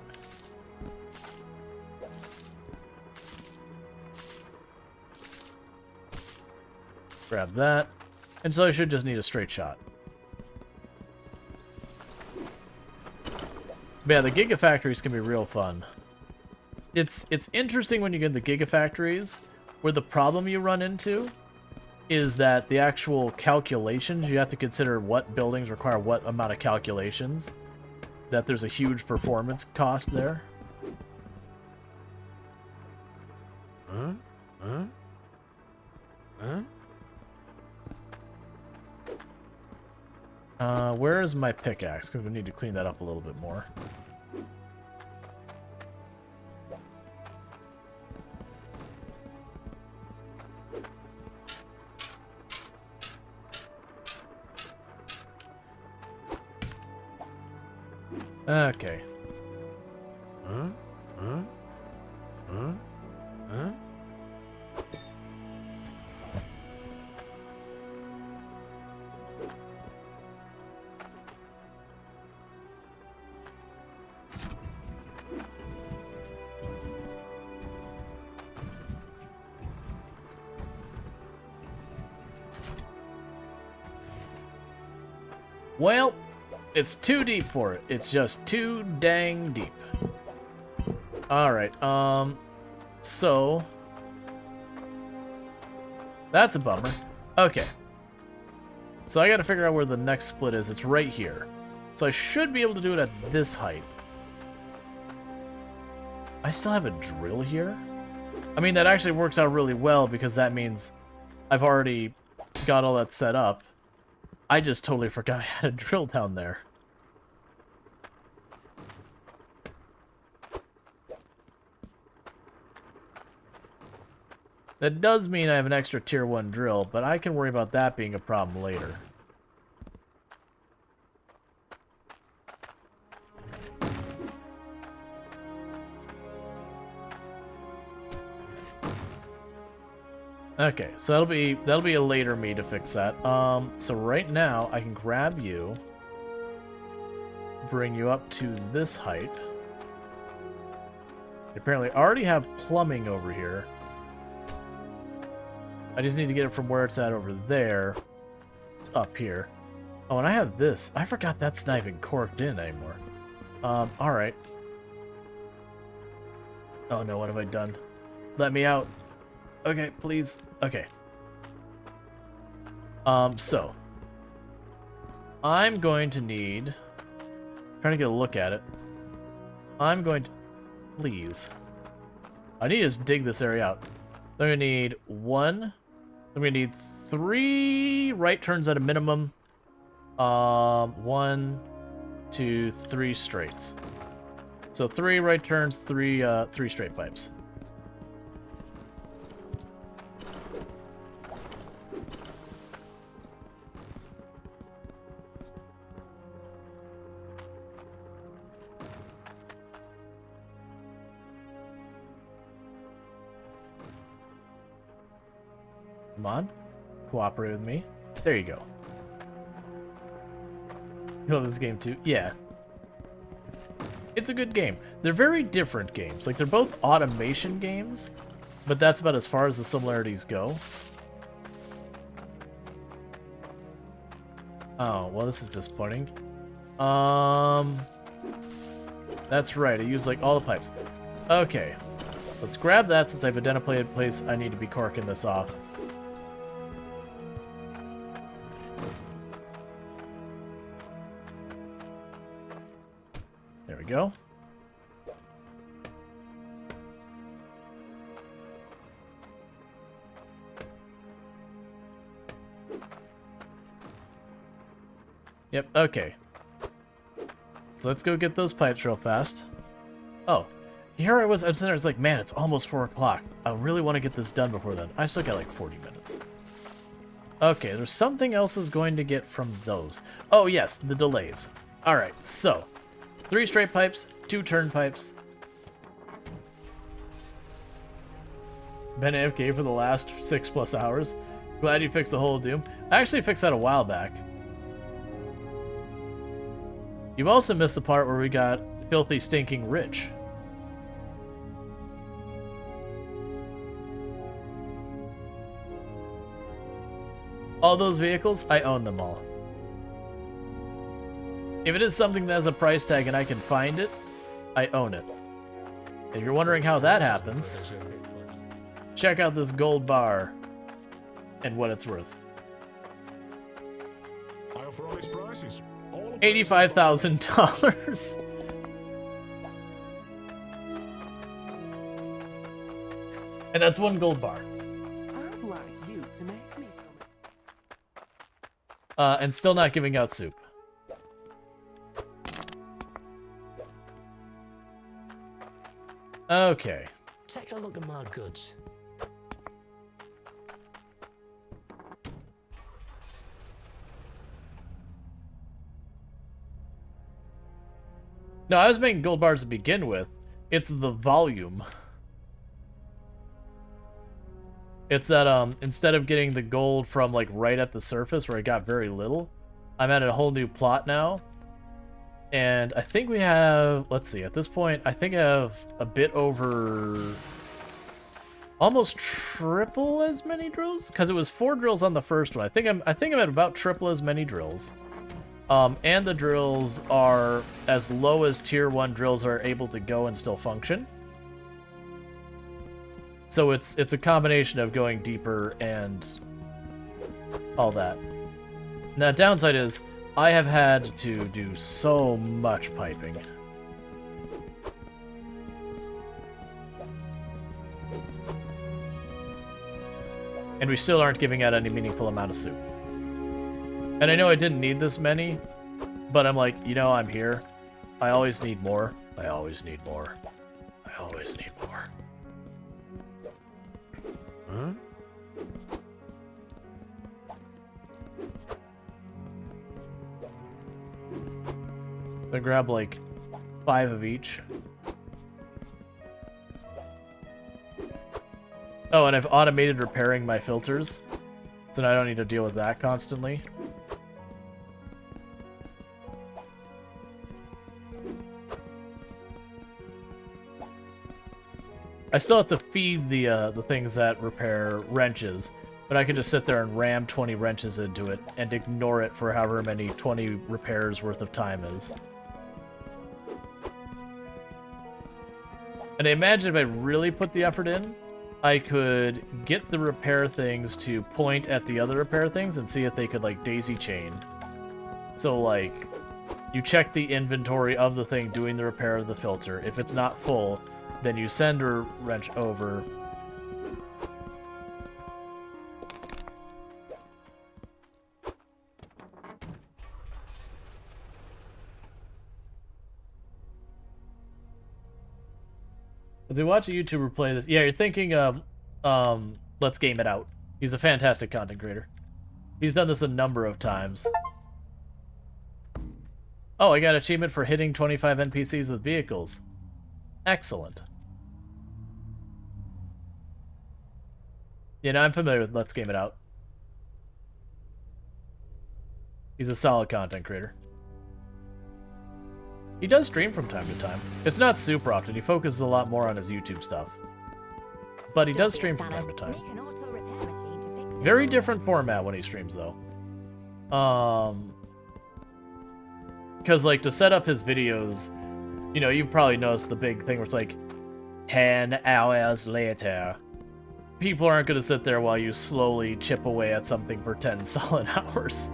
Grab that. And so I should just need a straight shot. But yeah, the Gigafactories can be real fun. It's interesting when you get the Gigafactories, where the problem you run into is that the actual calculations, you have to consider what buildings require what amount of calculations, that there's a huge performance cost there. Huh? Huh? Huh? Where is my pickaxe? Because we need to clean that up a little bit more. Okay. Huh? Huh? Huh? Huh? Well, it's too deep for it. It's just too dang deep. Alright, so... that's a bummer. Okay. So I gotta figure out where the next split is. It's right here. So I should be able to do it at this height. I still have a drill here? I mean, that actually works out really well because that means I've already got all that set up. I just totally forgot I had a drill down there. That does mean I have an extra tier 1 drill, but I can worry about that being a problem later. Okay, so that'll be a later me to fix that. So right now I can grab you, bring you up to this height. Apparently I already have plumbing over here. I just need to get it from where it's at over there to up here. Oh, and I have this. I forgot that's not even corked in anymore. Alright. Oh no, what have I done? Let me out. Okay, please. Okay. So. I'm going to need... trying to get a look at it. I'm going to... please. I need to just dig this area out. I'm going to need 1... I'm going to need 3 right turns at a minimum. 1, 2, 3 straights. So 3 right turns, 3 straight pipes. Come on. Cooperate with me. There you go. You love this game too? Yeah. It's a good game. They're very different games. Like, they're both automation games, but that's about as far as the similarities go. Oh, well, this is disappointing. That's right. I used, like, all the pipes. Okay. Let's grab that since I've identified a place I need to be corking this off. There we go. Yep, okay. So let's go get those pipes real fast. Oh, here I was sitting there, it's like, man, it's almost 4 o'clock. I really want to get this done before then. I still got like 40 minutes. Okay, there's something else is going to get from those. Oh yes, the delays. Alright, so 3 straight pipes, 2 turn pipes. Been AFK for the last 6+ hours. Glad you fixed the whole Doom. I actually fixed that a while back. You've also missed the part where we got filthy stinking rich. All those vehicles, I own them all. If it is something that has a price tag and I can find it, I own it. If you're wondering how that happens, check out this gold bar and what it's worth. I offer honest prices. $85,000. And that's 1 gold bar. I'd like you to make me some. And still not giving out soup. Okay. Take a look at my goods. No, I was making gold bars to begin with. It's the volume. It's that, instead of getting the gold from, like, right at the surface where I got very little, I'm at a whole new plot now. And I think we have, let's see, at this point, I think I have a bit over almost triple as many drills, because it was 4 drills on the first one. I think I'm at about triple as many drills. And the drills are as low as tier 1 drills are able to go and still function. So it's a combination of going deeper and all that. Now, the downside is I have had to do so much piping. And we still aren't giving out any meaningful amount of soup. And I know I didn't need this many, but I'm like, you know, I'm here. I always need more. I always need more. I always need more. Huh? I grab like 5 of each. Oh, and I've automated repairing my filters, so now I don't need to deal with that constantly. I still have to feed the things that repair wrenches, but I can just sit there and ram 20 wrenches into it and ignore it for however many 20 repairs worth of time is. And I imagine if I really put the effort in, I could get the repair things to point at the other repair things and see if they could, like, daisy chain. So, like, you check the inventory of the thing doing the repair of the filter. If it's not full, then you send a wrench over. As we watch a YouTuber play this, yeah, you're thinking of Let's Game It Out. He's a fantastic content creator. He's done this a number of times. Oh, I got an achievement for hitting 25 NPCs with vehicles. Excellent. You know, I'm familiar with Let's Game It Out. He's a solid content creator. He does stream from time to time. It's not super often. He focuses a lot more on his YouTube stuff. But he does stream from time to time. Very different format when he streams, though. Because, like, to set up his videos, you know, you've probably noticed the big thing where it's like, 10 hours later. People aren't going to sit there while you slowly chip away at something for 10 solid hours.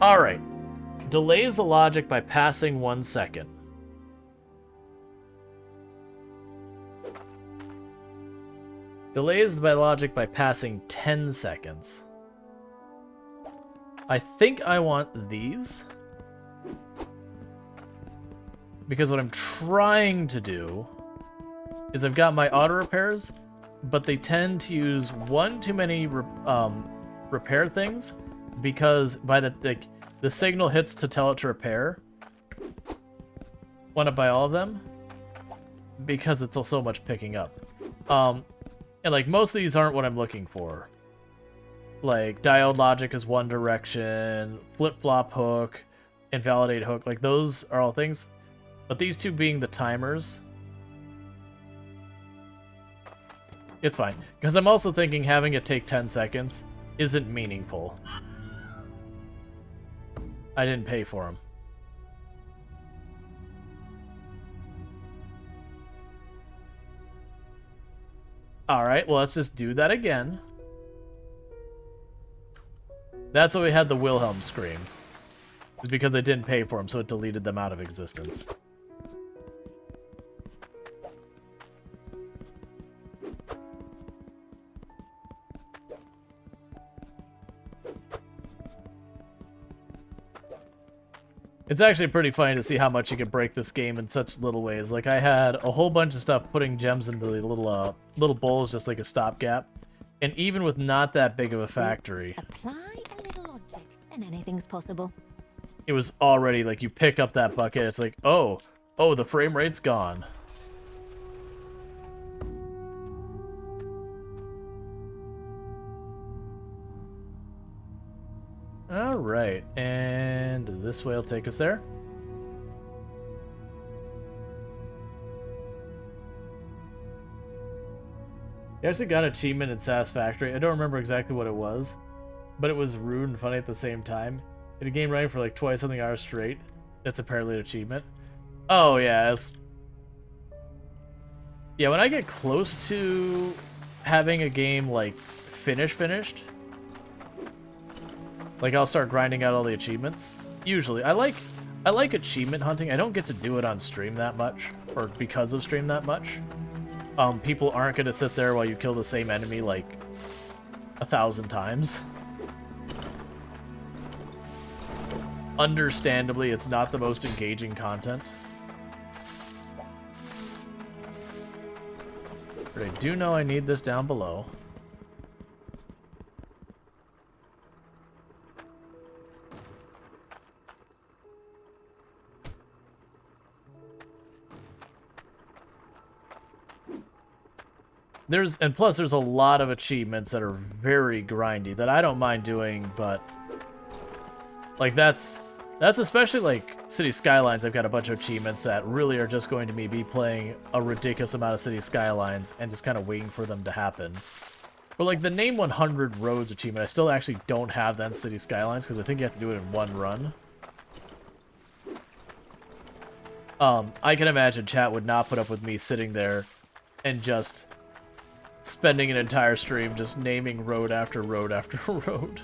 Alright. Delays the logic by passing 1 second. Delays the logic by passing 10 seconds. I think I want these. Because what I'm trying to do is I've got my auto repairs, but they tend to use one too many repair things, because by the signal hits to tell it to repair. Want to buy all of them because it's so much picking up. And like most of these aren't what I'm looking for. Like diode logic is one direction, flip-flop hook, invalidate hook, like those are all things. But these two being the timers, it's fine. Because I'm also thinking having it take 10 seconds isn't meaningful. I didn't pay for them. Alright, well let's just do that again. That's why we had the Wilhelm scream. It's because I didn't pay for them, so it deleted them out of existence. It's actually pretty funny to see how much you can break this game in such little ways. Like, I had a whole bunch of stuff putting gems into the little bowls, just like a stopgap. And even with not that big of a factory, apply a little logic, and anything's possible. It was already, like, you pick up that bucket, it's like, oh, the frame rate's gone. Alright, and this way will take us there. You actually got an achievement in Satisfactory. I don't remember exactly what it was, but it was rude and funny at the same time. In a game running for like 20-something hours straight, that's apparently an achievement. Oh, yeah. Yeah, when I get close to having a game, like, finished, like, I'll start grinding out all the achievements. Usually. I like achievement hunting. I don't get to do it on stream that much, or because of stream that much. People aren't going to sit there while you kill the same enemy, like, 1,000 times. Understandably, it's not the most engaging content. But I do know I need this down below. And plus there's a lot of achievements that are very grindy that I don't mind doing, but like that's especially like City Skylines. I've got a bunch of achievements that really are just going to be playing a ridiculous amount of City Skylines and just kind of waiting for them to happen. But like the Name 100 Roads achievement, I still actually don't have that in City Skylines because I think you have to do it in one run. I can imagine chat would not put up with me sitting there and just spending an entire stream just naming road after road after road.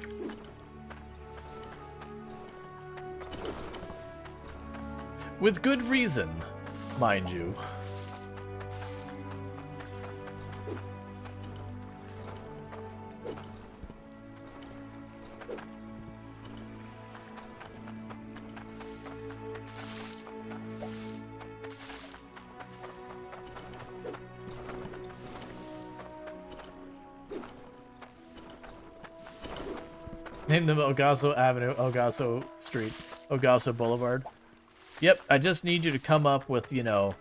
With good reason, mind you. Name them Ogasso Avenue, Ogasso Street, Ogasso Boulevard. Yep, I just need you to come up with, you know,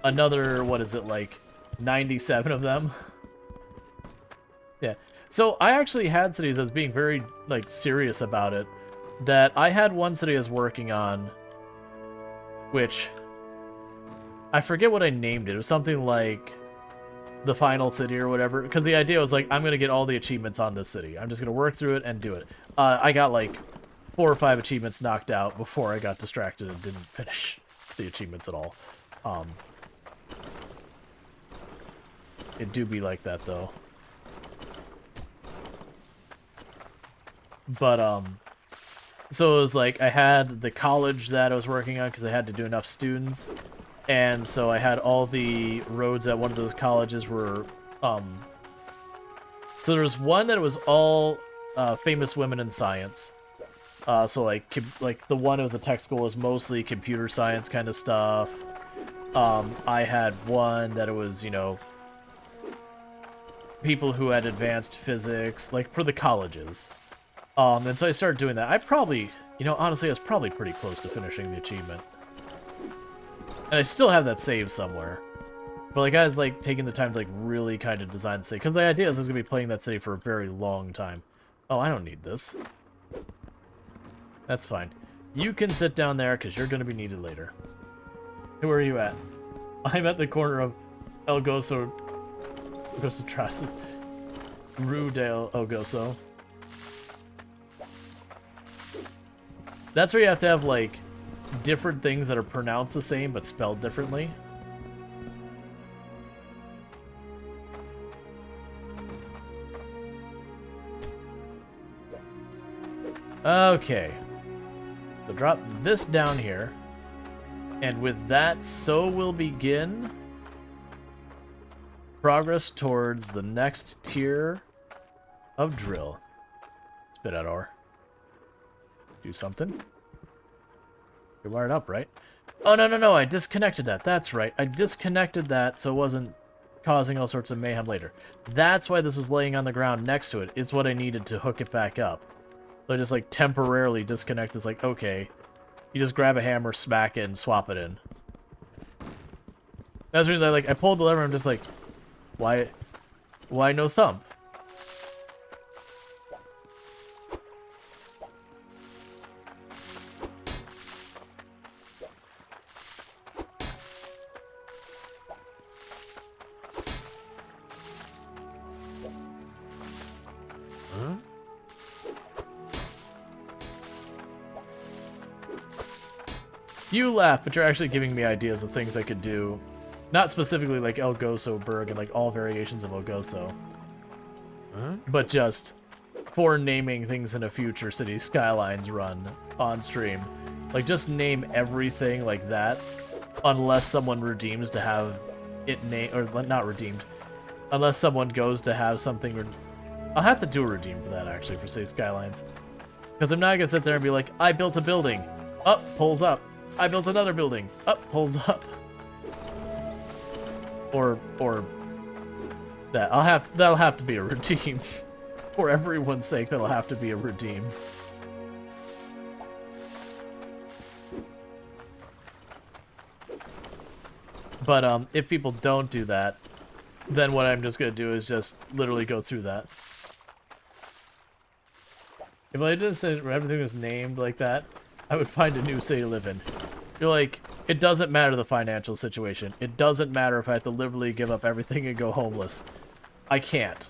another, what is it, like, 97 of them? Yeah. So I actually had cities as being very, like, serious about it. That I had one city I was working on, which I forget what I named it. It was something like the final city or whatever. Because the idea was like, I'm going to get all the achievements on this city. I'm just going to work through it and do it. I got like 4 or 5 achievements knocked out before I got distracted and didn't finish the achievements at all. It do be like that though. But so it was like I had the college that I was working on because I had to do enough students, and so I had all the roads at one of those colleges were so there was one that was all famous women in science. So like the one that was a tech school was mostly computer science kind of stuff. I had one that it was, you know, people who had advanced physics, like for the colleges. And so I started doing that. I probably, you know, honestly, I was probably pretty close to finishing the achievement. And I still have that save somewhere. But like I was like taking the time to like really kind of design the city. Because the idea is I was going to be playing that city for a very long time. Oh, I don't need this. That's fine. You can sit down there because you're going to be needed later. Who are you at? I'm at the corner of El Gozo Trasses. Rue del El Gozo. That's where you have to have, like, different things that are pronounced the same but spelled differently. Okay. So drop this down here. And with that, so will begin progress towards the next tier of drill. Spit out ore. Do something. You're wired up, right? Oh, no, I disconnected that. That's right. I disconnected that so it wasn't causing all sorts of mayhem later. That's why this is laying on the ground next to it. It's what I needed to hook it back up. So I just, like, temporarily disconnect. It's like, okay. You just grab a hammer, smack it, and swap it in. That's the reason I pulled the lever and I'm just like, why no thumb? You laugh, but you're actually giving me ideas of things I could do. Not specifically like El Gozo Berg and like all variations of El Gozo. But just for naming things in a future City Skylines run on stream. Like just name everything like that. Unless someone redeems to have it named, or not redeemed. Unless someone goes to have something. I'll have to do a redeem for that actually for City Skylines. Because I'm not going to sit there and be like, I built a building. Up, pulls up. I built another building. Up, pulls up. Or that. That'll have to be a redeem. For everyone's sake, that'll have to be a redeem. But if people don't do that, then what I'm just gonna do is just literally go through that. If I didn't say everything was named like that, I would find a new city to live in. You're like, it doesn't matter the financial situation. It doesn't matter if I have to literally give up everything and go homeless. I can't.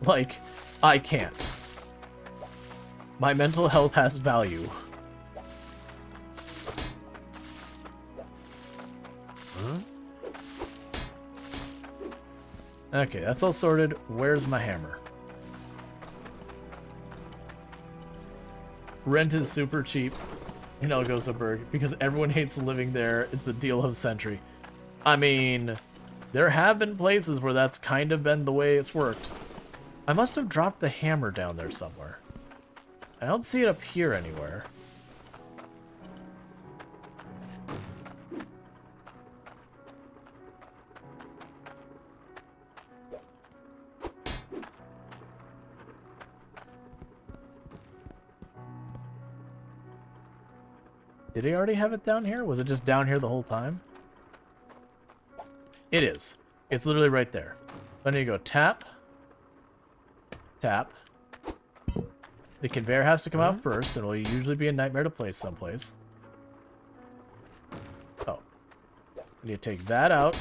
Like, I can't. My mental health has value. Okay, that's all sorted. Where's my hammer? Rent is super cheap in El Gozo Berg because everyone hates living there. It's the deal of the century. I mean, there have been places where that's kind of been the way it's worked. I must have dropped the hammer down there somewhere. I don't see it up here anywhere. Did he already have it down here? Was it just down here the whole time? It is. It's literally right there. Then you go tap, tap. The conveyor has to come out first, and it'll usually be a nightmare to place someplace. Oh. And you take that out.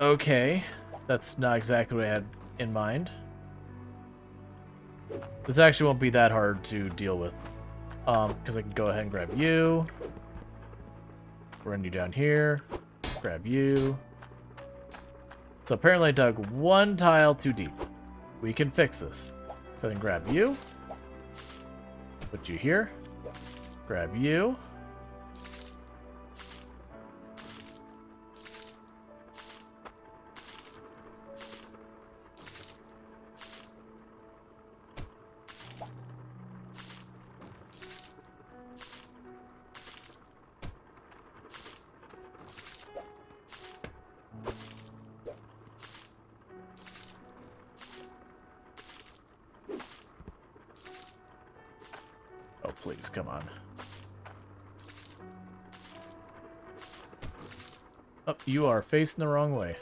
Okay, that's not exactly what I had in mind. This actually won't be that hard to deal with. Because I can go ahead and grab you. Run you down here. Grab you. So apparently I dug one tile too deep. We can fix this. Go ahead and grab you. Put you here. Grab you. Oh, please, come on. Oh, you are facing the wrong way.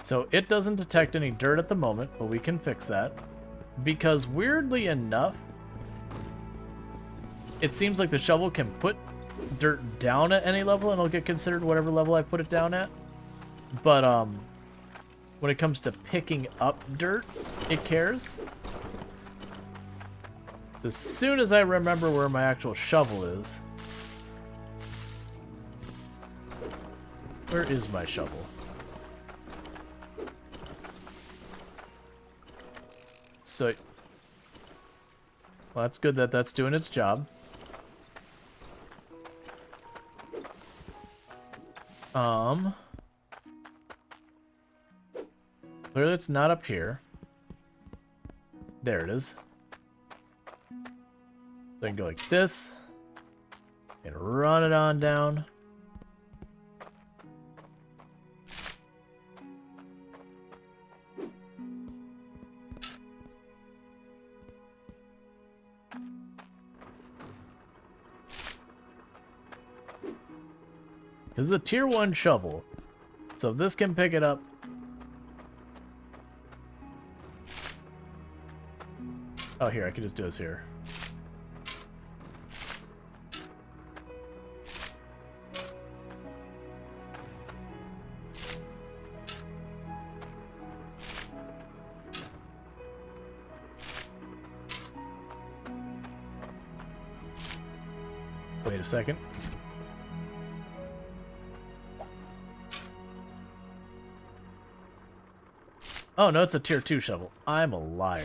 So it doesn't detect any dirt at the moment, but we can fix that. Because weirdly enough, it seems like the shovel can put dirt down at any level and it'll get considered whatever level I put it down at. But when it comes to picking up dirt, it cares. As soon as I remember where my actual shovel is. Where is my shovel? So, well, that's good that that's doing its job. Clearly it's not up here. There it is. Then go like this. And run it on down. This is a tier 1 shovel. So if this can pick it up. Oh, here, I can just do this here. Wait a second. Oh, no, it's a tier 2 shovel. I'm a liar.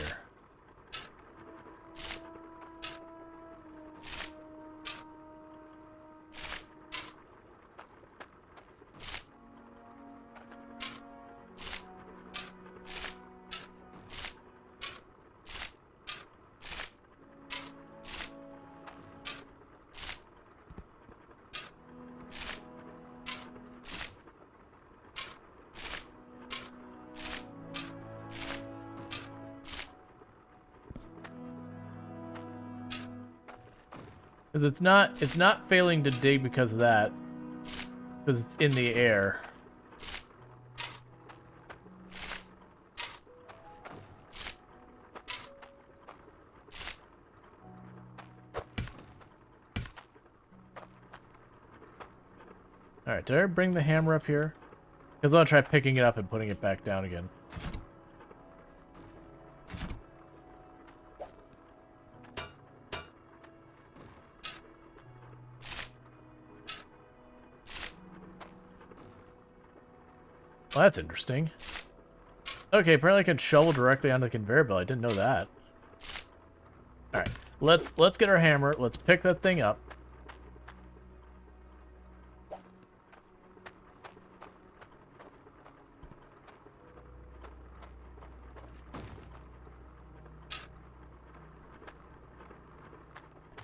Because it's not failing to dig because of that. Because it's in the air. Alright, did I bring the hammer up here? Because I want to try picking it up and putting it back down again. Well, that's interesting. Okay, apparently I can shovel directly onto the conveyor belt. I didn't know that. Alright, let's get our hammer. Let's pick that thing up.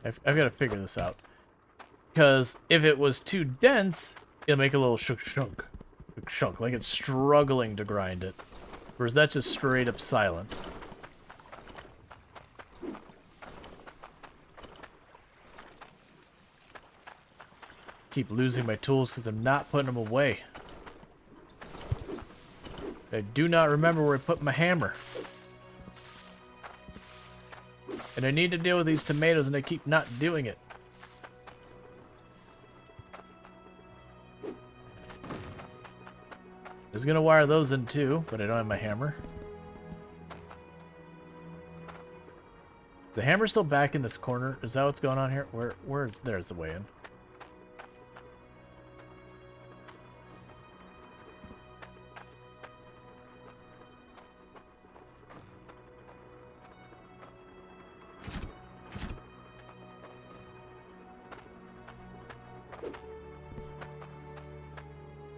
I've got to figure this out. Because if it was too dense, it'll make a little shunk, like it's struggling to grind it. Whereas that's just straight up silent. Keep losing my tools because I'm not putting them away. I do not remember where I put my hammer. And I need to deal with these tomatoes and I keep not doing it. I was gonna wire those in too, but I don't have my hammer. The hammer's still back in this corner. Is that what's going on here? There's the way in.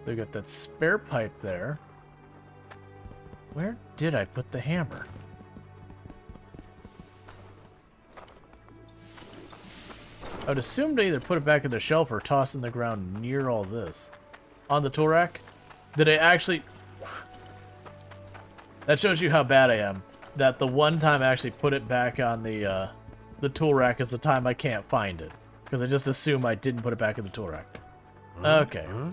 They got that spare pipe there. Where did I put the hammer? I would assume to either put it back in the shelf or toss in the ground near all this. On the tool rack? Did I actually... That shows you how bad I am. That the one time I actually put it back on the tool rack is the time I can't find it. Because I just assume I didn't put it back in the tool rack. Okay. Huh?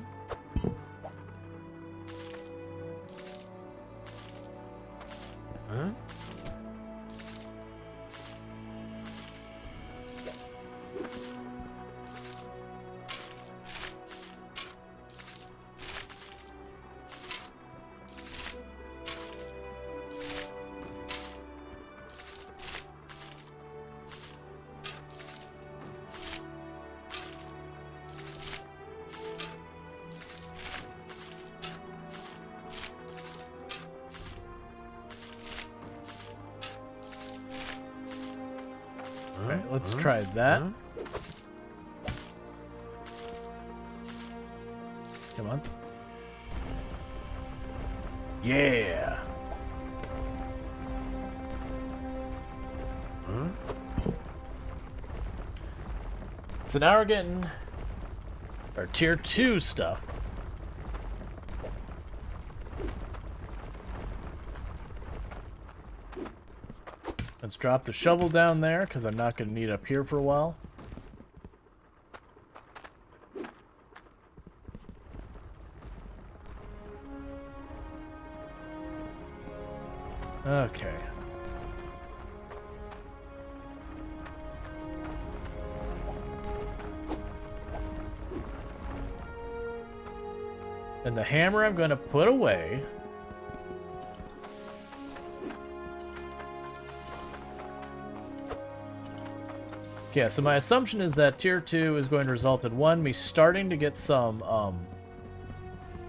Alright, let's try that. Come on. Yeah! So now we're getting our tier 2 stuff. Let's drop the shovel down there, because I'm not going to need it up here for a while. Okay. And the hammer I'm going to put away. Okay, so my assumption is that tier 2 is going to result in 1, me starting to get some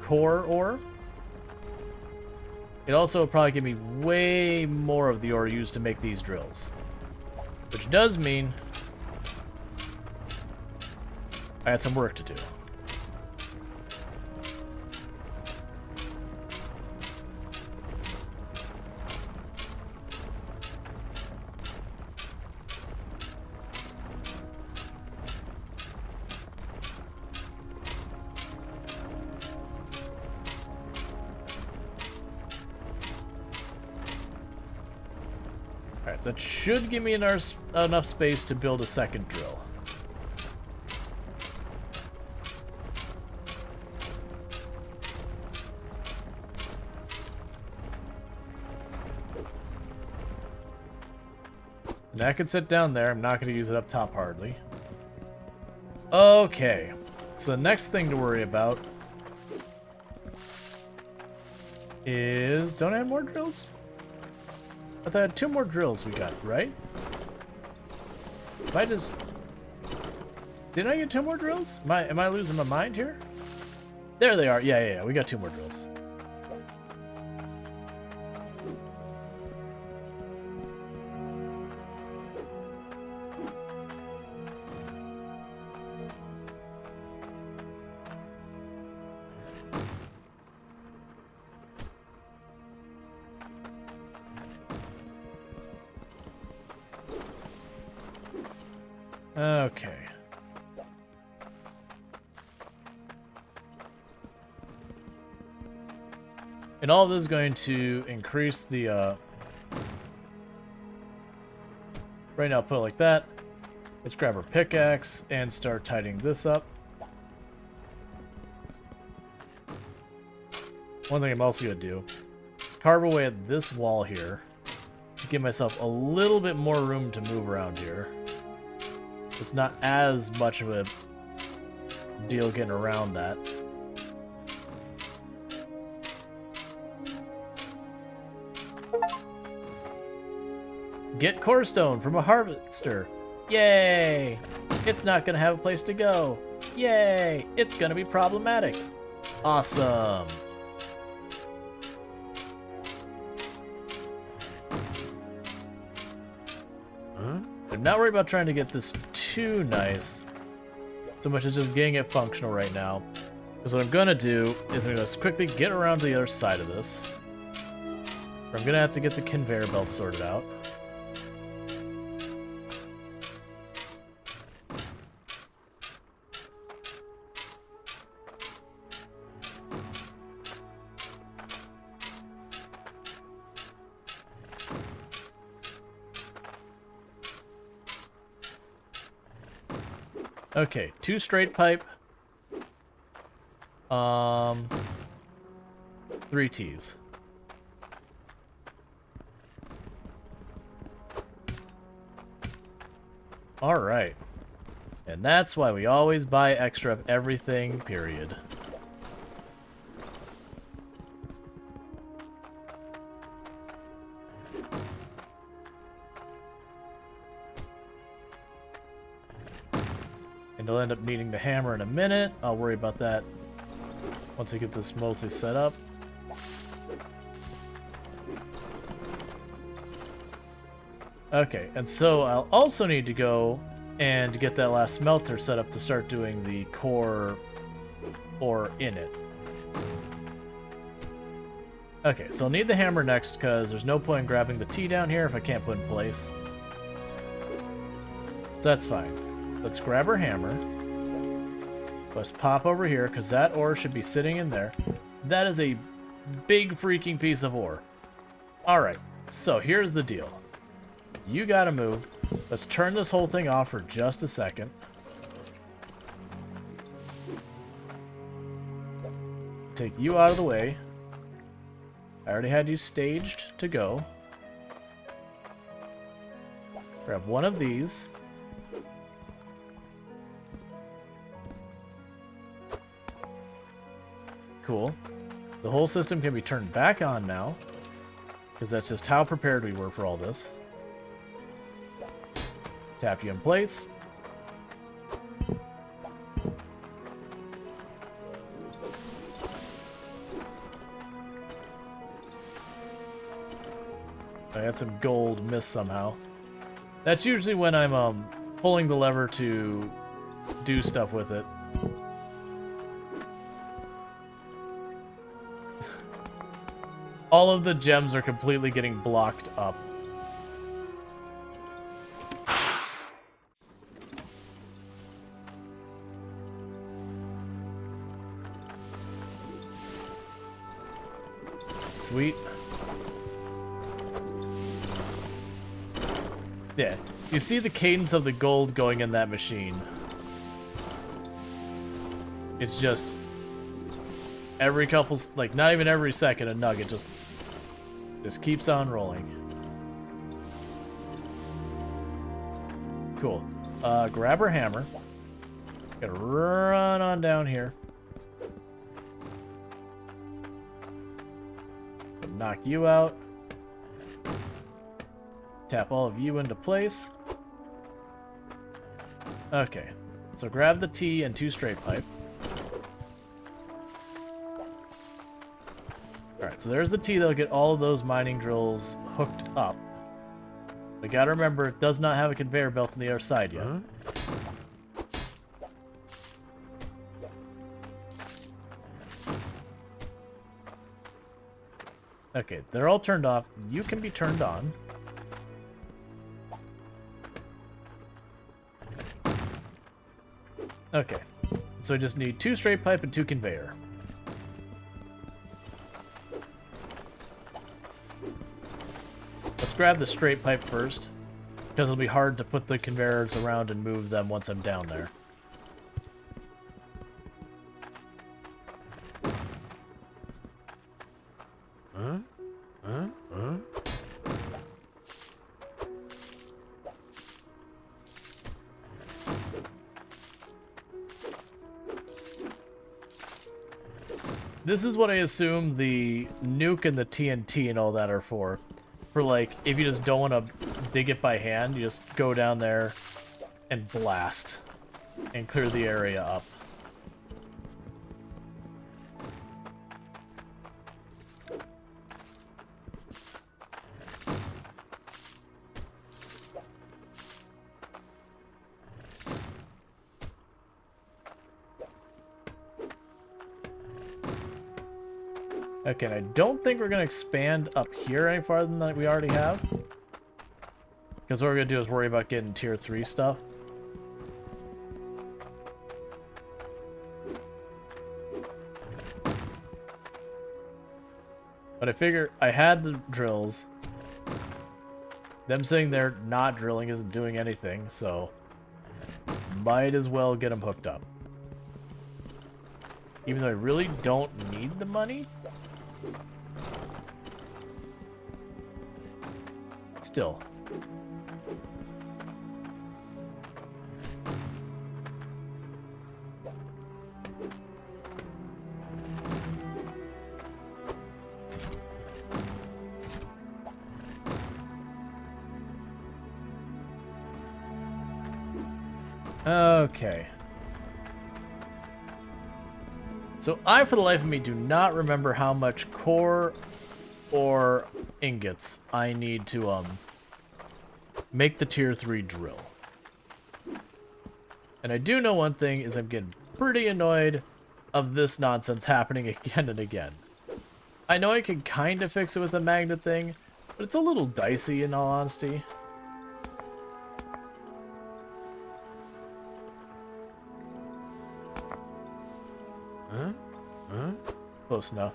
core ore. It also will probably give me way more of the ore used to make these drills. Which does mean I had some work to do. Alright, that should give me enough space to build a second drill. That could sit down there. I'm not going to use it up top hardly. Okay. So the next thing to worry about is... Don't I have more drills? I thought I had 2 more drills we got, right? If I just... Did I get 2 more drills? Am I losing my mind here? There they are. Yeah. We got 2 more drills. Okay. And all of this is going to increase the, right now, put it like that. Let's grab our pickaxe and start tidying this up. One thing I'm also going to do is carve away at this wall here to give myself a little bit more room to move around here. It's not as much of a deal getting around that. Get core stone from a harvester. Yay! It's not gonna have a place to go. Yay! It's gonna be problematic. Awesome. I'm not worried about trying to get this too nice, so much as just getting it functional right now. Because what I'm gonna do is I'm gonna quickly get around to the other side of this. I'm gonna have to get the conveyor belt sorted out. Okay, 2 straight pipe. 3 T's. All right. And that's why we always buy extra of everything, period. And I'll end up needing the hammer in a minute. I'll worry about that once I get this mostly set up. Okay, and so I'll also need to go and get that last smelter set up to start doing the core ore in it. Okay, so I'll need the hammer next because there's no point in grabbing the T down here if I can't put it in place. So that's fine. Let's grab our hammer. Let's pop over here, because that ore should be sitting in there. That is a big freaking piece of ore. Alright, so here's the deal. You gotta move. Let's turn this whole thing off for just a second. Take you out of the way. I already had you staged to go. Grab one of these. Cool. The whole system can be turned back on now, because that's just how prepared we were for all this. Tap you in place. I had some gold missed somehow. That's usually when I'm pulling the lever to do stuff with it. All of the gems are completely getting blocked up. Sweet. Yeah, you see the cadence of the gold going in that machine. It's just every couple, like not even every second, a nugget just keeps on rolling. Cool. Grab our hammer. Gotta run on down here. Knock you out. Tap all of you into place. Okay. So grab the T and 2 straight pipe. Alright, so there's the T that'll get all of those mining drills hooked up. We gotta remember, it does not have a conveyor belt on the other side yet. Okay, they're all turned off. You can be turned on. Okay. So I just need 2 straight pipe and 2 conveyor. Let's grab the straight pipe first, because it'll be hard to put the conveyors around and move them once I'm down there. This is what I assume the nuke and the TNT and all that are for. For, like, if you just don't want to dig it by hand, you just go down there and blast and clear the area up. Okay, and I don't think we're going to expand up here any farther than we already have. Because what we're going to do is worry about getting tier 3 stuff. But I figure I had the drills. Them saying they're not drilling isn't doing anything, so might as well get them hooked up. Even though I really don't need the money. Still. Okay. So I, for the life of me, do not remember how much core or ingots I need to make the tier 3 drill. And I do know one thing is I'm getting pretty annoyed of this nonsense happening again and again. I know I can kind of fix it with the magnet thing, but it's a little dicey in all honesty. Close enough.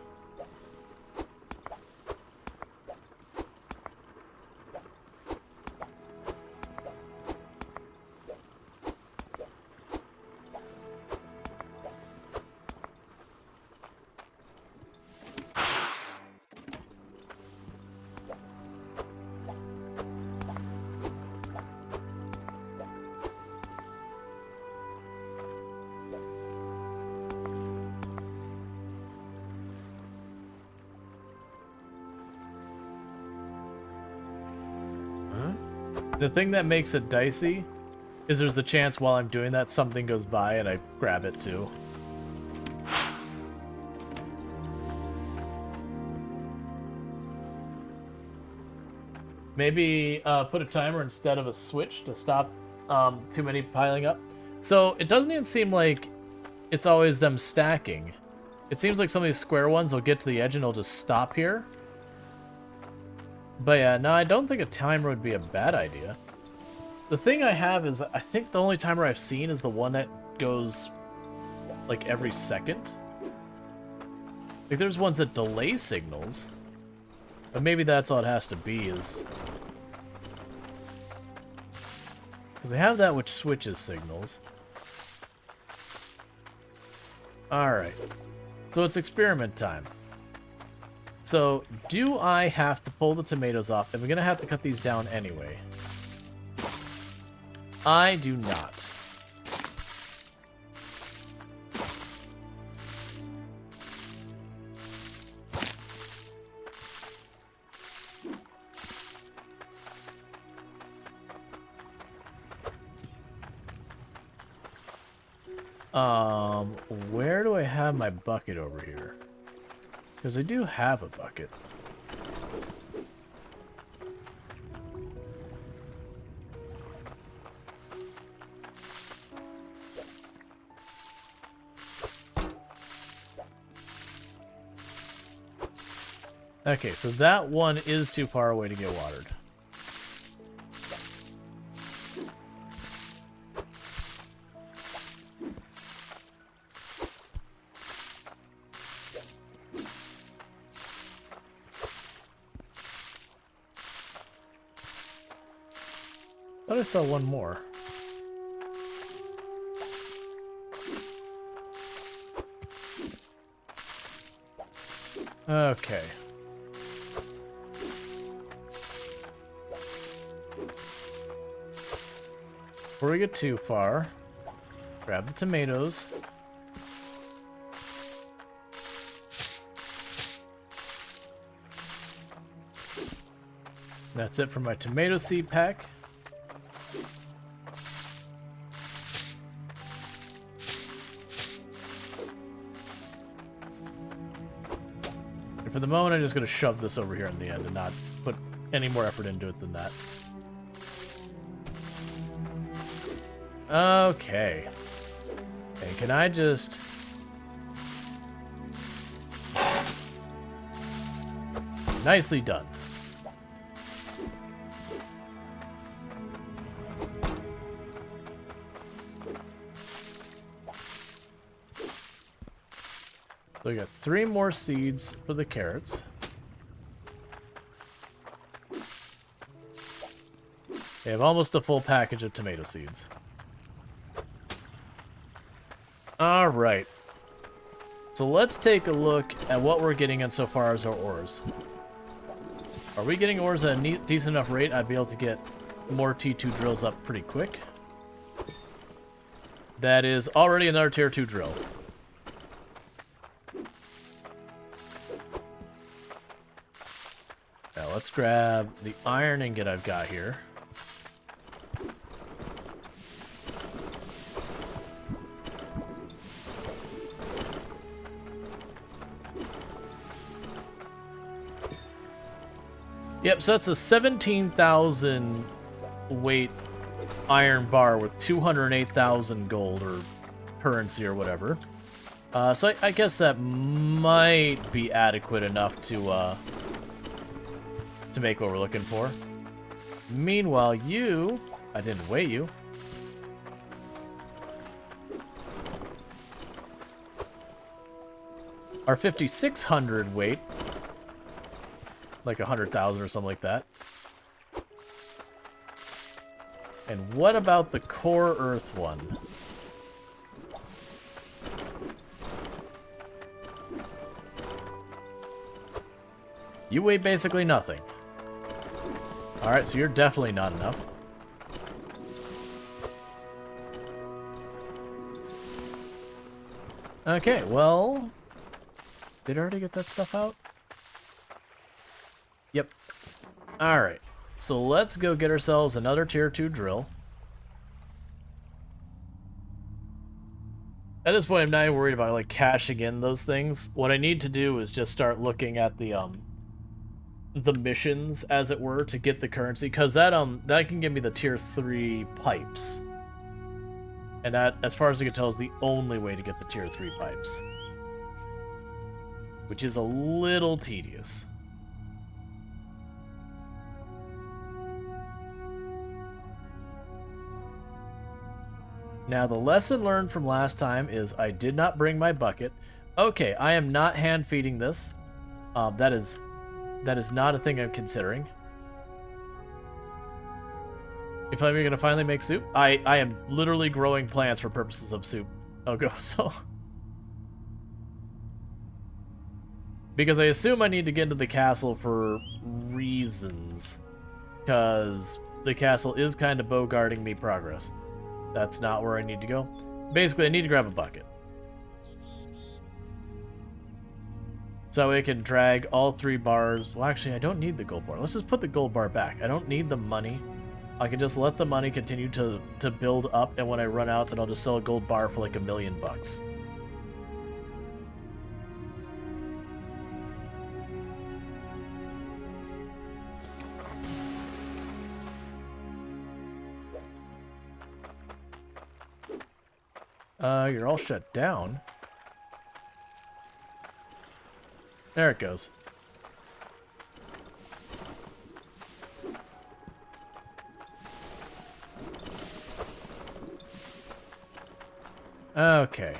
The thing that makes it dicey is there's the chance while I'm doing that something goes by and I grab it too. Maybe put a timer instead of a switch to stop too many piling up. So it doesn't even seem like it's always them stacking. It seems like some of these square ones will get to the edge and they'll just stop here. But yeah, no, I don't think a timer would be a bad idea. The thing I have is, I think the only timer I've seen is the one that goes, like, every second. Like, there's ones that delay signals. But maybe that's all it has to be, is... because they have that which switches signals. Alright. So it's experiment time. So, do I have to pull the tomatoes off? And we're going to have to cut these down anyway. I do not. Where do I have my bucket over here? Because I do have a bucket. Okay, so that one is too far away to get watered. Thought I saw one more. Okay. Before we get too far, grab the tomatoes. That's it for my tomato seed pack. And for the moment, I'm just going to shove this over here in the end and not put any more effort into it than that. Okay. And can I just... Nicely done. So we got 3 more seeds for the carrots. They have almost a full package of tomato seeds. Alright. So let's take a look at what we're getting in so far as our ores. Are we getting ores at a decent enough rate? I'd be able to get more T2 drills up pretty quick. That is already another tier 2 drill. Now let's grab the iron ingot I've got here. Yep, so that's a 17,000 weight iron bar with 208,000 gold or currency or whatever. So I guess that might be adequate enough to make what we're looking for. Meanwhile, you... I didn't weigh you. Are 5,600 weight. Like 100,000 or something like that. And what about the core earth one? You weigh basically nothing. Alright, so you're definitely not enough. Okay, well... Did I already get that stuff out? Yep. Alright. So let's go get ourselves another tier 2 drill. At this point, I'm not even worried about like cashing in those things. What I need to do is just start looking at the missions, as it were, to get the currency, because that can give me the tier 3 pipes. And that, as far as I can tell, is the only way to get the tier 3 pipes. Which is a little tedious. Now, the lesson learned from last time is I did not bring my bucket. Okay, I am not hand-feeding this. That is not a thing I'm considering. If I'm going to finally make soup, I am literally growing plants for purposes of soup. Okay, so... Because I assume I need to get into the castle for reasons. Because the castle is kind of bogarting me progress. That's not where I need to go. Basically, I need to grab a bucket. So I can drag all 3 bars. Well, actually, I don't need the gold bar. Let's just put the gold bar back. I don't need the money. I can just let the money continue to build up, and when I run out, then I'll just sell a gold bar for like $1 million. You're all shut down. There it goes. Okay.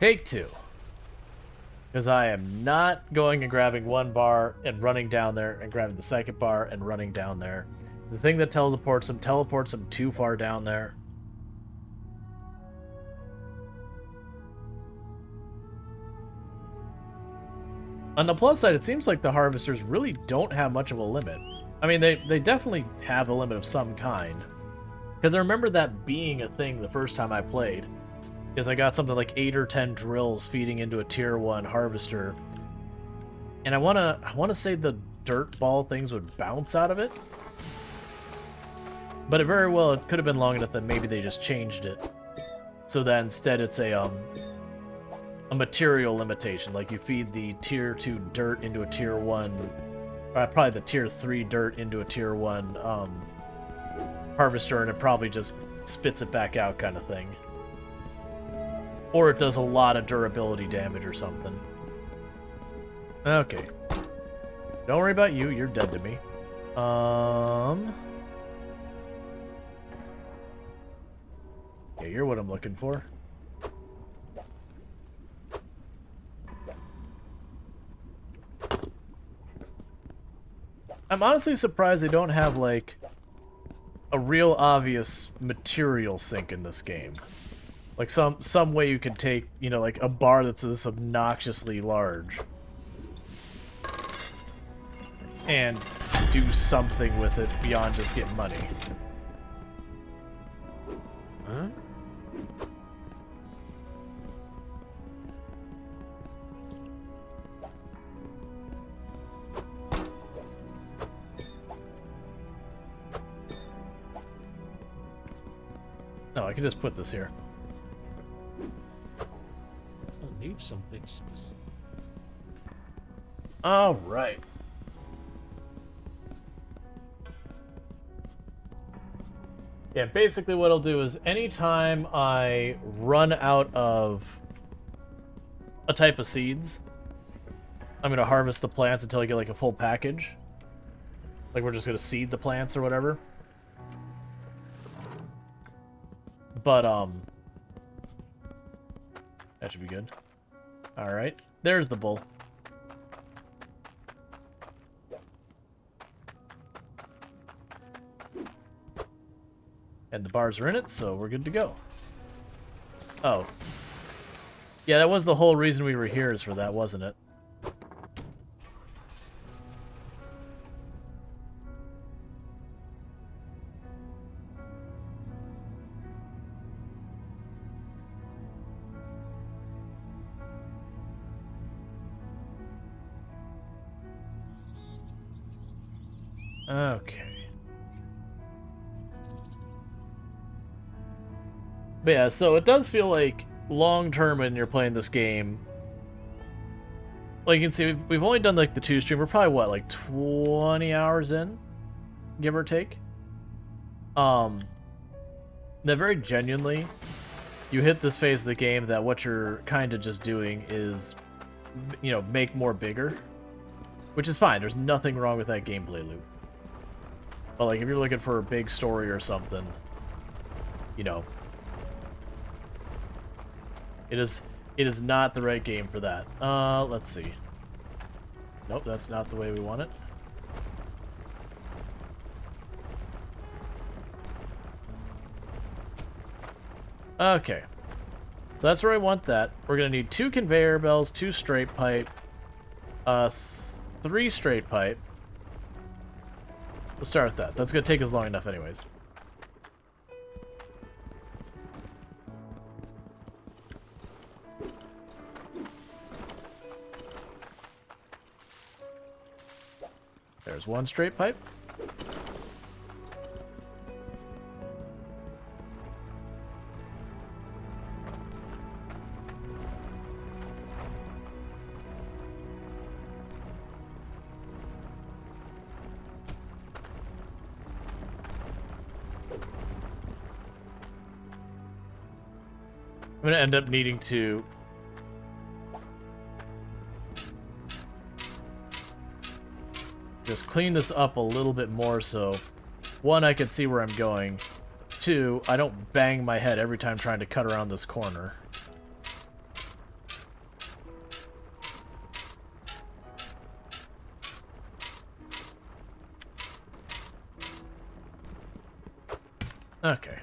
Take 2. Because I am not going and grabbing one bar and running down there and grabbing the second bar and running down there. The thing that teleports him too far down there. On the plus side, it seems like the harvesters really don't have much of a limit. I mean, they definitely have a limit of some kind. Because I remember that being a thing the first time I played. Because I got something like 8 or 10 drills feeding into a tier 1 harvester. And I wanna say the dirt ball things would bounce out of it. But it very well, it could have been long enough that maybe they just changed it. So that instead it's a material limitation. Like you feed the tier 2 dirt into a tier 1, probably the tier 3 dirt into a tier 1 harvester, and it probably just spits it back out kind of thing. Or it does a lot of durability damage or something. Okay. Don't worry about you, you're dead to me. Yeah, you're what I'm looking for. I'm honestly surprised they don't have, like, a real obvious material sink in this game. Like, some way you could take, you know, like, a bar that's this obnoxiously large and do something with it beyond just get money. Huh? No, I can just put this here. I need something specific. All right. Yeah, basically what I'll do is anytime I run out of a type of seeds, I'm going to harvest the plants until I get like a full package. Like we're just going to seed the plants or whatever. But, that should be good. Alright, there's the bull. And the bars are in it, so we're good to go. Oh. Yeah, that was the whole reason we were here, is for that, wasn't it? Okay. But yeah, so it does feel like long-term when you're playing this game. Like you can see, we've only done like the 2 stream. We're probably, what, like 20 hours in? Give or take? That very genuinely, you hit this phase of the game that what you're kind of just doing is, you know, make more bigger. Which is fine. There's nothing wrong with that gameplay loop. But like, if you're looking for a big story or something, you know, it is not the right game for that. Let's see. Nope, that's not the way we want it. Okay. So that's where I want that. We're gonna need 2 conveyor belts, 2 straight pipe, 3 straight pipe. We'll start with that. That's gonna take us long enough anyways. There's 1 straight pipe. I'm gonna end up needing to just clean this up a little bit more so, 1, I can see where I'm going, 2, I don't bang my head every time trying to cut around this corner. Okay.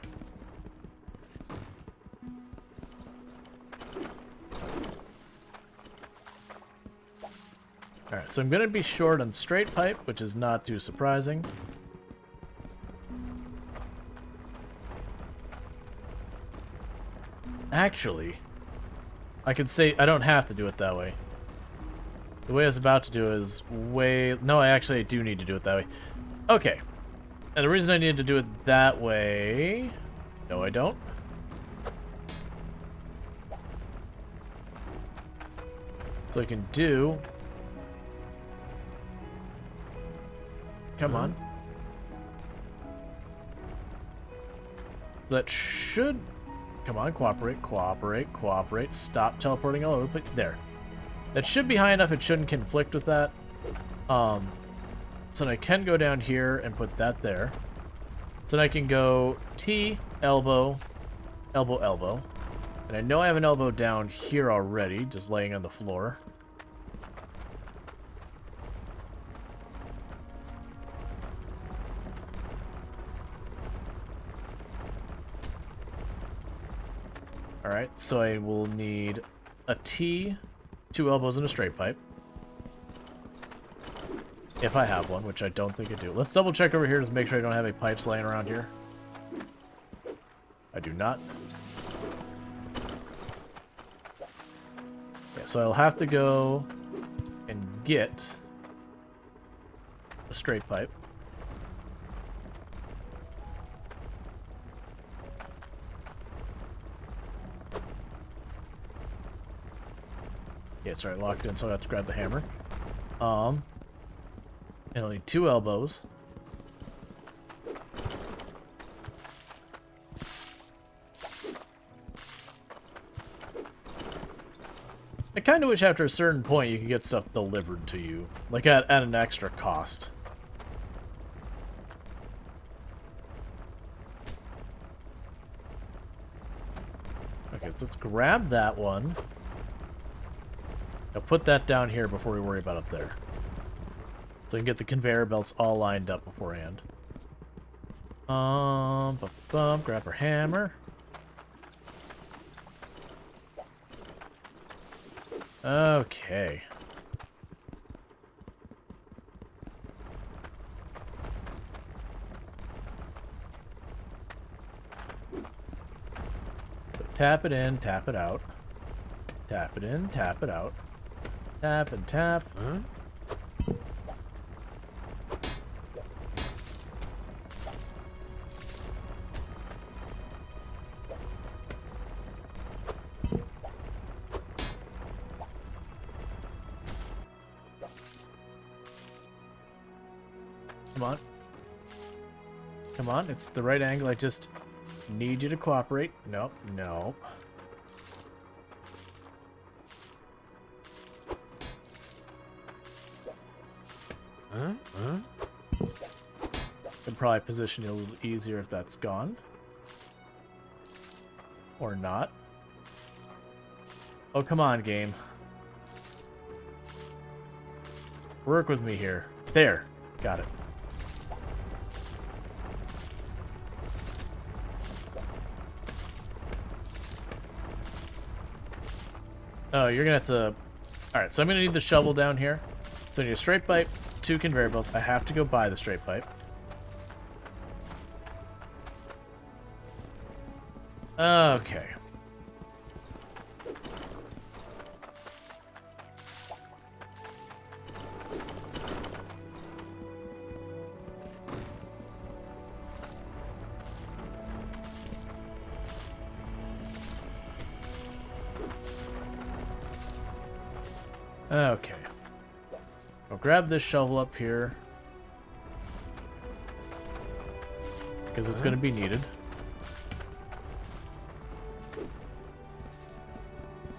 Alright, so I'm going to be short on straight pipe, which is not too surprising. Actually, I could say I don't have to do it that way. The way I was about to do it is way... No, I actually do need to do it that way. Okay. And the reason I need to do it that way... No, I don't. So I can do... Come on. That should... Come on, cooperate, cooperate, cooperate. Stop teleporting all over the place. There. That should be high enough, it shouldn't conflict with that. So then I can go down here and put that there. So then I can go T, elbow, elbow, elbow. And I know I have an elbow down here already, just laying on the floor. Alright, so I will need a T, 2 elbows, and a straight pipe. If I have one, which I don't think I do. Let's double check over here to make sure I don't have any pipes laying around here. I do not. Yeah, so I'll have to go and get a straight pipe. Yeah, it's alright, locked in, so I have to grab the hammer. And I'll need 2 elbows. I kind of wish after a certain point you could get stuff delivered to you, like at an extra cost. Okay, so let's grab that one. Now put that down here before we worry about up there. So we can get the conveyor belts all lined up beforehand. Grab our hammer. Okay. So tap it in, tap it out. Tap it in, tap it out. Tap and tap. Huh? Come on. Come on, it's the right angle. I just need you to cooperate. Nope, nope. Could probably position it a little easier if that's gone. Or not. Oh, come on, game. Work with me here. There. Got it. Oh, you're gonna have to... Alright, so I'm gonna need the shovel down here. So I need a straight pipe, 2 conveyor belts. I have to go buy the straight pipe. Okay. Okay. I'll grab this shovel up here, because it's going to be needed.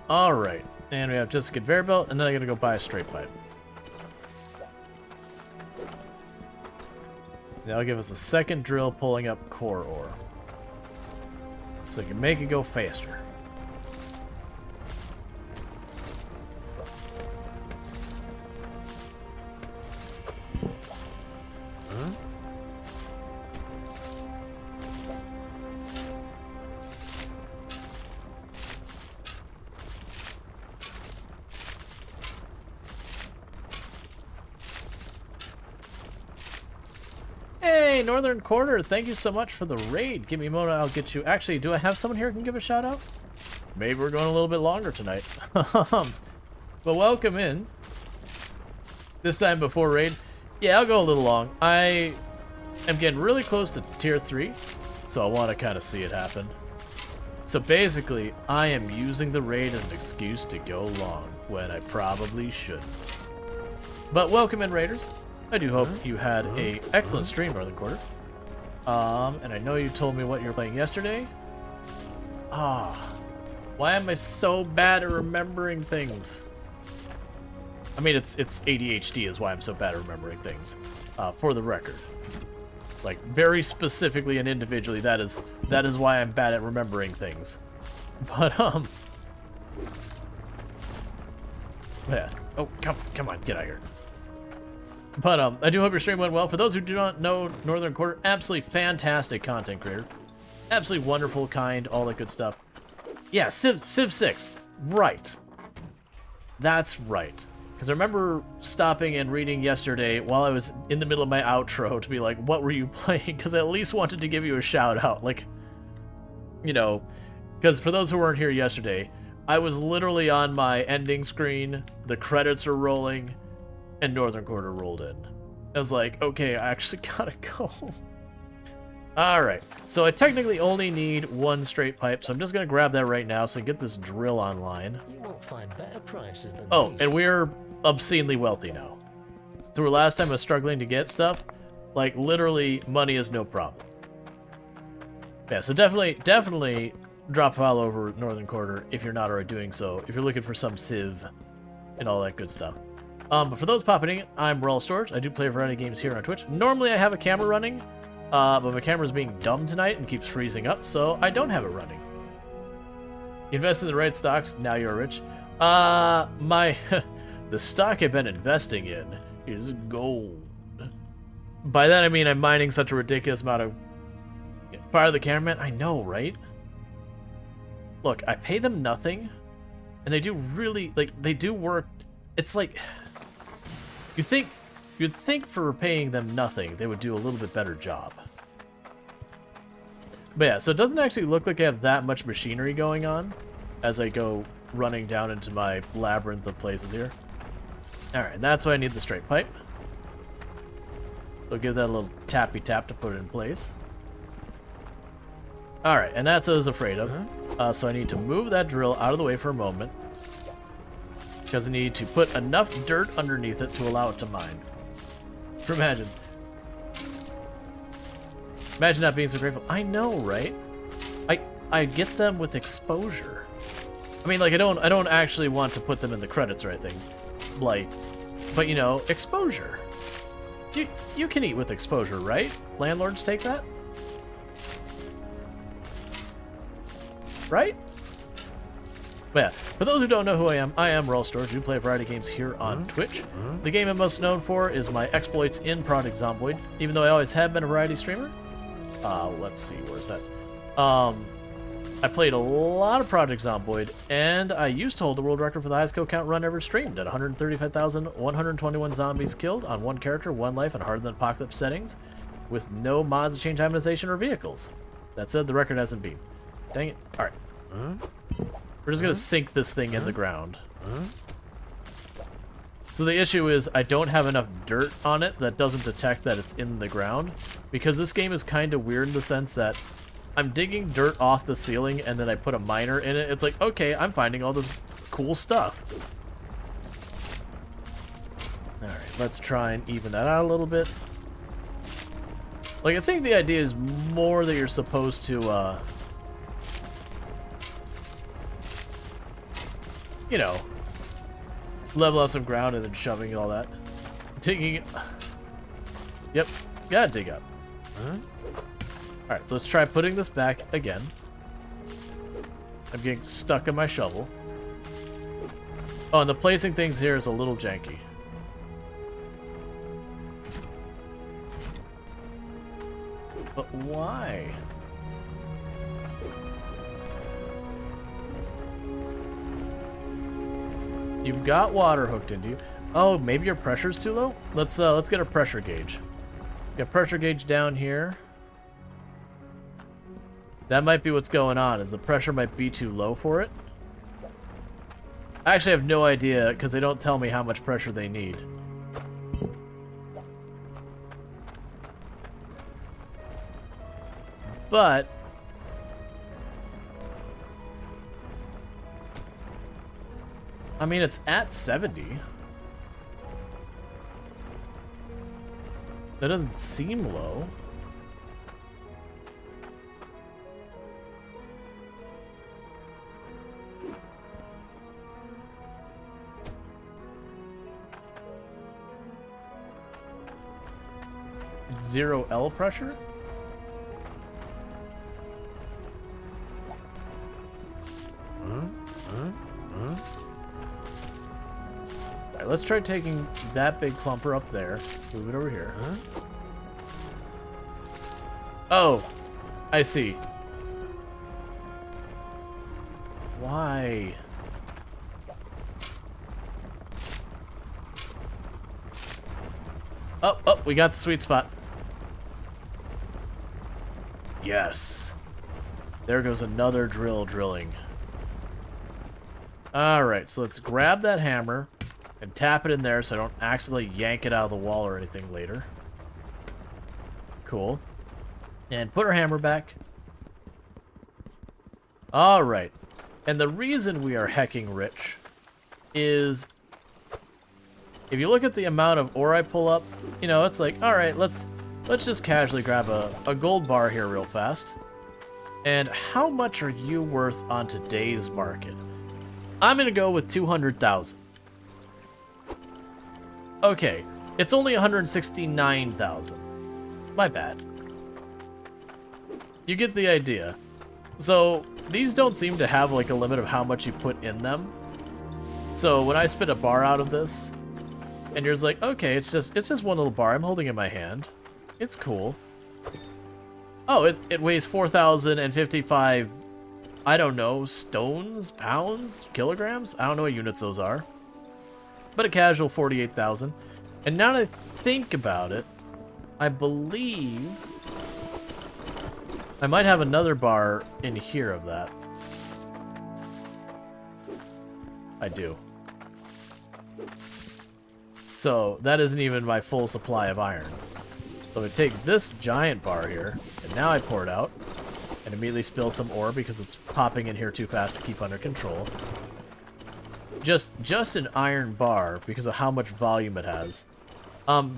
Alright, and we have just a conveyor belt, and then I gotta go buy a straight pipe. That'll give us a second drill pulling up core ore. So we can make it go faster. Hey, Northern Quarter, thank you so much for the raid. Give me a moment, I'll get you. Actually, do I have someone here who can give a shout out? Maybe we're going a little bit longer tonight. But welcome in. This time before raid. Yeah, I'll go a little long. I am getting really close to tier 3, so I want to kind of see it happen. So basically, I am using the raid as an excuse to go long, when I probably shouldn't. But welcome in, raiders. I do hope you had a excellent stream, Northern Quarter. And I know you told me what you were playing yesterday. Why am I so bad at remembering things? I mean, it's ADHD is why I'm so bad at remembering things. For the record. Like, very specifically and individually, that is why I'm bad at remembering things. But, yeah. Oh, come on, get out of here. But, I do hope your stream went well. For those who do not know Northern Quarter, absolutely fantastic content creator. Absolutely wonderful, kind, all that good stuff. Yeah, Civ 6. Right. That's right. Because I remember stopping and reading yesterday while I was in the middle of my outro to be like, what were you playing? Because I at least wanted to give you a shout out. Like, you know, because for those who weren't here yesterday, I was literally on my ending screen, the credits are rolling, and Northern Quarter rolled in. I was like, okay, I actually gotta go. Alright, so I technically only need one straight pipe, so I'm just gonna grab that right now so I get this drill online. You won't find better prices than Oh, these. and we're obscenely wealthy now. So where last time I was struggling to get stuff, like literally money is no problem. Yeah, so definitely drop a file over Northern Quarter if you're not already doing so, if you're looking for some Civ and all that good stuff. But for those popping in, I'm Rual Storge. I do play a variety of games here on Twitch. Normally I have a camera running, but my camera's being dumb tonight and keeps freezing up, so I don't have it running. You invest in the right stocks, now you're rich. The stock I've been investing in is gold. By that I mean I'm mining such a ridiculous amount of... Fire the cameraman? I know, right? Look, I pay them nothing, and they do really, like, they do work. It's like, you'd think for paying them nothing, they would do a little bit better job. But yeah, so it doesn't actually look like I have that much machinery going on as I go running down into my labyrinth of places here. Alright, and that's why I need the straight pipe. So give that a little tappy tap to put it in place. Alright, and that's what I was afraid of. So I need to move that drill out of the way for a moment, because I need to put enough dirt underneath it to allow it to mine. Imagine not being so grateful. I know, right? I get them with exposure. I mean, like, I don't actually want to put them in the credits or anything. Like, but you know, exposure. You can eat with exposure, right? Landlords take that? Right? But yeah, for those who don't know who I am Rual Storge. I play a variety of games here on Twitch. The game I'm most known for is my exploits in Project Zomboid, even though I always have been a variety streamer. Let's see, where's that? I played a lot of Project Zomboid, and I used to hold the world record for the highest kill count run ever streamed at 135,121 zombies killed on one character, one life, in harder than apocalypse settings, with no mods to change amortization or vehicles. That said, the record hasn't been. Dang it. Alright. We're just gonna sink this thing in the ground. So the issue is I don't have enough dirt on it that doesn't detect that it's in the ground, because this game is kind of weird in the sense that I'm digging dirt off the ceiling and then I put a miner in it. It's like, okay, I'm finding all this cool stuff. Alright, let's try and even that out a little bit. Like, I think the idea is more that you're supposed to, you know, level out some ground and then shoving all that. Digging it. Yep, gotta dig up. Alright, so let's try putting this back again. I'm getting stuck in my shovel. Oh, and the placing things here is a little janky. But why? You've got water hooked into you. Oh, maybe your pressure's too low? Let's get a pressure gauge. Got pressure gauge down here. That might be what's going on, is the pressure might be too low for it. I actually have no idea, because they don't tell me how much pressure they need. But I mean, it's at 70. That doesn't seem low. It's 0 L pressure? Alright, let's try taking that big clumper up there. Move it over here. Oh, I see. Why? Oh, we got the sweet spot. Yes. There goes another drill drilling. Alright, so let's grab that hammer and tap it in there so I don't accidentally yank it out of the wall or anything later. Cool. And put our hammer back. Alright. And the reason we are hecking rich is, if you look at the amount of ore I pull up, you know, it's like, alright, let's just casually grab a gold bar here real fast. And how much are you worth on today's market? I'm gonna go with 200,000. Okay, it's only 169,000. My bad. You get the idea. So, these don't seem to have like a limit of how much you put in them. So, when I spit a bar out of this, and you're just like, okay, it's just one little bar I'm holding in my hand. It's cool. Oh, it weighs 4,055, I don't know, stones, pounds, kilograms? I don't know what units those are. But a casual 48,000. And now that I think about it, I believe I might have another bar in here of that. I do. So that isn't even my full supply of iron. So I take this giant bar here, and now I pour it out, and immediately spill some ore because it's popping in here too fast to keep under control. Just an iron bar because of how much volume it has.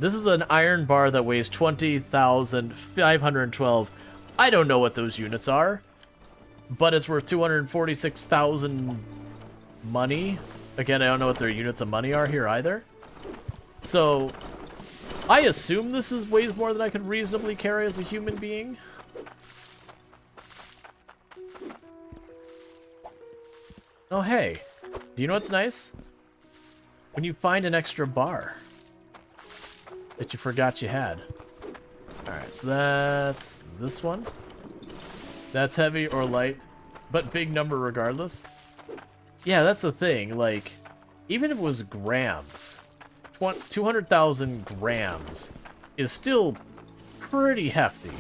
This is an iron bar that weighs 20,512. I don't know what those units are, but it's worth 246,000 money. Again, I don't know what their units of money are here either. So, I assume this is weighs more than I could reasonably carry as a human being. Oh, hey. Do you know what's nice? When you find an extra bar that you forgot you had. Alright, so that's this one. That's heavy or light, but big number regardless. Yeah, that's the thing. Like, even if it was grams, 200,000 grams is still pretty hefty.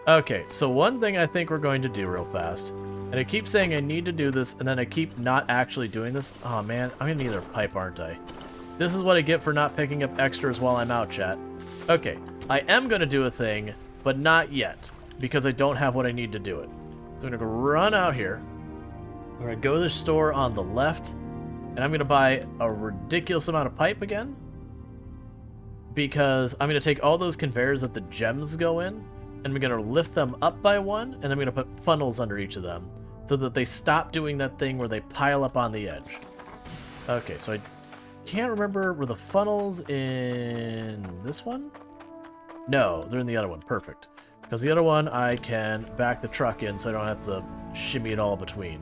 Okay, so one thing I think we're going to do real fast, and I keep saying I need to do this, and then I keep not actually doing this. Oh man, I'm gonna need a pipe, aren't I? This is what I get for not picking up extras while I'm out, chat. Okay, I am gonna do a thing, but not yet, because I don't have what I need to do it. So I'm gonna go run out here. We're gonna go to the store on the left, and I'm gonna buy a ridiculous amount of pipe again, because I'm gonna take all those conveyors that the gems go in, and we're going to lift them up by one, and I'm going to put funnels under each of them, so that they stop doing that thing where they pile up on the edge. Okay, so I can't remember, were the funnels in this one? No, they're in the other one. Perfect. Because the other one, I can back the truck in, so I don't have to shimmy it all between.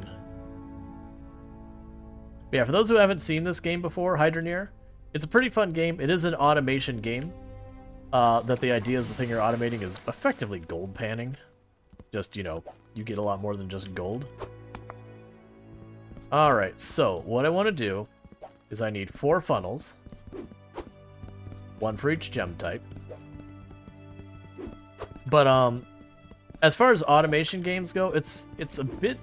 But yeah, for those who haven't seen this game before, Hydroneer, it's a pretty fun game. It is an automation game. that the idea is the thing you're automating is effectively gold panning. Just, you know, you get a lot more than just gold. Alright, so what I want to do is I need 4 funnels. 1 for each gem type. But, as far as automation games go, it's a bit...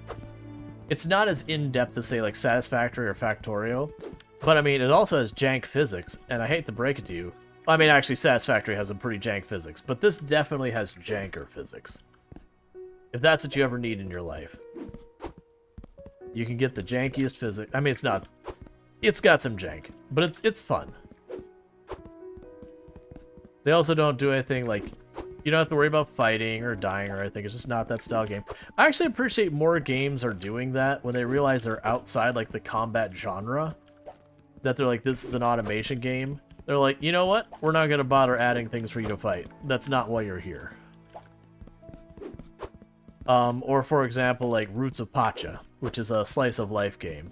It's not as in-depth as, say, like Satisfactory or Factorio. But, I mean, it also has jank physics, and I hate to break it to you. I mean, actually, Satisfactory has a pretty jank physics, but this definitely has janker physics. If that's what you ever need in your life. You can get the jankiest physics. I mean, it's not... It's got some jank, but it's fun. They also don't do anything like... You don't have to worry about fighting or dying or anything. It's just not that style game. I actually appreciate more games are doing that when they realize they're outside like the combat genre. That they're like, this is an automation game. They're like, you know what? We're not going to bother adding things for you to fight. That's not why you're here. Or for example, like Roots of Pacha, which is a slice of life game.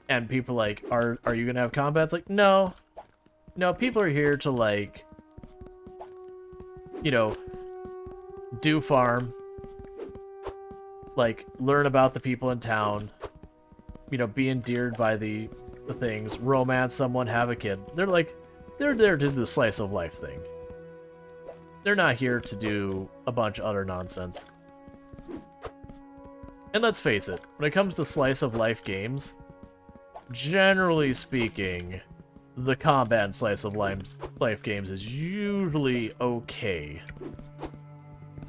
And people are like, are you going to have combat? It's like, no. No, people are here to like... You know, do farm, like, learn about the people in town, you know, be endeared by the things, romance someone, have a kid. They're like, they're there to do the slice of life thing. They're not here to do a bunch of other nonsense. And let's face it, when it comes to slice of life games, generally speaking, the combat in slice of life games is usually okay.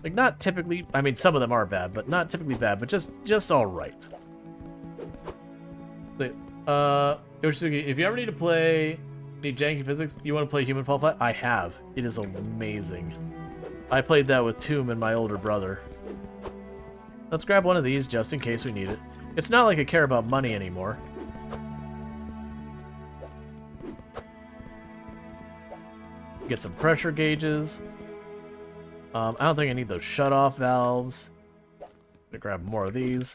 Like, not typically... I mean, some of them are bad, but not typically bad, but just alright. If you ever need to play... Need janky physics, you want to play Human Fall Flat? I have. It is amazing. I played that with Tomb and my older brother. Let's grab one of these just in case we need it. It's not like I care about money anymore. Get some pressure gauges. I don't think I need those shut-off valves. Gonna grab more of these.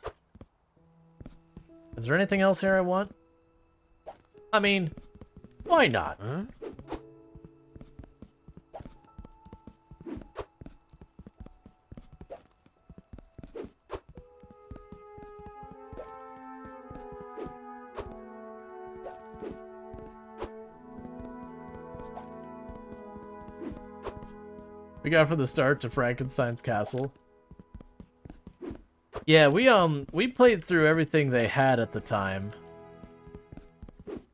Is there anything else here I want? I mean, why not? Huh? We got from the start to Frankenstein's castle. Yeah, we played through everything they had at the time.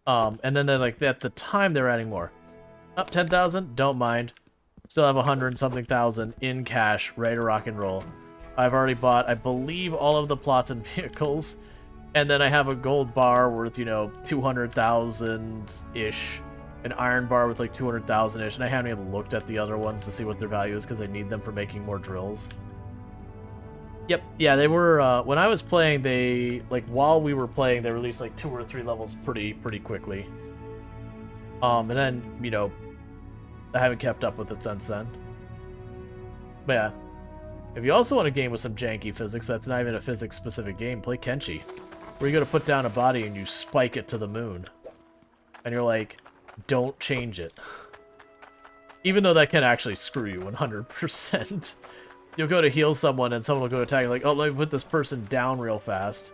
And then they're like, at the time they're adding more. Up 10,000, don't mind. Still have 100 and something thousand in cash, ready to rock and roll. I've already bought, I believe, all of the plots and vehicles. And then I have a gold bar worth, you know, 200,000-ish. An iron bar with like 200,000-ish, and I haven't even looked at the other ones to see what their value is because I need them for making more drills. Yep, yeah, they were, when I was playing, they, like, while we were playing, they released like 2 or 3 levels pretty quickly. And then, you know, I haven't kept up with it since then. But yeah, if you also want a game with some janky physics that's not even a physics-specific game, play Kenshi, where you gotta put down a body and you spike it to the moon. And you're like... Don't change it. Even though that can actually screw you 100%. You'll go to heal someone and someone will go attack you like, oh, let me put this person down real fast.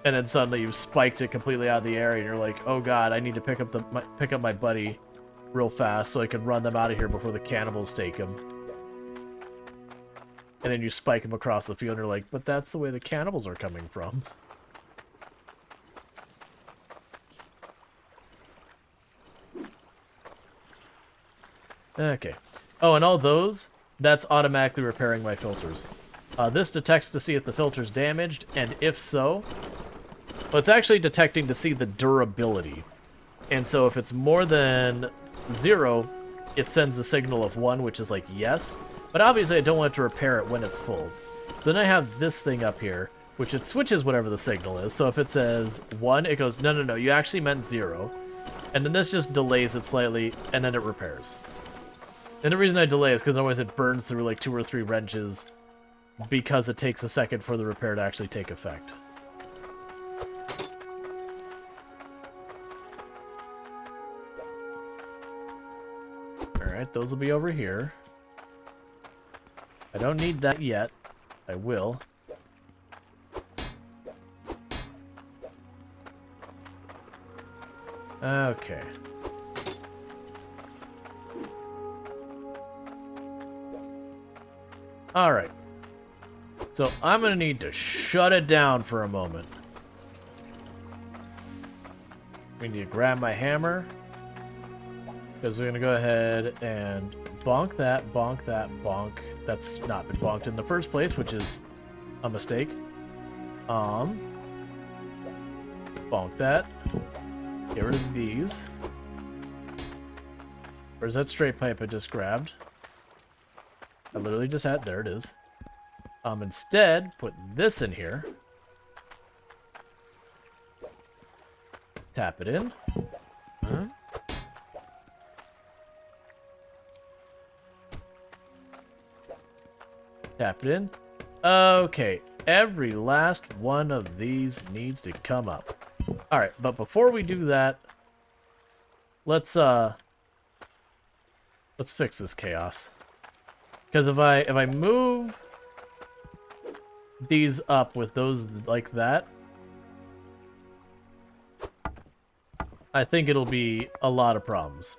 And then suddenly you've spiked it completely out of the area and you're like, oh god, I need to pick up my buddy real fast so I can run them out of here before the cannibals take him. And then you spike him across the field and you're like, but that's the way the cannibals are coming from. Okay. Oh, and all those, that's automatically repairing my filters. This detects to see if the filter's damaged, and if so... Well, it's actually detecting to see the durability. And so if it's more than 0, it sends a signal of 1, which is like, yes. But obviously I don't want it to repair it when it's full. So then I have this thing up here, which it switches whatever the signal is. So if it says 1, it goes, no, you actually meant 0. And then this just delays it slightly, and then it repairs. And the reason I delay is because otherwise it burns through like 2 or 3 wrenches because it takes a second for the repair to actually take effect. Alright, those will be over here. I don't need that yet. I will. Okay. Alright. So I'm going to need to shut it down for a moment. We need to grab my hammer. Because we're going to go ahead and bonk that, bonk. That's not been bonked in the first place, which is a mistake. Bonk that. Get rid of these. Where's that straight pipe I just grabbed? I literally just had, there it is. Instead, put this in here. Tap it in. Huh? Tap it in. Okay, every last one of these needs to come up. Alright, but before we do that, let's fix this chaos. Because if I move these up with those like that, I think it'll be a lot of problems.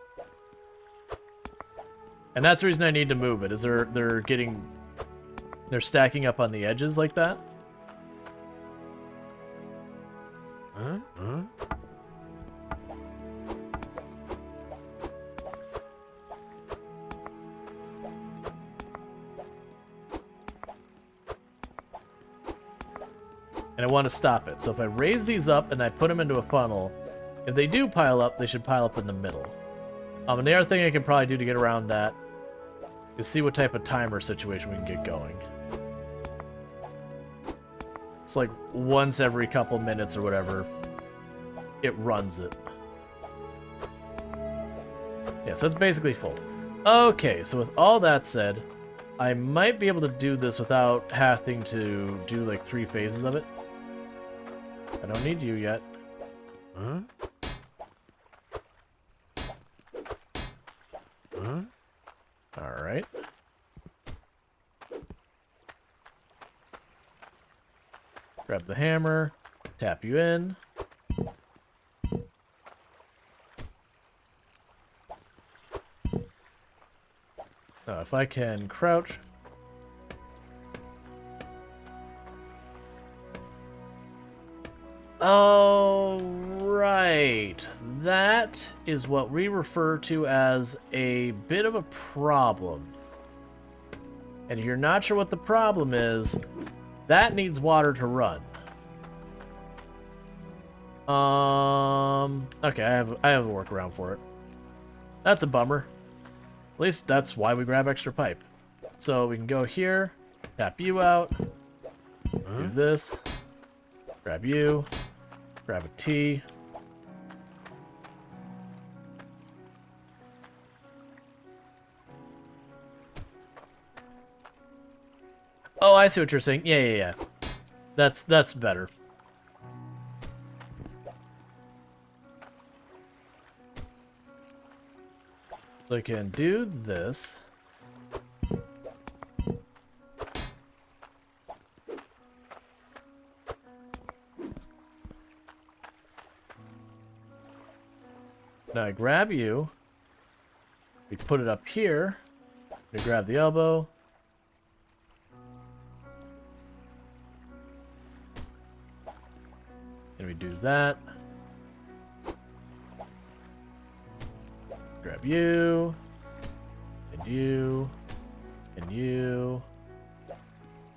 And that's the reason I need to move it, is they're stacking up on the edges like that. Huh? Huh? And I want to stop it. So if I raise these up and I put them into a funnel, if they do pile up, they should pile up in the middle. And the other thing I can probably do to get around that is see what type of timer situation we can get going. It's like once every couple minutes or whatever, it runs it. Yeah, so it's basically full. Okay, so with all that said, I might be able to do this without having to do like 3 phases of it. I don't need you yet. Huh? Huh? Alright. Grab the hammer, tap you in. Now, if I can crouch. Oh, right. That is what we refer to as a bit of a problem. And if you're not sure what the problem is, that needs water to run. Okay, I have a workaround for it. That's a bummer. At least that's why we grab extra pipe. So we can go here, tap you out, do this, grab you, grab a T. Oh, I see what you're saying. Yeah. That's better. So I can do this. Now I grab you. We put it up here. We grab the elbow. And we do that. Grab you. And you. And you.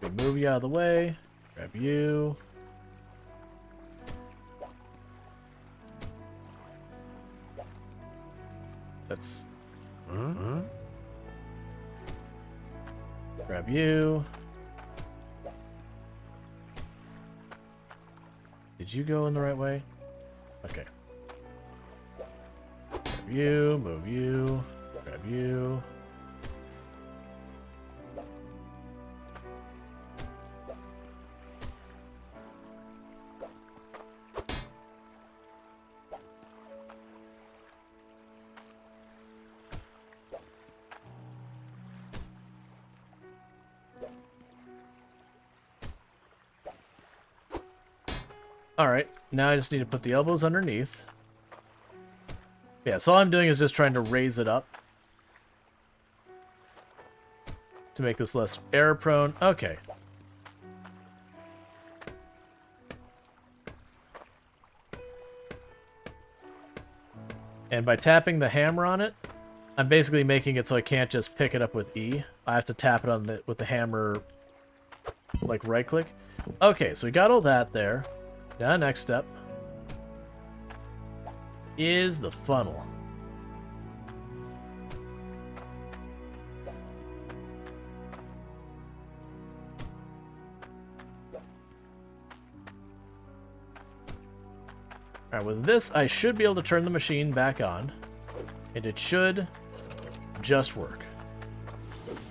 We move you out of the way. Grab you. That's... Grab you. Did you go in the right way? Okay. Grab you, move you, grab you. Alright, now I just need to put the elbows underneath. Yeah, so all I'm doing is just trying to raise it up. To make this less error prone. Okay. And by tapping the hammer on it, I'm basically making it so I can't just pick it up with E. I have to tap it on with the hammer, like right click. Okay, so we got all that there. Now next step is the funnel. Alright, with this, I should be able to turn the machine back on. And it should just work.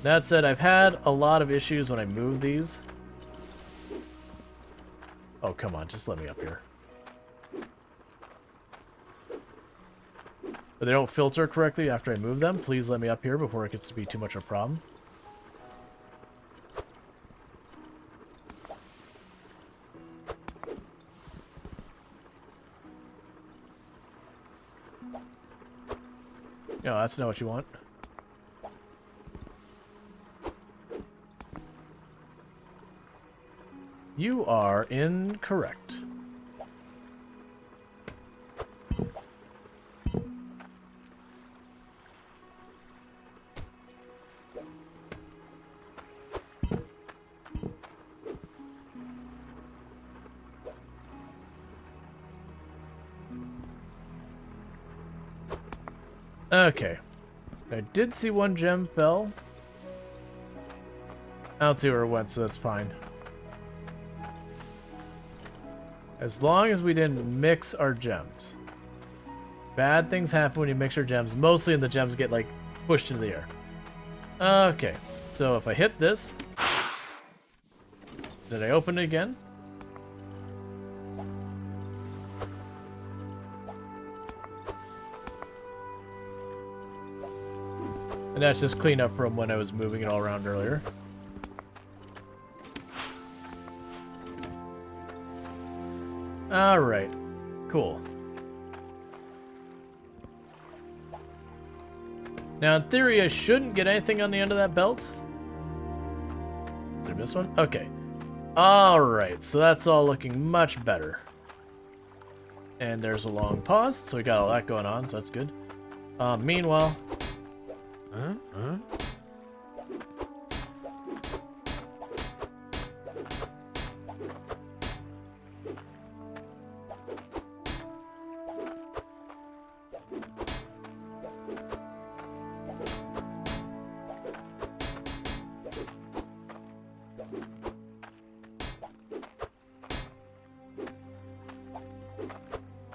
That said, I've had a lot of issues when I move these. Oh, come on, just let me up here. But they don't filter correctly after I move them. Please let me up here before it gets to be too much of a problem. No, that's not what you want. You are incorrect. Okay. I did see one gem fell. I don't see where it went, so that's fine. As long as we didn't mix our gems. Bad things happen when you mix your gems. Mostly when the gems get, like, pushed into the air. Okay. So if I hit this... Did I open it again? And that's just clean up from when I was moving it all around earlier. Alright. Cool. Now, in theory, I shouldn't get anything on the end of that belt. Did I miss one? Okay. Alright, so that's all looking much better. And there's a long pause, so we got all that going on, so that's good. Meanwhile...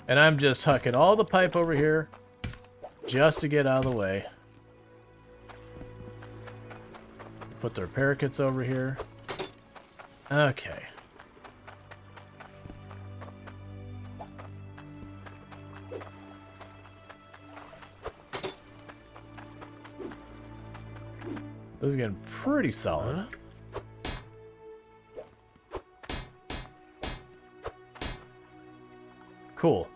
And I'm just hucking all the pipe over here just to get out of the way. Put the repair kits over here. Okay. This is getting pretty solid. Cool.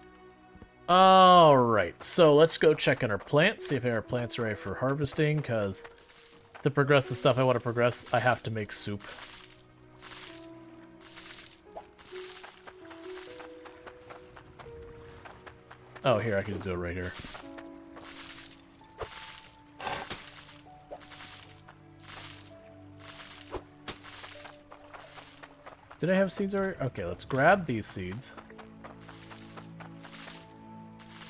Alright, so let's go check on our plants, see if our plants are ready for harvesting, because to progress the stuff I want to progress, I have to make soup. Oh, here, I can just do it right here. Did I have seeds already? Okay, let's grab these seeds.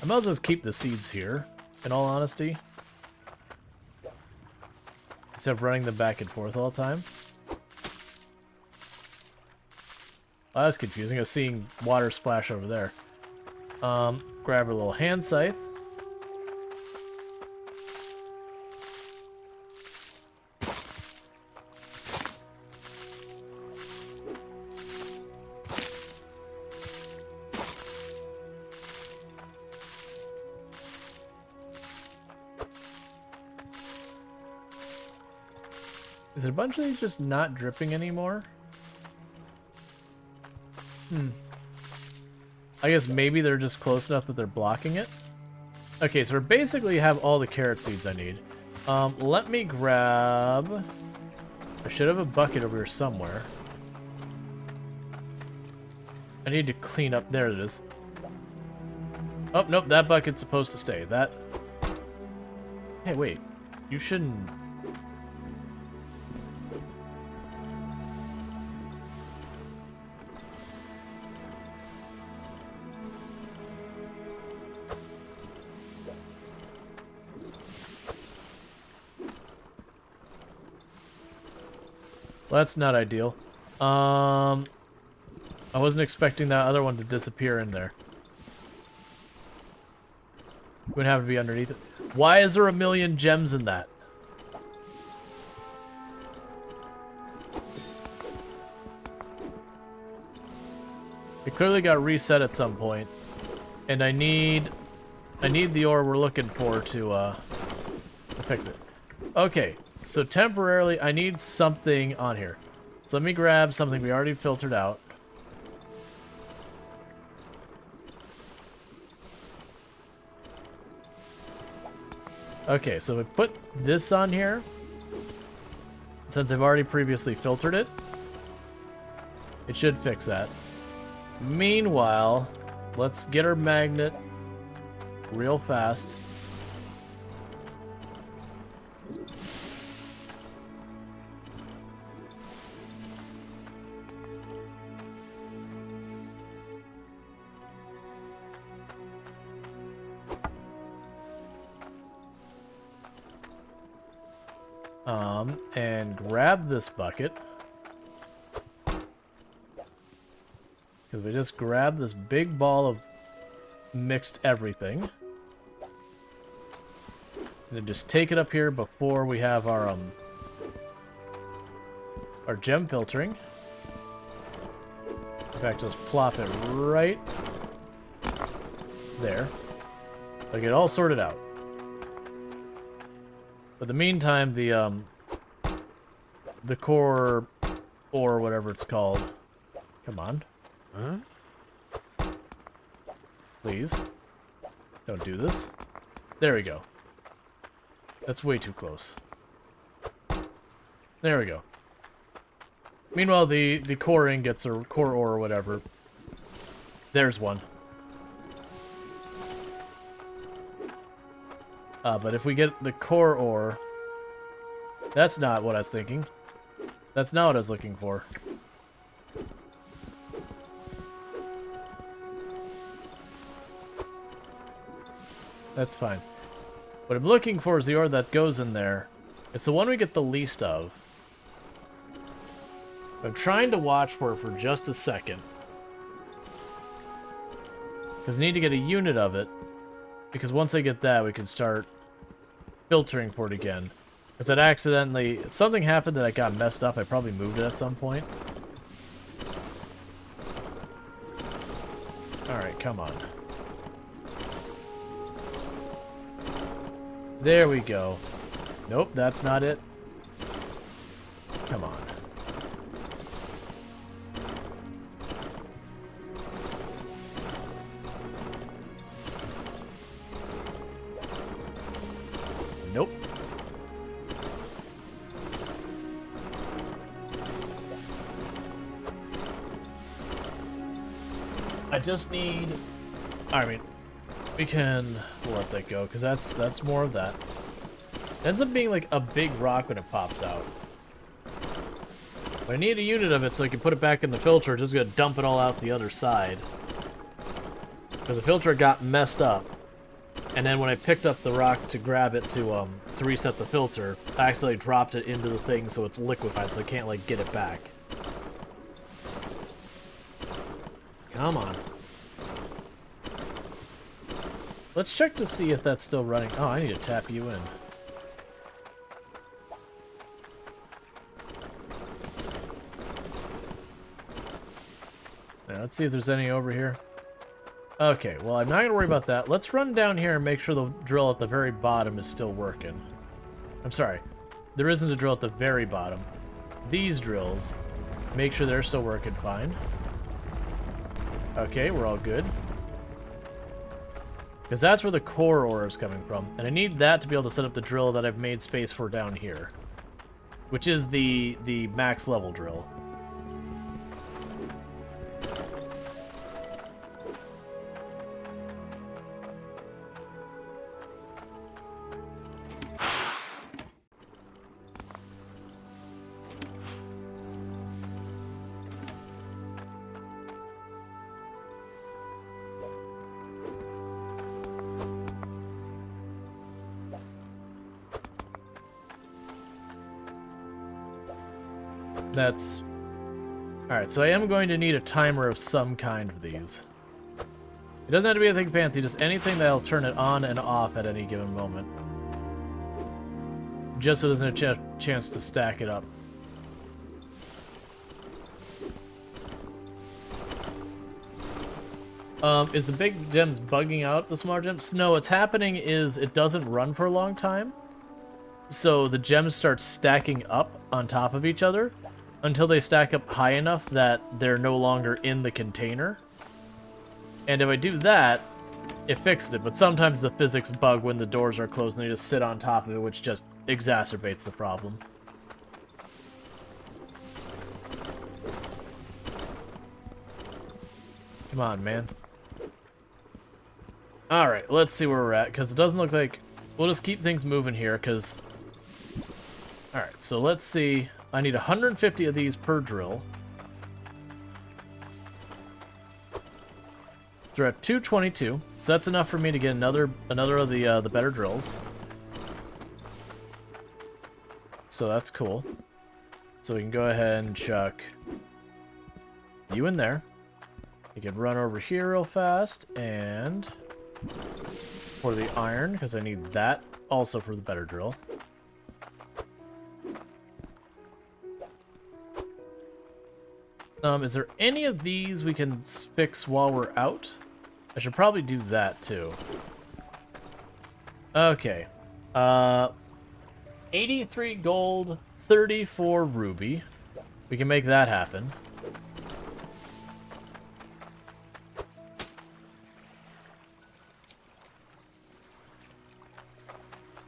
I might as well just keep the seeds here, in all honesty. Instead of running them back and forth all the time. Oh, that's confusing. I was seeing water splash over there. Grab a little hand scythe. Is it a bunch of these just not dripping anymore? I guess maybe they're just close enough that they're blocking it. Okay, so we basically have all the carrot seeds I need. Let me grab... I should have a bucket over here somewhere. I need to clean up... There it is. Oh, nope, that bucket's supposed to stay. That... Hey, wait. You shouldn't... Well, that's not ideal. I wasn't expecting that other one to disappear in there. Would have to be underneath it. Why is there a million gems in that? It clearly got reset at some point, and I need the ore we're looking for to fix it. Okay. So temporarily, I need something on here. So let me grab something we already filtered out. Okay, so we put this on here. Since I've already previously filtered it, it should fix that. Meanwhile, let's get our magnet real fast. And grab this bucket. Because we just grabbed this big ball of mixed everything. And then just take it up here before we have our gem filtering. In fact, just plop it right there. Like it all sorted out. But in the meantime, the core, or whatever it's called. Come on. Huh? Please. Don't do this. There we go. That's way too close. There we go. Meanwhile, the core ingots, or core ore, or whatever. There's one. But if we get the core ore... That's not what I was thinking. That's not what I was looking for. That's fine. What I'm looking for is the ore that goes in there. It's the one we get the least of. I'm trying to watch for it for just a second. Because I need to get a unit of it. Because once I get that, we can start filtering for it again. Because I'd accidentally... Something happened that I got messed up. I probably moved it at some point. Alright, come on. There we go. Nope, that's not it. Come on. Nope. I just need... I mean, we can let that go, because that's more of that. It ends up being like a big rock when it pops out. But I need a unit of it so I can put it back in the filter. Just gonna dump it all out the other side. Because the filter got messed up. And then when I picked up the rock to grab it to reset the filter, I accidentally dropped it into the thing so it's liquefied, so I can't like get it back. Come on. Let's check to see if that's still running. Oh, I need to tap you in. Now, let's see if there's any over here. Okay, well, I'm not going to worry about that. Let's run down here and make sure the drill at the very bottom is still working. I'm sorry. There isn't a drill at the very bottom. These drills, make sure they're still working fine. Okay, we're all good. Because that's where the core ore is coming from. And I need that to be able to set up the drill that I've made space for down here. Which is the max level drill. That's... Alright, so I am going to need a timer of some kind for these. It doesn't have to be anything fancy, just anything that'll turn it on and off at any given moment. Just so it doesn't have a chance to stack it up. Is the big gems bugging out the small gems? No, what's happening is it doesn't run for a long time. So the gems start stacking up on top of each other until they stack up high enough that they're no longer in the container. And if I do that, it fixes it. But sometimes the physics bug when the doors are closed and they just sit on top of it, which just exacerbates the problem. Come on, man. Alright, let's see where we're at, because it doesn't look like... We'll just keep things moving here, because... Alright, so let's see. I need 150 of these per drill. So we're at 222, so that's enough for me to get another of the better drills. So that's cool. So we can go ahead and chuck you in there. You can run over here real fast, and for the iron, because I need that also for the better drill. Is there any of these we can fix while we're out? I should probably do that too. Okay. 83 gold, 34 ruby. We can make that happen.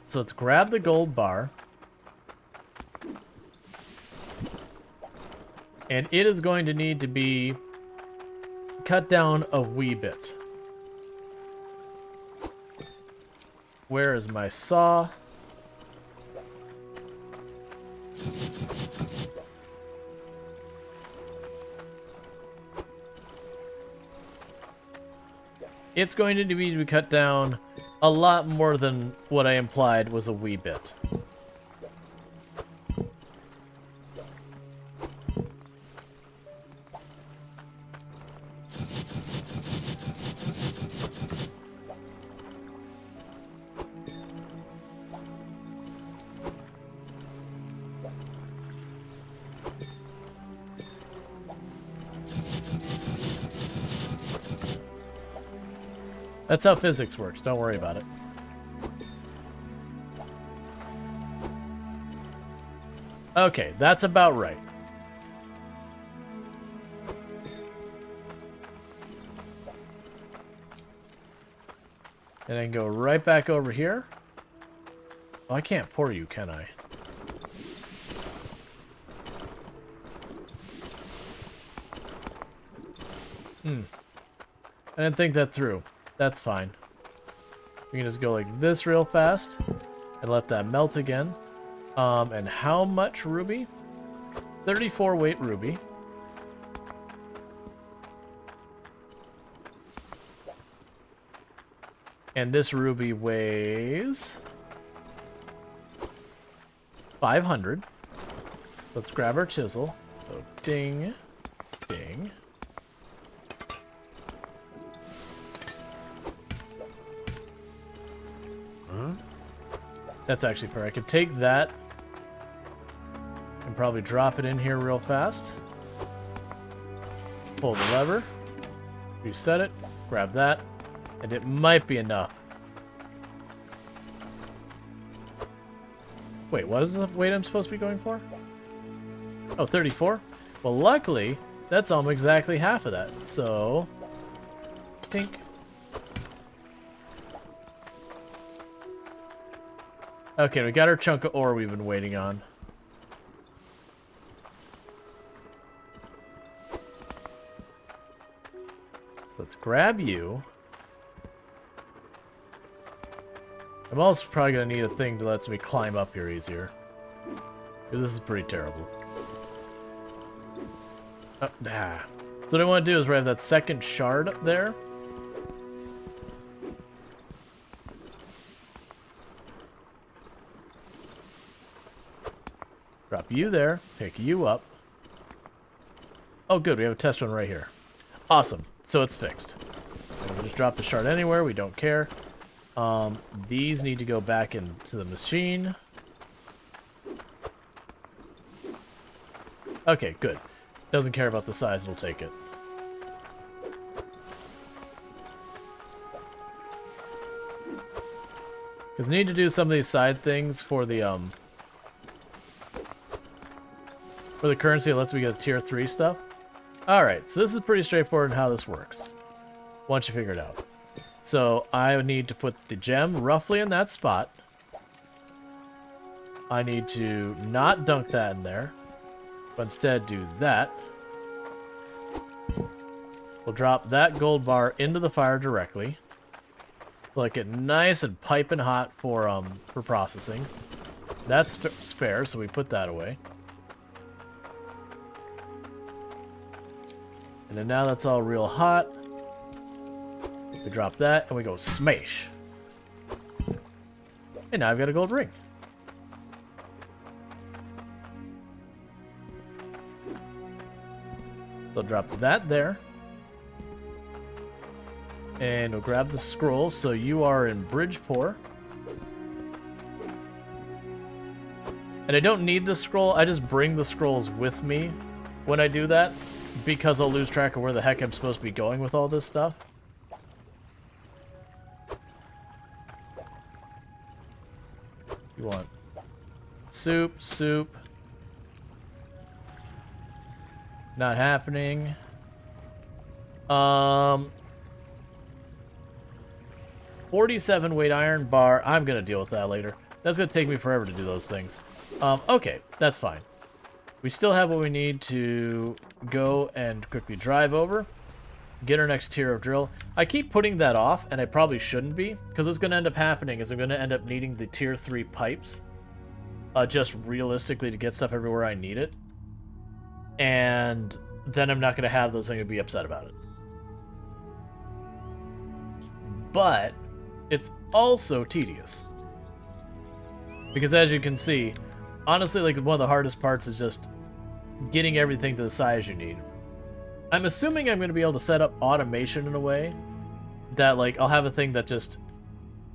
So let's grab the gold bar. And it is going to need to be cut down a wee bit. Where is my saw? It's going to need to be cut down a lot more than what I implied was a wee bit. That's how physics works. Don't worry about it. Okay, that's about right. And I can go right back over here. Oh, I can't pour you, can I? I didn't think that through. That's fine. We can just go like this real fast and let that melt again. And how much ruby? 34 weight ruby. And this ruby weighs 500. Let's grab our chisel. So ding, ding. That's actually fair. I could take that and probably drop it in here real fast. Pull the lever. Reset it. Grab that. And it might be enough. Wait, what is the weight I'm supposed to be going for? Oh, 34? Well, luckily, that's almost exactly half of that. So, Tink. Okay, we got our chunk of ore we've been waiting on. Let's grab you. I'm also probably going to need a thing that lets me climb up here easier. This is pretty terrible. So what I want to do is we have that second shard up there. Drop you there, pick you up. Oh good, we have a test one right here. Awesome, so it's fixed. And we just drop the shard anywhere, we don't care. These need to go back into the machine. Okay, good. Doesn't care about the size, it'll take it. Because I need to do some of these side things for the currency that lets me get tier 3 stuff. Alright, so this is pretty straightforward in how this works. Once you figure it out. So I would need to put the gem roughly in that spot. I need to not dunk that in there, but instead do that. We'll drop that gold bar into the fire directly. Like it nice and piping hot for processing. That's spare, so we put that away. And then now that's all real hot. We drop that and we go smash. And now I've got a gold ring. So drop that there. And we'll grab the scroll. So you are in Bridgeport. And I don't need the scroll. I just bring the scrolls with me when I do that. Because I'll lose track of where the heck I'm supposed to be going with all this stuff. You want soup, soup. Not happening. 47 weight iron bar. I'm gonna deal with that later. That's gonna take me forever to do those things. Okay, that's fine. We still have what we need to go and quickly drive over. Get our next tier of drill. I keep putting that off, and I probably shouldn't be, because what's going to end up happening is I'm going to end up needing the tier 3 pipes. Just realistically to get stuff everywhere I need it. And then I'm not going to have those things and be upset about it. But it's also tedious. Because as you can see, honestly, like one of the hardest parts is just getting everything to the size you need. I'm assuming I'm going to be able to set up automation in a way that, like, I'll have a thing that just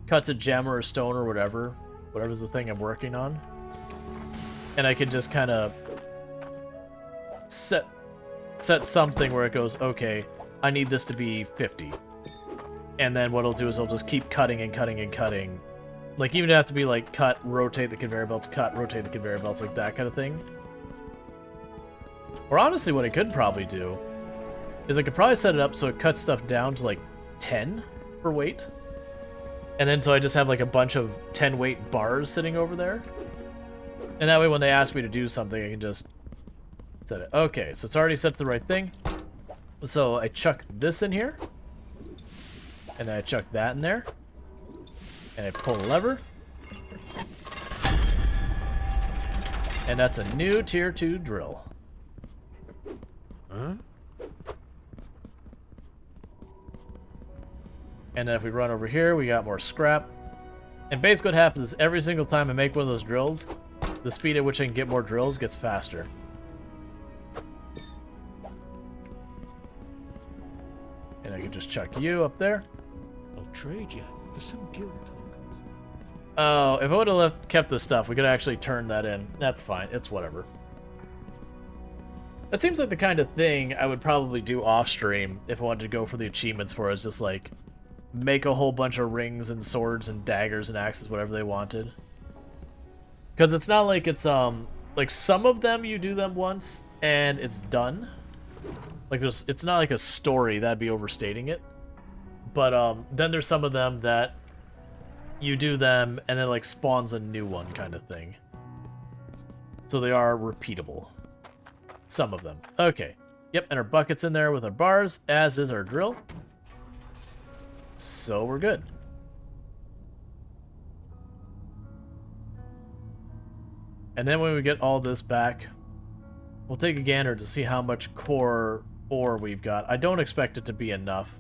cuts a gem or a stone or whatever's the thing I'm working on. And I can just kind of set something where it goes, okay, I need this to be 50. And then what I'll do is I'll just keep cutting and cutting and cutting. Like, even have to be, like, cut, rotate the conveyor belts, cut, rotate the conveyor belts, like that kind of thing. Or honestly, what I could probably do is I could probably set it up so it cuts stuff down to, like, 10 for weight. And then so I just have, like, a bunch of 10 weight bars sitting over there. And that way when they ask me to do something, I can just set it. Okay, so it's already set to the right thing. So I chuck this in here. And then I chuck that in there. And I pull a lever. And that's a new tier 2 drill. Huh? And then if we run over here, we got more scrap. And basically what happens is every single time I make one of those drills, the speed at which I can get more drills gets faster. And I can just chuck you up there. I'll trade you for some guild tokens. Oh, if I would have kept this stuff, we could actually turn that in. That's fine. It's whatever. That seems like the kind of thing I would probably do off-stream if I wanted to go for the achievements for us. Just, like, make a whole bunch of rings and swords and daggers and axes, whatever they wanted. Because it's not like it's, like, some of them you do them once and it's done. Like, it's not like a story. That'd be overstating it. But then there's some of them that you do them and it like spawns a new one kind of thing. So they are repeatable. Some of them. Okay. Yep, and our bucket's in there with our bars, as is our drill. So we're good. And then when we get all this back, we'll take a gander to see how much core ore we've got. I don't expect it to be enough.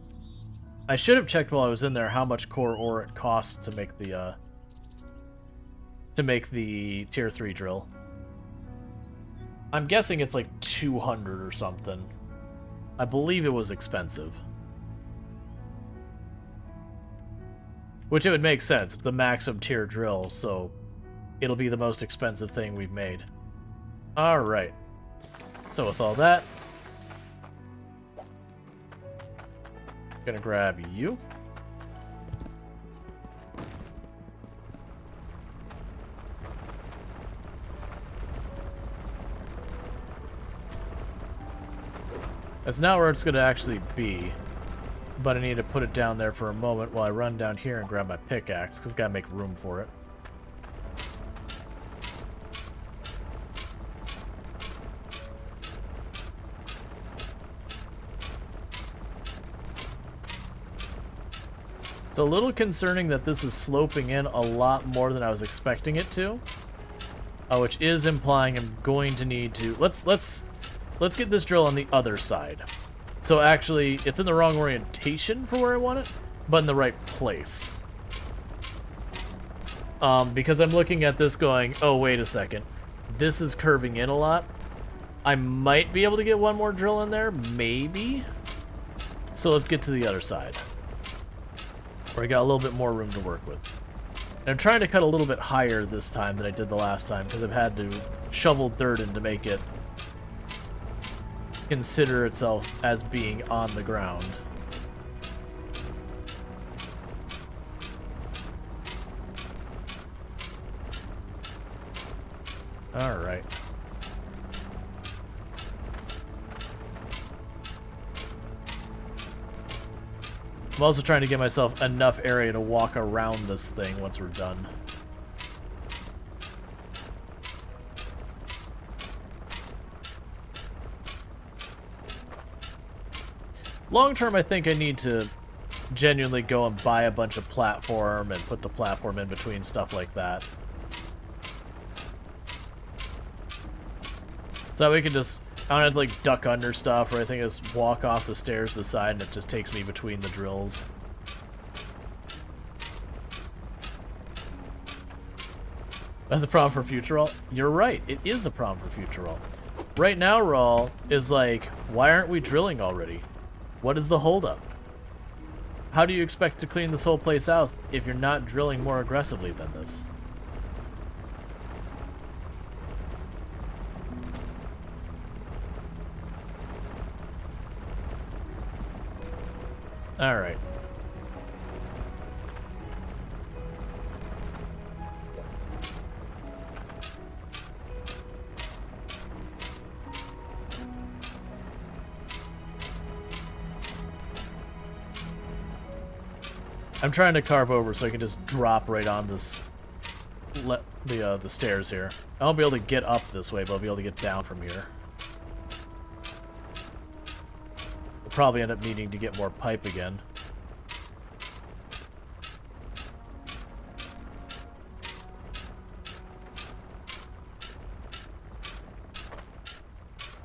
I should have checked while I was in there how much core ore it costs to make the tier 3 drill. I'm guessing it's like 200 or something. I believe it was expensive. Which it would make sense. It's the maximum tier drill, so it'll be the most expensive thing we've made. Alright. So with all that, gonna grab you. That's not where it's gonna actually be, but I need to put it down there for a moment while I run down here and grab my pickaxe, because I gotta make room for it. It's a little concerning that this is sloping in a lot more than I was expecting it to, which is implying I'm going to need to... Let's get this drill on the other side. So actually, it's in the wrong orientation for where I want it, but in the right place. Because I'm looking at this going, oh, wait a second. This is curving in a lot. I might be able to get one more drill in there, maybe. So let's get to the other side, where I got a little bit more room to work with. And I'm trying to cut a little bit higher this time than I did the last time, because I've had to shovel dirt in to make it consider itself as being on the ground. Alright. I'm also trying to get myself enough area to walk around this thing once we're done. Long term, I think I need to genuinely go and buy a bunch of platform and put the platform in between stuff like that. So we can just, I don't have to like duck under stuff or anything, just walk off the stairs to the side and it just takes me between the drills. That's a problem for future Rual? You're right, it is a problem for future Rual. Right now, Rual is like, why aren't we drilling already? What is the holdup? How do you expect to clean this whole place out if you're not drilling more aggressively than this? Alright. I'm trying to carve over so I can just drop right on this, the stairs here. I won't be able to get up this way, but I'll be able to get down from here. We'll probably end up needing to get more pipe again.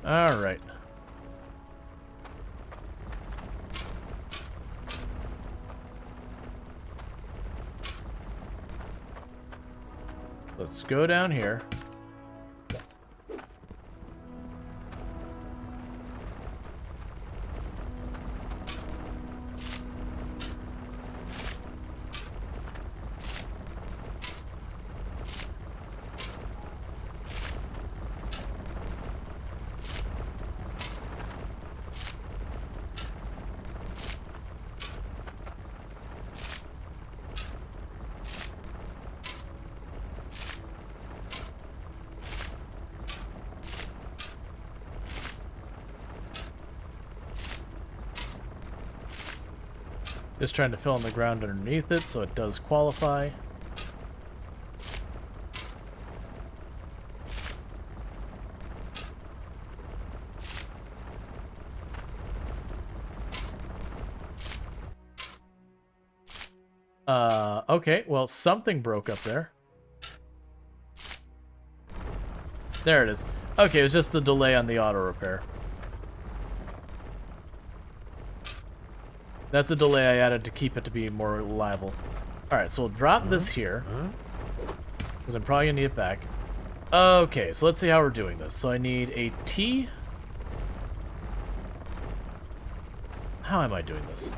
Alright. Let's go down here. Just trying to fill in the ground underneath it so it does qualify. Okay, well, something broke up there. There it is. Okay, it was just the delay on the auto repair. That's a delay I added to keep it to be more reliable. Alright, so we'll drop this here. Because I'm probably going to need it back. Okay, so let's see how we're doing this. So I need a T. How am I doing this?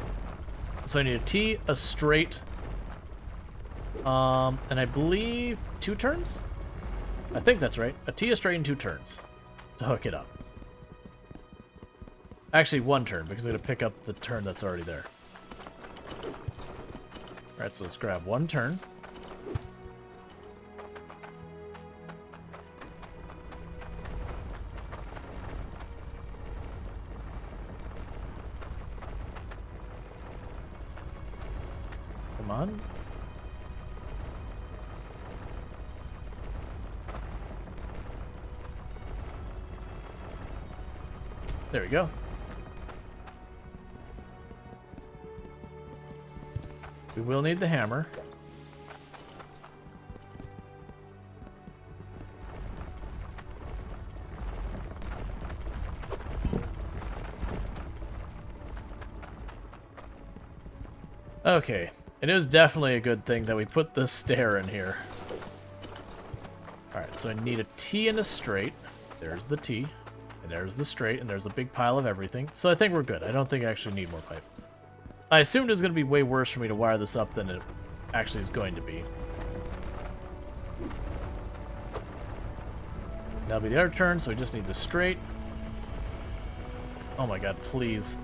So I need a T, a straight, and I believe 2 turns? I think that's right. A T, a straight, and 2 turns to hook it up. Actually, 1 turn, because I'm going to pick up the turn that's already there. Alright, so let's grab 1 turn. Come on. There we go. We will need the hammer. Okay. It is definitely a good thing that we put this stair in here. Alright, so I need a T and a straight. There's the T. And there's the straight. And there's a big pile of everything. So I think we're good. I don't think I actually need more pipe. I assumed it was going to be way worse for me to wire this up than it actually is going to be. That'll be the other turn, so we just need the straight. Oh my god, please.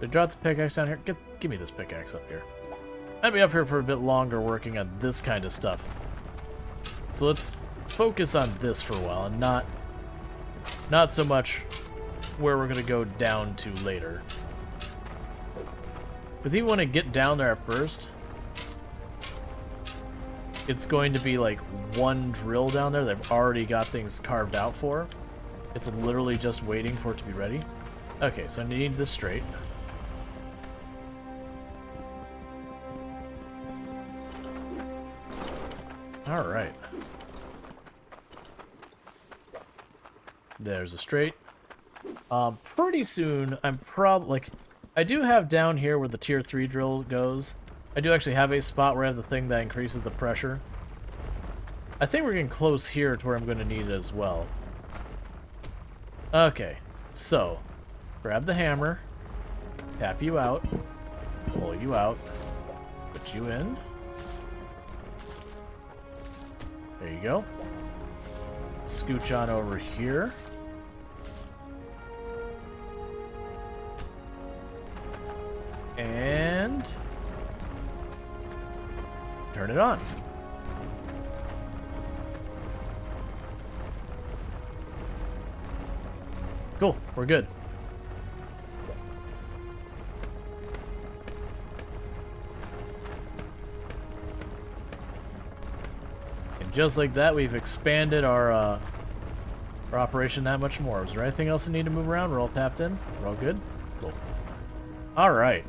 Did I drop the pickaxe down here? Give me this pickaxe up here. I'd be up here for a bit longer working on this kind of stuff. So let's focus on this for a while and not so much where we're going to go down to later. Because even when I get down there at first, it's going to be like 1 drill down there that I've already got things carved out for. It's literally just waiting for it to be ready. Okay, so I need this straight. Alright. There's a straight. Pretty soon, I'm like, I do have down here where the tier 3 drill goes. I do actually have a spot where I have the thing that increases the pressure. I think we're getting close here to where I'm going to need it as well. Okay, so, grab the hammer, tap you out, pull you out, put you in. There you go. Scooch on over here. And turn it on. Cool, we're good. And just like that, we've expanded our operation that much more. Is there anything else we need to move around? We're all tapped in? We're all good? Cool. Alright.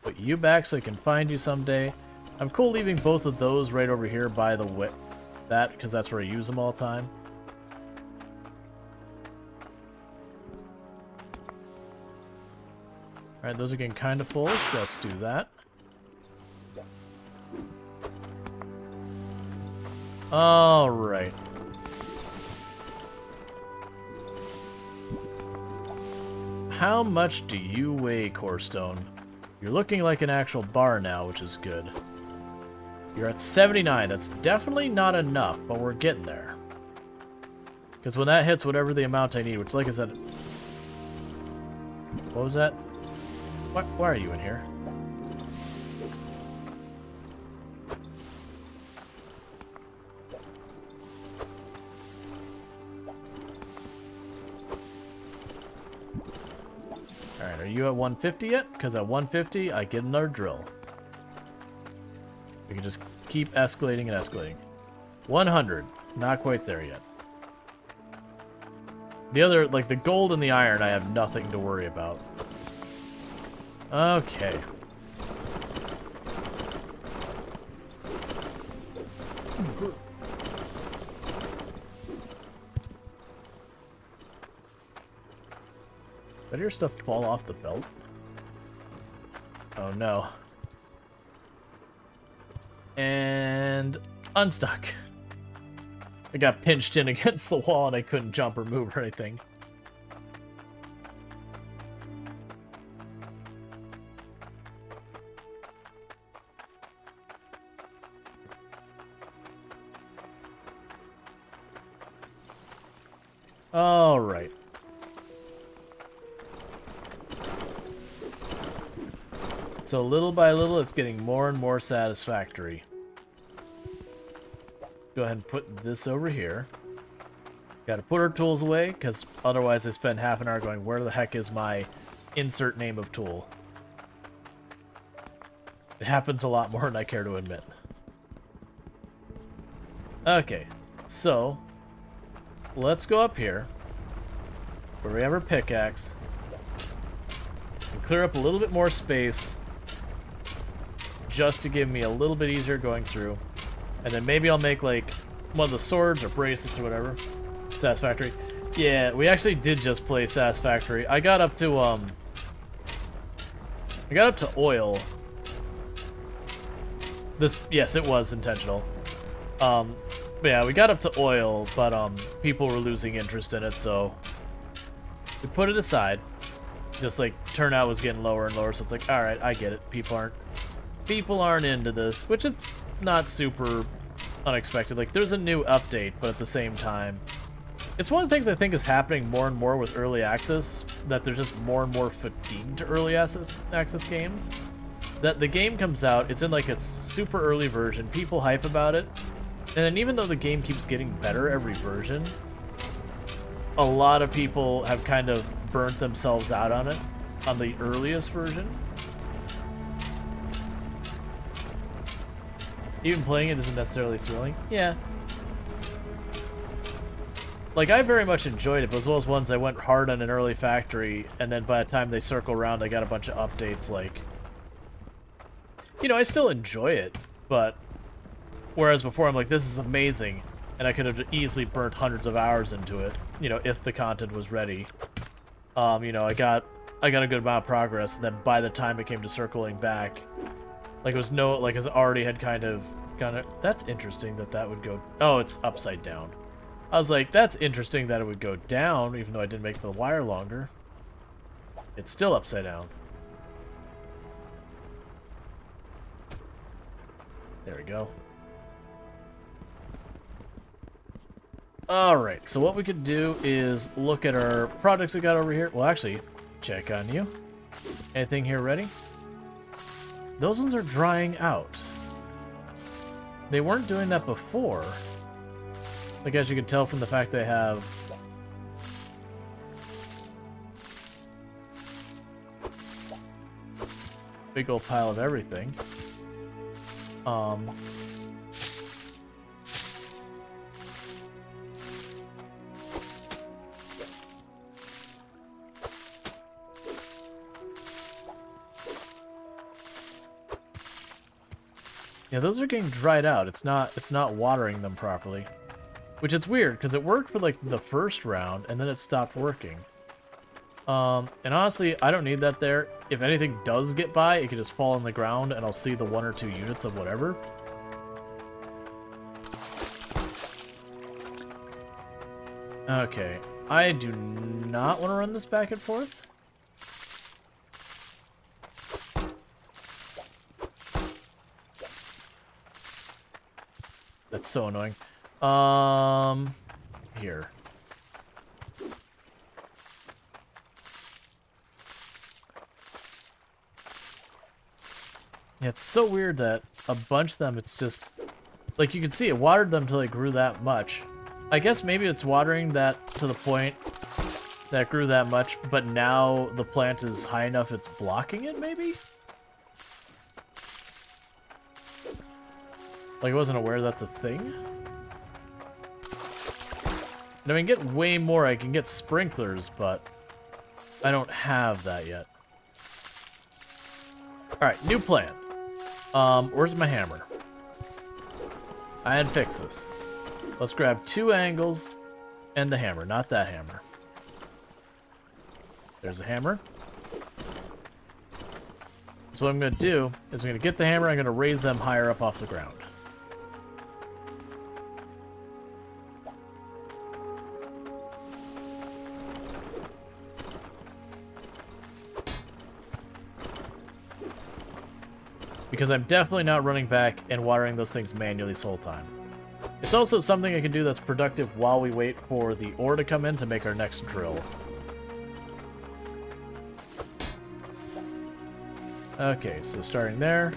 Put you back so I can find you someday. I'm cool leaving both of those right over here by the because that's where I use them all the time. Alright, those are getting kind of full, so let's do that. Alright. How much do you weigh, Corestone? You're looking like an actual bar now, which is good. You're at 79. That's definitely not enough, but we're getting there. Because when that hits whatever the amount I need, which, like I said... What was that? Why are you in here? Are you at 150 yet? Because at 150, I get another drill. We can just keep escalating and escalating. 100. Not quite there yet. The other, like the gold and the iron, I have nothing to worry about. Okay. Did your stuff fall off the belt? Oh no. And unstuck. I got pinched in against the wall and I couldn't jump or move or anything. All right. So little by little, it's getting more and more satisfactory. Go ahead and put this over here. Gotta put our tools away, because otherwise I spend half an hour going, where the heck is my insert name of tool? It happens a lot more than I care to admit. Okay, so let's go up here, where we have our pickaxe, and clear up a little bit more space, just to give me a little bit easier going through. And then maybe I'll make like one of the swords or bracelets or whatever. Satisfactory. Yeah, we actually did just play Satisfactory. I got up to oil. Yes, it was intentional. But yeah, we got up to oil, but people were losing interest in it, so we put it aside. Just like turnout was getting lower and lower, so it's like, all right, I get it. People aren't into this, which is not super unexpected. Like, there's a new update, but at the same time, it's one of the things I think is happening more and more with early access, that there's just more and more fatigue to early access games. That the game comes out, it's in like its super early version, people hype about it, and then even though the game keeps getting better every version, a lot of people have kind of burnt themselves out on it, on the earliest version. Even playing it isn't necessarily thrilling. Yeah. Like, I very much enjoyed it, but as well as ones I went hard on an early factory, and then by the time they circle around, I got a bunch of updates, like... You know, I still enjoy it, but... Whereas before, I'm like, this is amazing, and I could have easily burnt hundreds of hours into it, you know, if the content was ready. You know, I got a good amount of progress, and then by the time it came to circling back... Like, it was it already had kind of... That's interesting that would go... Oh, it's upside down. I was like, that's interesting that it would go down, even though I didn't make the wire longer. It's still upside down. There we go. Alright, so what we could do is look at our projects we got over here. Well, actually, check on you. Anything here ready? Those ones are drying out. They weren't doing that before. Like, as you can tell from the fact they have... big old pile of everything. Yeah, those are getting dried out. It's not watering them properly. Which is weird, because it worked for, like, the first round, and then it stopped working. And honestly, I don't need that there. If anything does get by, it can just fall on the ground, and I'll see the 1 or 2 units of whatever. Okay. I do not want to run this back and forth. That's so annoying. Here. Yeah, it's so weird that a bunch of them, it's just... Like, you can see it watered them till they grew that much. I guess maybe it's watering that to the point that grew that much, but now the plant is high enough it's blocking it, maybe? Like, I wasn't aware that's a thing. And I can get way more. I can get sprinklers, but I don't have that yet. Alright, new plan. Where's my hammer? I had fixed this. Let's grab 2 angles and the hammer, not that hammer. There's a hammer. So what I'm going to do is I'm going to get the hammer, I'm going to raise them higher up off the ground. Because I'm definitely not running back and watering those things manually this whole time. It's also something I can do that's productive while we wait for the ore to come in to make our next drill. Okay, so starting there.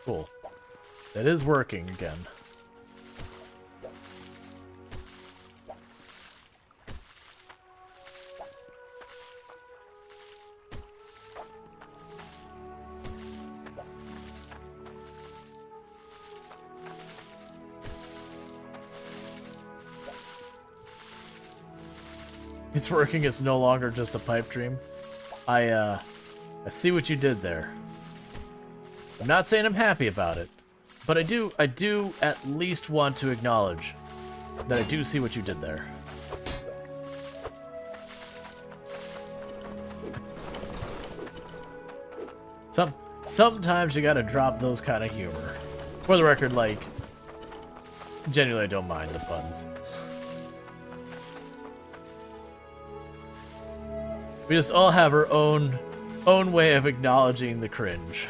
Cool. That is working again. It's working, it's no longer just a pipe dream. I see what you did there. I'm not saying I'm happy about it, but I do at least want to acknowledge that I do see what you did there. Sometimes you gotta drop those kind of humor. For the record, like, genuinely I don't mind the puns. We just all have our own way of acknowledging the cringe.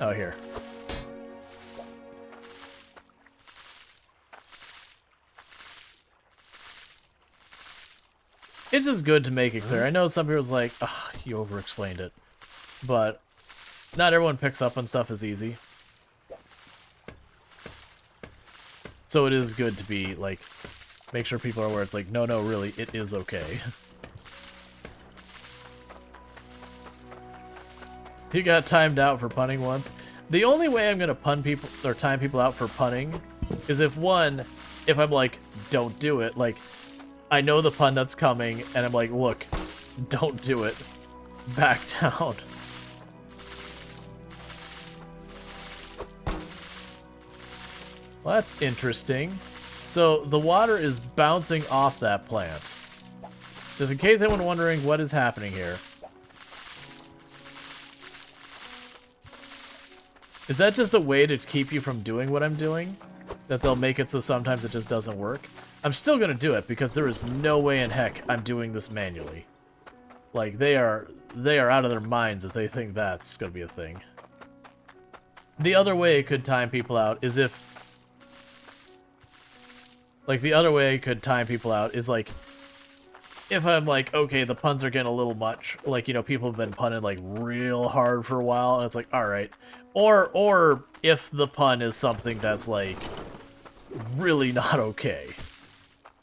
Oh, here. It's just good to make it clear. I know some people's like, "Ugh, you over-explained it." But not everyone picks up on stuff as easy. So it is good to be, like, make sure people are aware. It's like, no, really, it is okay. You got timed out for punning once. The only way I'm gonna pun people or time people out for punning is if I'm like, don't do it. Like, I know the pun that's coming, and I'm like, look, don't do it. Back down. Well, that's interesting. So the water is bouncing off that plant. Just in case anyone wondering what is happening here. Is that just a way to keep you from doing what I'm doing? That they'll make it so sometimes it just doesn't work? I'm still gonna do it because there is no way in heck I'm doing this manually. Like, they are out of their minds if they think that's gonna be a thing. The other way it could time people out is if... Like, the other way it could time people out is, like, if I'm like, okay, the puns are getting a little much. Like, you know, people have been punning, like, real hard for a while, and it's like, alright. Or if the pun is something that's, like, really not okay.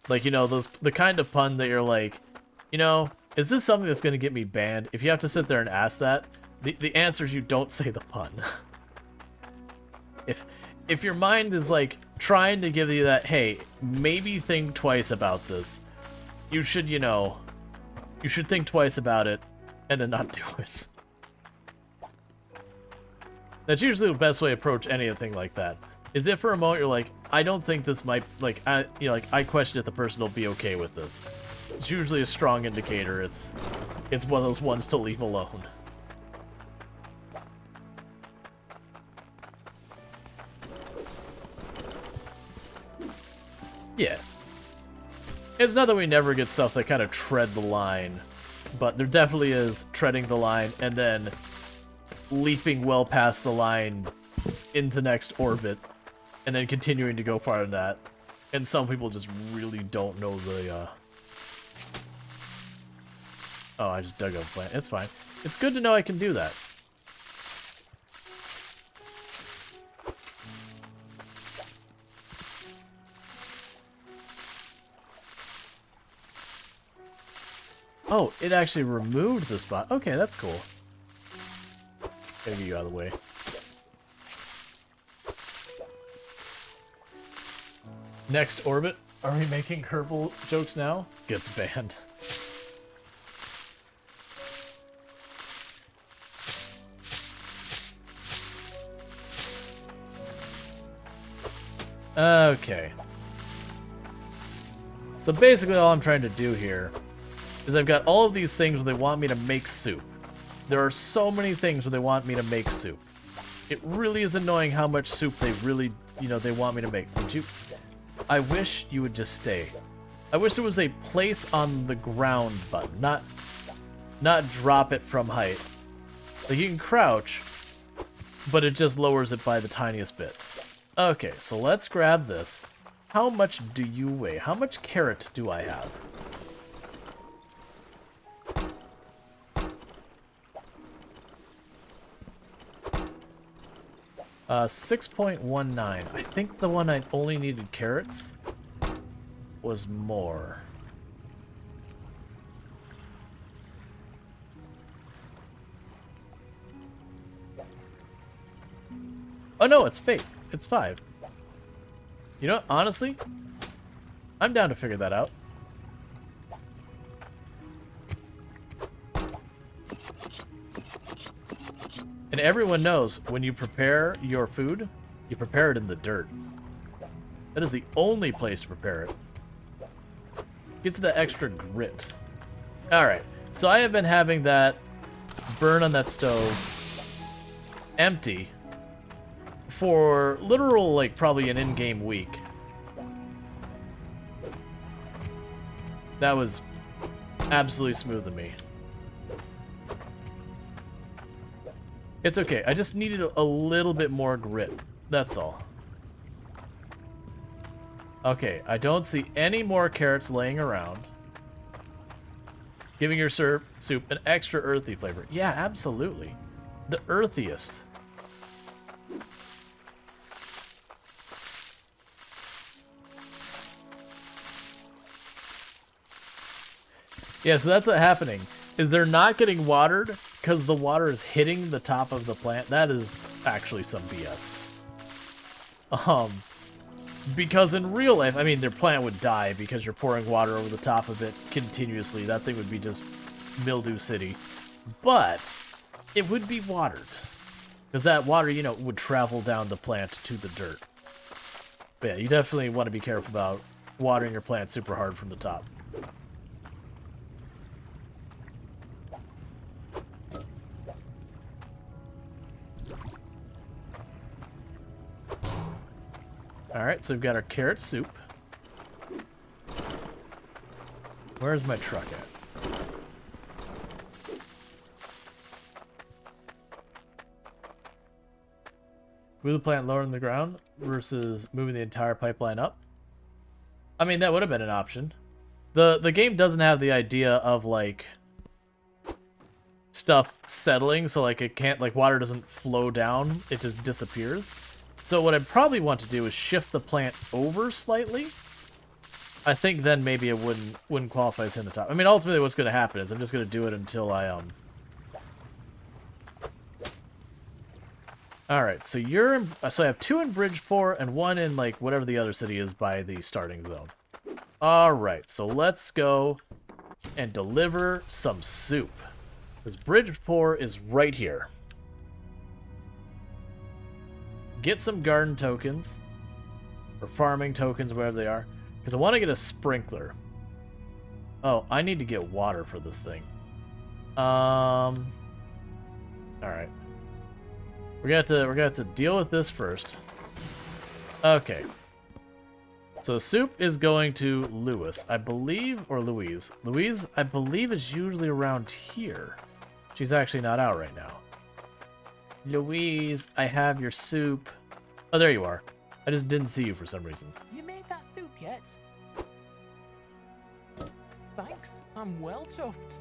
Like, you know, the kind of pun that you're like, you know, is this something that's going to get me banned? If you have to sit there and ask that, the answer is you don't say the pun. If your mind is, like, trying to give you that, hey, maybe think twice about this, you should, you know, you should think twice about it and then not do it. That's usually the best way to approach anything like that. is if for a moment you're like, I don't think this might, like, I question if the person will be okay with this. It's usually a strong indicator. It's one of those ones to leave alone. Yeah. It's not that we never get stuff that kind of tread the line, but there definitely is treading the line and then leaping well past the line into next orbit, and then continuing to go farther than that. And some people just really don't know the, Oh, I just dug up a plant. It's fine. It's good to know I can do that. Oh, it actually removed the spot. Okay, that's cool. Gotta get you out of the way. Next orbit. Are we making Kerbal jokes now? Gets banned. Okay. So basically all I'm trying to do here is I've got all of these things where they want me to make soup. There are so many things where they want me to make soup. It really is annoying how much soup they really, they want me to make. Would you... I wish you would just stay. I wish there was a place on the ground button, not drop it from height. Like, you can crouch, but it just lowers it by the tiniest bit. Okay, so let's grab this. How much do you weigh? How much carrot do I have? 6.19. I think the one I only needed carrots was more. Oh no, it's fake. It's 5. You know what? Honestly, I'm down to figure that out. And everyone knows when you prepare your food, you prepare it in the dirt. That is the only place to prepare it. Gets the extra grit. Alright, so I have been having that burn on that stove empty for literal, like, probably an in-game week. That was absolutely smooth of me. It's okay. I just needed a little bit more grit. That's all. Okay, I don't see any more carrots laying around. Giving your soup an extra earthy flavor. Yeah, absolutely. The earthiest. Yeah, so that's what's happening. Is they're not getting watered because the water is hitting the top of the plant. That is actually some BS. Because in real life, I mean, their plant would die because you're pouring water over the top of it continuously. That thing would be just mildew city. But it would be watered. Because that water, would travel down the plant to the dirt. But yeah, you definitely want to be careful about watering your plant super hard from the top. Alright, so we've got our carrot soup. Where's my truck at? Move the plant lower in the ground versus moving the entire pipeline up. I mean, that would have been an option. The game doesn't have the idea of, like, stuff settling, so, like, it can't, like, water doesn't flow down, it just disappears. So what I'd probably want to do is shift the plant over slightly. I think then maybe it wouldn't qualify as hitting the top. I mean, ultimately what's going to happen is I'm just going to do it until I, Alright, so so I have 2 in Bridgeport and 1 in, like, whatever the other city is by the starting zone. Alright, so let's go and deliver some soup. Because Bridgeport is right here. get some garden tokens. Or farming tokens, whatever they are. Because I want to get a sprinkler. Oh, I need to get water for this thing. Alright. We're gonna have to deal with this first. Okay. So soup is going to Lewis, I believe, or Louise. Louise, I believe, is usually around here. She's actually not out right now. Louise, I have your soup. Oh, there you are. I just didn't see you for some reason. You made that soup yet? Thanks, I'm well chuffed.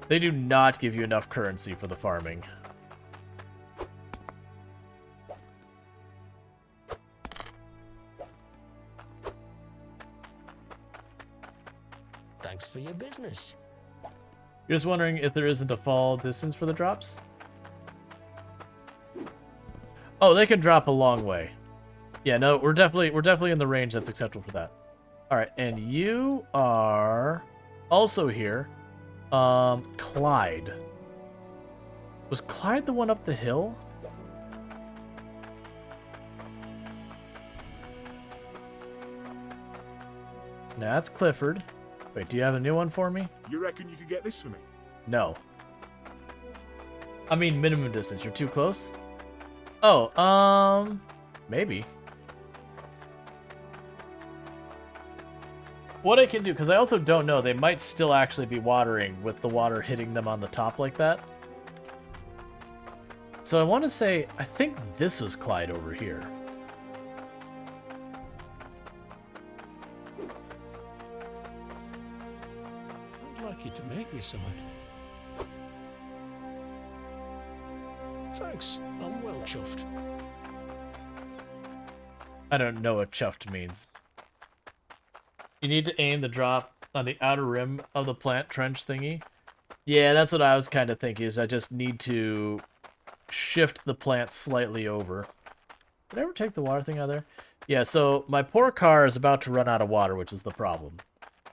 They do not give you enough currency for the farming. Thanks for your business. You're just wondering if there isn't a fall distance for the drops? Oh, they can drop a long way. Yeah, no, we're definitely in the range that's acceptable for that. All right, and you are also here. Clyde. Was Clyde the one up the hill? No, that's Clifford. Wait, do you have a new one for me? You reckon you could get this for me? No. I mean minimum distance. You're too close? Oh, maybe. What I can do, because I also don't know, they might still actually be watering with the water hitting them on the top like that. So I want to say, I think this was Clyde over here. I'd like you to make me something. Thanks, I'm well chuffed. I don't know what chuffed means. You need to aim the drop on the outer rim of the plant trench thingy. Yeah, that's what I was kind of thinking, is I just need to shift the plant slightly over. Did I ever take the water thing out of there? Yeah, so my poor car is about to run out of water, which is the problem.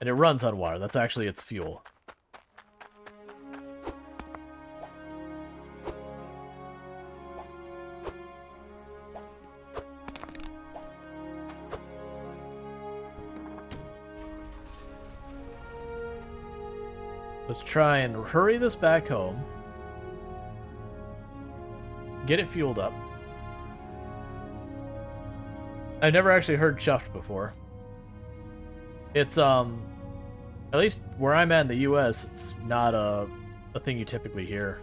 And it runs on water. That's actually its fuel. Let's try and hurry this back home. Get it fueled up. I've never actually heard chuffed before. It's, at least where I'm at in the US, it's not a thing you typically hear.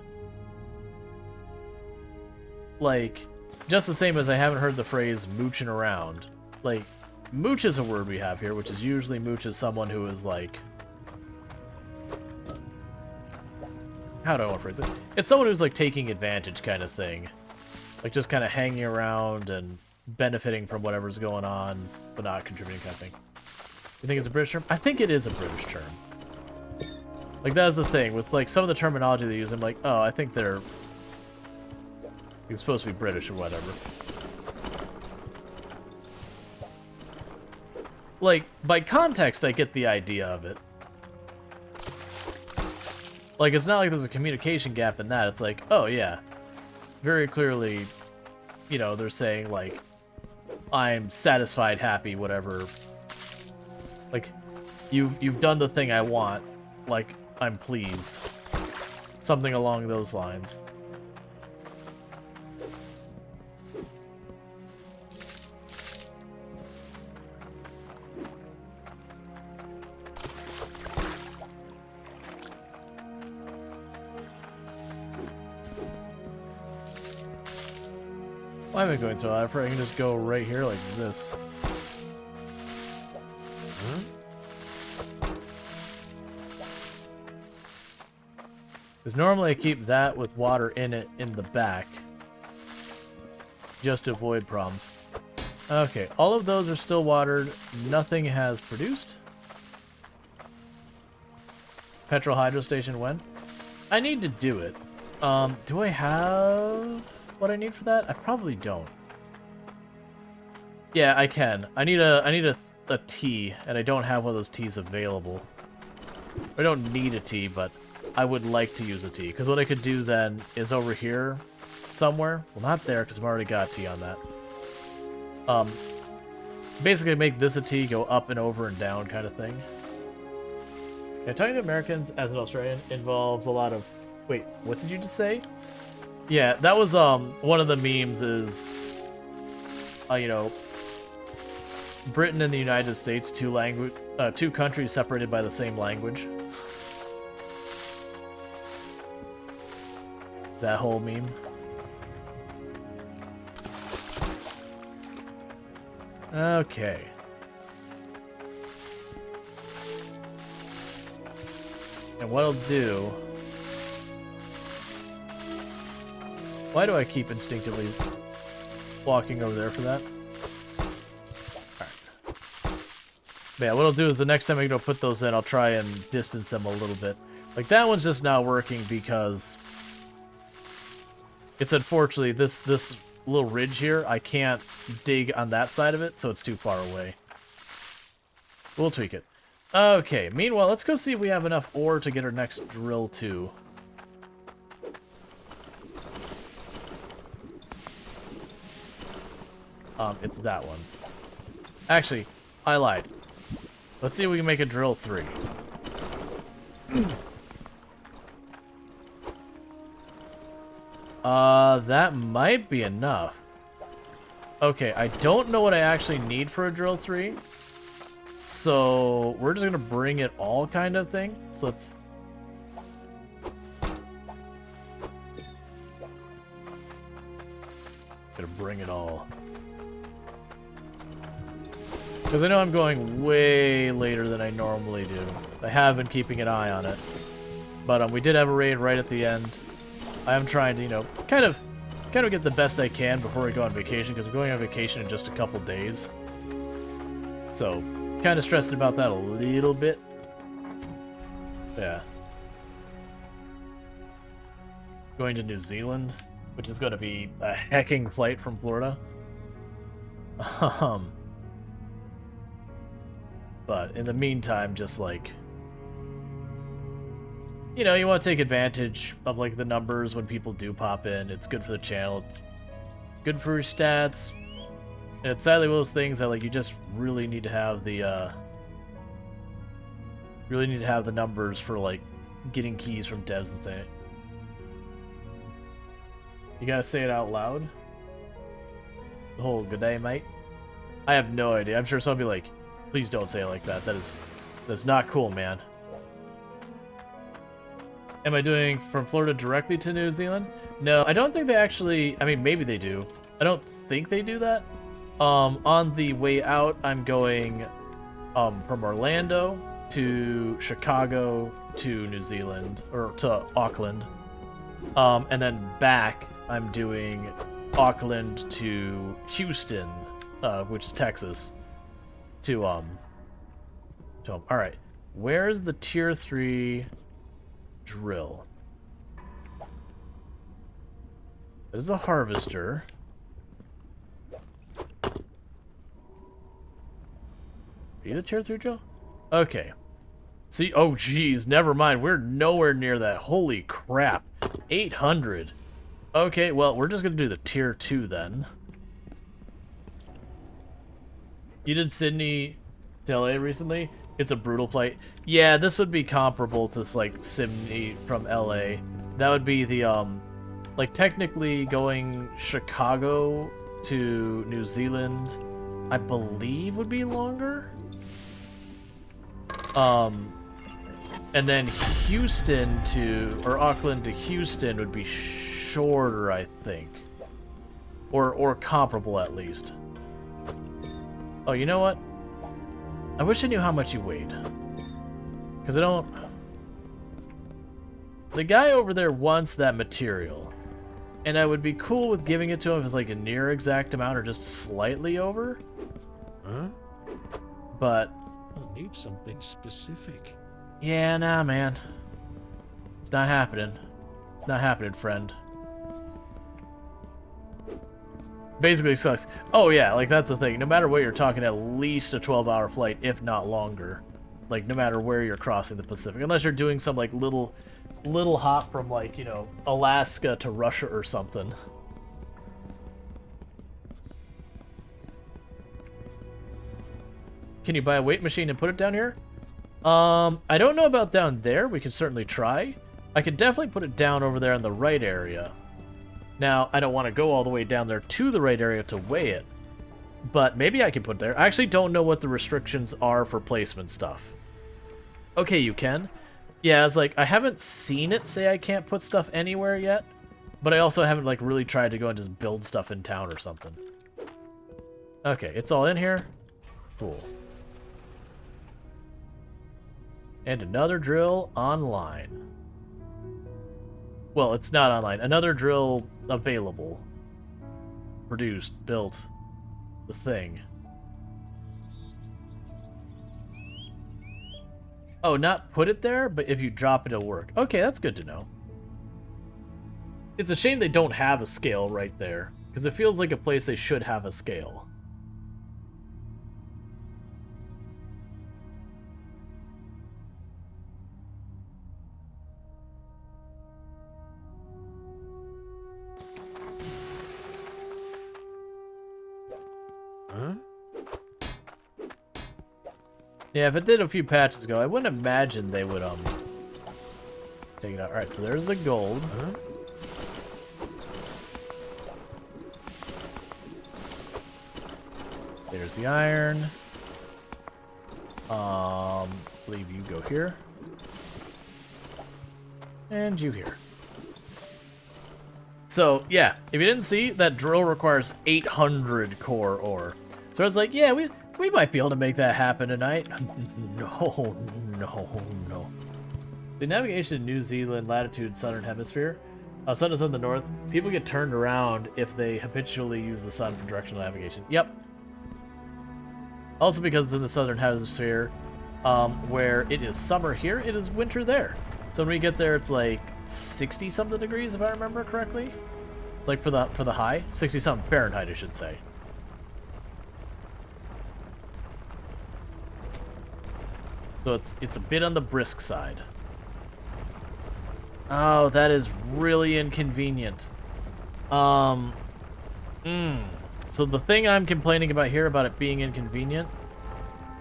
Like, just the same as I haven't heard the phrase mooching around. Like, mooch is a word we have here, which is usually mooch is someone who is like... How do I want to phrase it? It's someone who's like taking advantage kind of thing. Like just kind of hanging around and benefiting from whatever's going on, but not contributing kind of thing. You think it's a British term? I think it is a British term. Like that's the thing, with like some of the terminology they use, I'm like, oh, I think they're supposed to be British or whatever. Like, by context, I get the idea of it. Like, it's not like there's a communication gap in that. It's like, oh, yeah. Very clearly, you know, they're saying, like, I'm satisfied, happy, whatever. Like, you've done the thing I want. Like, I'm pleased. Something along those lines. Why am I going through that? I can just go right here like this. Because normally I keep that with water in it in the back. Just to avoid problems. Okay, all of those are still watered. Nothing has produced. Petrol hydro station when? I need to do it. Do I have what I need for that? I probably don't. Yeah, I can. I need a tea, and I don't have one of those teas available. I don't need a tea, but I would like to use a tea, because what I could do then is over here, somewhere. Well, not there, because I've already got a T on that. Basically make this a T, go up and over and down kind of thing. Yeah, talking to Americans as an Australian involves a lot of... Wait, what did you just say? Yeah, that was one of the memes is, you know, Britain and the United States, two countries separated by the same language. That whole meme. Okay. And what I'll do... Why do I keep instinctively walking over there for that? Alright. Yeah, what I'll do is the next time I go put those in, I'll try and distance them a little bit. Like, that one's just not working because... It's unfortunately, this little ridge here, I can't dig on that side of it, so it's too far away. We'll tweak it. Okay, meanwhile, let's go see if we have enough ore to get our next drill too. It's that one. Actually, I lied. Let's see if we can make a drill 3. That might be enough. Okay, I don't know what I actually need for a drill 3. So, we're just gonna bring it all kind of thing. So let's... Gonna bring it all. Because I know I'm going way later than I normally do. I have been keeping an eye on it. But we did have a raid right at the end. I am trying to, you know, kind of get the best I can before we go on vacation, because we're going on vacation in just a couple days. So, kind of stressing about that a little bit. Yeah. Going to New Zealand, which is going to be a hecking flight from Florida. But in the meantime, just like, you know, you want to take advantage of like the numbers when people do pop in. It's good for the channel. It's good for your stats. And it's sadly one of those things that like you just really need to have the numbers for like getting keys from devs and saying it. You gotta say it out loud. The whole good day, mate. I have no idea. I'm sure somebody like, please don't say it like that. That's not cool, man. Am I doing from Florida directly to New Zealand? No, I don't think they actually... I mean, maybe they do. I don't think they do that. On the way out, I'm going from Orlando to Chicago to New Zealand, or to Auckland. And then back, I'm doing Auckland to Houston, which is Texas. All right, where's the tier 3 drill? There's a harvester. Are you the tier 3 drill? Okay. See, oh geez, never mind. We're nowhere near that. Holy crap. 800. Okay, well, we're just gonna do the tier 2 then. You did Sydney to LA recently? It's a brutal flight. Yeah, this would be comparable to like Sydney from LA. That would be the like technically going Chicago to New Zealand, I believe would be longer. And then Houston to, or Auckland to Houston would be shorter, I think. Or comparable at least. Oh, you know what? I wish I knew how much you weighed. Because I don't... The guy over there wants that material. And I would be cool with giving it to him if it's like a near exact amount or just slightly over. Huh? But... I'll need something specific. Yeah, nah, man. It's not happening. It's not happening, friend. Basically sucks. Oh yeah, like that's the thing. No matter what, you're talking at least a 12-hour flight, if not longer. Like no matter where you're crossing the Pacific, unless you're doing some like little hop from like, you know, Alaska to Russia or something. Can you buy a weight machine and put it down here? I don't know about down there. We can certainly try. I could definitely put it down over there in the right area. Now, I don't want to go all the way down there to the right area to weigh it. But maybe I can put it there. I actually don't know what the restrictions are for placement stuff. Okay, you can. Yeah, it's like, I haven't seen it say I can't put stuff anywhere yet. But I also haven't, like, really tried to go and just build stuff in town or something. Okay, it's all in here. Cool. And another drill online. Well, it's not online. Another drill available. Produced, built. The thing. Oh, not put it there, but if you drop it, it'll work. Okay, that's good to know. It's a shame they don't have a scale right there, because it feels like a place they should have a scale. Huh? Yeah, if it did a few patches ago, I wouldn't imagine they would, take it out. Alright, so there's the gold. Huh? There's the iron. I believe you go here. And you here. So, yeah, if you didn't see, that drill requires 800 core ore. So I was like, yeah, we might be able to make that happen tonight. No. The navigation in New Zealand, latitude, southern hemisphere. Sun is in the north. People get turned around if they habitually use the sun for directional navigation. Yep. Also because it's in the southern hemisphere, where it is summer here, it is winter there. So when we get there, it's like 60-something degrees, if I remember correctly. Like for the high, 60-something Fahrenheit, I should say. So it's a bit on the brisk side. Oh, that is really inconvenient. So the thing I'm complaining about here about it being inconvenient.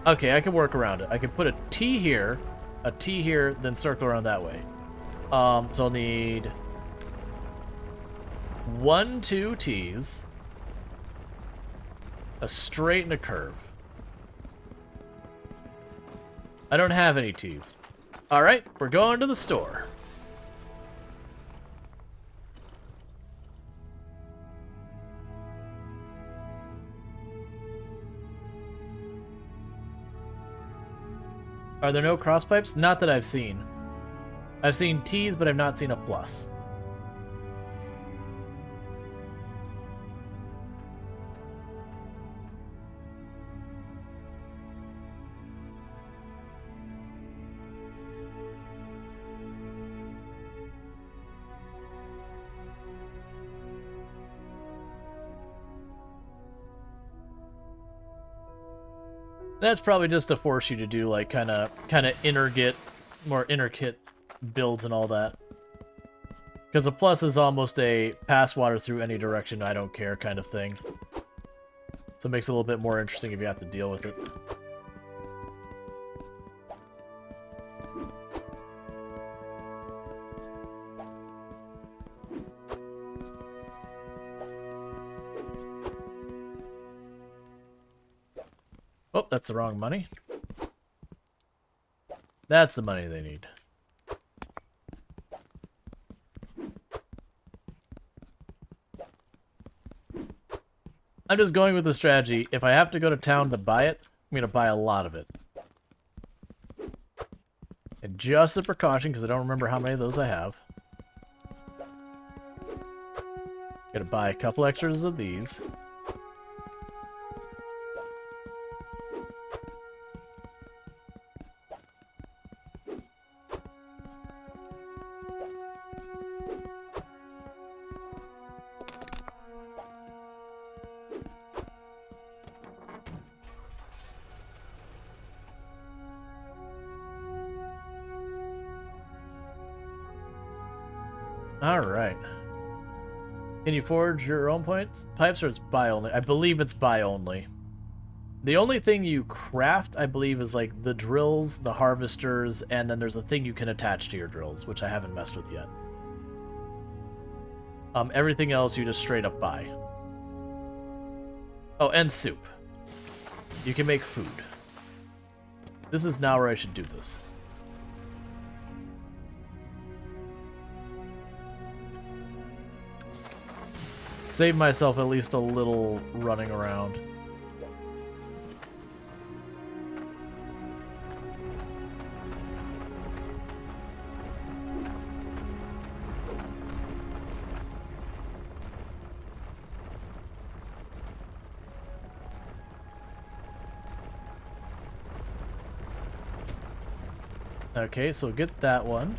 Okay, I can work around it. I can put a T here, then circle around that way. So I'll need 2 T's, a straight and a curve. I don't have any T's. All right, we're going to the store. Are there no cross pipes? Not that I've seen. I've seen T's, but I've not seen a plus. That's probably just to force you to do like kind of more intricate builds and all that. Because a plus is almost a pass water through any direction, I don't care kind of thing. So it makes it a little bit more interesting if you have to deal with it. Oh, that's the wrong money. That's the money they need. I'm just going with the strategy. If I have to go to town to buy it, I'm going to buy a lot of it. And just a precaution, because I don't remember how many of those I have. Gonna buy a couple extras of these. Alright. Can you forge your own pipes or it's buy only? I believe it's buy only. The only thing you craft, I believe, is like the drills, the harvesters, and then there's a thing you can attach to your drills, which I haven't messed with yet. Everything else you just straight up buy. Oh, and soup. You can make food. This is now where I should do this. Save myself at least a little running around. Okay, so get that one.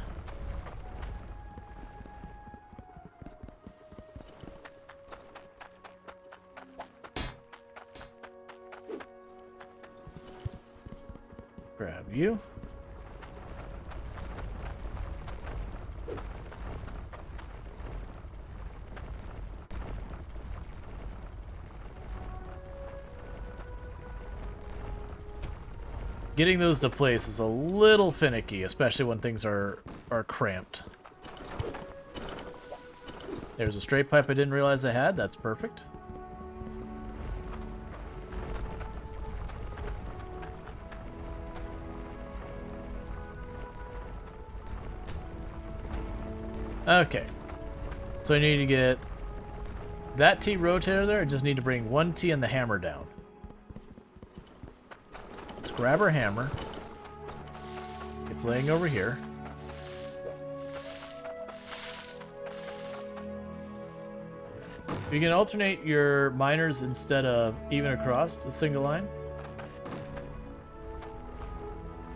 Grab you. Getting those to place is a little finicky, especially when things are cramped. There's a straight pipe I didn't realize I had. That's perfect. Okay. So I need to get that T rotator there. I just need to bring one T and the hammer down. Let's grab our hammer. It's laying over here. You can alternate your miners instead of even across a single line.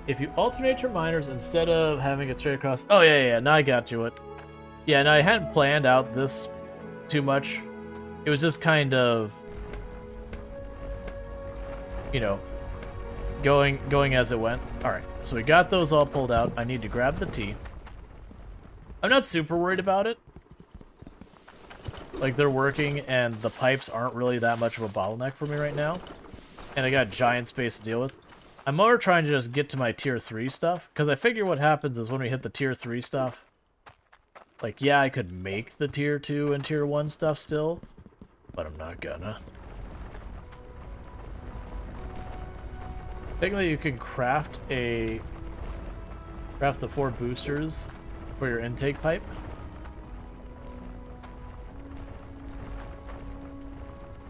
If you alternate your miners instead of having it straight across... Oh, yeah, now I got you it. Yeah, no, I hadn't planned out this too much. It was just kind of, you know, going as it went. Alright, so we got those all pulled out. I need to grab the T. I'm not super worried about it. Like, they're working, and the pipes aren't really that much of a bottleneck for me right now. And I got giant space to deal with. I'm more trying to just get to my tier 3 stuff, because I figure what happens is when we hit the tier 3 stuff, like, yeah, I could make the tier 2 and tier 1 stuff still, but I'm not gonna. Technically, you can craft the 4 boosters for your intake pipe.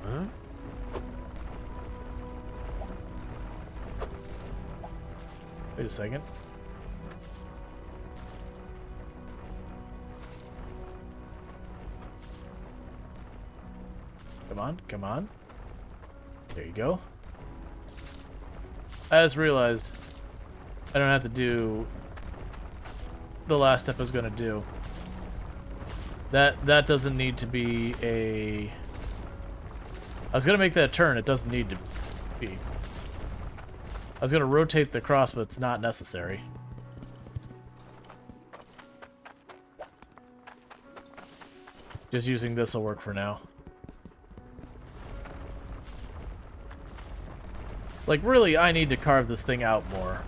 Huh? Wait a second. Come on, come on. There you go. I just realized I don't have to do the last step I was gonna do. That doesn't need to be a... I was gonna make that turn, it doesn't need to be. I was gonna rotate the cross, but it's not necessary. Just using this will work for now. Like, really, I need to carve this thing out more.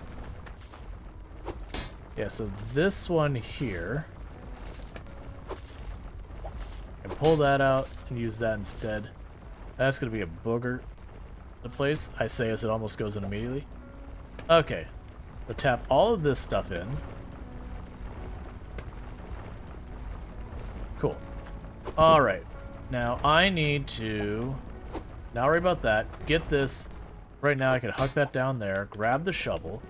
Yeah, so this one here. I can pull that out and use that instead. That's going to be a booger to place, I say as it almost goes in immediately. Okay. We'll tap all of this stuff in. Cool. Alright. Now, I need to... Not worry about that. Get this... Right now, I can huck that down there, grab the shovel.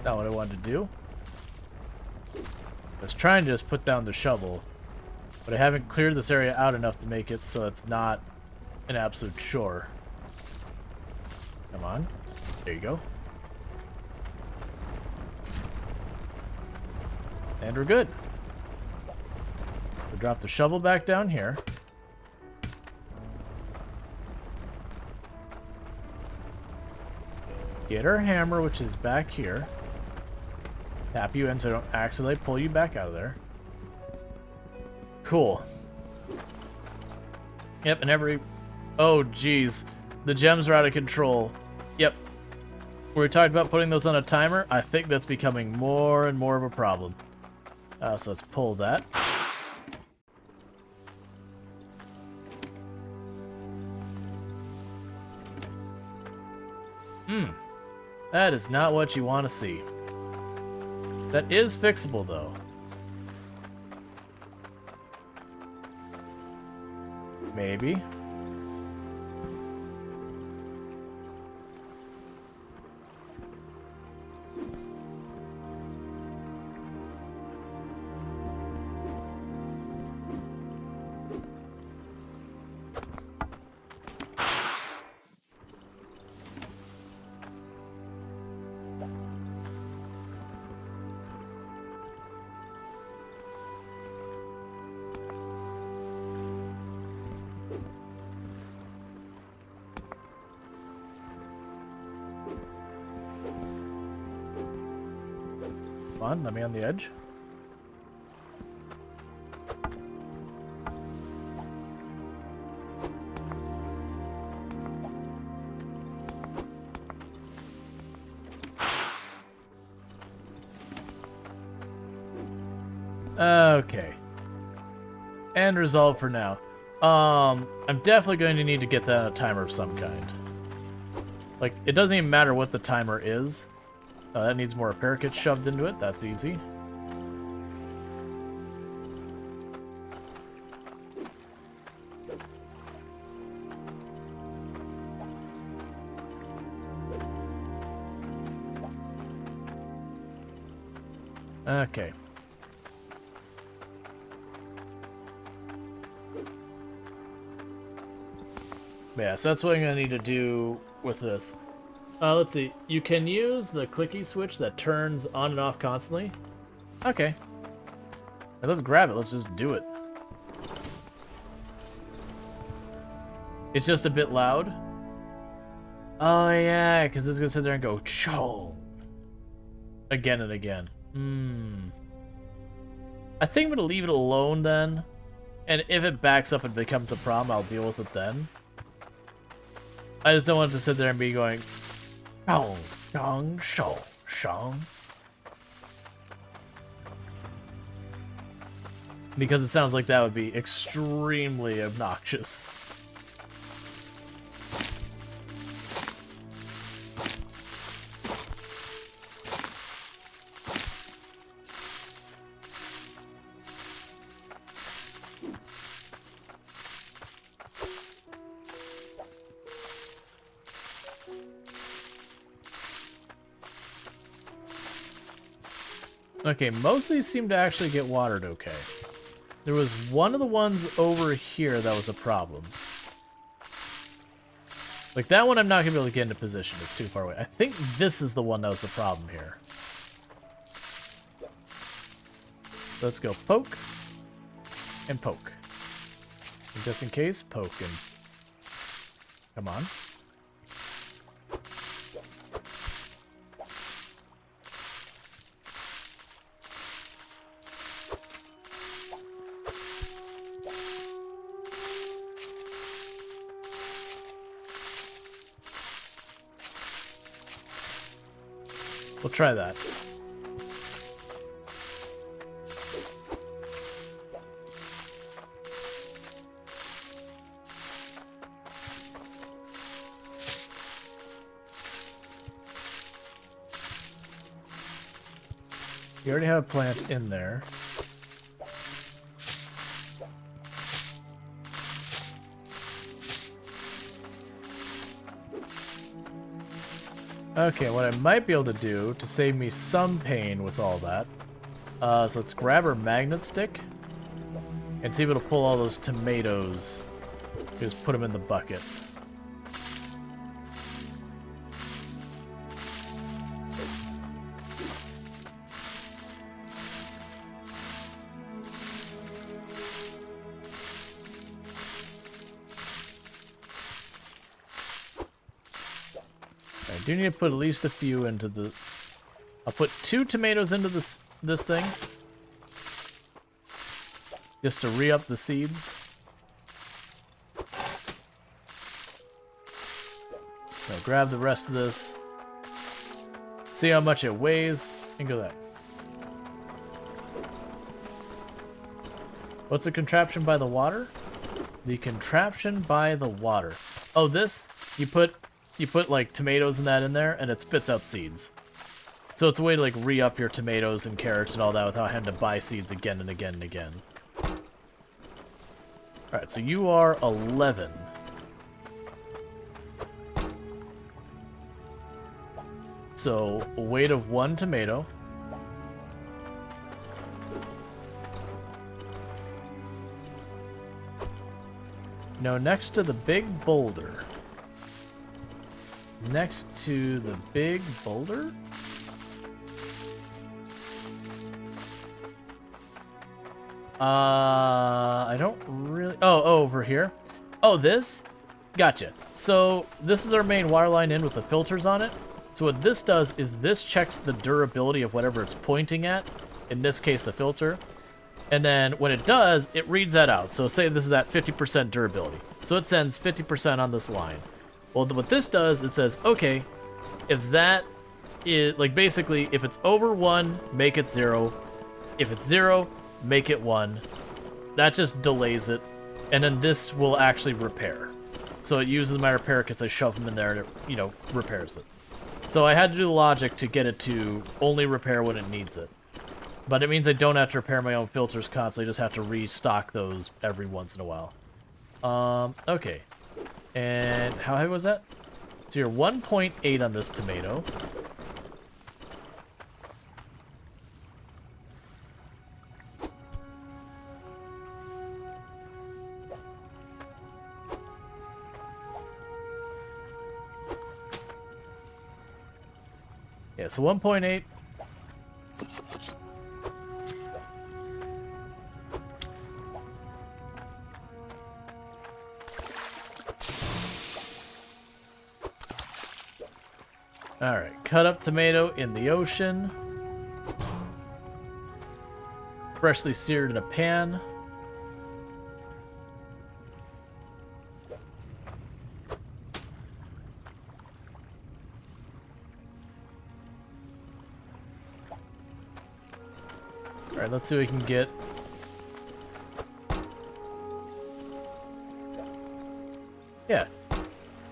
Not what I wanted to do. I was trying to just put down the shovel, but I haven't cleared this area out enough to make it so it's not an absolute chore. Come on. There you go. And we're good. We'll drop the shovel back down here. Get our hammer, which is back here. Tap you in so I don't accidentally pull you back out of there. Cool. Yep, and every... Oh, geez. The gems are out of control. Yep. We talked about putting those on a timer. I think that's becoming more and more of a problem. So let's pull that. That is not what you want to see. That is fixable, though. Maybe. Come on, let me on the edge. Okay. And resolve for now. I'm definitely going to need to get that on a timer of some kind. Like, it doesn't even matter what the timer is. That needs more repair kits shoved into it. That's easy. Okay. Yeah, so that's what I'm going to need to do with this. Let's see. You can use the clicky switch that turns on and off constantly. Okay. Now let's grab it. Let's just do it. It's just a bit loud. Oh, yeah, because it's going to sit there and go, cho. Again and again. I think I'm going to leave it alone then. And if it backs up and becomes a problem, I'll deal with it then. I just don't want it to sit there and be going, shong, shong, shong, shong. Because it sounds like that would be extremely obnoxious. Okay, most of these seem to actually get watered okay. There was one of the ones over here that was a problem. Like, that one I'm not going to be able to get into position. It's too far away. I think this is the one that was the problem here. Let's go poke. And poke. And just in case, poke and... Come on. We'll try that. You already have a plant in there. Okay, what I might be able to do to save me some pain with all that So let's grab our magnet stick and see if it'll pull all those tomatoes. Just put them in the bucket. I do need to put at least a few into the... I'll put 2 tomatoes into this thing. Just to re-up the seeds. So grab the rest of this. See how much it weighs. And go that. What's the contraption by the water? The contraption by the water. Oh, this? You put like tomatoes and that in there, and it spits out seeds. So it's a way to like re-up your tomatoes and carrots and all that without having to buy seeds again and again and again. Alright, so you are 11. So, a weight of 1 tomato. Now, next to the big boulder. Next to the big boulder? I don't really... Oh, over here. Oh, this? Gotcha. So, this is our main water line in with the filters on it. So what this does is this checks the durability of whatever it's pointing at. In this case, the filter. And then when it does, it reads that out. So say this is at 50% durability. So it sends 50% on this line. Well, what this does, it says, okay, if that is... Like, basically, if it's over 1, make it 0. If it's 0... make it 1. That just delays it, and then this will actually repair. So it uses my repair kits. I shove them in there, and it, you know, repairs it. So I had to do the logic to get it to only repair when it needs it. But it means I don't have to repair my own filters constantly. I just have to restock those every once in a while. Okay. And how high was that? So you're 1.8 on this tomato. Yeah, so 1.8. Alright, cut up tomato in the ocean. Freshly seared in a pan. Alright, let's see what we can get. Yeah.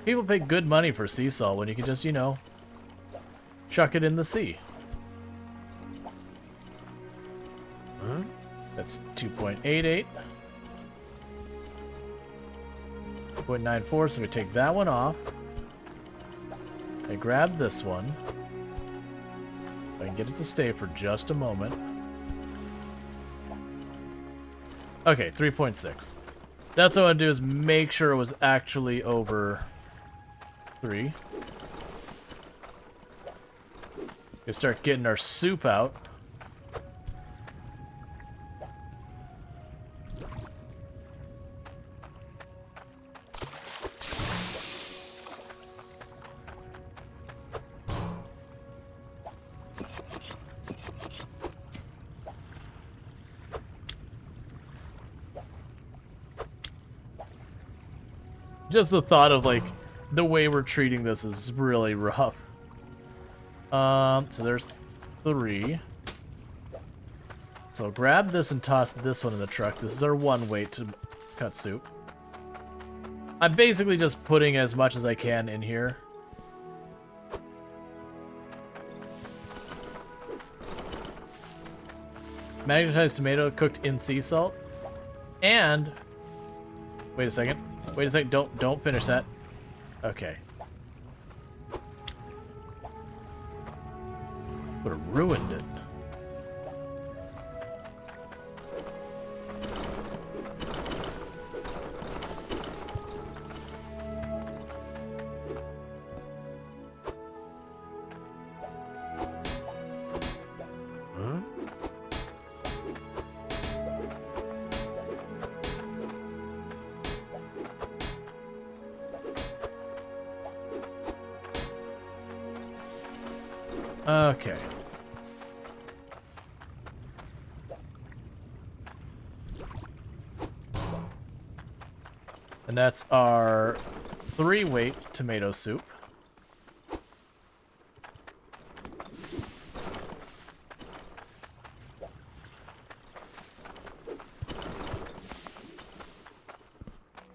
People pay good money for sea salt when you can just, you know, chuck it in the sea. Huh? That's 2.88. 0.94, so we take that one off. I grab this one. If I can get it to stay for just a moment. Okay, 3.6. That's what I want to do, is make sure it was actually over 3. We start getting our soup out. Just the thought of, like, the way we're treating this is really rough. So there's 3. So I'll grab this and toss this one in the truck. This is our 1 weight to cut soup. I'm basically just putting as much as I can in here. Magnetized tomato cooked in sea salt. And... Wait a second. Wait a second. Don't finish that. Okay. Would have ruined it. Okay. And that's our 3-weight tomato soup.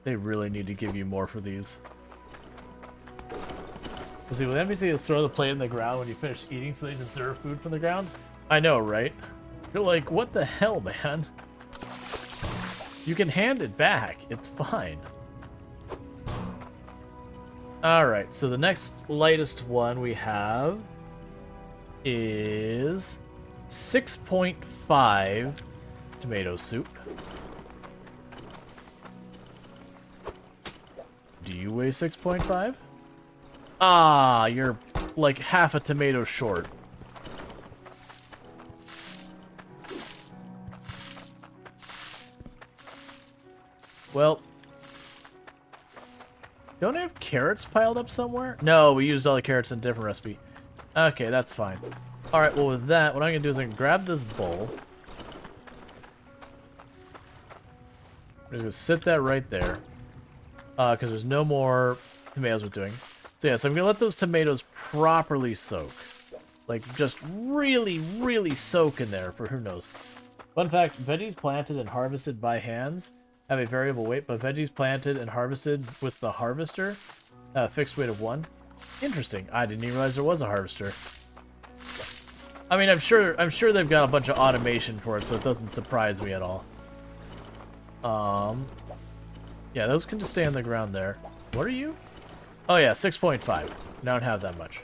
They really need to give you more for these. See, with NPC to throw the plate in the ground when you finish eating so they deserve food from the ground? I know, right? You're like, what the hell, man? You can hand it back. It's fine. Alright, so the next lightest one we have is 6.5 tomato soup. Do you weigh 6.5? Ah, you're like half a tomato short. Well, don't I have carrots piled up somewhere? No, we used all the carrots in a different recipe. Okay, that's fine. Alright, well with that, what I'm going to do is I'm going to grab this bowl. I'm going to sit that right there. Because there's no more tomatoes we're doing. So yeah, so I'm going to let those tomatoes properly soak. Like, just really, really soak in there for who knows. Fun fact, veggies planted and harvested by hands have a variable weight, but veggies planted and harvested with the harvester have a fixed weight of 1. Interesting. I didn't even realize there was a harvester. I mean, I'm sure they've got a bunch of automation for it, so it doesn't surprise me at all. Yeah, those can just stay on the ground there. What are you? Oh yeah, 6.5. I don't have that much.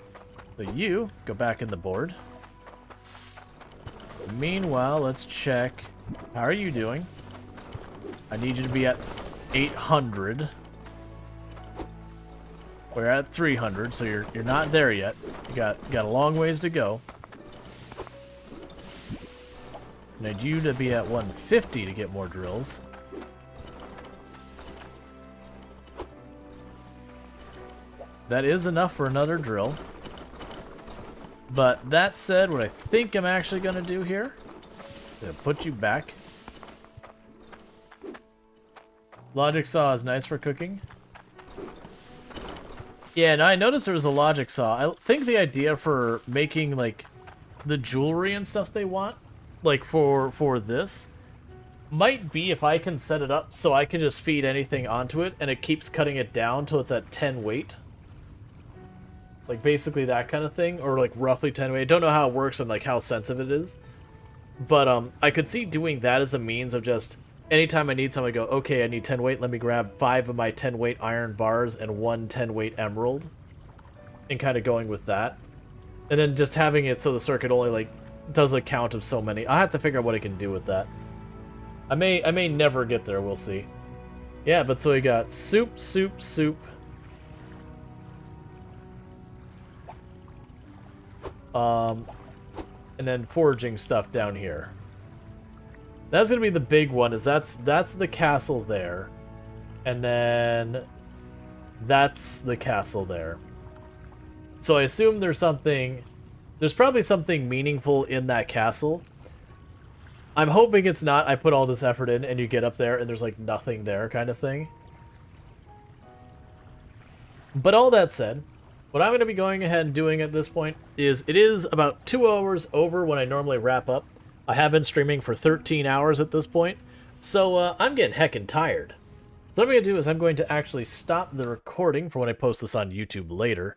So you go back in the board. Meanwhile, let's check. How are you doing? I need you to be at 800. We're at 300, so you're not there yet. You got a long ways to go. I need you to be at 150 to get more drills. That is enough for another drill. But that said, what I think I'm actually going to do here, I'm going to put you back. Logic saw is nice for cooking. Yeah, now I noticed there was a logic saw. I think the idea for making, like, the jewelry and stuff they want, like, for this, might be if I can set it up so I can just feed anything onto it, and it keeps cutting it down till it's at 10 weight. Like, basically that kind of thing, or, like, roughly 10 weight. I don't know how it works and, like, how sensitive it is. But, I could see doing that as a means of just, anytime I need something, I go, okay, I need 10 weight, let me grab 5 of my 10 weight iron bars and 1 10 weight emerald. And kind of going with that. And then just having it so the circuit only, like, does a count of so many. I have to figure out what I can do with that. I may never get there, we'll see. Yeah, but so we got soup, soup, soup. And then foraging stuff down here. That's gonna be the big one, is that's the castle there. And then that's the castle there. So I assume there's probably something meaningful in that castle. I'm hoping it's not I put all this effort in and you get up there and there's like nothing there kind of thing. But all that said, what I'm going to be going ahead and doing at this point is, it is about 2 hours over when I normally wrap up. I have been streaming for 13 hours at this point, so I'm getting heckin' tired. So what I'm going to do is I'm going to actually stop the recording for when I post this on YouTube later.